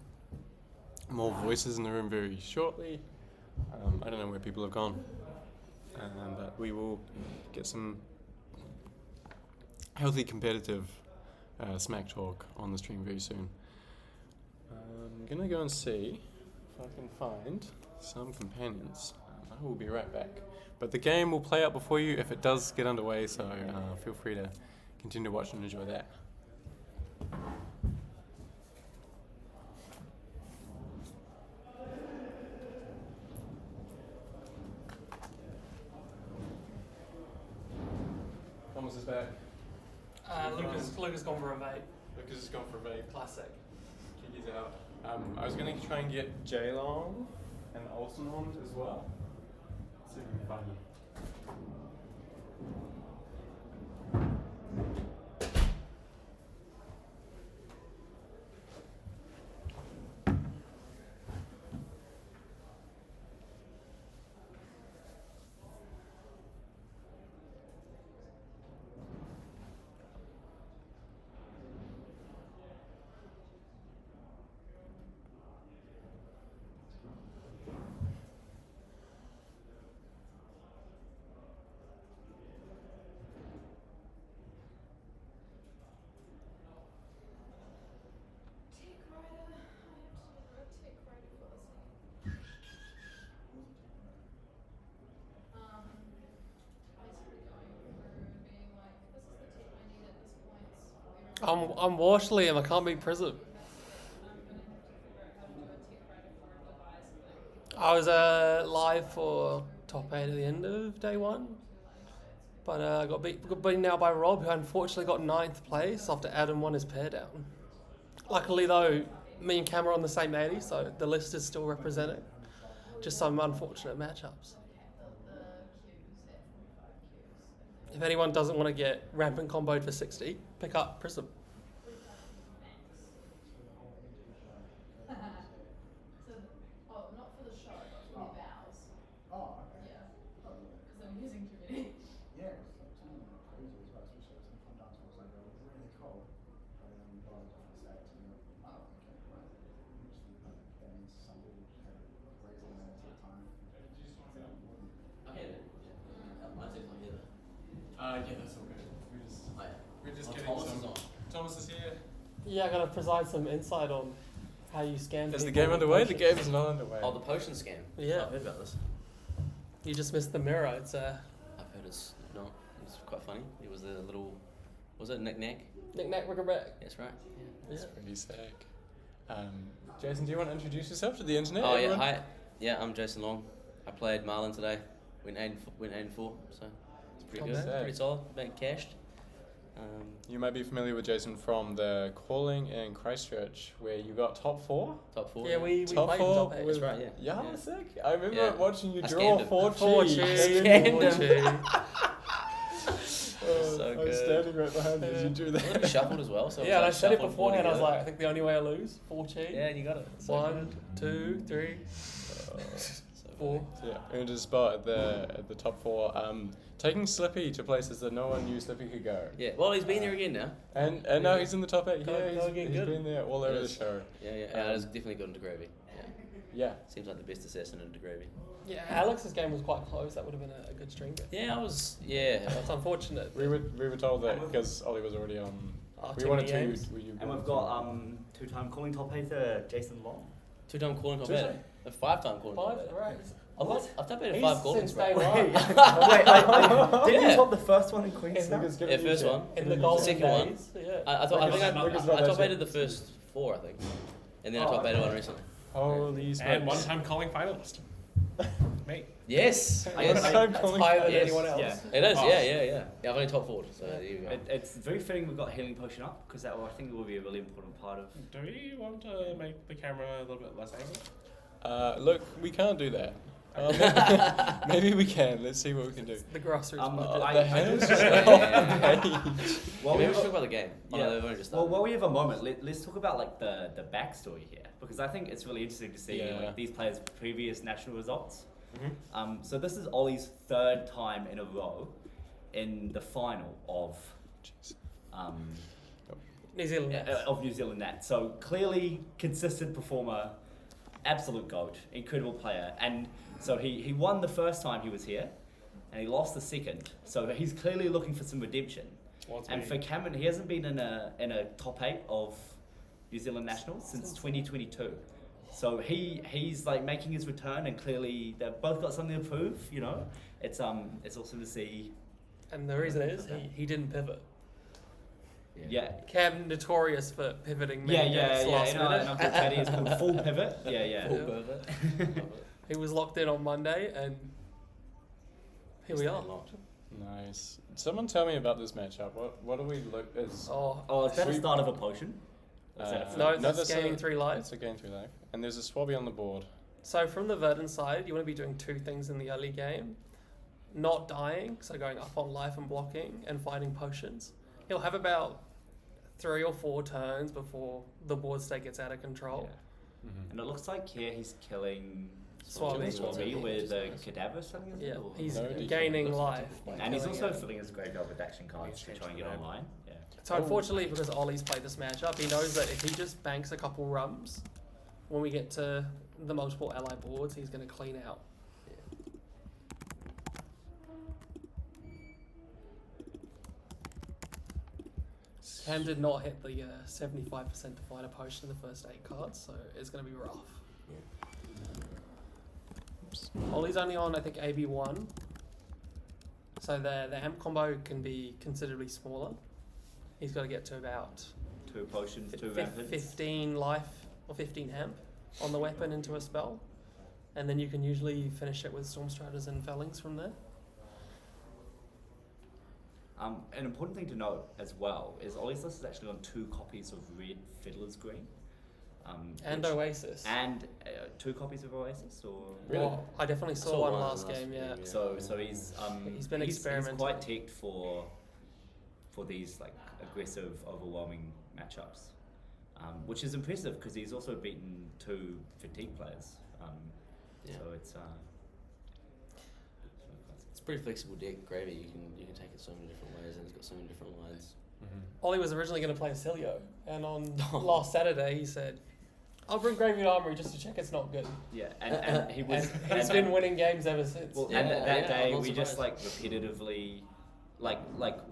more voices in the room very shortly. I don't know where people have gone, but we will get some healthy competitive smack talk on the stream very soon. I'm gonna go and see if I can find some companions. I will be right back. But the game will play out before you if it does get underway, so feel free to continue to watch and enjoy that. Thomas is back. Lucas gone for a vape. Lucas has gone for a vape. Classic. Kiki's out. I was going to try and get Jaylong and Olsen on as well. Let's see if we can find them. I'm Washley and I can't beat Prism. I was live for top 8 at the end of day 1. But I got beaten out by Rob, who unfortunately got 9th place after Adam won his pair down. Luckily though, me and Cam are on the same 80, so the list is still representing. Just some unfortunate matchups. If anyone doesn't want to get rampant comboed for 60, pick up Prism. Yeah, that's all good. We're just getting some. Thomas is here. Yeah, I gotta provide some insight on how you scan. Is the game underway? The game is not underway. Oh, the potion scan. Yeah. I've heard about this. You just missed the mirror. It's I've heard it's not. It's quite funny. It was the little. Was it knick-knack? Knick-knack, rick-a-rack. That's right. That's pretty sick. Jason, do you want to introduce yourself to the internet? Oh everyone? yeah, hi. Yeah, I'm Jason Long. I played Marlin today. Went 8 and 4. So it's pretty good. Pretty solid. Been cashed. You might be familiar with Jason from the calling in Christchurch, where you got top 4. Top 4. Yeah, we top played 4 top 8. with, That's right. Yeah. Yeah, sick. I remember watching you I draw scanned 4 4 cheese. So I was good. standing right behind you as you drew that. It shuffled as well. So Yeah, and I was said it shuffled beforehand. I was 40 like, I think the only way I lose, 4 cheese. Yeah, you got it. So 1, 2, 3, 4. Yeah, earned a spot at the top 4. Taking Slippy to places that no one knew Slippy could go. Yeah, well, he's been there again now. And now he's in the top 8. Go Yeah, again, he's good. been there all over the show. Yeah, it's definitely good into gravy. Yeah. Seems like the best assassin into gravy. Yeah, Alex's game was quite close. That would have been a good string. Yeah, I was. Yeah. It's unfortunate. We were told that because Ollie was already on. We too wanted many to. games. And we've got 2-time calling top 8 Jason Long. 2-time calling top 8. Tuesday? A 5-time calling top 8. 5, right. I've top 8 He's 5 callings, since bro. day one. Wait, didn't Yeah. you top the first one in Queenstown? Yeah, first one. In the golden Second one. days. Yeah. I top 8 the first 4, I think. And then I top 8 one recently. Holy smokes. And one-time calling finalist. Me. Yes. One-time calling higher than yes. anyone else. Yeah. It is, yeah. Yeah, I've only top 4, so there you go. It's very fitting we've got Healing Potion up, because I think it will be a really important part of... Do we want to make the camera a little bit less angled? Look, we can't do that. Maybe we can. Let's see what we can do. The grassroots. The hands just Well, Maybe we should talk about the game. Oh, Yeah. no, they've only just Well, started. while we have a moment, let's talk about like the backstory here, because I think it's really interesting to see Yeah. like, these players' previous national results. Mm-hmm. So this is Ollie's 3rd time in a row in the final of New Zealand. of New Zealand Nat. So clearly consistent performer, absolute GOAT, incredible player, and so he won the first time he was here, and he lost the second. So he's clearly looking for some redemption. And for Cameron, he hasn't been in a top 8 of New Zealand Nationals since 2022. So he's like making his return, and clearly they've both got something to prove. You know, it's awesome to see. And the reason is he didn't pivot. Yeah. Cam notorious for pivoting. Yeah. Last minute. And Uncle Teddy is called full pivot. Yeah. Full pivot. He was locked in on Monday, and here we are. Nice. Someone tell me about this matchup. What do we look as? Is that the start of a potion? No, that's gaining 3 life. It's a gain 3 life. And there's a Swabby on the board. So from the Verdance side, you want to be doing 2 things in the early game. Not dying, so going up on life and blocking, and finding potions. He'll have about 3 or 4 turns before the board state gets out of control. Yeah. And it looks like here he's killing Swabby with a cadaver or something. Yeah, he's gaining life. And he's also filling his graveyard with action cards to try and get online. Yeah. So unfortunately, because Ollie's played this matchup, he knows that if he just banks a couple rums, when we get to the multiple ally boards, he's going to clean out. Cam did not hit the 75% to find a potion in the first 8 cards, so it's going to be rough. Ollie's only on, I think, AB1. So the amp combo can be considerably smaller. He's got to get to about 2 potions, 2 rampants. 15 life or 15 amp on the weapon into a spell. And then you can usually finish it with Stormstriders and Fellings from there. An important thing to note as well is Ollie's list is actually on 2 copies of Red Fiddler's Green. And Oasis. And 2 copies of Oasis, or really? Well, I definitely saw one last game. Yeah. So he's been experimenting. He's quite teched for these like aggressive, overwhelming matchups, which is impressive because he's also beaten 2 fatigue players. So it's a pretty flexible deck. Gravy, you can take it so many different ways, and it's got so many different lines. Ollie was originally going to play Celio, and on last Saturday he said, "I'll bring Gravy Armory just to check it's not good." Yeah, and he was. And he's been winning games ever since. Well, and that day we just like repetitively, like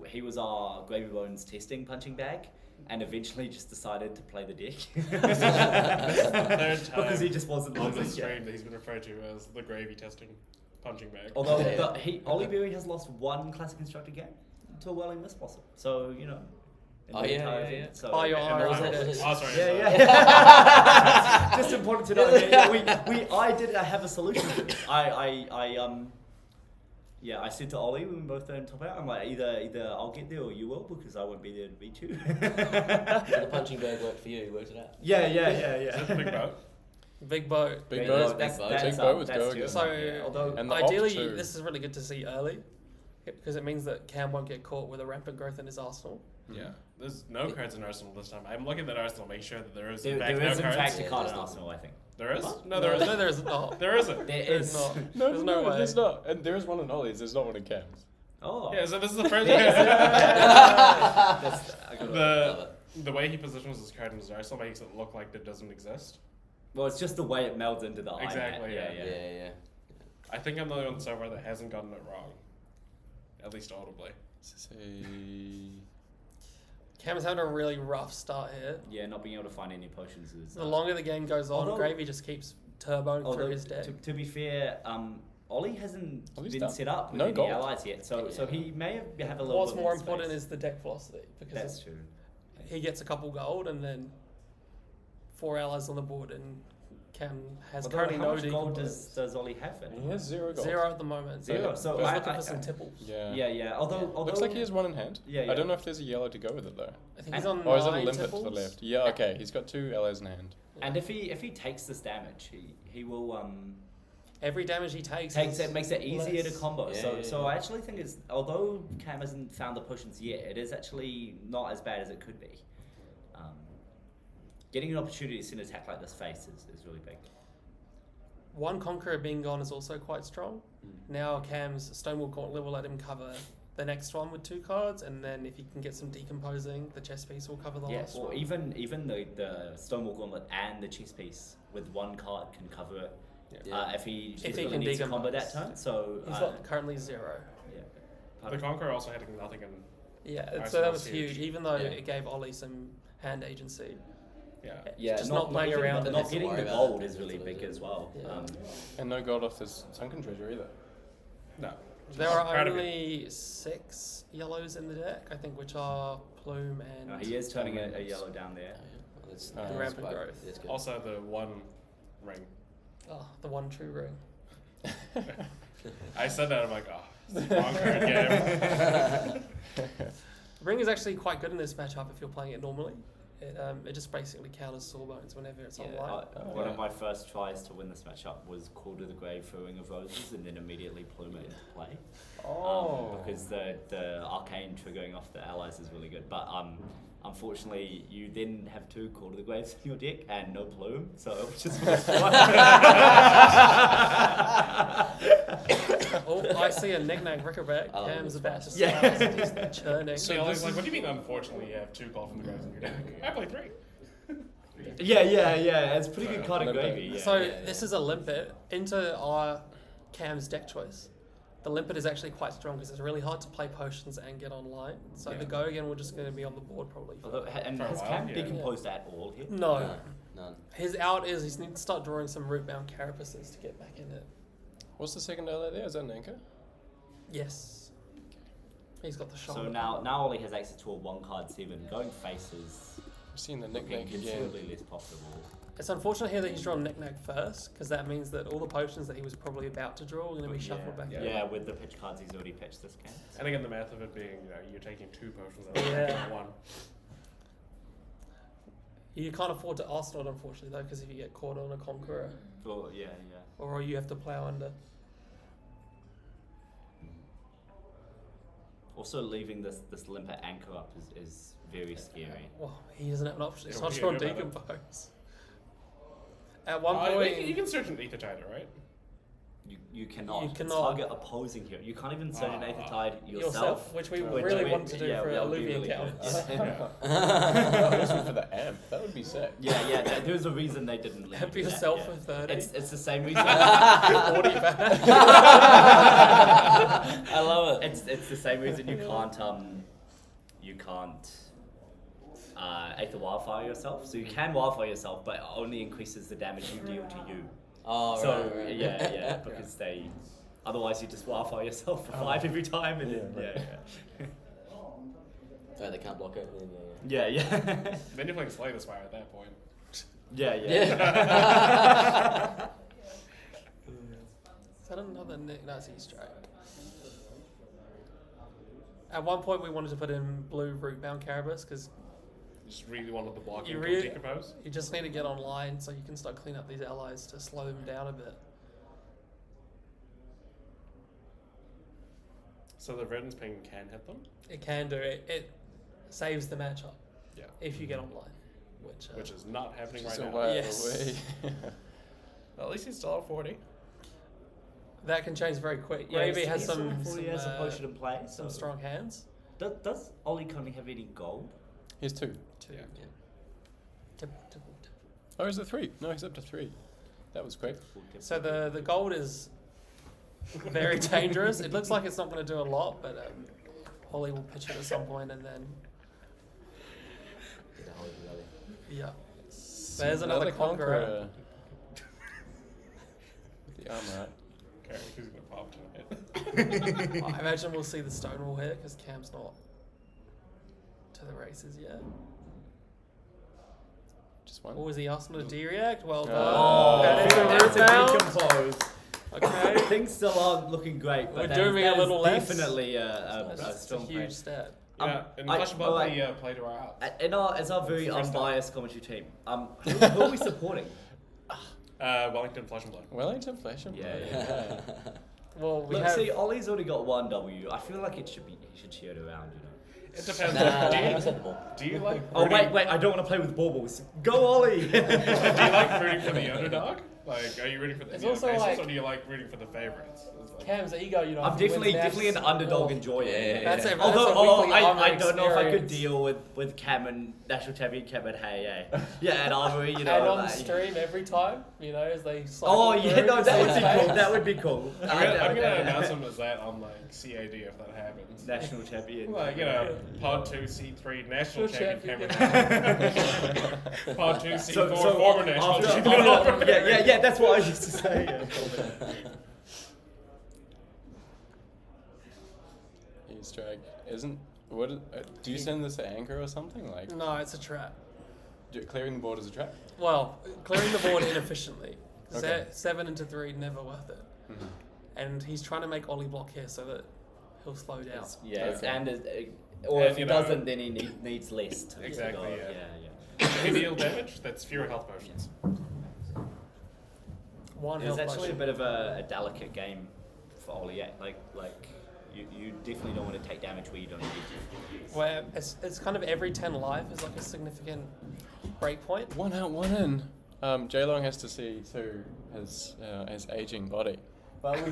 he was our Gravy Bones testing punching bag, and eventually just decided to play the deck. Because he just wasn't on the stream that he's been referred to as the gravy testing punching bag. Although Ollie Berry has lost 1 Classic Constructor game to a Welling Miss Blossom. So, you know. So by your just important to know. I did have a solution for this. I said to Ollie when we both in top 8, I'm like, either I'll get there or you will, because I won't be there to beat you. The punching bag worked for you, worked it out. Yeah. Is that the big boat? Big boat. Big boat with Durga. So ideally, this is really good to see early, because it means that Cam won't get caught with a rampant growth in his arsenal. Yeah, there's no cards in Arsenal this time. I'm looking at Arsenal, make sure that there is in fact no cards. There is in fact a card in Arsenal, I think. There is? No, there isn't. No, there is not. There isn't. There is. Not. There's no way. There's not. And there is one in Ollie's. There's not one in Cam's. Oh. Yeah, so this is the first the way he positions his card in his Arsenal makes it look like it doesn't exist. Well, it's just the way it melds into the Exactly, Yeah. I think I'm the only one so far that hasn't gotten it wrong. At least audibly. Cam's having a really rough start here. Yeah, not being able to find any potions is... The longer the game goes on, Gravy just keeps turboing through his deck. To be fair, Ollie hasn't been set up with no any gold. allies yet, so he may have a little What's bit more more important space. is the deck velocity, because That's true. He gets a couple gold and then 4 allies on the board, and Cam has currently no gold does Ollie have? He has 0 gold. 0 at the moment. 0. So he's looking for some tipples. Yeah. Although looks like he has 1 in hand. Yeah. I don't know if there's a yellow to go with it though. I think he's on 9 Or is it a limpet tipples? to the left? Yeah. Okay. He's got 2 allies in hand. And if he takes this damage, he will every damage he takes it makes it easier less. to combo. So I actually think it's, although Cam hasn't found the potions yet, it is actually not as bad as it could be. Getting an opportunity to send an attack like this face is really big. 1 Conqueror being gone is also quite strong. Now Cam's Stonewall Gauntlet will let him cover the next one with 2 cards, and then if he can get some decomposing, the chess piece will cover the last one. Even the Stonewall Gauntlet and the chess piece with 1 card can cover it. If he really needs to combo that turn. So he's got currently 0. The Conqueror also had nothing in Yeah, Alright, so that that's was huge. Even though Yeah. it gave Ollie some hand agency. Yeah. Yeah, Just not playing getting around the- and not not getting worry the about gold it. is really big as well. Yeah. And no gold off this sunken treasure either. No. There are Proud of you. only 6 yellows in the deck, I think, which are Plume and. He is turning a yellow down there. Well, that's, Oh, that's rampant quite- growth. that's good. Also, the one ring. Oh, the one true ring. I said that, I'm like, oh, it's the wrong card game. Ring is actually quite good in this matchup if you're playing it normally. It just basically counters Sawbones whenever it's online. One of my first tries to win this matchup was Call to the Grave for Ring of Roses and then immediately Plume it into play. Because the arcane triggering off the allies is really good. But unfortunately, you then have 2 Call to the Graves in your deck and no Plume, so it was just Oh, I see a knick-knack Rickerback. I love Cam's this about to one. start. Yeah. He's churning. So Ollie's like, what do you mean, unfortunately, you have 2 gold from the graves in your deck? I play 3. Yeah. It's pretty good card of gravy. Yeah. So this is a limpet into our Cam's deck choice. The limpet is actually quite strong because it's really hard to play potions and get online. So the go again, we're just going to be on the board probably. And For a has while, Cam yeah. decomposed at all here? No. None. His out is he needs to start drawing some root-bound carapaces to get back in it. What's the second ally there? Is that an anchor? Yes. He's got the shot. So now Ollie has access to a 1-card 7. Going faces I've seen the looking knick-knack again. considerably less profitable. It's unfortunate here that he's drawn knick-knack first, because that means that all the potions that he was probably about to draw are going to be shuffled back in. Yeah, with the pitch cards he's already pitched this game. And again, the math of it being, you're taking 2 potions out of Yeah. 1. You can't afford to Arsenal, unfortunately, though, because if you get caught on a Conqueror, Oh, yeah. or you have to plow under. Also, leaving this limper anchor up is very scary. Well, he doesn't have an option. It's Yeah, not what are drawn you gonna do about Decompose. At one point, You can search an Ether Tider, right? You cannot. You It's cannot. target opposing hero. You can't even search an Aether Tide yourself. which we really want to do for that would be Alluvian really counts. Also for the amp. That would be sick. Yeah. There's a reason they didn't let Amp you do that, yourself yeah. for 30. It's the same reason. 40 back. I love it. It's the same reason you can't Aether Wildfire yourself. So you can Wildfire yourself, but it only increases the damage you deal to you. Oh, So right. yeah, because they otherwise you just Wildfire yourself for 5 every time, and then So they can't block it. And then, yeah. Then you're playing Slay the Spire at that point. Yeah. Is that another Nazi strike? At one point, we wanted to put in blue root-bound Carabas because Just really wanted the block you and decompose. you just need to get online so you can start cleaning up these allies to slow them down a bit. So the Verdance Ping can hit them? It can do it. It saves the matchup. Yeah. If you get online, Which is not happening Just right a now. while Yes. away. Well, at least he's still at 40. that can change very quick. Yeah, Maybe he's- has he's some still before he has a potion in play, some so- strong hands. Does Ollie currently have any gold? He's 2. Two. Yeah. Tip, tip, tip. Oh, is it 3? No, he's up to 3. That was quick. So the gold is very dangerous. It looks like it's not going to do a lot, but Ollie will pitch it at some point, and then yeah. There's another Conqueror. With the armor out. Okay, who's going to pop tonight? I imagine we'll see the Stonewall hit because Cam's not to the races yet. Just one. Or was he Arsenal to D-react? Well done. Oh, that is a That's root a decompose. Okay. Things still aren't looking great, but We're that doing is a little less. definitely a That's a strong huge play. step. Yeah, in Clash of Blood, they play to our outs. As our very First time. unbiased commentary team, who are we supporting? Wellington, Flesh and Blood. Wellington Flesh and Blood. Yeah. Well, we Look, have. see, Ollie's already got 1 W. I feel like he should share it around, you know. It depends. Do you like Oh rooting- wait, I don't want to play with baubles. Go Ollie! Do you like rooting for the underdog? Like, are you rooting for the It's Indiana also Pacers like- or do you like rooting for the favorites? It's like- Cam's ego, you know. I'm if he definitely wins definitely an Nats, underdog oh, enjoyer. That's a, Although that's a weekly I Armory don't know if I could experience. deal with Cam and national champion Cam at Hey yeah at Armory, you know. And on like- stream every time, you know, as they Oh cycle yeah, through, no, that would be say, cool. That would be cool. I'm gonna announce him as that on like CAD if that happens. National champion. Like, you know, Pod 2 C3 national champion champion. Cameron. Pod 2 C4 So former national after- champion. yeah, that's what I used to say. Easter egg isn't. What? Do you send this to Anchor or something? Like, No, it's a trap. clearing the board is a trap. Well, clearing the board inefficiently. Okay. 7 into 3, never worth it. Mhm. And he's trying to make Ollie block here so that he'll slow down. Or And, if he you know- doesn't, then he needs less. To Exactly, go. yeah. If you deal damage, that's fewer health potions. One It was health actually a potion. bit of a delicate game for Ollie. Yeah, like you definitely don't want to take damage where you don't need to. Where it's kind of every 10 life is like a significant break point. One out, one in. J-Long has to see to his aging body. But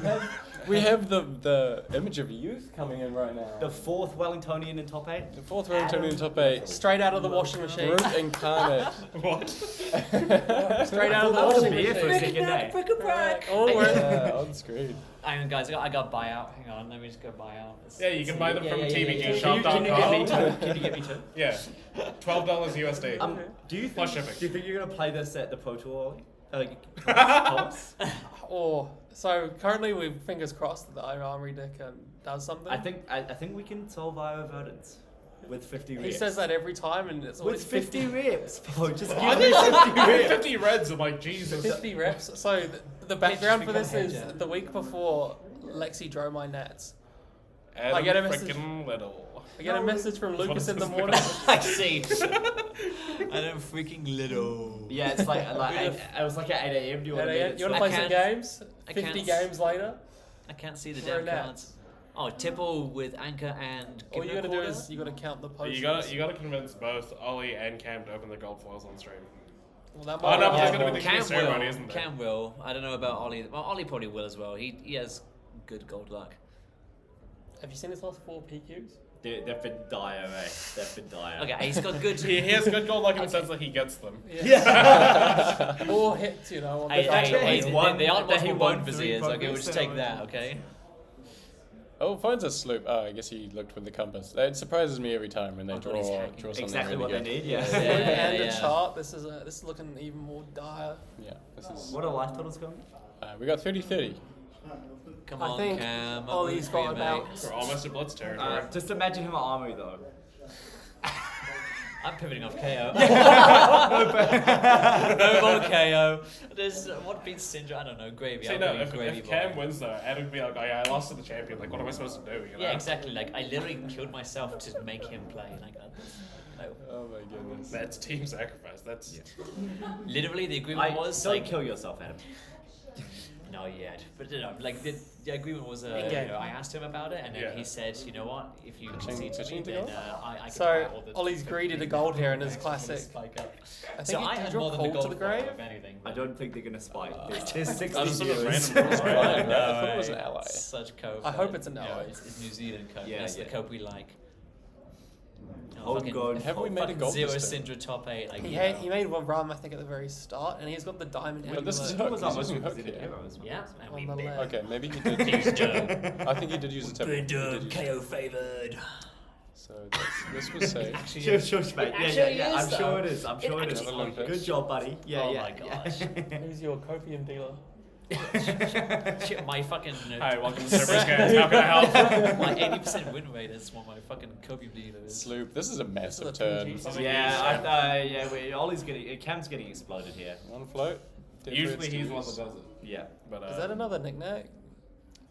we have the image of youth coming in right now. The fourth Wellingtonian in top 8. The fourth Wellingtonian in top 8. Straight out of the washing machine. Brute incarnate. What? Straight out of the That was washing beer for a machine. second, eh? Right. Oh, we're Yeah, on screen. Hang on, guys. I got buyout. Hang on. Let me just go buyout. Yeah, you can buy them from Can you get me tvgshop.com. two? Can you get me two? Yeah, $12 USD. Do you Plus think? shipping. Do you think you're gonna play this at the Pro Tour, Ollie? Thomas? Or so currently we're fingers crossed that the Armory deck does something. I think we can solve our Verdance with 50 reps. he says that every time, and it's always with 50 reps. Bro, just I give me think 50 reps. 50 reds. I'm like, Jesus. 50 reps. So the background for this become is hedger. the week before Lexi drew my Nats. Adam I get a message- frickin' Little. I get a message from That's what Lucas it in the says morning. I see. I am freaking little. Yeah, it's like I was like at 8 a.m. Do you want to You want to play some games? I 50 can't- games later. I can't see the We're damn Nats. cards. Oh, Tipple with Anchor and. All you Gibber gotta do Quarter? is you gotta count the potions. You gotta convince both Ollie and Cam to open the gold foils on stream. Well, that Oh, might no, but not there's happen. gonna be the Cam key ceremony, will. isn't there? Cam will. I don't know about Ollie. Well, Ollie probably will as well. He has good gold luck. Have you seen his last 4 PQs? They've been dire, eh? They've been dire. Okay, he's got good. He has good gold luck in the sense that he gets them. Yeah. More hits, you know. On the Hey, fact hey, that hey, he's they aren't that he multiple won bone 3 viziers. Okay, we'll progress just take over. that. Okay. Oh, finds a sloop. Oh, I guess he looked with the compass. It surprises me every time when they I thought draw he's hacking. something Exactly really what good. they need. Yeah. and Yeah, the yeah. chart. This is looking even more dire. Yeah, this is. What are life totals going? We got 30-30. Come I on, think Cam. Ollie's I'm got rooting for about. you, We're almost at Blitz territory. Just imagine him at Armory though. mate. I'm pivoting off KO. No more KO. There's what beats Syndra? I don't know. Gravy. See, I'm no, going if Gravy Cam Boy. wins though, Adam would be like, oh, yeah, I lost to the champion. Like, what am I supposed to do? You know? Yeah, exactly. Like I literally killed myself to make him play. Like, Oh my goodness. That's team sacrifice. That's literally the agreement was don't like. kill yourself, Adam. No, yet. But you know, like the agreement was, In-game. I asked him about it, and then Yeah. he said, you know what, if you Pitching- concede to me, pitching to then gold? I can buy So all the. Ollie's greedy to gold here in his classic. Spike up. I So think I he had drew more a than the cold to gold the grave. if anything. I don't think they're gonna spike. There's 60 I just sort of viewers. random rolls, right? I thought it was an ally. Such cope. I hope it's an No, ally. it's New Zealand cope. Yeah, That's yeah. the cope we like. Oh, fucking- God. Have we made a fucking gold zero system? Syndra top 8? Like, He made one run, I think, at the very start, and he's got the diamond. But this is amulet. hook. He's using hook here. yeah, and we On the bit. left. Okay, maybe he did. I think he did use a tip. He did use it. KO favored. So this was safe. Sure, mate. It Yeah, actually yeah. I'm is, sure though. it is. I'm sure it is. actually- Olympics. Good job, buddy. Yeah, Oh yeah. my gosh. Who's your copium dealer? Shit, my fucking. Hi, welcome to Cerberus Games. How can I help? My 80% win rate is what my fucking copium dealer is. Sloop. This is a massive This is a turn. PG. Yeah, Ollie's getting. Cam's getting exploded here. One float. Dead Usually reds, he's the one twos. that does it. Yeah. But, Is that another knick-knack?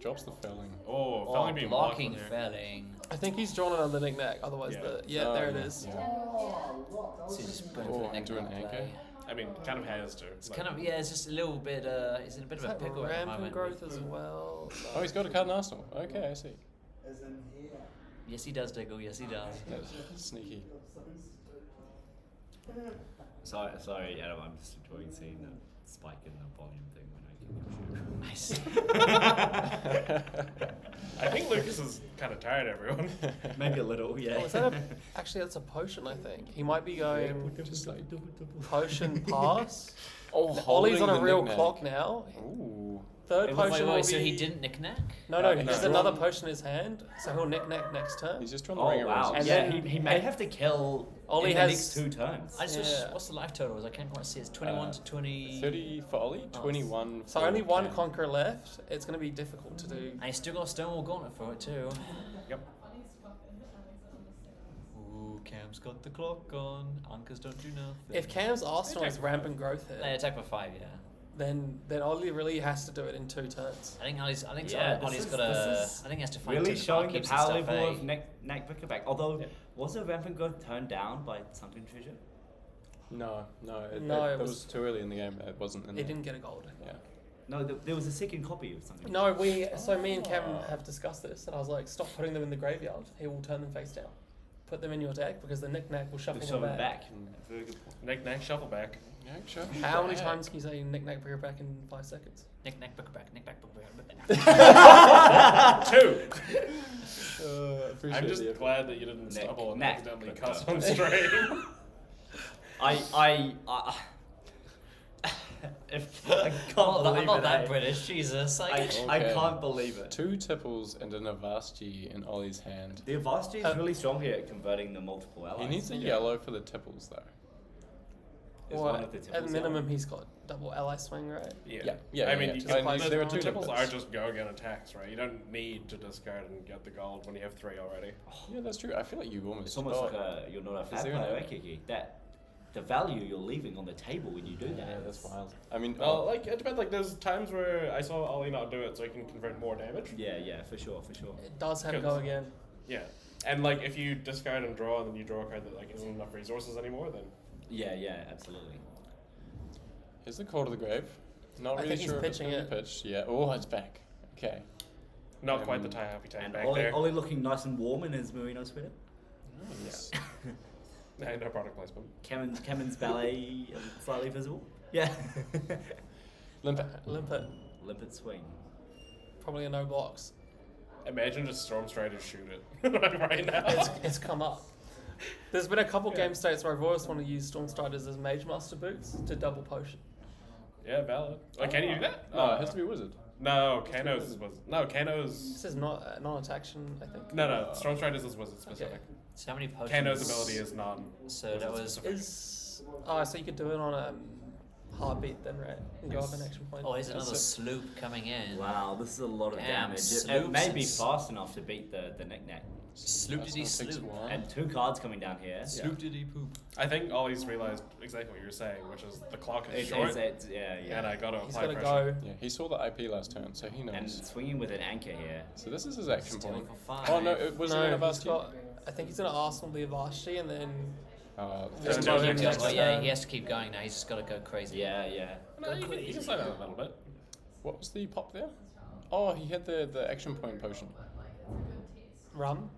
Drops the felling. Oh, Oh, felling being blocking, blocked there. felling. I think he's drawn another knick-knack. Otherwise, Yeah. there it is. Yeah. So he's just going Oh, for the into an neck anchor. play. I mean, kind of has to. It's kind of, yeah, it's just a little bit, he's in a bit Is of a that pickle at the rampant moment. growth as well? Oh, he's got a card in Arsenal. Okay, I see. Yes, he does, Diggle, yes, he does. That's sneaky. Sorry, Adam. I'm just enjoying seeing that. spike in the volume thing when I keep your shoe. I think Lucas is kind of tired, everyone. Maybe a little, yeah. Oh, is that actually, that's a potion, I think. He might be going Just like potion pass. oh, Ollie's on a holding the real knick-knack. clock now. Ooh. Third potion will Wait, be... so he didn't knick-knack? No, No, there's he's another drawn- potion in his hand, so he'll knick-knack next turn. He's just trying to Oh ring wow! it. And yeah, then- he may have to kill Ollie in has- the next 2 turns. I just Yeah. what's the life totals? I can't quite see. It's 21 to 20. 30 for Ollie, 21 So for only one Cam. conqueror left. It's going to be difficult to do. And he's still got a Stonewall Gauntlet for it too. Yep. Ooh, Cam's got the clock on. Ankas don't do nothing. If Cam's Arsenal has rampant growth They here, attack for 5, yeah. then Ollie really has to do it in 2 turns. I think Ollie's Yeah, Ollie's this got is I think he has to find Really two showing the upkeeps and power stuff, level eh? of Knack Vickerback. Although, was a rampant growth turned down by Sunken Treasure? No, it it was was- too early in the game. It wasn't in He there. didn't get a gold. Yeah. No, there was a second copy of something. No, so me and Cam have discussed this, and I was like, stop putting them in the graveyard. He will turn them face down. Put them in your deck because the knick-knack will shuffle Shove them it back. back. Very good point. Knick-knack, shuffle back. Yeah, sure. How many times can you say knick-knack, bring it back in 5 seconds? Knick-knack, Vickerback, knick-knack, Vickerback. 2! Appreciate I'm just the effort. glad that you didn't stumble and knack, accidentally Vickerback. cuss on stream. I if I can't I'm believe not it. that eh? British, Jesus. I Okay. can't believe it. 2 tipples and an Avasti in Ollie's hand. The Avasti is really strong here at converting the multiple allies. He needs a yellow for the tipples though. Is Or one of the at tipples minimum, he's got double ally swing, right? Yeah, I mean, yeah. you Just can, like- the, there are the 2 tipples tipples. are just go again attacks, right? You don't need to discard and get the gold when you have 3 already. Yeah, that's true. I feel like you almost. It's almost like you're not a Is fat there player, an- eh, Kiki? That the value you're leaving on the table when you do that. Yeah, that's wild. I mean, Well, like, it depends. Like, there's times where I saw Ollie not do it so he can convert more damage. Yeah, for sure. It does have Good. go again. Yeah. And, like, if you discard and draw, and then you draw a card that, like, isn't enough resources anymore, then... Yeah, absolutely. Here's the Call to the Grave. Not I really think he's sure if it's pitching gonna be it. pitched. Yeah. Oh, it's back. Okay. Not quite the happy time And back Ollie, there. Ollie looking nice and warm in his merino sweater. Nice. No product placement. Cameron's ballet slightly visible. Yeah. Limpet. Limpet swing. Probably a no blocks. Imagine just Storm Striders shoot it right now. It's come up. There's been a couple game states where I've always wanted to use Storm Striders as Mage Master boots to double potion. Yeah, valid. Like, can you do that? No, it has to be wizard. No, Kano's was... No, Kano's... This is not non-attaction, I think. No, Storm Striders is wizard specific. So how many potions? Kano's ability is non... So that was... So you could do it on heartbeat then, right? And go up an action point. Oh, here's another sloop coming in. Wow, this is a lot of Damn, damage. It sloops may be and fast enough to beat the knick-knack. Sloop-diddy sloop. And 2 cards coming down here. Sloop-diddy poop. I think Ollie's realised exactly what you were saying, which is the clock is It's- short. it's- yeah. And I got to He's apply gotta pressure. go. Yeah, he saw the IP last turn, so he knows. And swinging with an anchor here. So this is his action Stealing point. for 5. Oh no, it was an he's Avasti. got. I think he's gonna Arsenal the Avasti and then. He's Just gonna go keep next going. Well, yeah, turn. he has to keep going now. He's just got to go crazy. Yeah. No, you can slow down a little bit. What was the pop there? Oh, he had the action point potion. Rum?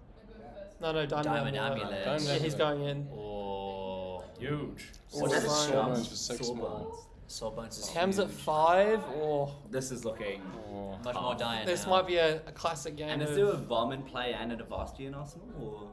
No, Diamond Diamond Amulet. Amulet. Diamond Yeah, he's Amulet. going in. Oh. Huge. What is Sawbones. Sawbones for 6 more? Sawbones is Cam's at huge. 5, or This is looking... Oh. Much more dying this now. might be a classic game And of is there a Varmin play and an Avasti in Arsenal? Or?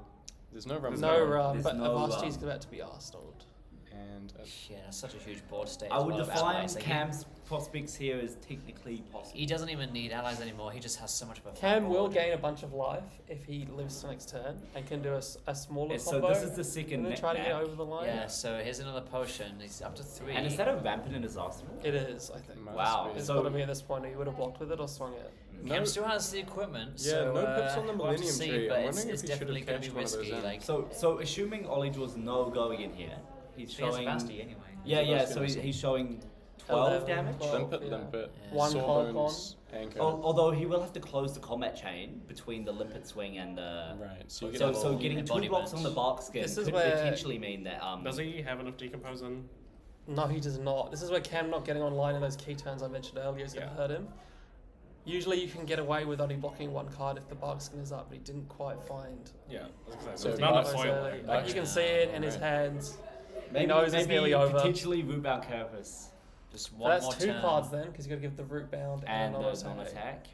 There's no rum. no rum, There's but no Avasti's rum. about to be Arsenaled. And Yeah, that's such a huge board state. I as would well of define allies. Like, Cam's prospects here as technically possible. he doesn't even need allies anymore. He just has so much of a fat Cam will board. gain a bunch of life if he lives to next turn and can do a smaller Yeah, so combo. this is the second and then try to get knick-knack. over the line. Yeah, so here's another potion. He's up to 3. And is that a rampant in his arsenal? It is, I think. Must Wow. be. It's So- got to be at this point. He would have blocked with it or swung it. Cam still has the equipment. Yeah, so, no pips on the we'll have to Millennium see, Tree. but I'm it's, wondering it's if he should have definitely going to cashed be one of those risky. in. Like, So assuming Ollie draws no going in here, he's he has showing... Vasti anyway. Yeah, Vasti so also. he's showing 12 11, damage. 12. Limpet, yeah. Limpet. Yeah. One Sawbones, Anchor. Although he will have to close the combat chain between the limpet swing and the... Right, so you get So, a so whole getting 2 embodiment. blocks on the bark skin This is could where- potentially mean that... Does he have enough decomposing? No, he does not. This is where Cam not getting online in those key turns I mentioned earlier is going to hurt him. Usually you can get away with only blocking 1 card if the bark skin is up, but he didn't quite find. Yeah. So There's he not enough those foil early. there. Like you can see it in his Right. hands. Maybe, knows it's maybe nearly over. potentially Rootbound Carapace. Just So one that's more 2 turn. cards then, because you got to give the root bound And and the non-attack.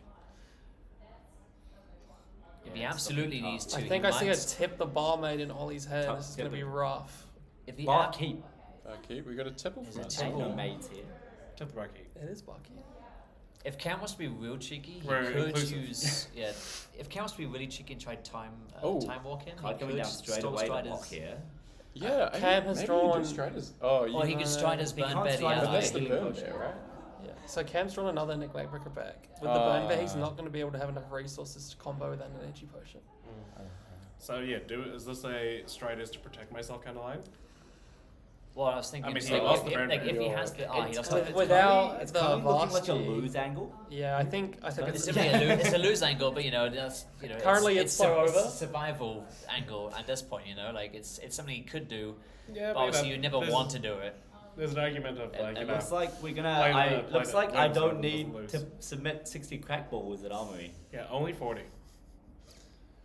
If he absolutely needs to, I think he I see a might. tip the barmaid in Ollie's head. Tip- This is tip going to be it. rough. If he Barkeep. Okay, we got a tipple Is from it us. tipple? Ain't no maids here. Tip the barkeep. It is Barkeep. If Cam wants to be real cheeky, he We're could inclusive. use If Cam wants to be really cheeky and try time Oh. time walk in, he Card coming could down straight stall away to Strider's. block here. Yeah, Cam has maybe drawn- you do Striders. Oh, you, Or he could Strider's He burn can't Betty Strider's but that's the healing burn potion. there, right? Yeah. So Cam's drawn another Neglect Bricker back. With the burn bear, he's not going to be able to have enough resources to combo with an energy potion. So yeah, is this a Striders to protect myself kind of line? Well, I was thinking, I mean, like, he lost if, the burn like, if he Betty. has the, he It's lost kind the of without It's the kind of looking like a Vasti. lose angle. Yeah, I think It's it's definitely it's a lose angle, but Currently it's so it's over. a survival angle at this point. It's something he could do. Yeah, But obviously you never want to do it. There's an argument of like, It looks like we're play gonna. the- Looks play like the- I play the don't side need that to doesn't submit 60 crack balls at Armory. Yeah, only 40.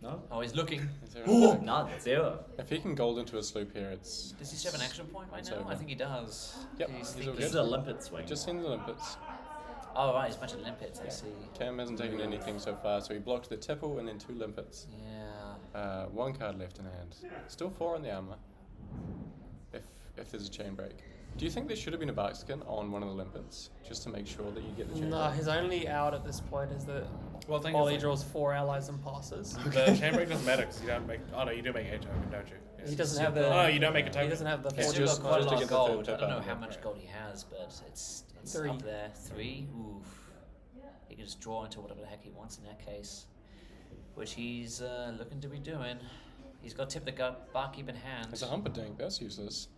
No? Oh, he's looking. Is there a- None. 0. If he can gold into a sloop here, it's. Does he still have an action point right It's now? over. I think he does. Yep, He's he's all thinking- This is a limpet swing. Just seen the limpets. Oh right, he's a bunch of limpets. I see. Cam hasn't taken anything so far, so he blocked the tipple and then 2 limpets. Yeah. 1 card left in hand. Still 4 on the armor. If there's a chain break. Do you think there should have been a bark skin on one of the limpets just to make sure that you get the chain No, break? his only out at this point is that Well, I think Ollie it's draws 4 allies and passes. the chain break doesn't matter because you don't make. Oh no, you do make a token, don't you? Yes. He doesn't have the. Oh, you don't make a token. He doesn't have the. Okay, He's four- still just- got quite a just to lot get of the gold. third I don't know tip how out. much gold he has, but it's 3. up there. 3. Oof. He can just draw into whatever the heck he wants in that case, which he's looking to be doing. He's got tip the barkeep in hand. There's a Humperdinck, that's useless.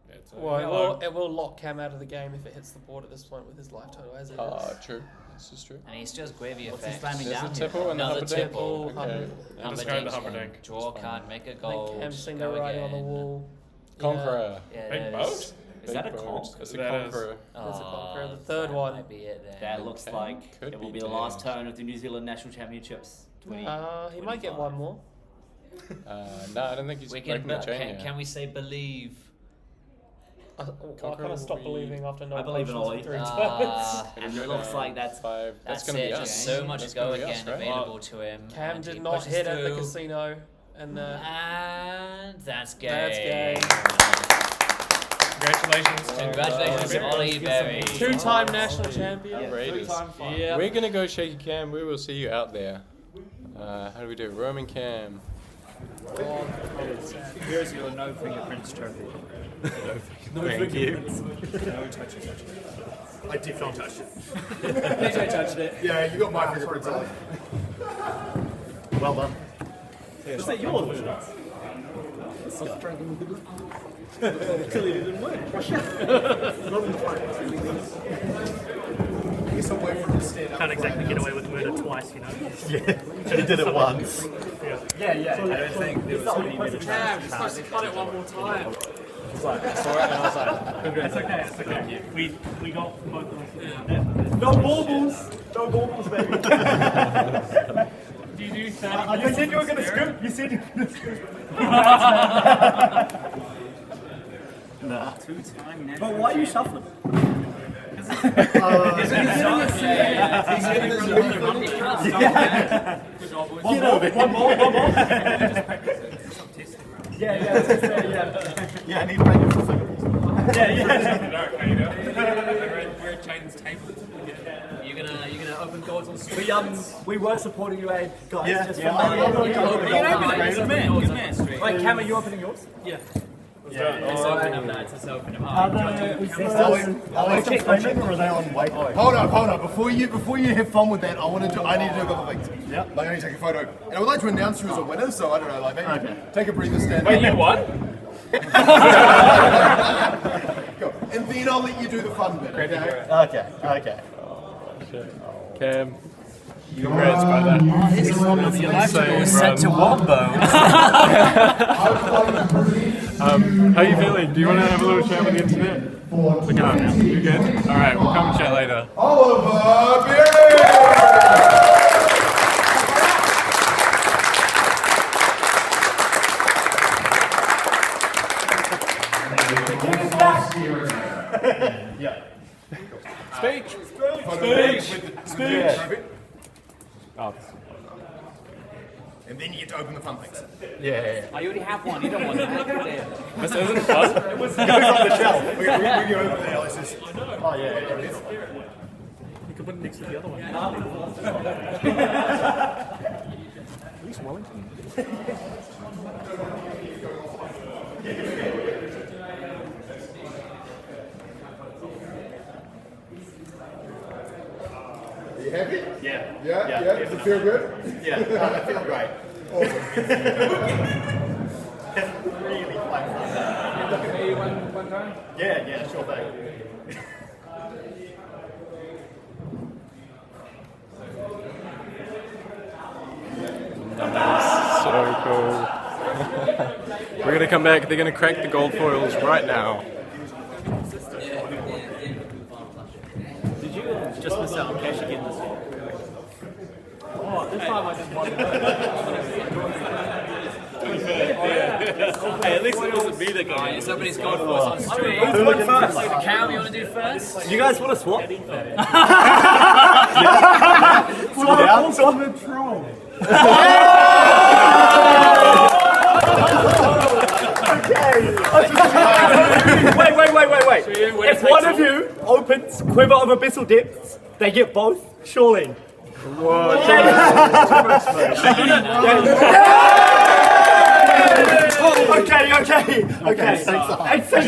Yeah, it's Well, it will lock Cam out of the game if it hits the board at this point with his life total as it is. True. This is true. And he still has gravy What's he effect. slamming There's down the here? tipple and the Another Humperdinck. tipple, Okay. Discard the Humperdinck. Humperdinck. Draw a card, make a I think gold. Cam's seen go the writing on the again. wall. Conqueror. Yeah, Big it boat? is. Is that a Big conch? boat. It's a That is. conqueror. There's a conqueror. The Oh, third that one. might be it then. That looks Okay. like Could it will be be the last dead. turn of the New Zealand National Championships. He might get 25. one more. No, I don't think he's We breaking can, the chain can we say believe? I Conqueror kind of stopped will be- believing after no I believe in potions Ollie. for 3 Ah, And it looks like that's 5. That's gonna it. be Just us. so much That's go gonna be us, again right? available to him. Cam and did he not pushes hit at the through. casino, and And that's gay. that's gay. Congratulations. Congratulations to Ollie Berry. 2-time national champion. Raiders. 3-time final. Yeah. We're gonna go Shaky Cam. We will see you out there. How do we do? Roman Cam. Here's your no fingerprints trophy. Thank you. No touches. I did not touch it. DJ touched it. Yeah, you got my fingerprints on it. Well done. Is that yours? Clearly didn't work. I guess I'll wait for him to stand up. Can't exactly get away with murder twice, you know. Yeah, he did it once. Yeah. I don't think there was any better Cam, you're supposed to cut it one more time. It's okay. We got both of them. No baubles! No baubles, baby. Do you do 30? You said you were going to scoop. You said you were going to scoop. Nah. 2-time national. But why are you shuffling? One more. Yeah, I need practice for second. We're at Jaden's table. You're gonna open doors on the street. We were supporting you, guys. Yeah, Just yeah. Good man. Wait, Cam, are you opening yours? Let's open them, lads. Let's open them. Are they streaming or are they on wait? Hold up. Before you have fun with that, I need to do a couple of things. Yeah. Like I need to take a photo. And I would like to announce you as a winner, so I don't know, like maybe take a breather, stand up. You won? Go. And then I'll let you do the fun bit. Okay. Cam. Congrats, brother. Your life total was set to Wombo. How you feeling? Do you want to have a little chat with the internet? Look it up. You good? Alright, we'll come chat later. Oliver Beard! Yeah. Speech. Speech. Oh. And then you get to open the fun things. I already have one. You don't want that. This isn't fun. It goes on the shelf. We go over there. Let's just. Oh yeah. You can put it next to the other one. At least Wellington. Are you happy? Yeah. Yeah. Does it feel good? Yeah. I feel great. Awesome. Really quite fun. One time? Yeah, sure thing. So cool. We're gonna come back. They're gonna crack the gold foils right now. Did you just miss out on cash again this year? Oh, this time I did one. Hey, at least it wasn't me that got it. Somebody's gold foils on stream. Who went first? Cam, you want to do first? You guys want to swap? Swap on the troll. Wait. If one of you opens Quiver of Abyssal Depths, they get both, surely. Okay. Same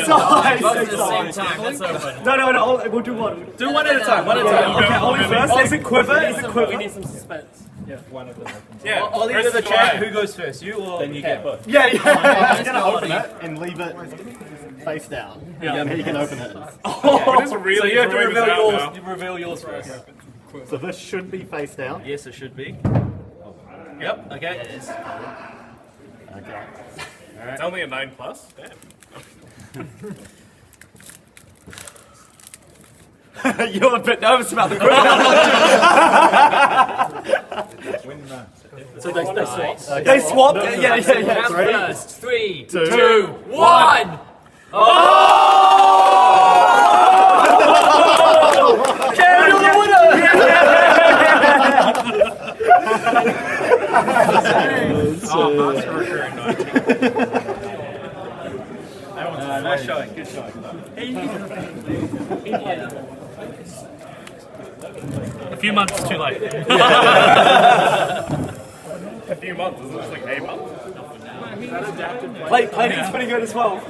size. Both at the same time. Let's open. No, we'll do one. Do one at a time. Okay, Ollie first. Is it Quiver? We need some suspense. Yeah. I'll leave the chat. Who goes first? You or then you get both. Yeah. I'm going to open it and leave it face down. Yeah. He can open it. So you have to reveal yours first. So this should be face down. Yes, it should be. Yep. Okay. Okay. It's only a 9+. Damn. You're a bit nervous about the Quiver. So they swap. They swapped. Yeah. Cam first. 3, 2, 1. Cam, you're the winner. Nice showing. Good showing. A few months too late. A few months. Is this like a month? Plating's pretty good as well.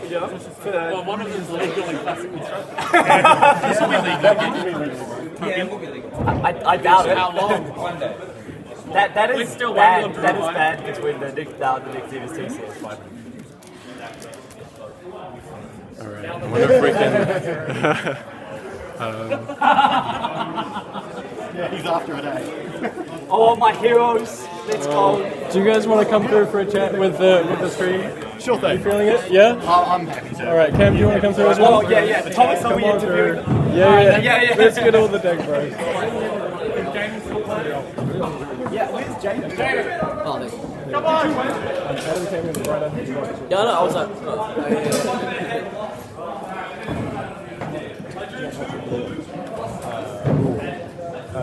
Well, one of them's legally classic construction. I doubt it. How long? That We're is still bad. waiting on That is Drew, bad between the next team is TCS 5. Alright, I wonder if we can... Yeah, he's after it, eh? Oh, my heroes. Let's go. Do you guys want to come through for a chat with the stream? Sure thing. You feeling it? Yeah? I'm happy to. Alright, Cam, do you want to come through as well? Oh, yeah. Thomas, are we interviewing? Yeah. Let's get all the deck bros. Yeah, where's James? Oh, thanks. Come on! Adam came in right No, I was like,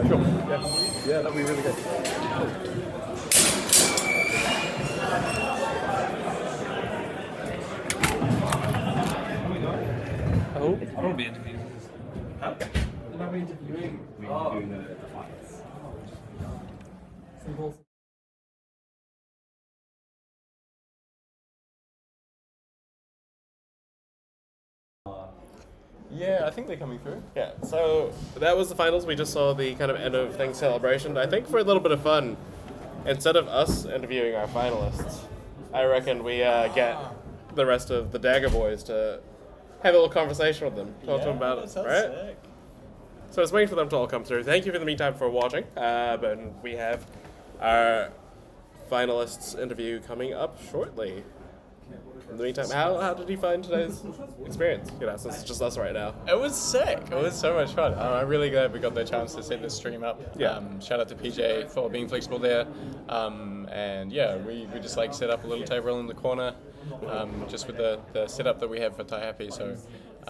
sure. Yeah, that'd be really good. Oh, I won't be interviewing. Huh? I'll be interviewing. We're doing the finals. Simple. Yeah, I think they're coming through. Yeah, so that was the finals. We just saw the kind of end of things celebration. I think for a little bit of fun, instead of us interviewing our finalists, I reckon we get the rest of the Dagger Boys to have a little conversation with them, talk to them about it, right? Sick. So it's waiting for them to all come through. Thank you for the meantime for watching. But we have our finalists interview coming up shortly. In the meantime, how did you find today's experience? You know, since it's just us right now. It was sick. It was so much fun. I'm really glad we got the chance to set this stream up. Yeah. Shout out to PJ for being flexible there. And yeah, we just like set up a little table in the corner, just with the setup that we have for Tai Happy. So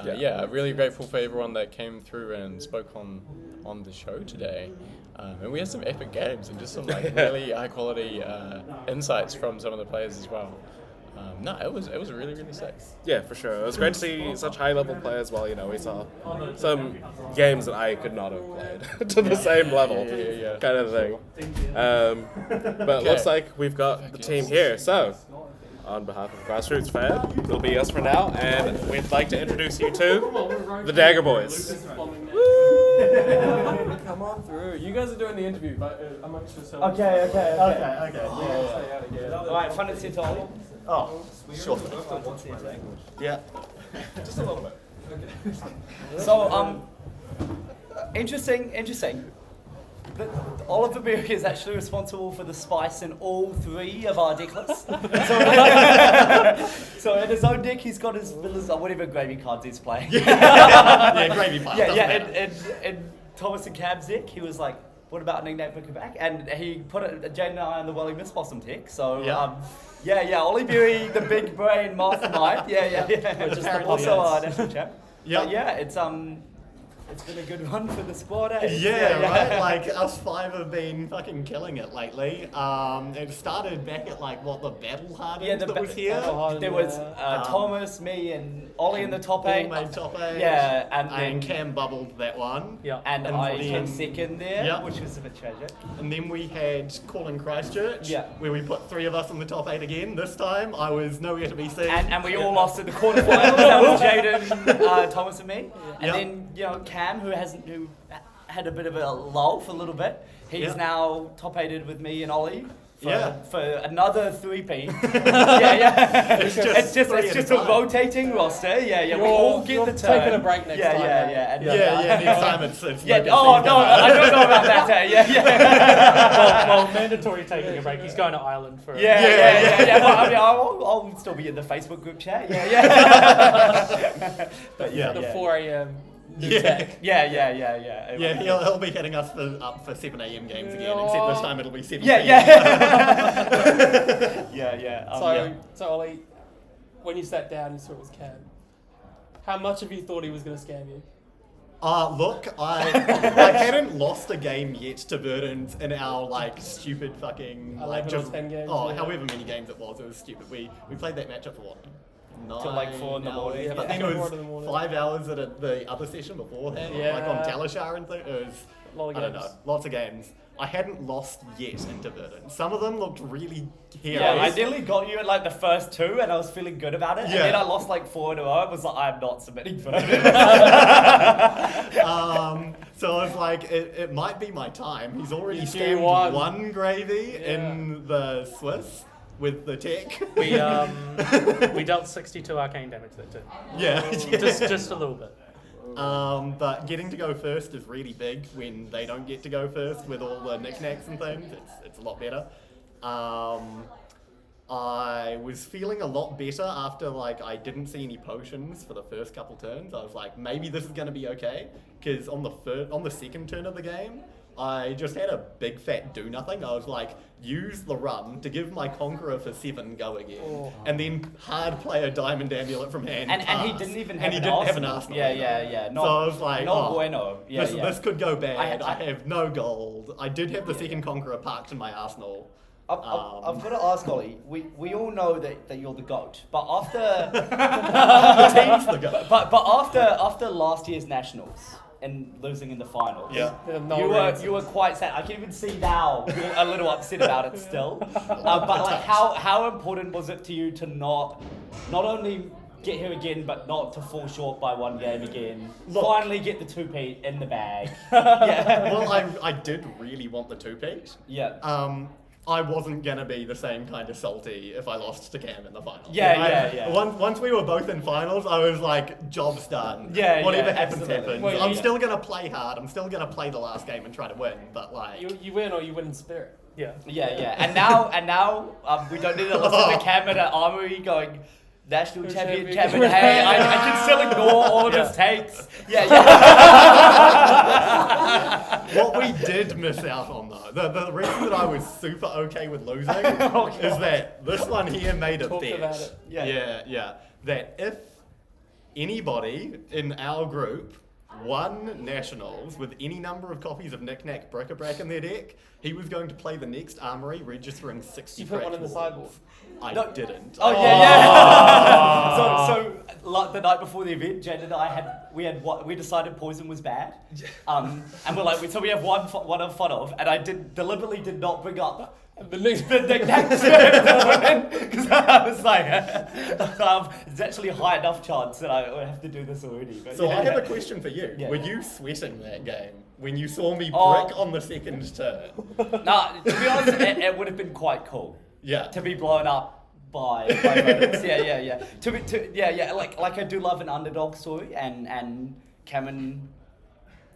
Yeah, really grateful for everyone that came through and spoke on the show today. And we had some epic games and just some like really high quality insights from some of the players as well. No, it was really, really sick. Yeah, for sure. It was great to see such high level play as well. You know, we saw some games that I could not have played to the same level, kind of thing. But it looks like we've got the team here. So, on behalf of Grassroots Fan, it'll be us for now, and we'd like to introduce you to the Dagger Boys. Come on through. You guys are doing the interview, but amongst yourselves. Okay. Yeah. Alright, fun to see you, Ollie. Oh, sure. Yeah. Just a little bit. Okay. So, interesting. But Oliver Berry is actually responsible for the spice in all 3 of our deck lists. So in his own deck, he's got his villas or whatever gravy cards he's playing. Yeah, gravy pile. And Thomas and Cab's deck, he was like, what about nickname for Quebec? And he put it, Jane and I on the Welly Miss Blossom deck. So, Ollie Berry, the big brain mastermind. Which is also our national champ. It's been a good run for the squad, eh? Right? Like, us 5 have been fucking killing it lately. It started back at, like, the Battle Hardened that was here? There was Thomas, me, and Ollie in the top 8. All made top 8. Yeah, and Cam bubbled that one. Yeah. And I came second there, which was a bit tragic. And then we had Calling Christchurch, where we put 3 of us in the top 8 again. This time, I was nowhere to be seen. And we all lost at the quarterfinals. That was Jaden, Thomas, and me. And then, Cam, who had a bit of a lull for a little bit, he's now top 8'd with me and Ollie for another 3P. It's just a rotating roster. We all get the turn. Taking a break next time. Next time it's I don't know about that. Well, mandatory taking a break. He's going to Ireland for. I'll still be in the Facebook group chat. But the 4 a.m. Tech. He'll be hitting us up for 7 a.m. games again, except this time it'll be 7 p.m. So Ollie, when you sat down and saw it was Cam, how much of you thought he was going to scam you? Look, I hadn't lost a game yet to Verdance in our stupid fucking 11 or 10 games. However many games it was stupid. We played that matchup for what? Till 4 in the morning. I think it was 5 hours at the other session beforehand, on Talishar and things. It was, I don't know, lots of games. I hadn't lost yet into Verdance. Some of them looked really hero. Yeah, I nearly got you at the first 2 and I was feeling good about it. And then I lost 4 in a row. I was like, I'm not submitting for it. So I was like, it might be my time. He's already scammed 1 gravy in the Swiss. With the tech. We dealt 62 arcane damage that turn. Yeah. just a little bit. But getting to go first is really big when they don't get to go first with all the knickknacks and things. It's a lot better. I was feeling a lot better after I didn't see any potions for the first couple turns. I was like, maybe this is going to be okay. Because on the second turn of the game, I just had a big fat do nothing. I was like, use the rum to give my Conqueror for 7 go again. And then hard play a Diamond Amulet from hand. And he didn't even have an arsenal. Yeah. So I was like, bueno. This could go bad. I have no gold. I did have the second Conqueror parked in my arsenal. I've got to ask, Ollie. We all know that you're the GOAT, but after the team's the GOAT. But after last year's nationals and losing in the finals, you were quite sad. I can even see now you're a little upset about it still. But how important was it to you to not only get here again, but not to fall short by 1 game again? Finally get the 2-peat in the bag. Well, I did really want the 2-peat. Yeah. I wasn't gonna be the same kind of salty if I lost to Cam in the finals. Yeah. Once we were both in finals, I was like, job's done. Whatever happens, happens. Well, I'm still gonna play hard. I'm still gonna play the last game and try to win. But you win or you win in spirit. Yeah. And now we don't need to listen to Cam at Armory going, National champion Kevin. Hey, I can still ignore all of his takes. What we did miss out on though, the reason that I was super okay with losing is that this one here made a bet. About it. Yeah. That if anybody in our group won nationals with any number of copies of Knick Knack Bric-a-Brac in their deck, he was going to play the next armory, registering 60 You put one in the cracked sideboard. walls. I didn't. Oh yeah. so like the night before the event, Jen and I we decided poison was bad, and we're like, so we have one in front of, and I deliberately did not bring up the next because I was like, it's actually a high enough chance that I would have to do this already. But So I have a question for you. Yeah. Were you sweating that game when you saw me brick on the second turn? Nah, to be honest, it would have been quite cool. Yeah. To be blown up by Verdance. Yeah. Like I do love an underdog story, and Cameron,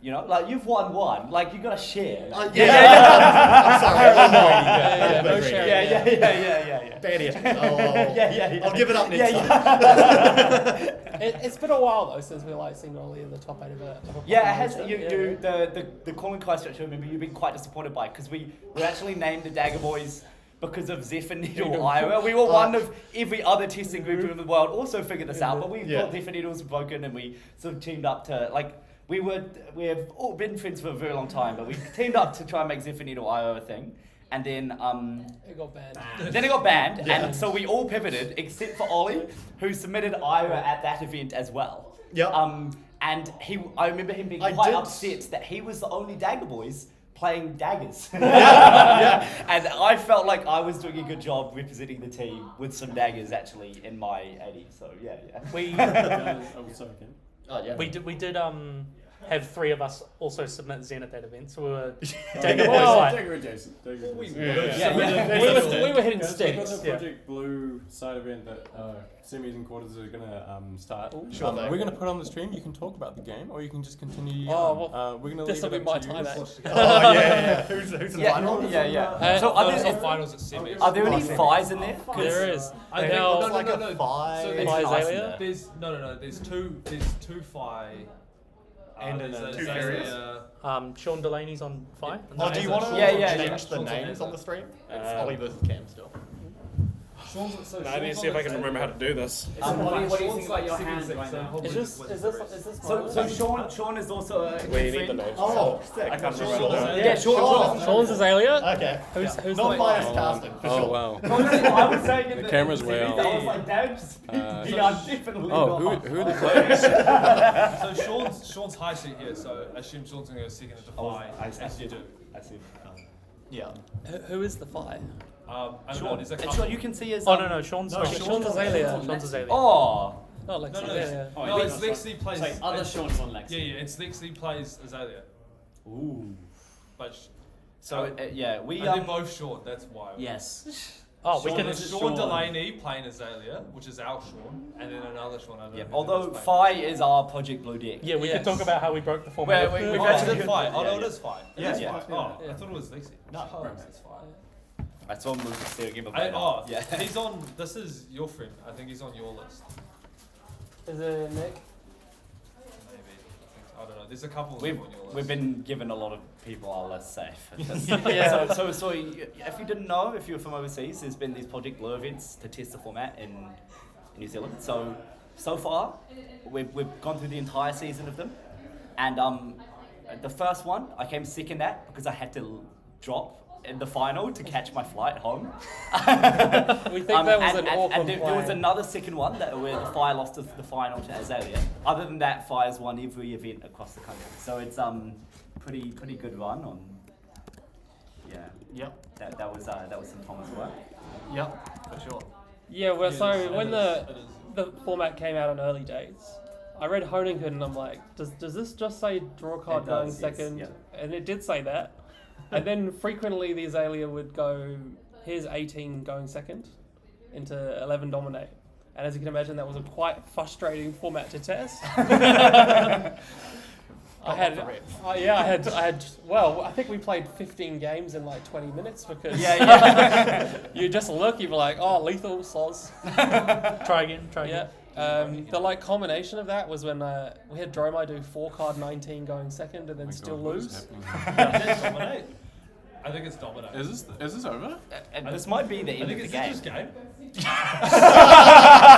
you know, like you've won one, like you gotta share. I'm sorry. No sharing. Yeah. Bad attitude. I'll give it up next time. It's been a while though since we like seen Ollie in the top 8 of a Yeah, it has. The Corn Kai structure. Remember, you've been quite disappointed by because we actually named the Dagger Boys because of Zeph and Needle Iowa. We were one of every other testing group in the world also figured this out, but we thought Zeph and Needles were broken, and we sort of teamed up to like. We have all been friends for a very long time, but we teamed up to try and make Zeph and Needle Iowa a thing, and then it got banned. Then it got banned, and so we all pivoted except for Ollie, who submitted Iowa at that event as well. Yeah. And I remember him being quite upset that he was the only Dagger Boys playing daggers. And I felt like I was doing a good job representing the team with some daggers actually in my 80. So yeah. We we did have 3 of us also submit Zen at that event, so we were Dagger Boys like Dagger adjacent. we were hitting sticks. We've got the Project Blue side event that semis and quarters are going to start. Sure. We're going to put on the stream. You can talk about the game, or you can just continue. We're going to this will leave be it my up to time. you. Who's in final? Yeah. So finals at semis. Are there any fives in there? There is. I think No. Like a five. So Fi Azalea? there's There's two Fi. And there's two Azalea. Sean Delaney's on Fi. Oh, do you want to change the names on the stream? It's Ollie versus Cam still. I need to see if I can remember how to do this. What do you think about your hand right now? Is this So Sean is also a We need the names. Oh, sick. I can't remember. Yeah, Sean. Sean's Azalea? Okay. Who's Not the biased casting, for sure. wow. I was saying The camera's way off. I was like, damn. I'm definitely not. Who are the players? So Sean's high seat here, so I assume Sean's going to go second into Fi. As you do. I see. Yeah. Who is the Fi? I don't know, there's a And couple. Sean, you can see his. Oh no, Sean's Sean's Azalea. Sean's Azalea. Oh. Oh, like No, it's Lexi plays. Sorry, other Sean's on Lexi. Yeah, it's Lexi plays Azalea. Ooh. But So they're both short, that's why. Yes. Oh, we can. Sean Delaney playing Azalea, which is our Sean, and then another Sean. I don't know who Although that's Fi is our Project Blue deck. Yeah, we could talk about how we broke the format. We've Oh, actually is it Fi? Oh, no, it is Fi. Yeah. Oh, I thought it was Lexi. No, it's Fi. I saw him move to again, but He's on. This is your friend. I think he's on your list. Is it Nick? Maybe. I don't know. There's a couple of them on your list. We've been given a lot of people our list safe. Yeah. So if you didn't know, if you were from overseas, there's been these Project Blue events to test the format in New Zealand. So far, we've gone through the entire season of them, and the first one I came second at because I had to drop in the final to catch my flight home. We think that was an awkward and there was plan. another second one where the Fi lost the final to Azalea. Other than that, Fi has won every event across the country. So it's pretty good run on. Yeah. Yep. That was some Thomas work. Yep, for sure. Yeah, well, so when the format came out in early days, I read Honinghood and I'm like, does this just say draw card It going does, yes, second? yeah. And it did say that. And then frequently the Azalea would go, here's 18 going second into 11 dominate. And as you can imagine, that was a quite frustrating format to test. I think we played 15 games in like 20 minutes because you just look, you'd be like, oh, lethal, soz. Try again. The like combination of that was when we had Dromai do 4 card 19 going second and then still lose. Dominate. I think it's dominate. Is this over? And this might be the end of the game. Is this just game?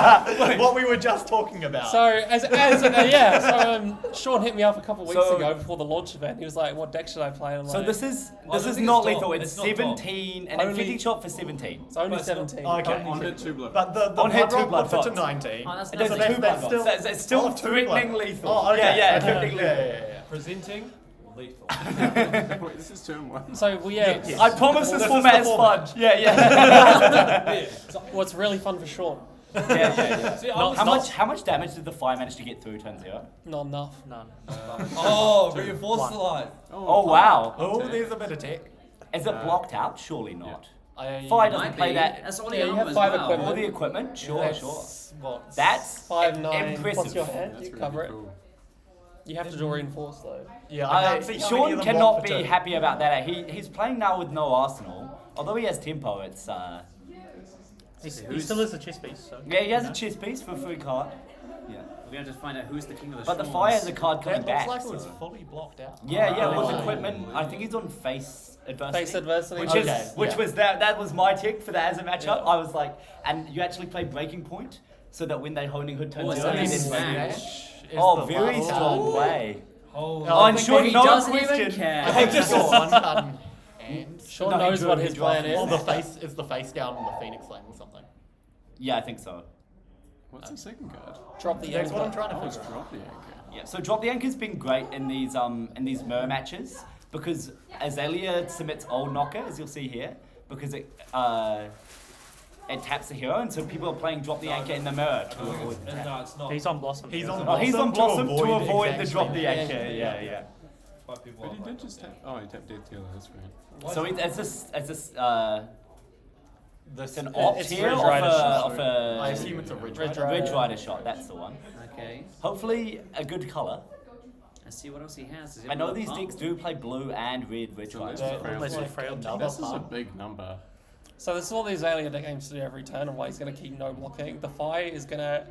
What we were just talking about. So Sean hit me up a couple of weeks ago before the launch event. He was like, "What deck should I play?" And I'm So like, this is not lethal. It's 17 and then 50 shot for 17. It's only 17. Okay. On hit 2 blood. But the On hit blood 2 rock blood puts it to dots. 19. Oh, that's It does nice. two blood still- dots. It's still Oh, two threatening blood. lethal. Oh, okay. Yeah, Okay. threatening lethal. Yeah. Presenting lethal. Wait, this is turn 1. So we I promise this This is format the is format. fun. Yeah. What's really fun for Sean? Yeah. See, I Not- was how much damage did the fire manage to get through turn 0? Not enough. None. Oh, reinforce the light. Oh wow. Oh, there's a bit of tech. Is it blocked out? Surely not. I- Fire doesn't Might play be. that. That's all the Yeah, you armor have as 5 well. equipment. All the equipment? Sure. What? That's 5/9. impressive. What's your hand? That's You really cover it. cool. You have to draw reinforce though. Yeah, I can't see how many Sean of them cannot block for be two. happy about that. He's playing now with no arsenal. Although he has tempo, it's He still is a chess piece. So. yeah, he has a chess piece for free card. Yeah. We're going to find out who's the king of the But the Shawns. fire has a card coming That looks back. like it was so- fully blocked out. Yeah, with equipment. I think he's on face adversity. Face adversity. Which Okay, is which yeah. was that was my tick for that as a matchup. I was like, and you actually play breaking point so that when they honing hood turns Oh, it's zero, only they smash. smash. Oh, very strong play. Oh, Oh, and Sean, he no doesn't question. even care. I think just one button. And Sean No, he knows drew- what he his drew plan off is. or the face is the face down on the Phoenix Flame or something. Yeah, I think so. What's the second card? Drop the That's anchor. what I'm trying to Oh, it's figure out. drop the anchor. Yeah, so Drop the Anchor's been great in these mirror matches because Azalea submits Old Knocker, as you'll see here, because it taps the hero, and so people are playing Drop the Anchor in the mirror to avoid the tap. No, it's not. He's on Blossom. He's on Oh, he's on Blossom to avoid the exact Drop the same Anchor. thing. Yeah. Five people But he are did just tap. Oh, he tapped dead dealer. That's right. So it's this This an opt it's here Ridge of Rider a, shot. of a I assume it's a Ridge Ridge Rider. Ridge Rider shot. That's the one. Okay. Hopefully a good color. Let's see what else he has. Does he I know have these a decks do play blue and red Ridge So Riders. let's That frail looks check. like frail check. another This is a pump. big number. So this is what the Azalea deck aims to do every turn, and why he's going to keep no blocking. The fire is going to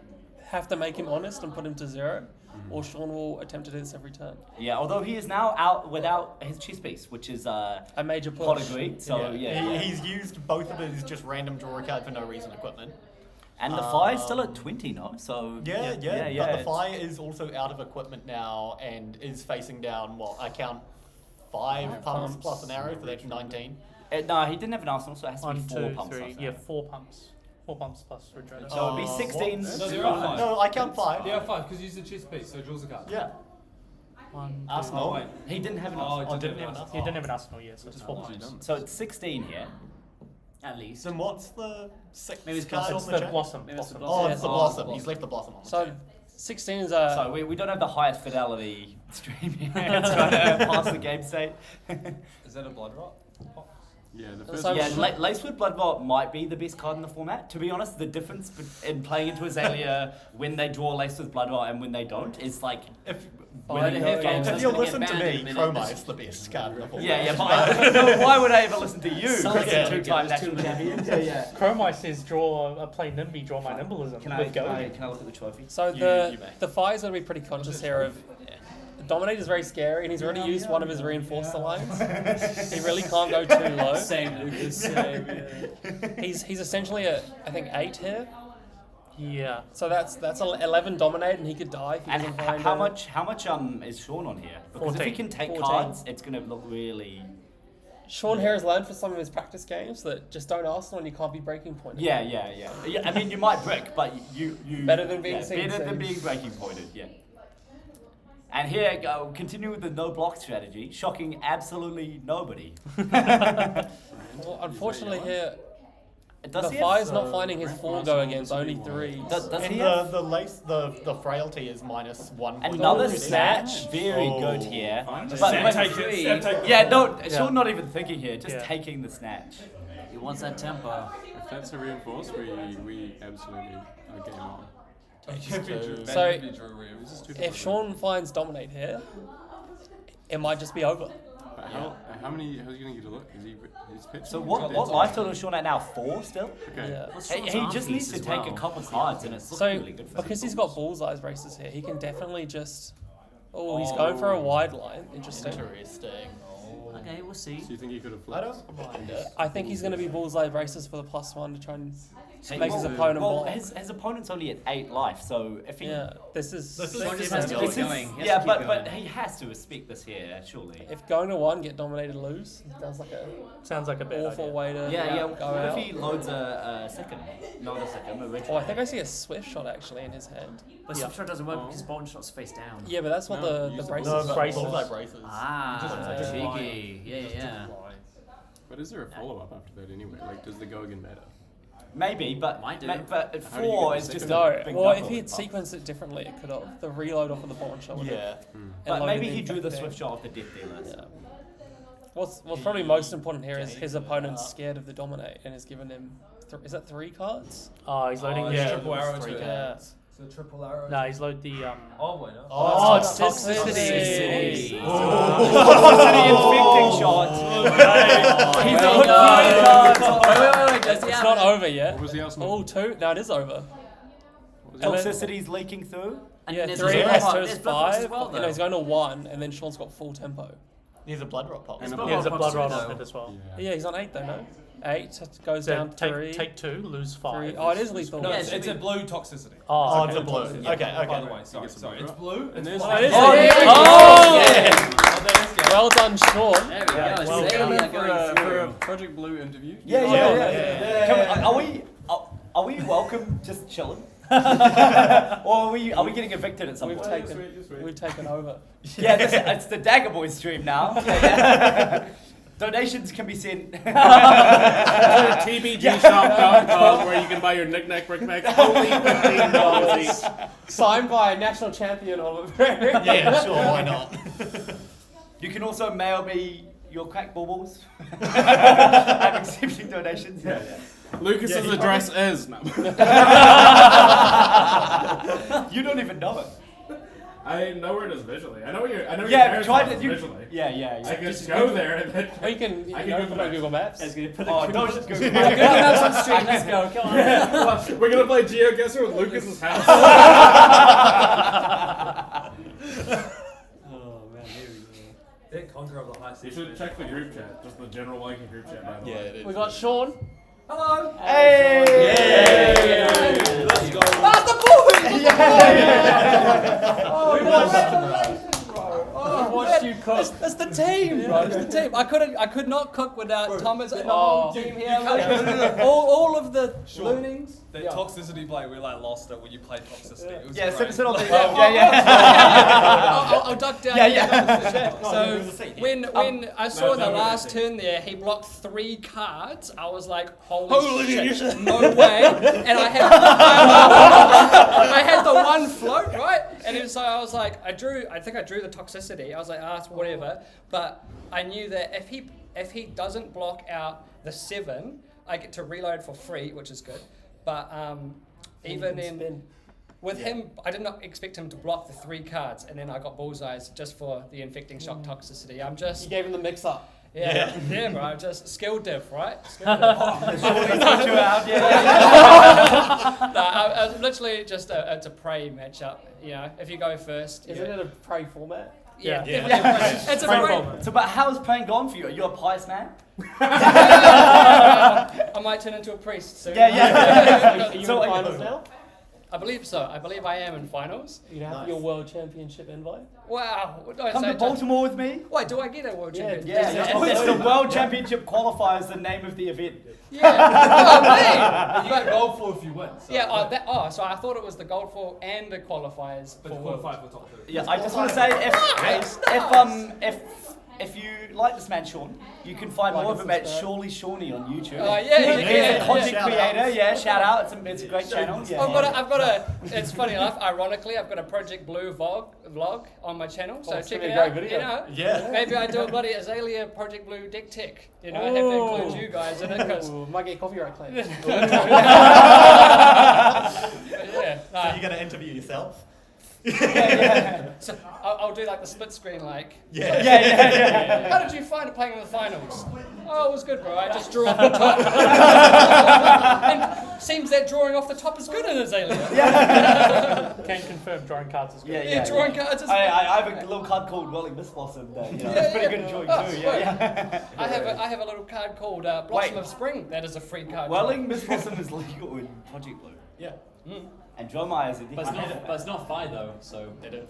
have to make him honest and put him to 0, or Sean will attempt to do this every turn. Yeah, although he is now out without his chess piece, which is A major pot push. agreed. So yeah. He's used both of his just random draw a card for no reason equipment. And the fire's still at 20, no? So Yeah. But the it's- fire is also out of equipment now and is facing down. Well, I count 5 pumps plus an arrow, so that's 19. No, he didn't have an arsenal, so it has to be 1, 4 2, pumps. 3. plus Yeah, that. 4 pumps. 4 pumps plus Ridge Rider. So it'd be 16. No, there are 5. No, I count 5. There are 5 because you use the chess piece, so it draws a card. Yeah. 1, 2. Arsenal. wait. He didn't have an Oh, arsenal. it didn't have an He didn't have an arsenal yet, so it's 4 pumps. So it's 16 here. At least. Then what's the 6th Maybe it's card It's on the the chat? Blossom. Maybe it's the Oh, it's the blossom. Blossom. He's left the blossom on the So chat. 16 is So we don't have the highest fidelity stream here. It's trying to pass the game state. Is that a blood rot? Yeah, the first So- Yeah, Lacewood Bloodvault might be the best card in the format. To be honest, the difference in playing into Azalea when they draw Lacewood Bloodvault and when they don't is like If winning If games. if you gonna listen get to banned in me, a minute. Chroma is the best card in the format. Yeah, but why would I ever listen to you? Someone's Chris, gonna two-time get those national two champion. champions. Chromite says play NIMBY, draw my Nimblism. Can I with Goldie. look at the trophy? So You may. the fire's going to be pretty conscious here of. Dominate is very scary, and he's already used one of his reinforced lines. He really can't go too low. Same, Lucas. Same. Yeah. He's essentially at I think 8 here. Yeah. So that's 11 dominate, and he could die if he And doesn't find how a- much is Sean on here? Because if he 14. can take 14. cards, it's going to look really. Sean here has learned for some of his practice games that just don't Arsenal and you can't be breaking point. Yeah. I mean, you might brick, but you Better than being better than seen. being breaking pointed. Yeah. And here, continue with the no block strategy, shocking absolutely nobody. Well, unfortunately here, Does the he have- fire's not finding his 4 go against only 3. Does And he have the frailty is -1. another Oh, snatch? Very Oh. good here. Sam, take it. Sam, take it. Yeah, no, Sean not even thinking here, just Yeah. taking the snatch. He wants that tempo. If that's a reinforce, we absolutely are game on. So, This is too if Sean finds dominate here, it might just be over. But how's he gonna get a look? Is he his pitch? So what life total is Sean at now? 4 still? Okay. Yeah. What's He Sean's just arm needs piece to as take a well? couple cards and it's So, really good for because him. he's got bullseye races here, he can definitely just. Oh, he's going for a wide line. Interesting. Interesting. Okay, we'll see. So you think he could have I flipped? don't mind it. I think he's going to be bullseye braces for the +1 to try and Hey, make his well, opponent well, block. his opponent's only at 8 life, so if he... Yeah, this is... Sean just has to keep going. He has Yeah, to keep but going. he has to respect this here, surely. If going to 1, get dominated, lose, sounds like a Sounds like a bad awful idea. way to Yeah, go what out. if he loads a second? Not a second, a Oh, I think I see a swift shot actually in his hand. But Swift Shot doesn't work because Bolton Shot's face down. Yeah, but that's what No, the use braces the- are. No, braces. Bullseye braces. Ah, cheeky. Yeah. But is there a follow-up after that anyway? Like, does the go again matter? Maybe, but Might do. but How do you 4 get is the just second? a No, big well, number if he had with buff. sequenced it differently, it could have. The reload off of the Bolton shot would have. Yeah. But maybe he drew the Swift Shot off the death dealers. Yeah. What's probably most important here is his opponent's scared of the dominate and has given him. Is that 3 cards? Oh, he's loading it's the... triple arrow three to Yeah. So triple arrow. No, he's loaded the... Oh, wait, no. Oh, it's toxicity. Toxicity infecting shot. He's Well on done. 3 cards. It's not over yet. What was the Arsenal? Oh, 2. No, it is over. Toxicity's leaking through. And Yeah, there's 3 blood plus pot- 2 there's is blood pots 5. as well, You know, though. he's going to 1, and then Sean's got full tempo. There's a blood rot pop. And blood Yeah, there's a rot blood pots rod too, on though. it as well. Yeah, he's on 8 though, no? 8 goes So down 3. take 2, lose 5. 3. Oh, it is lethal. No, Yeah, it's, it it's should a blue toxicity. Oh, Oh, okay. it's a blue. Okay, By the okay. way, sorry. some It's blood blue. And there's Oh, it is. Oh, Yeah. yeah. Well done, Sean. There we go. Well See, done. we are for going a through. Project Blue interview. Yeah. Are we welcome just chilling? Or are we getting evicted at some We've point? we've taken over. Yeah, it's the Dagger Boys stream now. Donations can be sent. TBGshop.com where you can buy your knick-knack brick-back only $15 each. Signed by national champion Oliver. Yeah, sure, why not? You can also mail me your crack baubles. I'm accepting donations. Lucas's address is no. You don't even know it. I know where it is visually. I know where your Yeah, parents' try house to. is You, visually. yeah. I can just go there and then Or you can, I you can know, Google put on Google Maps. Oh, don't just Google Google Maps on stream. Let's go. Come on. Well, we're gonna play GeoGuessr with Lucas's house. Oh, man, here we go. Then conquer of the high You seas. should check the group chat, just the general liking group chat. By the Yeah, way. it is. We got Sean. Hello. Hey! Let's go. That's the boy! We watched you cook. That's the team, bro. It's the team. I could not cook without Thomas and the whole team here. All of the learnings. That toxicity play, we like lost it when you played toxicity. It was Yeah, great. sit on the. I'll duck down. Yeah. So when I saw in the last turn there, he blocked 3 cards. I was like, holy shit, no way! And I had the 1 float, right? And then so I was like, I think I drew the toxicity. I was like, it's whatever. But I knew that if he doesn't block out the 7, I get to reload for free, which is good. But even with him, I did not expect him to block the 3 cards, and then I got bullseyes just for the infecting shock toxicity. I'm just. You gave him the mix up. Yeah, bro. Just skill diff, right? Skill diff. I was literally just it's a prey matchup. You know, if you go first. Isn't it a prey format? Yeah. Yeah. It's a Prey prey. format. So, but how's praying gone for you? Are you a pious man? I might turn into a priest soon. Are you in So, finals now? I believe so. I believe I am in finals. You have Nice. your world championship invite? Wow. Don't Come say to Baltimore with me. Wait, do I get a world championship? Yeah, it's the World Championship Qualifiers, the name of the event. Yeah. Oh, man. You got gold for if you win. So. Yeah, so I thought it was the gold for and the qualifiers But for you world. qualify for top 3. Yeah, I just want to say if you like this man Sean, you can find more of him at Surely Shawnee on YouTube. Yeah, He's a content shout creator. out. Yeah, shout out. It's a great channel. Yeah. I've got a. It's funny enough. Ironically, I've got a Project Blue vlog on my channel. So it's check gonna it be a out. great video. You know, Yeah. maybe I do a bloody Azalea Project Blue deck tech. You know, I have to include you guys in it because. Might get copyright claim. Yeah. So you're going to interview yourself? So I'll do like the split screen, like. Yeah. How did you find it playing in the finals? Oh, it was good, bro. I just drew off the top. And seems that drawing off the top is good in Azalea. Can confirm drawing cards is good. Yeah, drawing cards is I have a little card called Welling Miss Blossom that it's pretty good at drawing too. Yeah. I have a little card called Blossom of Spring. That is a free card. Welling Miss Blossom is legal in Project Blue. Yeah. And Dromai is a But it's not Fi though, so. It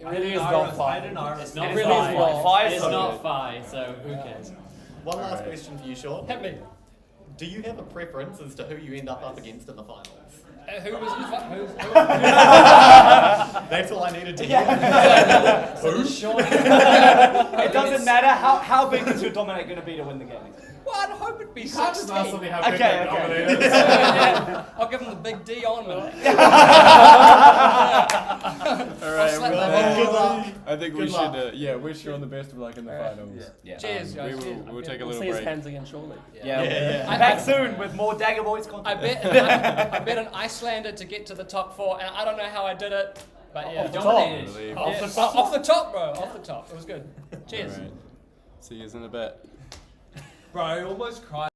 really is not Fi. It's not really Fi. is not Fi. It's not Fi, so who cares? One last question for you, Sean. Hit me. Do you have a preference as to who you end up against in the finals? Who was who? That's all I needed to hear. Who? It doesn't matter how big is your dominate going to be to win the game. Well, I'd hope it'd be 16. Okay. I'll give them the big D on with it. Alright, Good luck. I think we Good luck. should wish Sean the best of luck in the finals. Yeah. Cheers, guys. We'll take a We'll little see his break. hands again shortly. Yeah. Back soon with more Dagger Boys content. I bet an Icelander to get to the top 4, and I don't know how I did it, but yeah. Dominated. Off the top, bro. Off the top. It was good. Cheers. Alright. See you in a bit. Bro, I almost cried.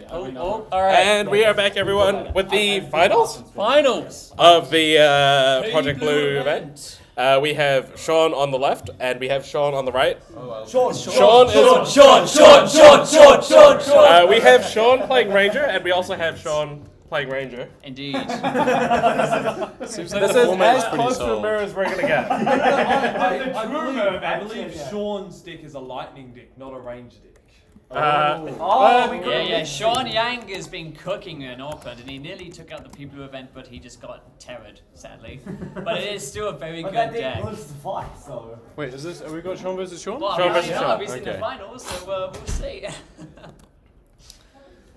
All right. And we are back, everyone, with the finals Finals. of the Project Blue event. We have Sean on the left, and we have Sean on the right. Sean. We have Sean playing Ranger, and we also have Sean playing Ranger. Indeed. Seems like This the is format is as pretty close to a solid. mirror as we're gonna get. I believe Sean's deck is a lightning deck, not a range deck. Yeah. Sean Yang has been cooking in Auckland, and he nearly took out the people event, but he just got terrored, sadly. But it is still a very good deck. So. Wait, is this? Have we got Sean versus Sean? Well, Sean obviously, obviously in the finals, so we'll see.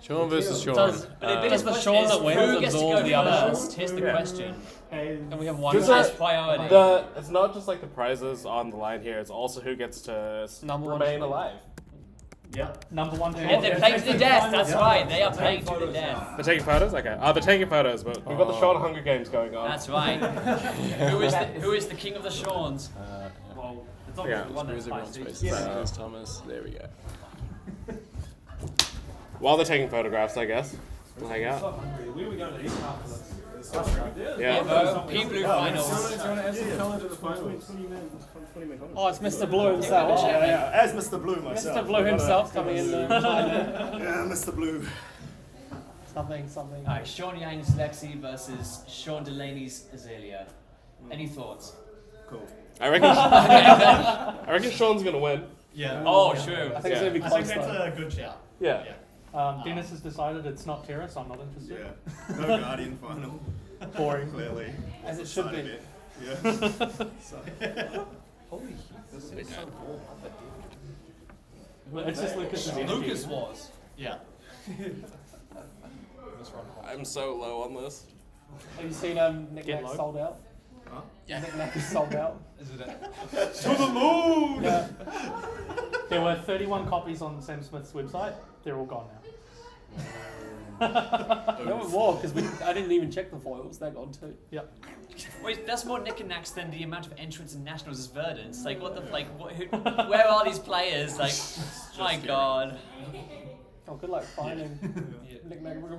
Sean versus Sean. But the biggest the question Sean is that wins who gets to absorb go the other? first? Here's the question. And we have one Who has priority? It's not just like the prizes on the line here. It's also who gets to remain alive. Yeah. Number one. And they're playing to the death. That's right. They are playing to the death. They're taking photos? Okay. They're taking photos, but we've got the Sean Hunger Games going on. That's right. Who is the king of the Seans? Well, it's Yeah. obviously one that's spicy. There's Thomas. There we go. While they're taking photographs, I guess. We'll hang out. We were going to eat after this. Yeah. People who finals. Oh, it's Mr. Blue himself. As Mr. Blue myself. Mr. Blue himself coming in. Yeah, Mr. Blue. Something. Alright, Sean Yang's Lexi versus Sean Delaney's Azalea. Any thoughts? Cool. I reckon Sean's gonna win. Yeah. Oh, true. I think it's going to be I close. think that's a good shout. Yeah. Dennis has decided it's not Terra, so I'm not interested. Yeah. No Guardian final. Boring. Clearly. As it should be. Yeah. So. Holy heat, this is so warm. It's just Lucas's energy. Lucas was. Yeah. I'm so low on this. Have you seen Nick Get Nack low. sold out? Huh? Yeah. Nick Nack is sold out. Is it To the moon! Yeah. There were 31 copies on Sam Smith's website. They're all gone now. No more, because I didn't even check the foils. They're gone too. Yep. Wait, that's more knickknacks than the amount of entrants in nationals as Verdance. Like, what the where are these players? Like, my god. Oh, good luck finding Nick Nack. Well,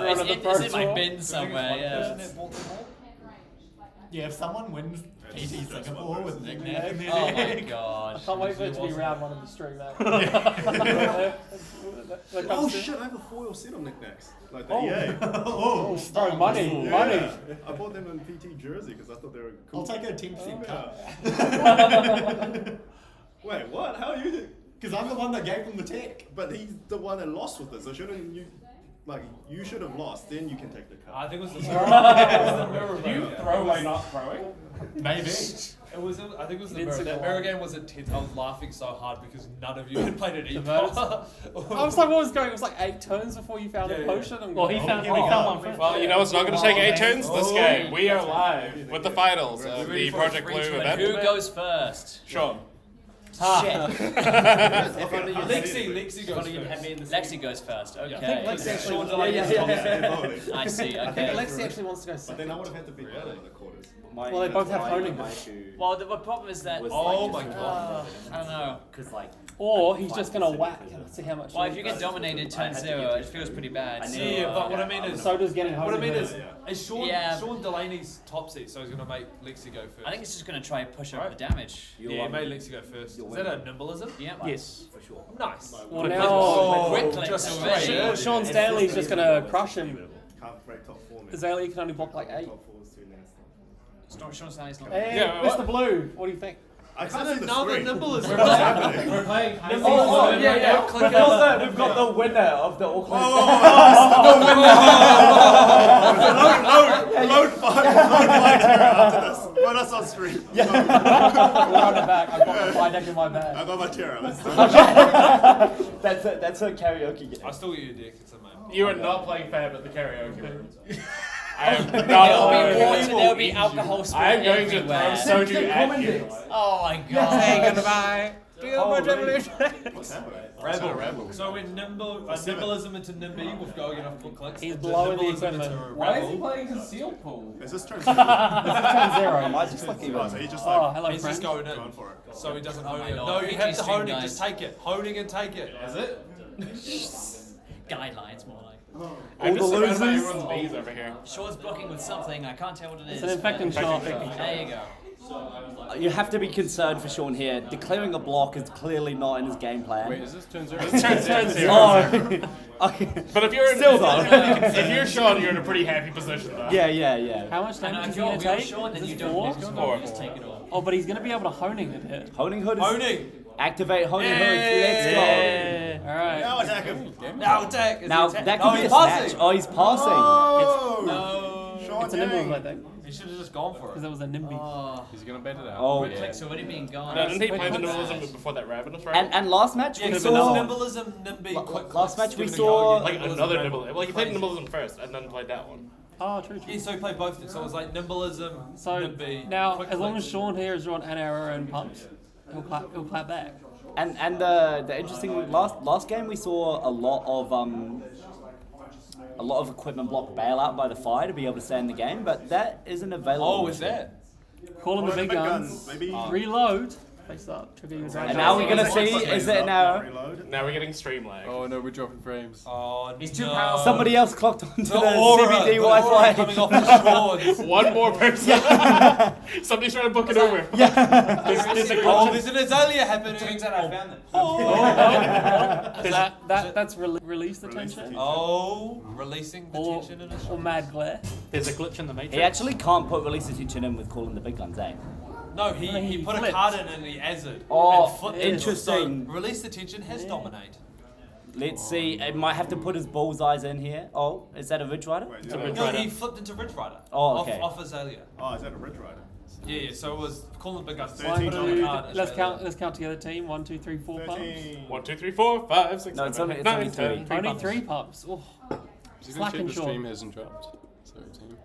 it's in my bin somewhere. Yeah. Yeah, if someone wins PT Singapore with Nick Nack, Oh my god. I can't wait for it to be round one of the stream, mate. Oh shit, I have a foil set of knickknacks. Like the Oh. EA. Oh, bro, money. Yeah. I bought them in PT jersey because I thought they were cool. I'll take a 10% cut. Wait, what? How are you? Because I'm the one that gave him the tech. But he's the one that lost with this. So shouldn't you? Like, you should have lost, then you can take the cut. I think it was the You throw by not throwing? Maybe. I think it was the Didn't mirror. see That the mirror line. game was intense. I was laughing so hard because none of you had played it either. I was like, what was going? It was like 8 turns before you found a potion. I'm Well, going, he found here we go. one first. Well, you know what's not going to take 8 turns? This game. We are live with the finals of the Project Blue event. Who goes first? Sean. Shit. Lexi goes first. Lexi goes first. Okay. I think Lexi actually Sean wants Delaney I see. I think Okay. Lexi actually wants to go But second. then I would have had to beat one of the quarters. Well, they both have honing. Well, the problem is that. Oh my god. I don't know. Or he's just going to whack and see how much. Well, if you get dominated turn 0, it feels pretty bad. Yeah, but what I mean is, So does getting what I honing. mean is Sean Yeah. Sean Delaney's top seat, so he's gonna make Lexi go first. I think it's just going to try and push up the damage. Yeah, he made Lexi go first. Is that a nimbleism? Yeah. Yes. For sure. Nice. Well, now quick clicks just already. straight. Sean Stanley's just going to crush him. Can't break top 4, man. Azalea can only block like 8. Top 4 is too nasty. Sean Stanley's not. Hey, Yeah, Mr. Blue, what do you think? I can't see the Another screen. nimbleism. What's happening? We're playing. We've got the winner of the Auckland. Load 5 Terra after this. Put us on screen. We'll run it back. I've got the fly deck in my I bag. got my Terra. Let's do it. That's a karaoke game. I still get your dick. It's a man. You are not playing Fab at the karaoke room. I am There'll not. be water, there'll be alcohol spilled I am going to everywhere. throw soju at you. Oh my god. Hey, goodbye. What's happening? Rebel. So we're nimbleism into nimby with going enough book clicks. He's into blowing the nimbleism equipment. into Why is he rebel. playing concealed pool? Is this turn 0? This is turn 0. Am I just fucking Oh, so he just Oh, like hello, He's just friend. going in. going for it. So he doesn't Oh hone my it. lord. No, you have PG to stream, hone it. guys. Just take it. Honing and take it. Is it? Guidelines, more like. I'm just the surrounded by losers. everyone's bees over here. Sean's blocking with something. I can't tell what it is. It's an infecting but- shot. There you go. You have to be concerned for Sean here. Declaring a block is clearly not in his game plan. Wait, is this turn 0? It's turn 0. Oh, okay. But if you're Still though. if you're Sean, you're in a pretty happy position though. Yeah. How much And damage if is he you're going to take? Sean, then Is you this don't 4? just take it all. Oh, but he's going to be able to honing it here. Honing hood is... Honing. Activate Honey Hood. Let's go. All right. Now attack him. Now attack. Is Now he attack? that Oh, could be a he's snatch. passing. Oh, he's passing. It's a nimble, I think. He should have just gone for it. Because it was a nimby. He's gonna bet it out. Oh, Reflex already been gone. No, didn't he play the nimblism before that rabbit? And last match Yeah, we because saw. nimblism, nimby, quick last clicks, match we give it a saw- go again. Like another Nimblism, nimblism. Well, he played crazy. nimblism first and then played that one. Oh, true. Yeah, so he played both. So it was like nimblism, So nimby. now, quick as long as clicks. Sean here has drawn an arrow and pumps, he'll clap back. And the interesting last game we saw a lot of equipment block bailout by the fire to be able to stay in the game, but that isn't available. Oh, is that? Call in the Call in big the big guns. guns, baby. Reload. Face up. Trigger your And dragon. now we're gonna see is it now? Now we're getting stream lag. Oh no, we're dropping frames. Oh, He's too no. powerful. Somebody else clocked onto the aura, CBD the aura Wi-Fi. coming off his swords. One more person. Somebody's trying to book it over. There's an Azalea happening. Turns out I found them. That's release the tension. Oh, releasing the tension in his Or mad glare. There's a glitch in the matrix. He actually can't put release attention in with calling the big guns, eh? No, he put flipped. a card in and he has it. Oh, and flipped it. interesting. So release the tension has dominate. Let's see. It might have to put his bullseyes in here. Oh, is that a Ridge Rider? It's a Ridge No, Rider. he flipped into Ridge Rider. Oh, okay. Off Azalea. Oh, is that a Ridge Rider? Yeah, so it was calling the big guns. 13 on the card. Let's count together, team. 1, 2, 3, 4 pumps. 1, 2, 3, 4, 5, 6, No, it's 7, only- 8, it's only 9, three. 10. Only 3 pumps. Oh. Is he gonna check Slacking the short. stream hasn't dropped? So team.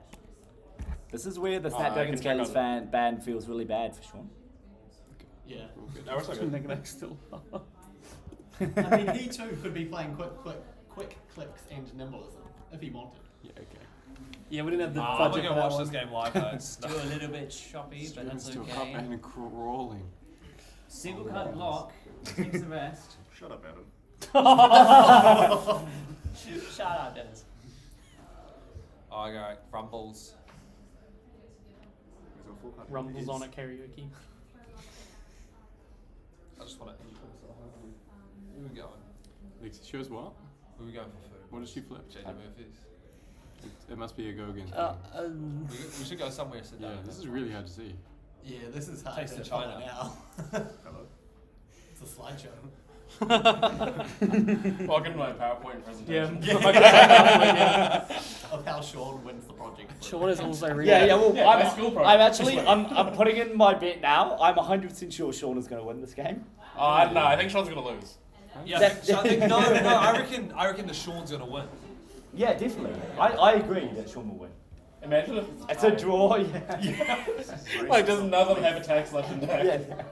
This is where the I Snapdragon can check Scalers on fan ban feels really bad for Sean. Yeah. That was like good. Still. I mean, he too could be playing quick clicks and nimblism if he wanted. Yeah, okay. Yeah, we didn't have the I'm budget gonna for that watch this one. game live though. Still a little bit choppy, but that's Still up okay. and crawling. Single card block. Takes the rest. Shut up, Adam. Shout out, Dennis. I go Rumbles. Rumbles on at karaoke. I just want to. Who are we going? Lexi shows what? Who are we going for food? What did she flip? JJ Murphy's. It must be a Gogan. We should go somewhere. Sit Yeah, down. this is really hard to see. Yeah, this is hard Taste to of follow China. now. Hello. It's a slideshow. Welcome to my PowerPoint presentation. Of how Sean wins the project. Sean is also really. Yeah, well, my school project. I'm actually, I'm putting in my bet now. I'm 100% sure Sean is going to win this game. I don't know. I think Sean's gonna lose. Yeah, I think, no. I reckon the Sean's gonna win. Yeah, definitely. I agree that Sean will win. Imagine if It's a draw, yeah. like, does none of them have attacks left in deck? Yeah.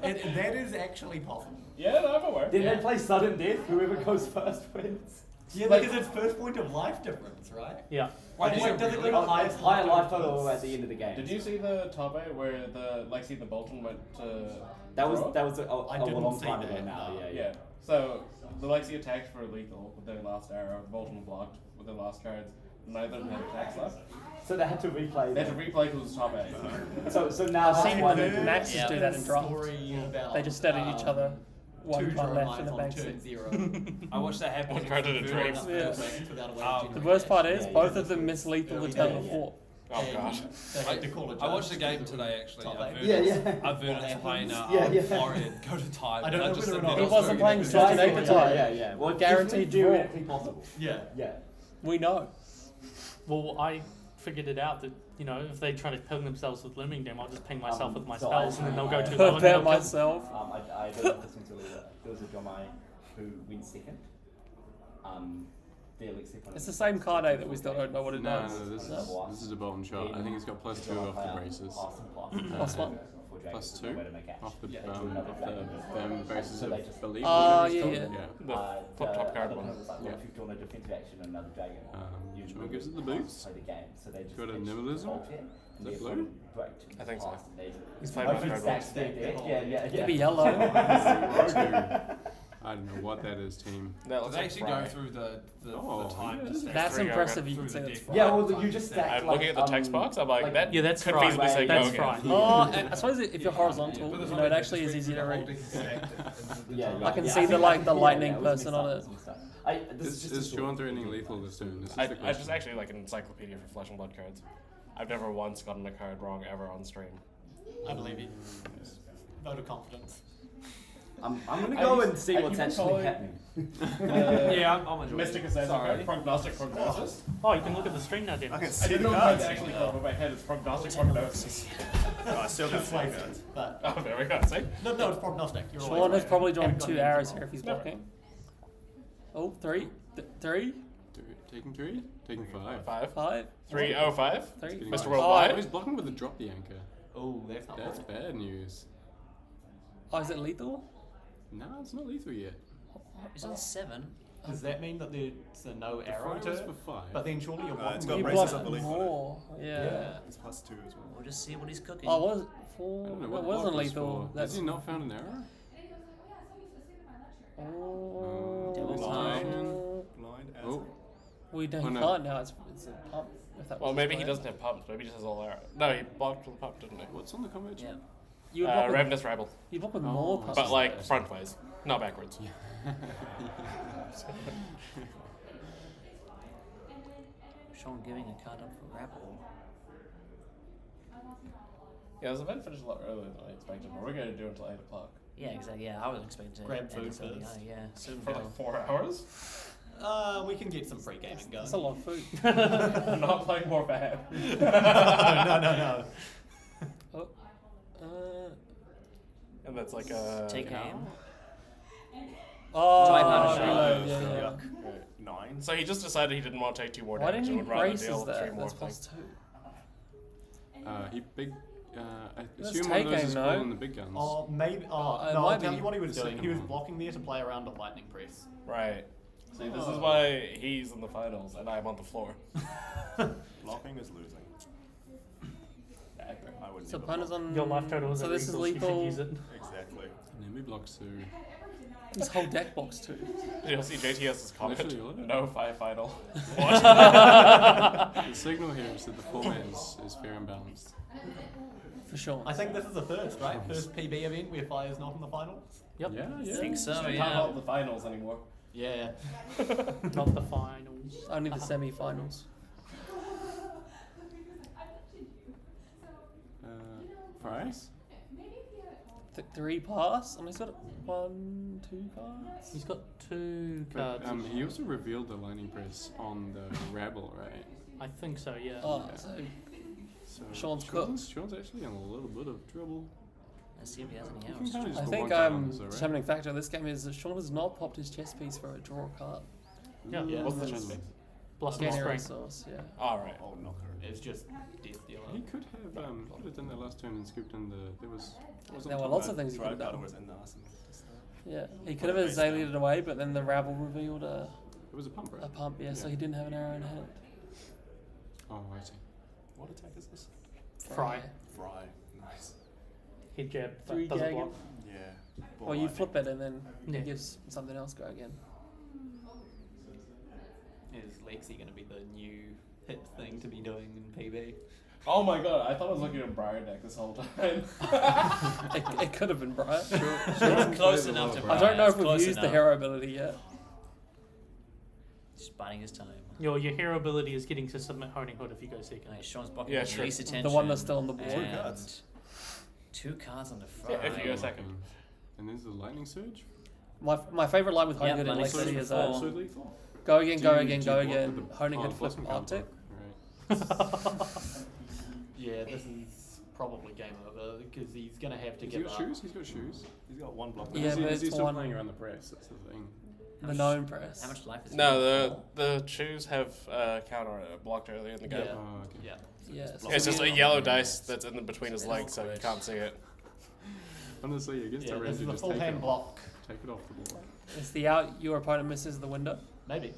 And that is actually possible. Yeah, that would work. Then they play sudden death. Whoever goes first wins. Yeah, because it's first point of life difference, right? Yeah. Wait, does it go to highest Higher life total at the end of the game. Did you see the top 8 where the Lexi and the Bolton went to? That was draw? I a didn't long see time that, ago now. no. Yeah. So the Lexi attacked for lethal with their last arrow. The Bolton blocked with their last cards. Neither of them had attacks left. So they had to replay. They had to replay because it was top 8. So now I've that's seen why the they do it. Maxes do that in draft. Story about, They just stared at each other. One two card draw left in the lines bank on turn set. 0. I watched that happen. One card at a dream. Yeah. Without a way of The worst part is Yeah, both of them miss lethal the turn before. Oh gosh. They had to call a I watched the judge. game today actually. Top I've eight. Verdance playing Florian, go to time. I don't know whether or not He wasn't playing Straight Straight Naked Naked Yeah, Time. yeah. Well, Guaranteed draw. theoretically possible. Yeah. Yeah. We know. Well, I figured it out that, you know, if they try to ping themselves with Liming Dam, I'll just ping myself with my so spells and then they'll go too low. and Prepare they'll kill- myself. I don't know if this one's illegal. There was a Jomai who went second. The Alexi opponent. It's the same card A that we still don't know what it No, does. no, this is a Bolton shot. I think it's got +2 off the braces. Plus one. +2 off the Yeah. braces So of they just- belief. Oh, whatever it's yeah, called. yeah. The flip top card one. Was like, Yeah. if you've drawn a defensive action and another dragon, you Which one gives it the boost? play the game. So they just Got a pitch nimblism? ult it, and Is that therefore blue? break I think so. past and they- He's played my Hopefully card stacks once. their deck. Yeah. Could be yellow. I don't know what that is, team. That Did looks they like actually Fry. go through the Oh, time to stack That's Three impressive. go You can through say the that's deck. fine. Yeah, well, you just stack. I'm looking at the text box. I'm like, that Yeah, that's could Fry. feasibly say That's Gogan. Fry. Oh, and I suppose if you're horizontal, you know, it actually is easy to read. I can see the lightning person on it. Is Sean threatening lethal this turn? This is I the just question. actually like an encyclopedia for Flesh and Blood cards. I've never once gotten a card wrong ever on stream. I believe you. Vote of confidence. I'm gonna go and see what's actually happening. Yeah, I'm enjoying Mystic it. Assassin Sorry. card, Prognostic Prognosis. Oh, you can look at the stream now, Dennis. I can I see didn't the know if cards. I'd actually go over my head. It's Prognostic Prognosis. I still got slave cards. But Oh, there we go. See? no, it's prognostic. You're always Sean has right. probably drawn Haven't got 2 any arrows wrong. here if he's blocking. Oh, three. Taking 3? Taking 5. 5. 3, 0, 5. Three. Mr. Oh, Worldwide. he's blocking with the drop the anchor. Oh, that's not That's good. bad news. Oh, is it lethal? No, it's not lethal yet. He's on 7. Does that mean that there's a no arrow fire to was it? for 5. But then surely you're It's blocking got with braces, block I believe. more. Yeah. It's +2 as well. We'll just see what he's cooking. Oh, was it 4? I don't know It what the wasn't block was lethal. for. That's Has he not found an arrow? Oh. Devil's Blind. Eye. Blind as Oh. We don't Oh, no. can't now. It's a pump. If that Well, was maybe his he plan. doesn't have pumps. Maybe he just has all arrow. No, he blocked with pump, didn't he? What's on the combo Yeah. chart? You would block with, Ravenous Rabble. you block with Oh, more pumps. But like front ways, not backwards. Sean giving a card up for Rabble. Yeah, this event finished a lot earlier than I expected, but we're going to do it until 8 o'clock. Yeah, exactly. Yeah, I was expecting to Grab end food this early. first. Yeah, soon For go. like 4 hours? We can get some free gaming going. That's a lot of food. I'm not playing more bad. no. Oh. And that's like a... Take an hour? aim. Oh, Try harder reload, shot. yeah. Yuck. 9. So he just decided he didn't want to take 2 more Why damage didn't and he would rather braces deal 3 that? more That's things. +2. He big. I That's assume one of those taking, is no? calling the big guns. Oh, maybe. Oh, It no, might I'll tell be you what he was the doing. second He was one. blocking there to play around a lightning press. Right. See, this is Oh. why he's in the finals and I'm on the floor. Blocking is losing. I would So never opponent's block. on. Your life total is So a this is resource, you should lethal. use it. Exactly. And then we blocks 2. His whole deck box too. You'll see JTS's comment. Literally all of it. No 5 final. The signal here is that the format is fair and balanced. For sure. I think this is the first, right? First PB event where Fire's not in the finals. Yep. Yeah, I yeah. think so, I can't yeah. hold the finals anymore. Yeah. Not the finals. Only the semi-finals. Price? 3 pass. I mean, he's got 1, 2 cards. He's got 2 But, cards. he also revealed the lightning press on the Rabble, right? I think so, yeah. Oh, Yeah. so So Sean's cooked. Sean's actually in a little bit of trouble. Let's see if he has any You arrows. can kinda just I put think one card on this, right? determining factor of this game is that Sean has not popped his chess piece for a draw card. Yeah. Yeah. What's the chess piece? Blossom of January Spring. source, yeah. Alright. Oh, knocker. It's just death dealer. He could have done that last turn and scooped in the. There was. There were lots of things he could have Tried done. was in the arsenal. Yeah, he could have azaleated it away, but then the Rabble revealed It was a pump, right? a pump, yeah, so he didn't have an arrow in hand. Oh, I see. What attack is this? Fry. Fry. Nice. Hit jab. 3 Doesn't gag. block. Yeah. Well, you flip it and then Yeah. it gives something else go again. Is Lexi going to be the new hit thing to be doing in PB? Oh my god, I thought I was looking at Briar deck this whole time. It could have been Brian. It's close enough to I don't know Brian, if we've close used the enough. hero ability yet. Just biding his time. Your hero ability is getting to submit Honing Hood if you go second. Alright, Sean's blocking Yeah, with sure. least attention. The one that's still on the board. And 2 cards. 2 cards on the front. Yeah, if you go second. And there's the lightning surge. My favourite line with Yeah, Honing Hood and lightning Lexi surge is before. Also lethal. go again, Do go you- again, do go you block again. with the- Honing Hood oh, flip blossom can't Arctic. block, right. Yeah, this is probably game over because he's going to have to He's give got up. shoes. He's got shoes. He's got 1 block. Yeah, is he, but is he it's still one- playing around the press? That's the thing. The known press. How much life is No, the shoes have counter blocked earlier in the game. Yeah. Oh, okay. Yeah. Yeah, It's just a yeah. yellow dice that's in between his legs, so you awkward. can't see it. Honestly, against Yeah, the this range, is you a just full take hand it block. off. Take it off the board. It's the out your opponent misses the window. Maybe.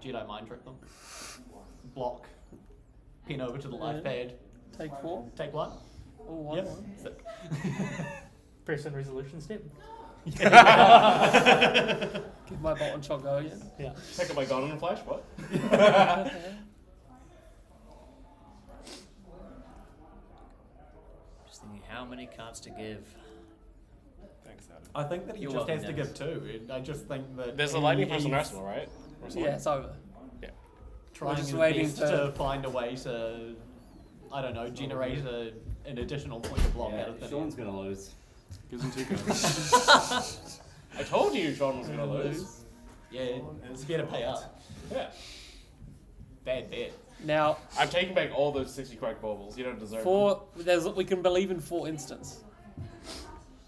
Jedi mind trick them. Block. Pin over to the life pad. Take 4. Take 1. Oh, 1. Yep. Sick. Press and resolution step. Give my bolt and shot go again. Yeah. Pick up my gun and flash, what? Just thinking how many cards to give. Thanks, Adam. I think that he You're just welcome, has to Dennis. give 2. I just think that There's a lightning press on he's Arsenal, right? Or something? Yeah, it's over. Yeah. trying just his waiting best to- to find a way to, I don't know, generate an additional point of block out of thin air. Sean's gonna lose. Gives him 2 cards. I told you Sean was gonna lose. Yeah, It's better pay up. Yeah. bad bet. Now, I'm taking back all those 60 crack baubles. You don't deserve we can believe in 4 instants.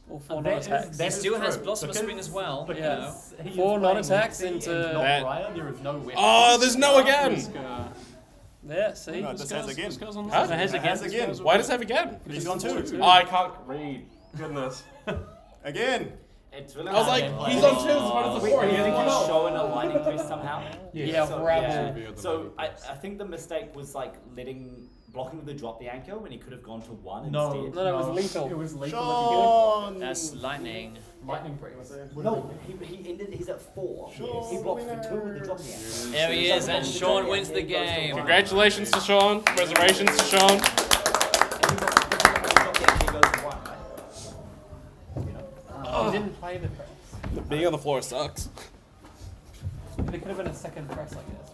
Or 4 non-attacks. There still has Blossom of Spring as well. Yeah. 4 non-attacks into... There is no weapon. Oh, there's no again! Yeah, see? No, this has again. Huh? It has again. Why does it have again? He's on 2. Oh, I can't read. Goodness. Again. It's really I was like, he's on 2 as well as the 4. Wait, He's you think on he's 12. showing a lightning press somehow? Yeah, so, Rabble. So I think the mistake was like blocking the drop the anchor when he could have gone to 1 No, instead. No, it was lethal. It was lethal. Sean! That's lightning. Lightning breaks. No, he's at 4. He blocked for 2 with the drop the anchor. There he is, and Sean wins the game. Congratulations to Sean. Reservations to Sean. He didn't play the press. Being on the floor sucks. There could have been a second press, I guess.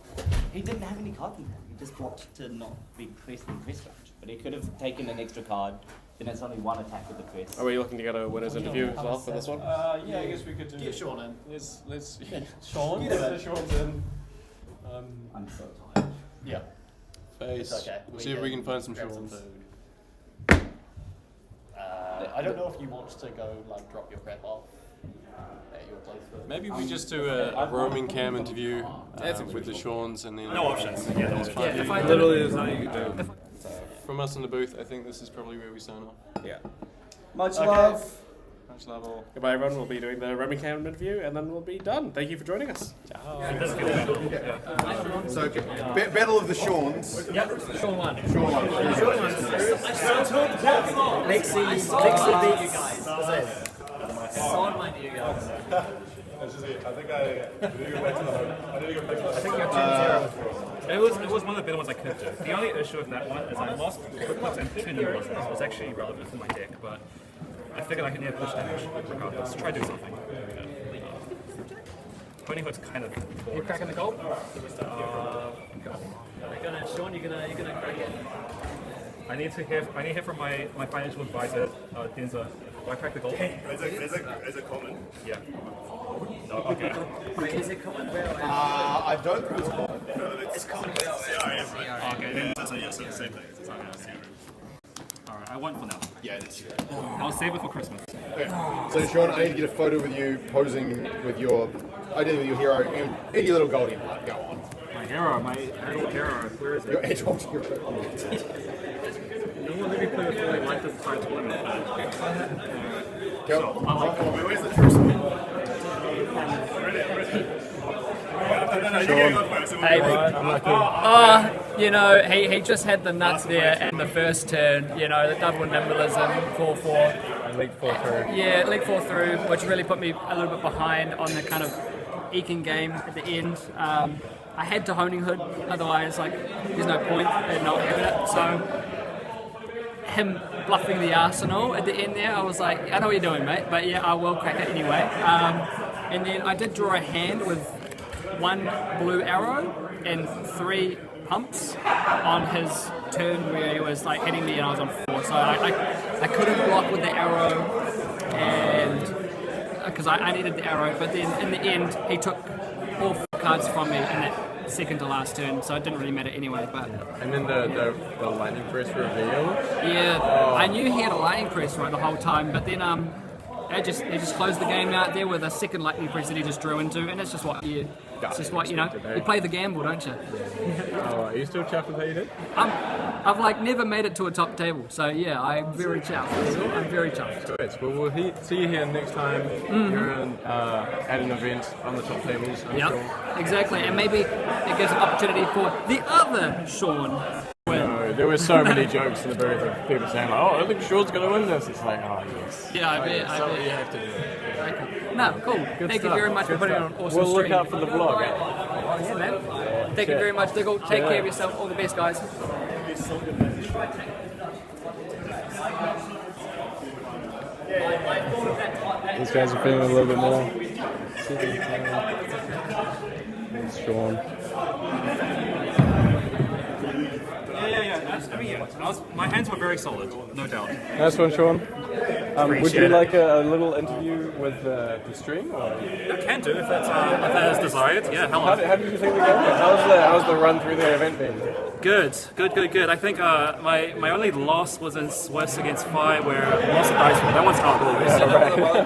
He didn't have any cards in hand. He just blocked to not be pressed in press range. But he could have taken an extra card. Then it's only 1 attack with the press. Are we looking to get a winner's interview as well for this one? Yeah, I guess we could do Get Sean in. Let's Sean? get Sean's in. I'm so tired. Yeah. Face. It's okay. See if we can find some grab Sean's. food. I don't know if you want to go like drop your crap off at your place. Maybe we just do a roaming cam interview with the Sean's and then... No options. Yeah, no options. If I Literally, there's nothing you can do. From us in the booth, I think this is probably where we sign off. Yeah. Much love. Much love all. Goodbye, everyone. We'll be doing the roaming cam interview, and then we'll be done. Thank you for joining us. So, Battle of the Seans. Yep, Sean won. Sean won. Lexi beat you guys. Sean won you guys. That's just it. I think I need to go back to the home. I need to go back to the home. I think you're 2-0. It was one of the better ones I could do. The only issue with that one is I lost quick points and 2 new ones. It was actually relevant for my deck, but I figured I could never push damage regardless. Try to do something. Pony Hood's kind of boring. You cracking the gold? Sean, you're gonna crack it. I need to hear from my financial advisor, Denza. Do I crack the gold? As a common. Yeah. No, okay. Wait, is it common? I don't think it's common. It's common. Yeah, Okay, then. So yes, it's the same thing. It's not Alright, I won for now. Yeah, it is. I'll save it for Christmas. Okay. So Sean, I need to get a photo with you posing with your, ideally with your hero and any little goldie. Go on. My hero, my adult hero. Where is it? Your adult hero. No one let me play with fully like this time tournament. Go. Where's the first one? You know, he just had the nuts there in the first turn, you know, the double nimblism, 4-4. League 4 through. Yeah, League 4 through, which really put me a little bit behind on the kind of eking game at the end. I had to Honing Hood, otherwise, like, there's no point in not having it. So, him bluffing the arsenal at the end there, I was like, I know what you're doing, mate, but yeah, I will crack it anyway. And then I did draw a hand with 1 blue arrow and 3 pumps on his turn where he was like hitting me and I was on 4. So I couldn't block with the arrow, and because I needed the arrow, but then in the end he took all 4 cards from me in that second to last turn, so it didn't really matter anyway. But And then the lightning press reveal. yeah, I knew he had a lightning press right the whole time, but then they just closed the game out there with a second lightning press that he just drew into, and it's just what you you play the gamble, don't you? Oh, are you still chuffed with how you did? I've like never made it to a top table, so yeah, I'm very chuffed. I'm very chuffed. Good. Well, we'll see you here next time. You're at an event on the top tables. I'm Yep, sure. exactly, and maybe it gives an opportunity for the other Sean. No, there were so many jokes in the booth of people saying like, "Oh, I think Sean's going to win this." It's like, oh yes. Yeah, I bet. Yes, so you have to do it. No, cool. Good Thank you stuff. very much for putting it on an awesome We'll look stream. out for the vlog. Oh, yeah, man. Thank you very much, Diggle. Take care of yourself. All the best, guys. These guys are feeling a little bit more. There's Sean. Yeah. I mean, yeah. My hands were very solid, no doubt. Nice one, Sean. Would Appreciate you it. like a little interview with the stream? Or? I can do if that is desired. Yeah, hello. How did you think the game went? How's the run through the event been? Good. I think my only loss was in Swiss against Phi, where I lost the dice roll. That one's hard, always.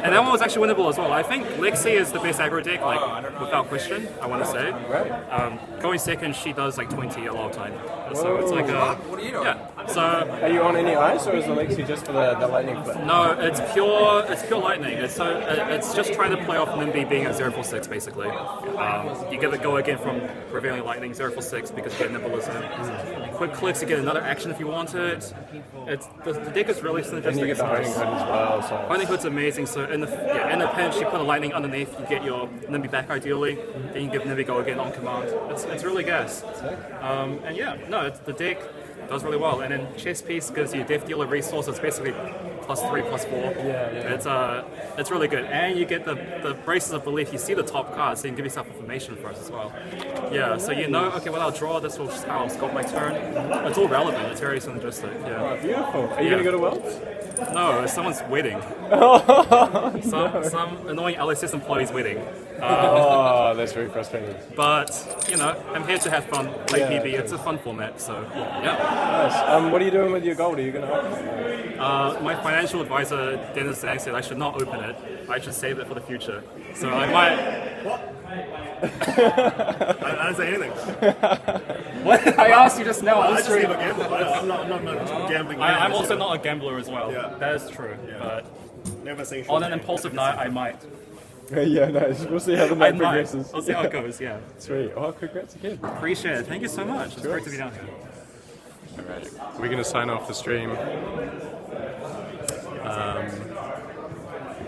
And that one was actually winnable as well. I think Lexi is the best aggro deck, like without question. I want to say. Right. Going second, she does like 20 a lot of time. So it's like What are you doing? yeah. So are you on any ice, or is the Lexi just for the lightning flip? no, it's pure lightning. It's just trying to play off Nimby being at 046 basically. You get the go again from prevailing lightning 046 because you get nimbilism. Quick clicks, you get another action if you want it. It's the deck is really synergistic. And you get the honing hood as well. So. Honing hood's amazing. So in the pinch, you put a lightning underneath, you get your Nimby back ideally. Then you give Nimby go again on command. It's really gas. And yeah, no, the deck does really well. And then chess piece gives you death dealer resources, basically +3/+4. Yeah. It's really good. And you get the braces of belief. You see the top cards, so you can give yourself information for us as well. Yeah, so you know, okay, well I'll draw this, will how I'll sculpt my turn. It's all relevant. It's very synergistic. Yeah. Oh, beautiful. Are you gonna go to Worlds? No, someone's wedding. Some annoying LSS employee's wedding. Oh, that's very frustrating. But you know, I'm here to have fun, play Yeah, PB. It's a fun format, so yeah. Nice. What are you doing with your gold? Are you gonna open it? My financial advisor Dennis Zhang said I should not open it. I should save it for the future. So I might. What? I didn't say anything. What? I asked you just now on stream. I'm not gambling. I'm also not a gambler as well. Yeah. That is true. But never saying on an impulsive night, I might. Yeah, nice. We'll see how the night progresses. I'll see how it goes, yeah. Sweet. Oh, congrats again. Appreciate it. Thank you so much. It's great to be down here. Alright, we're going to sign off the stream.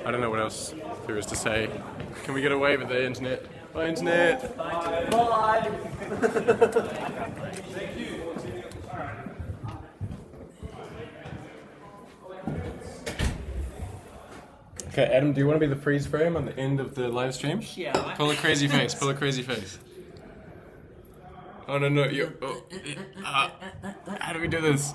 I don't know what else there is to say. Can we get away with the internet? Bye, internet! Bye! Okay, Adam, do you want to be the freeze frame on the end of the live stream? Yeah. Pull a crazy face, pull a crazy face. Oh no, you. How do we do this?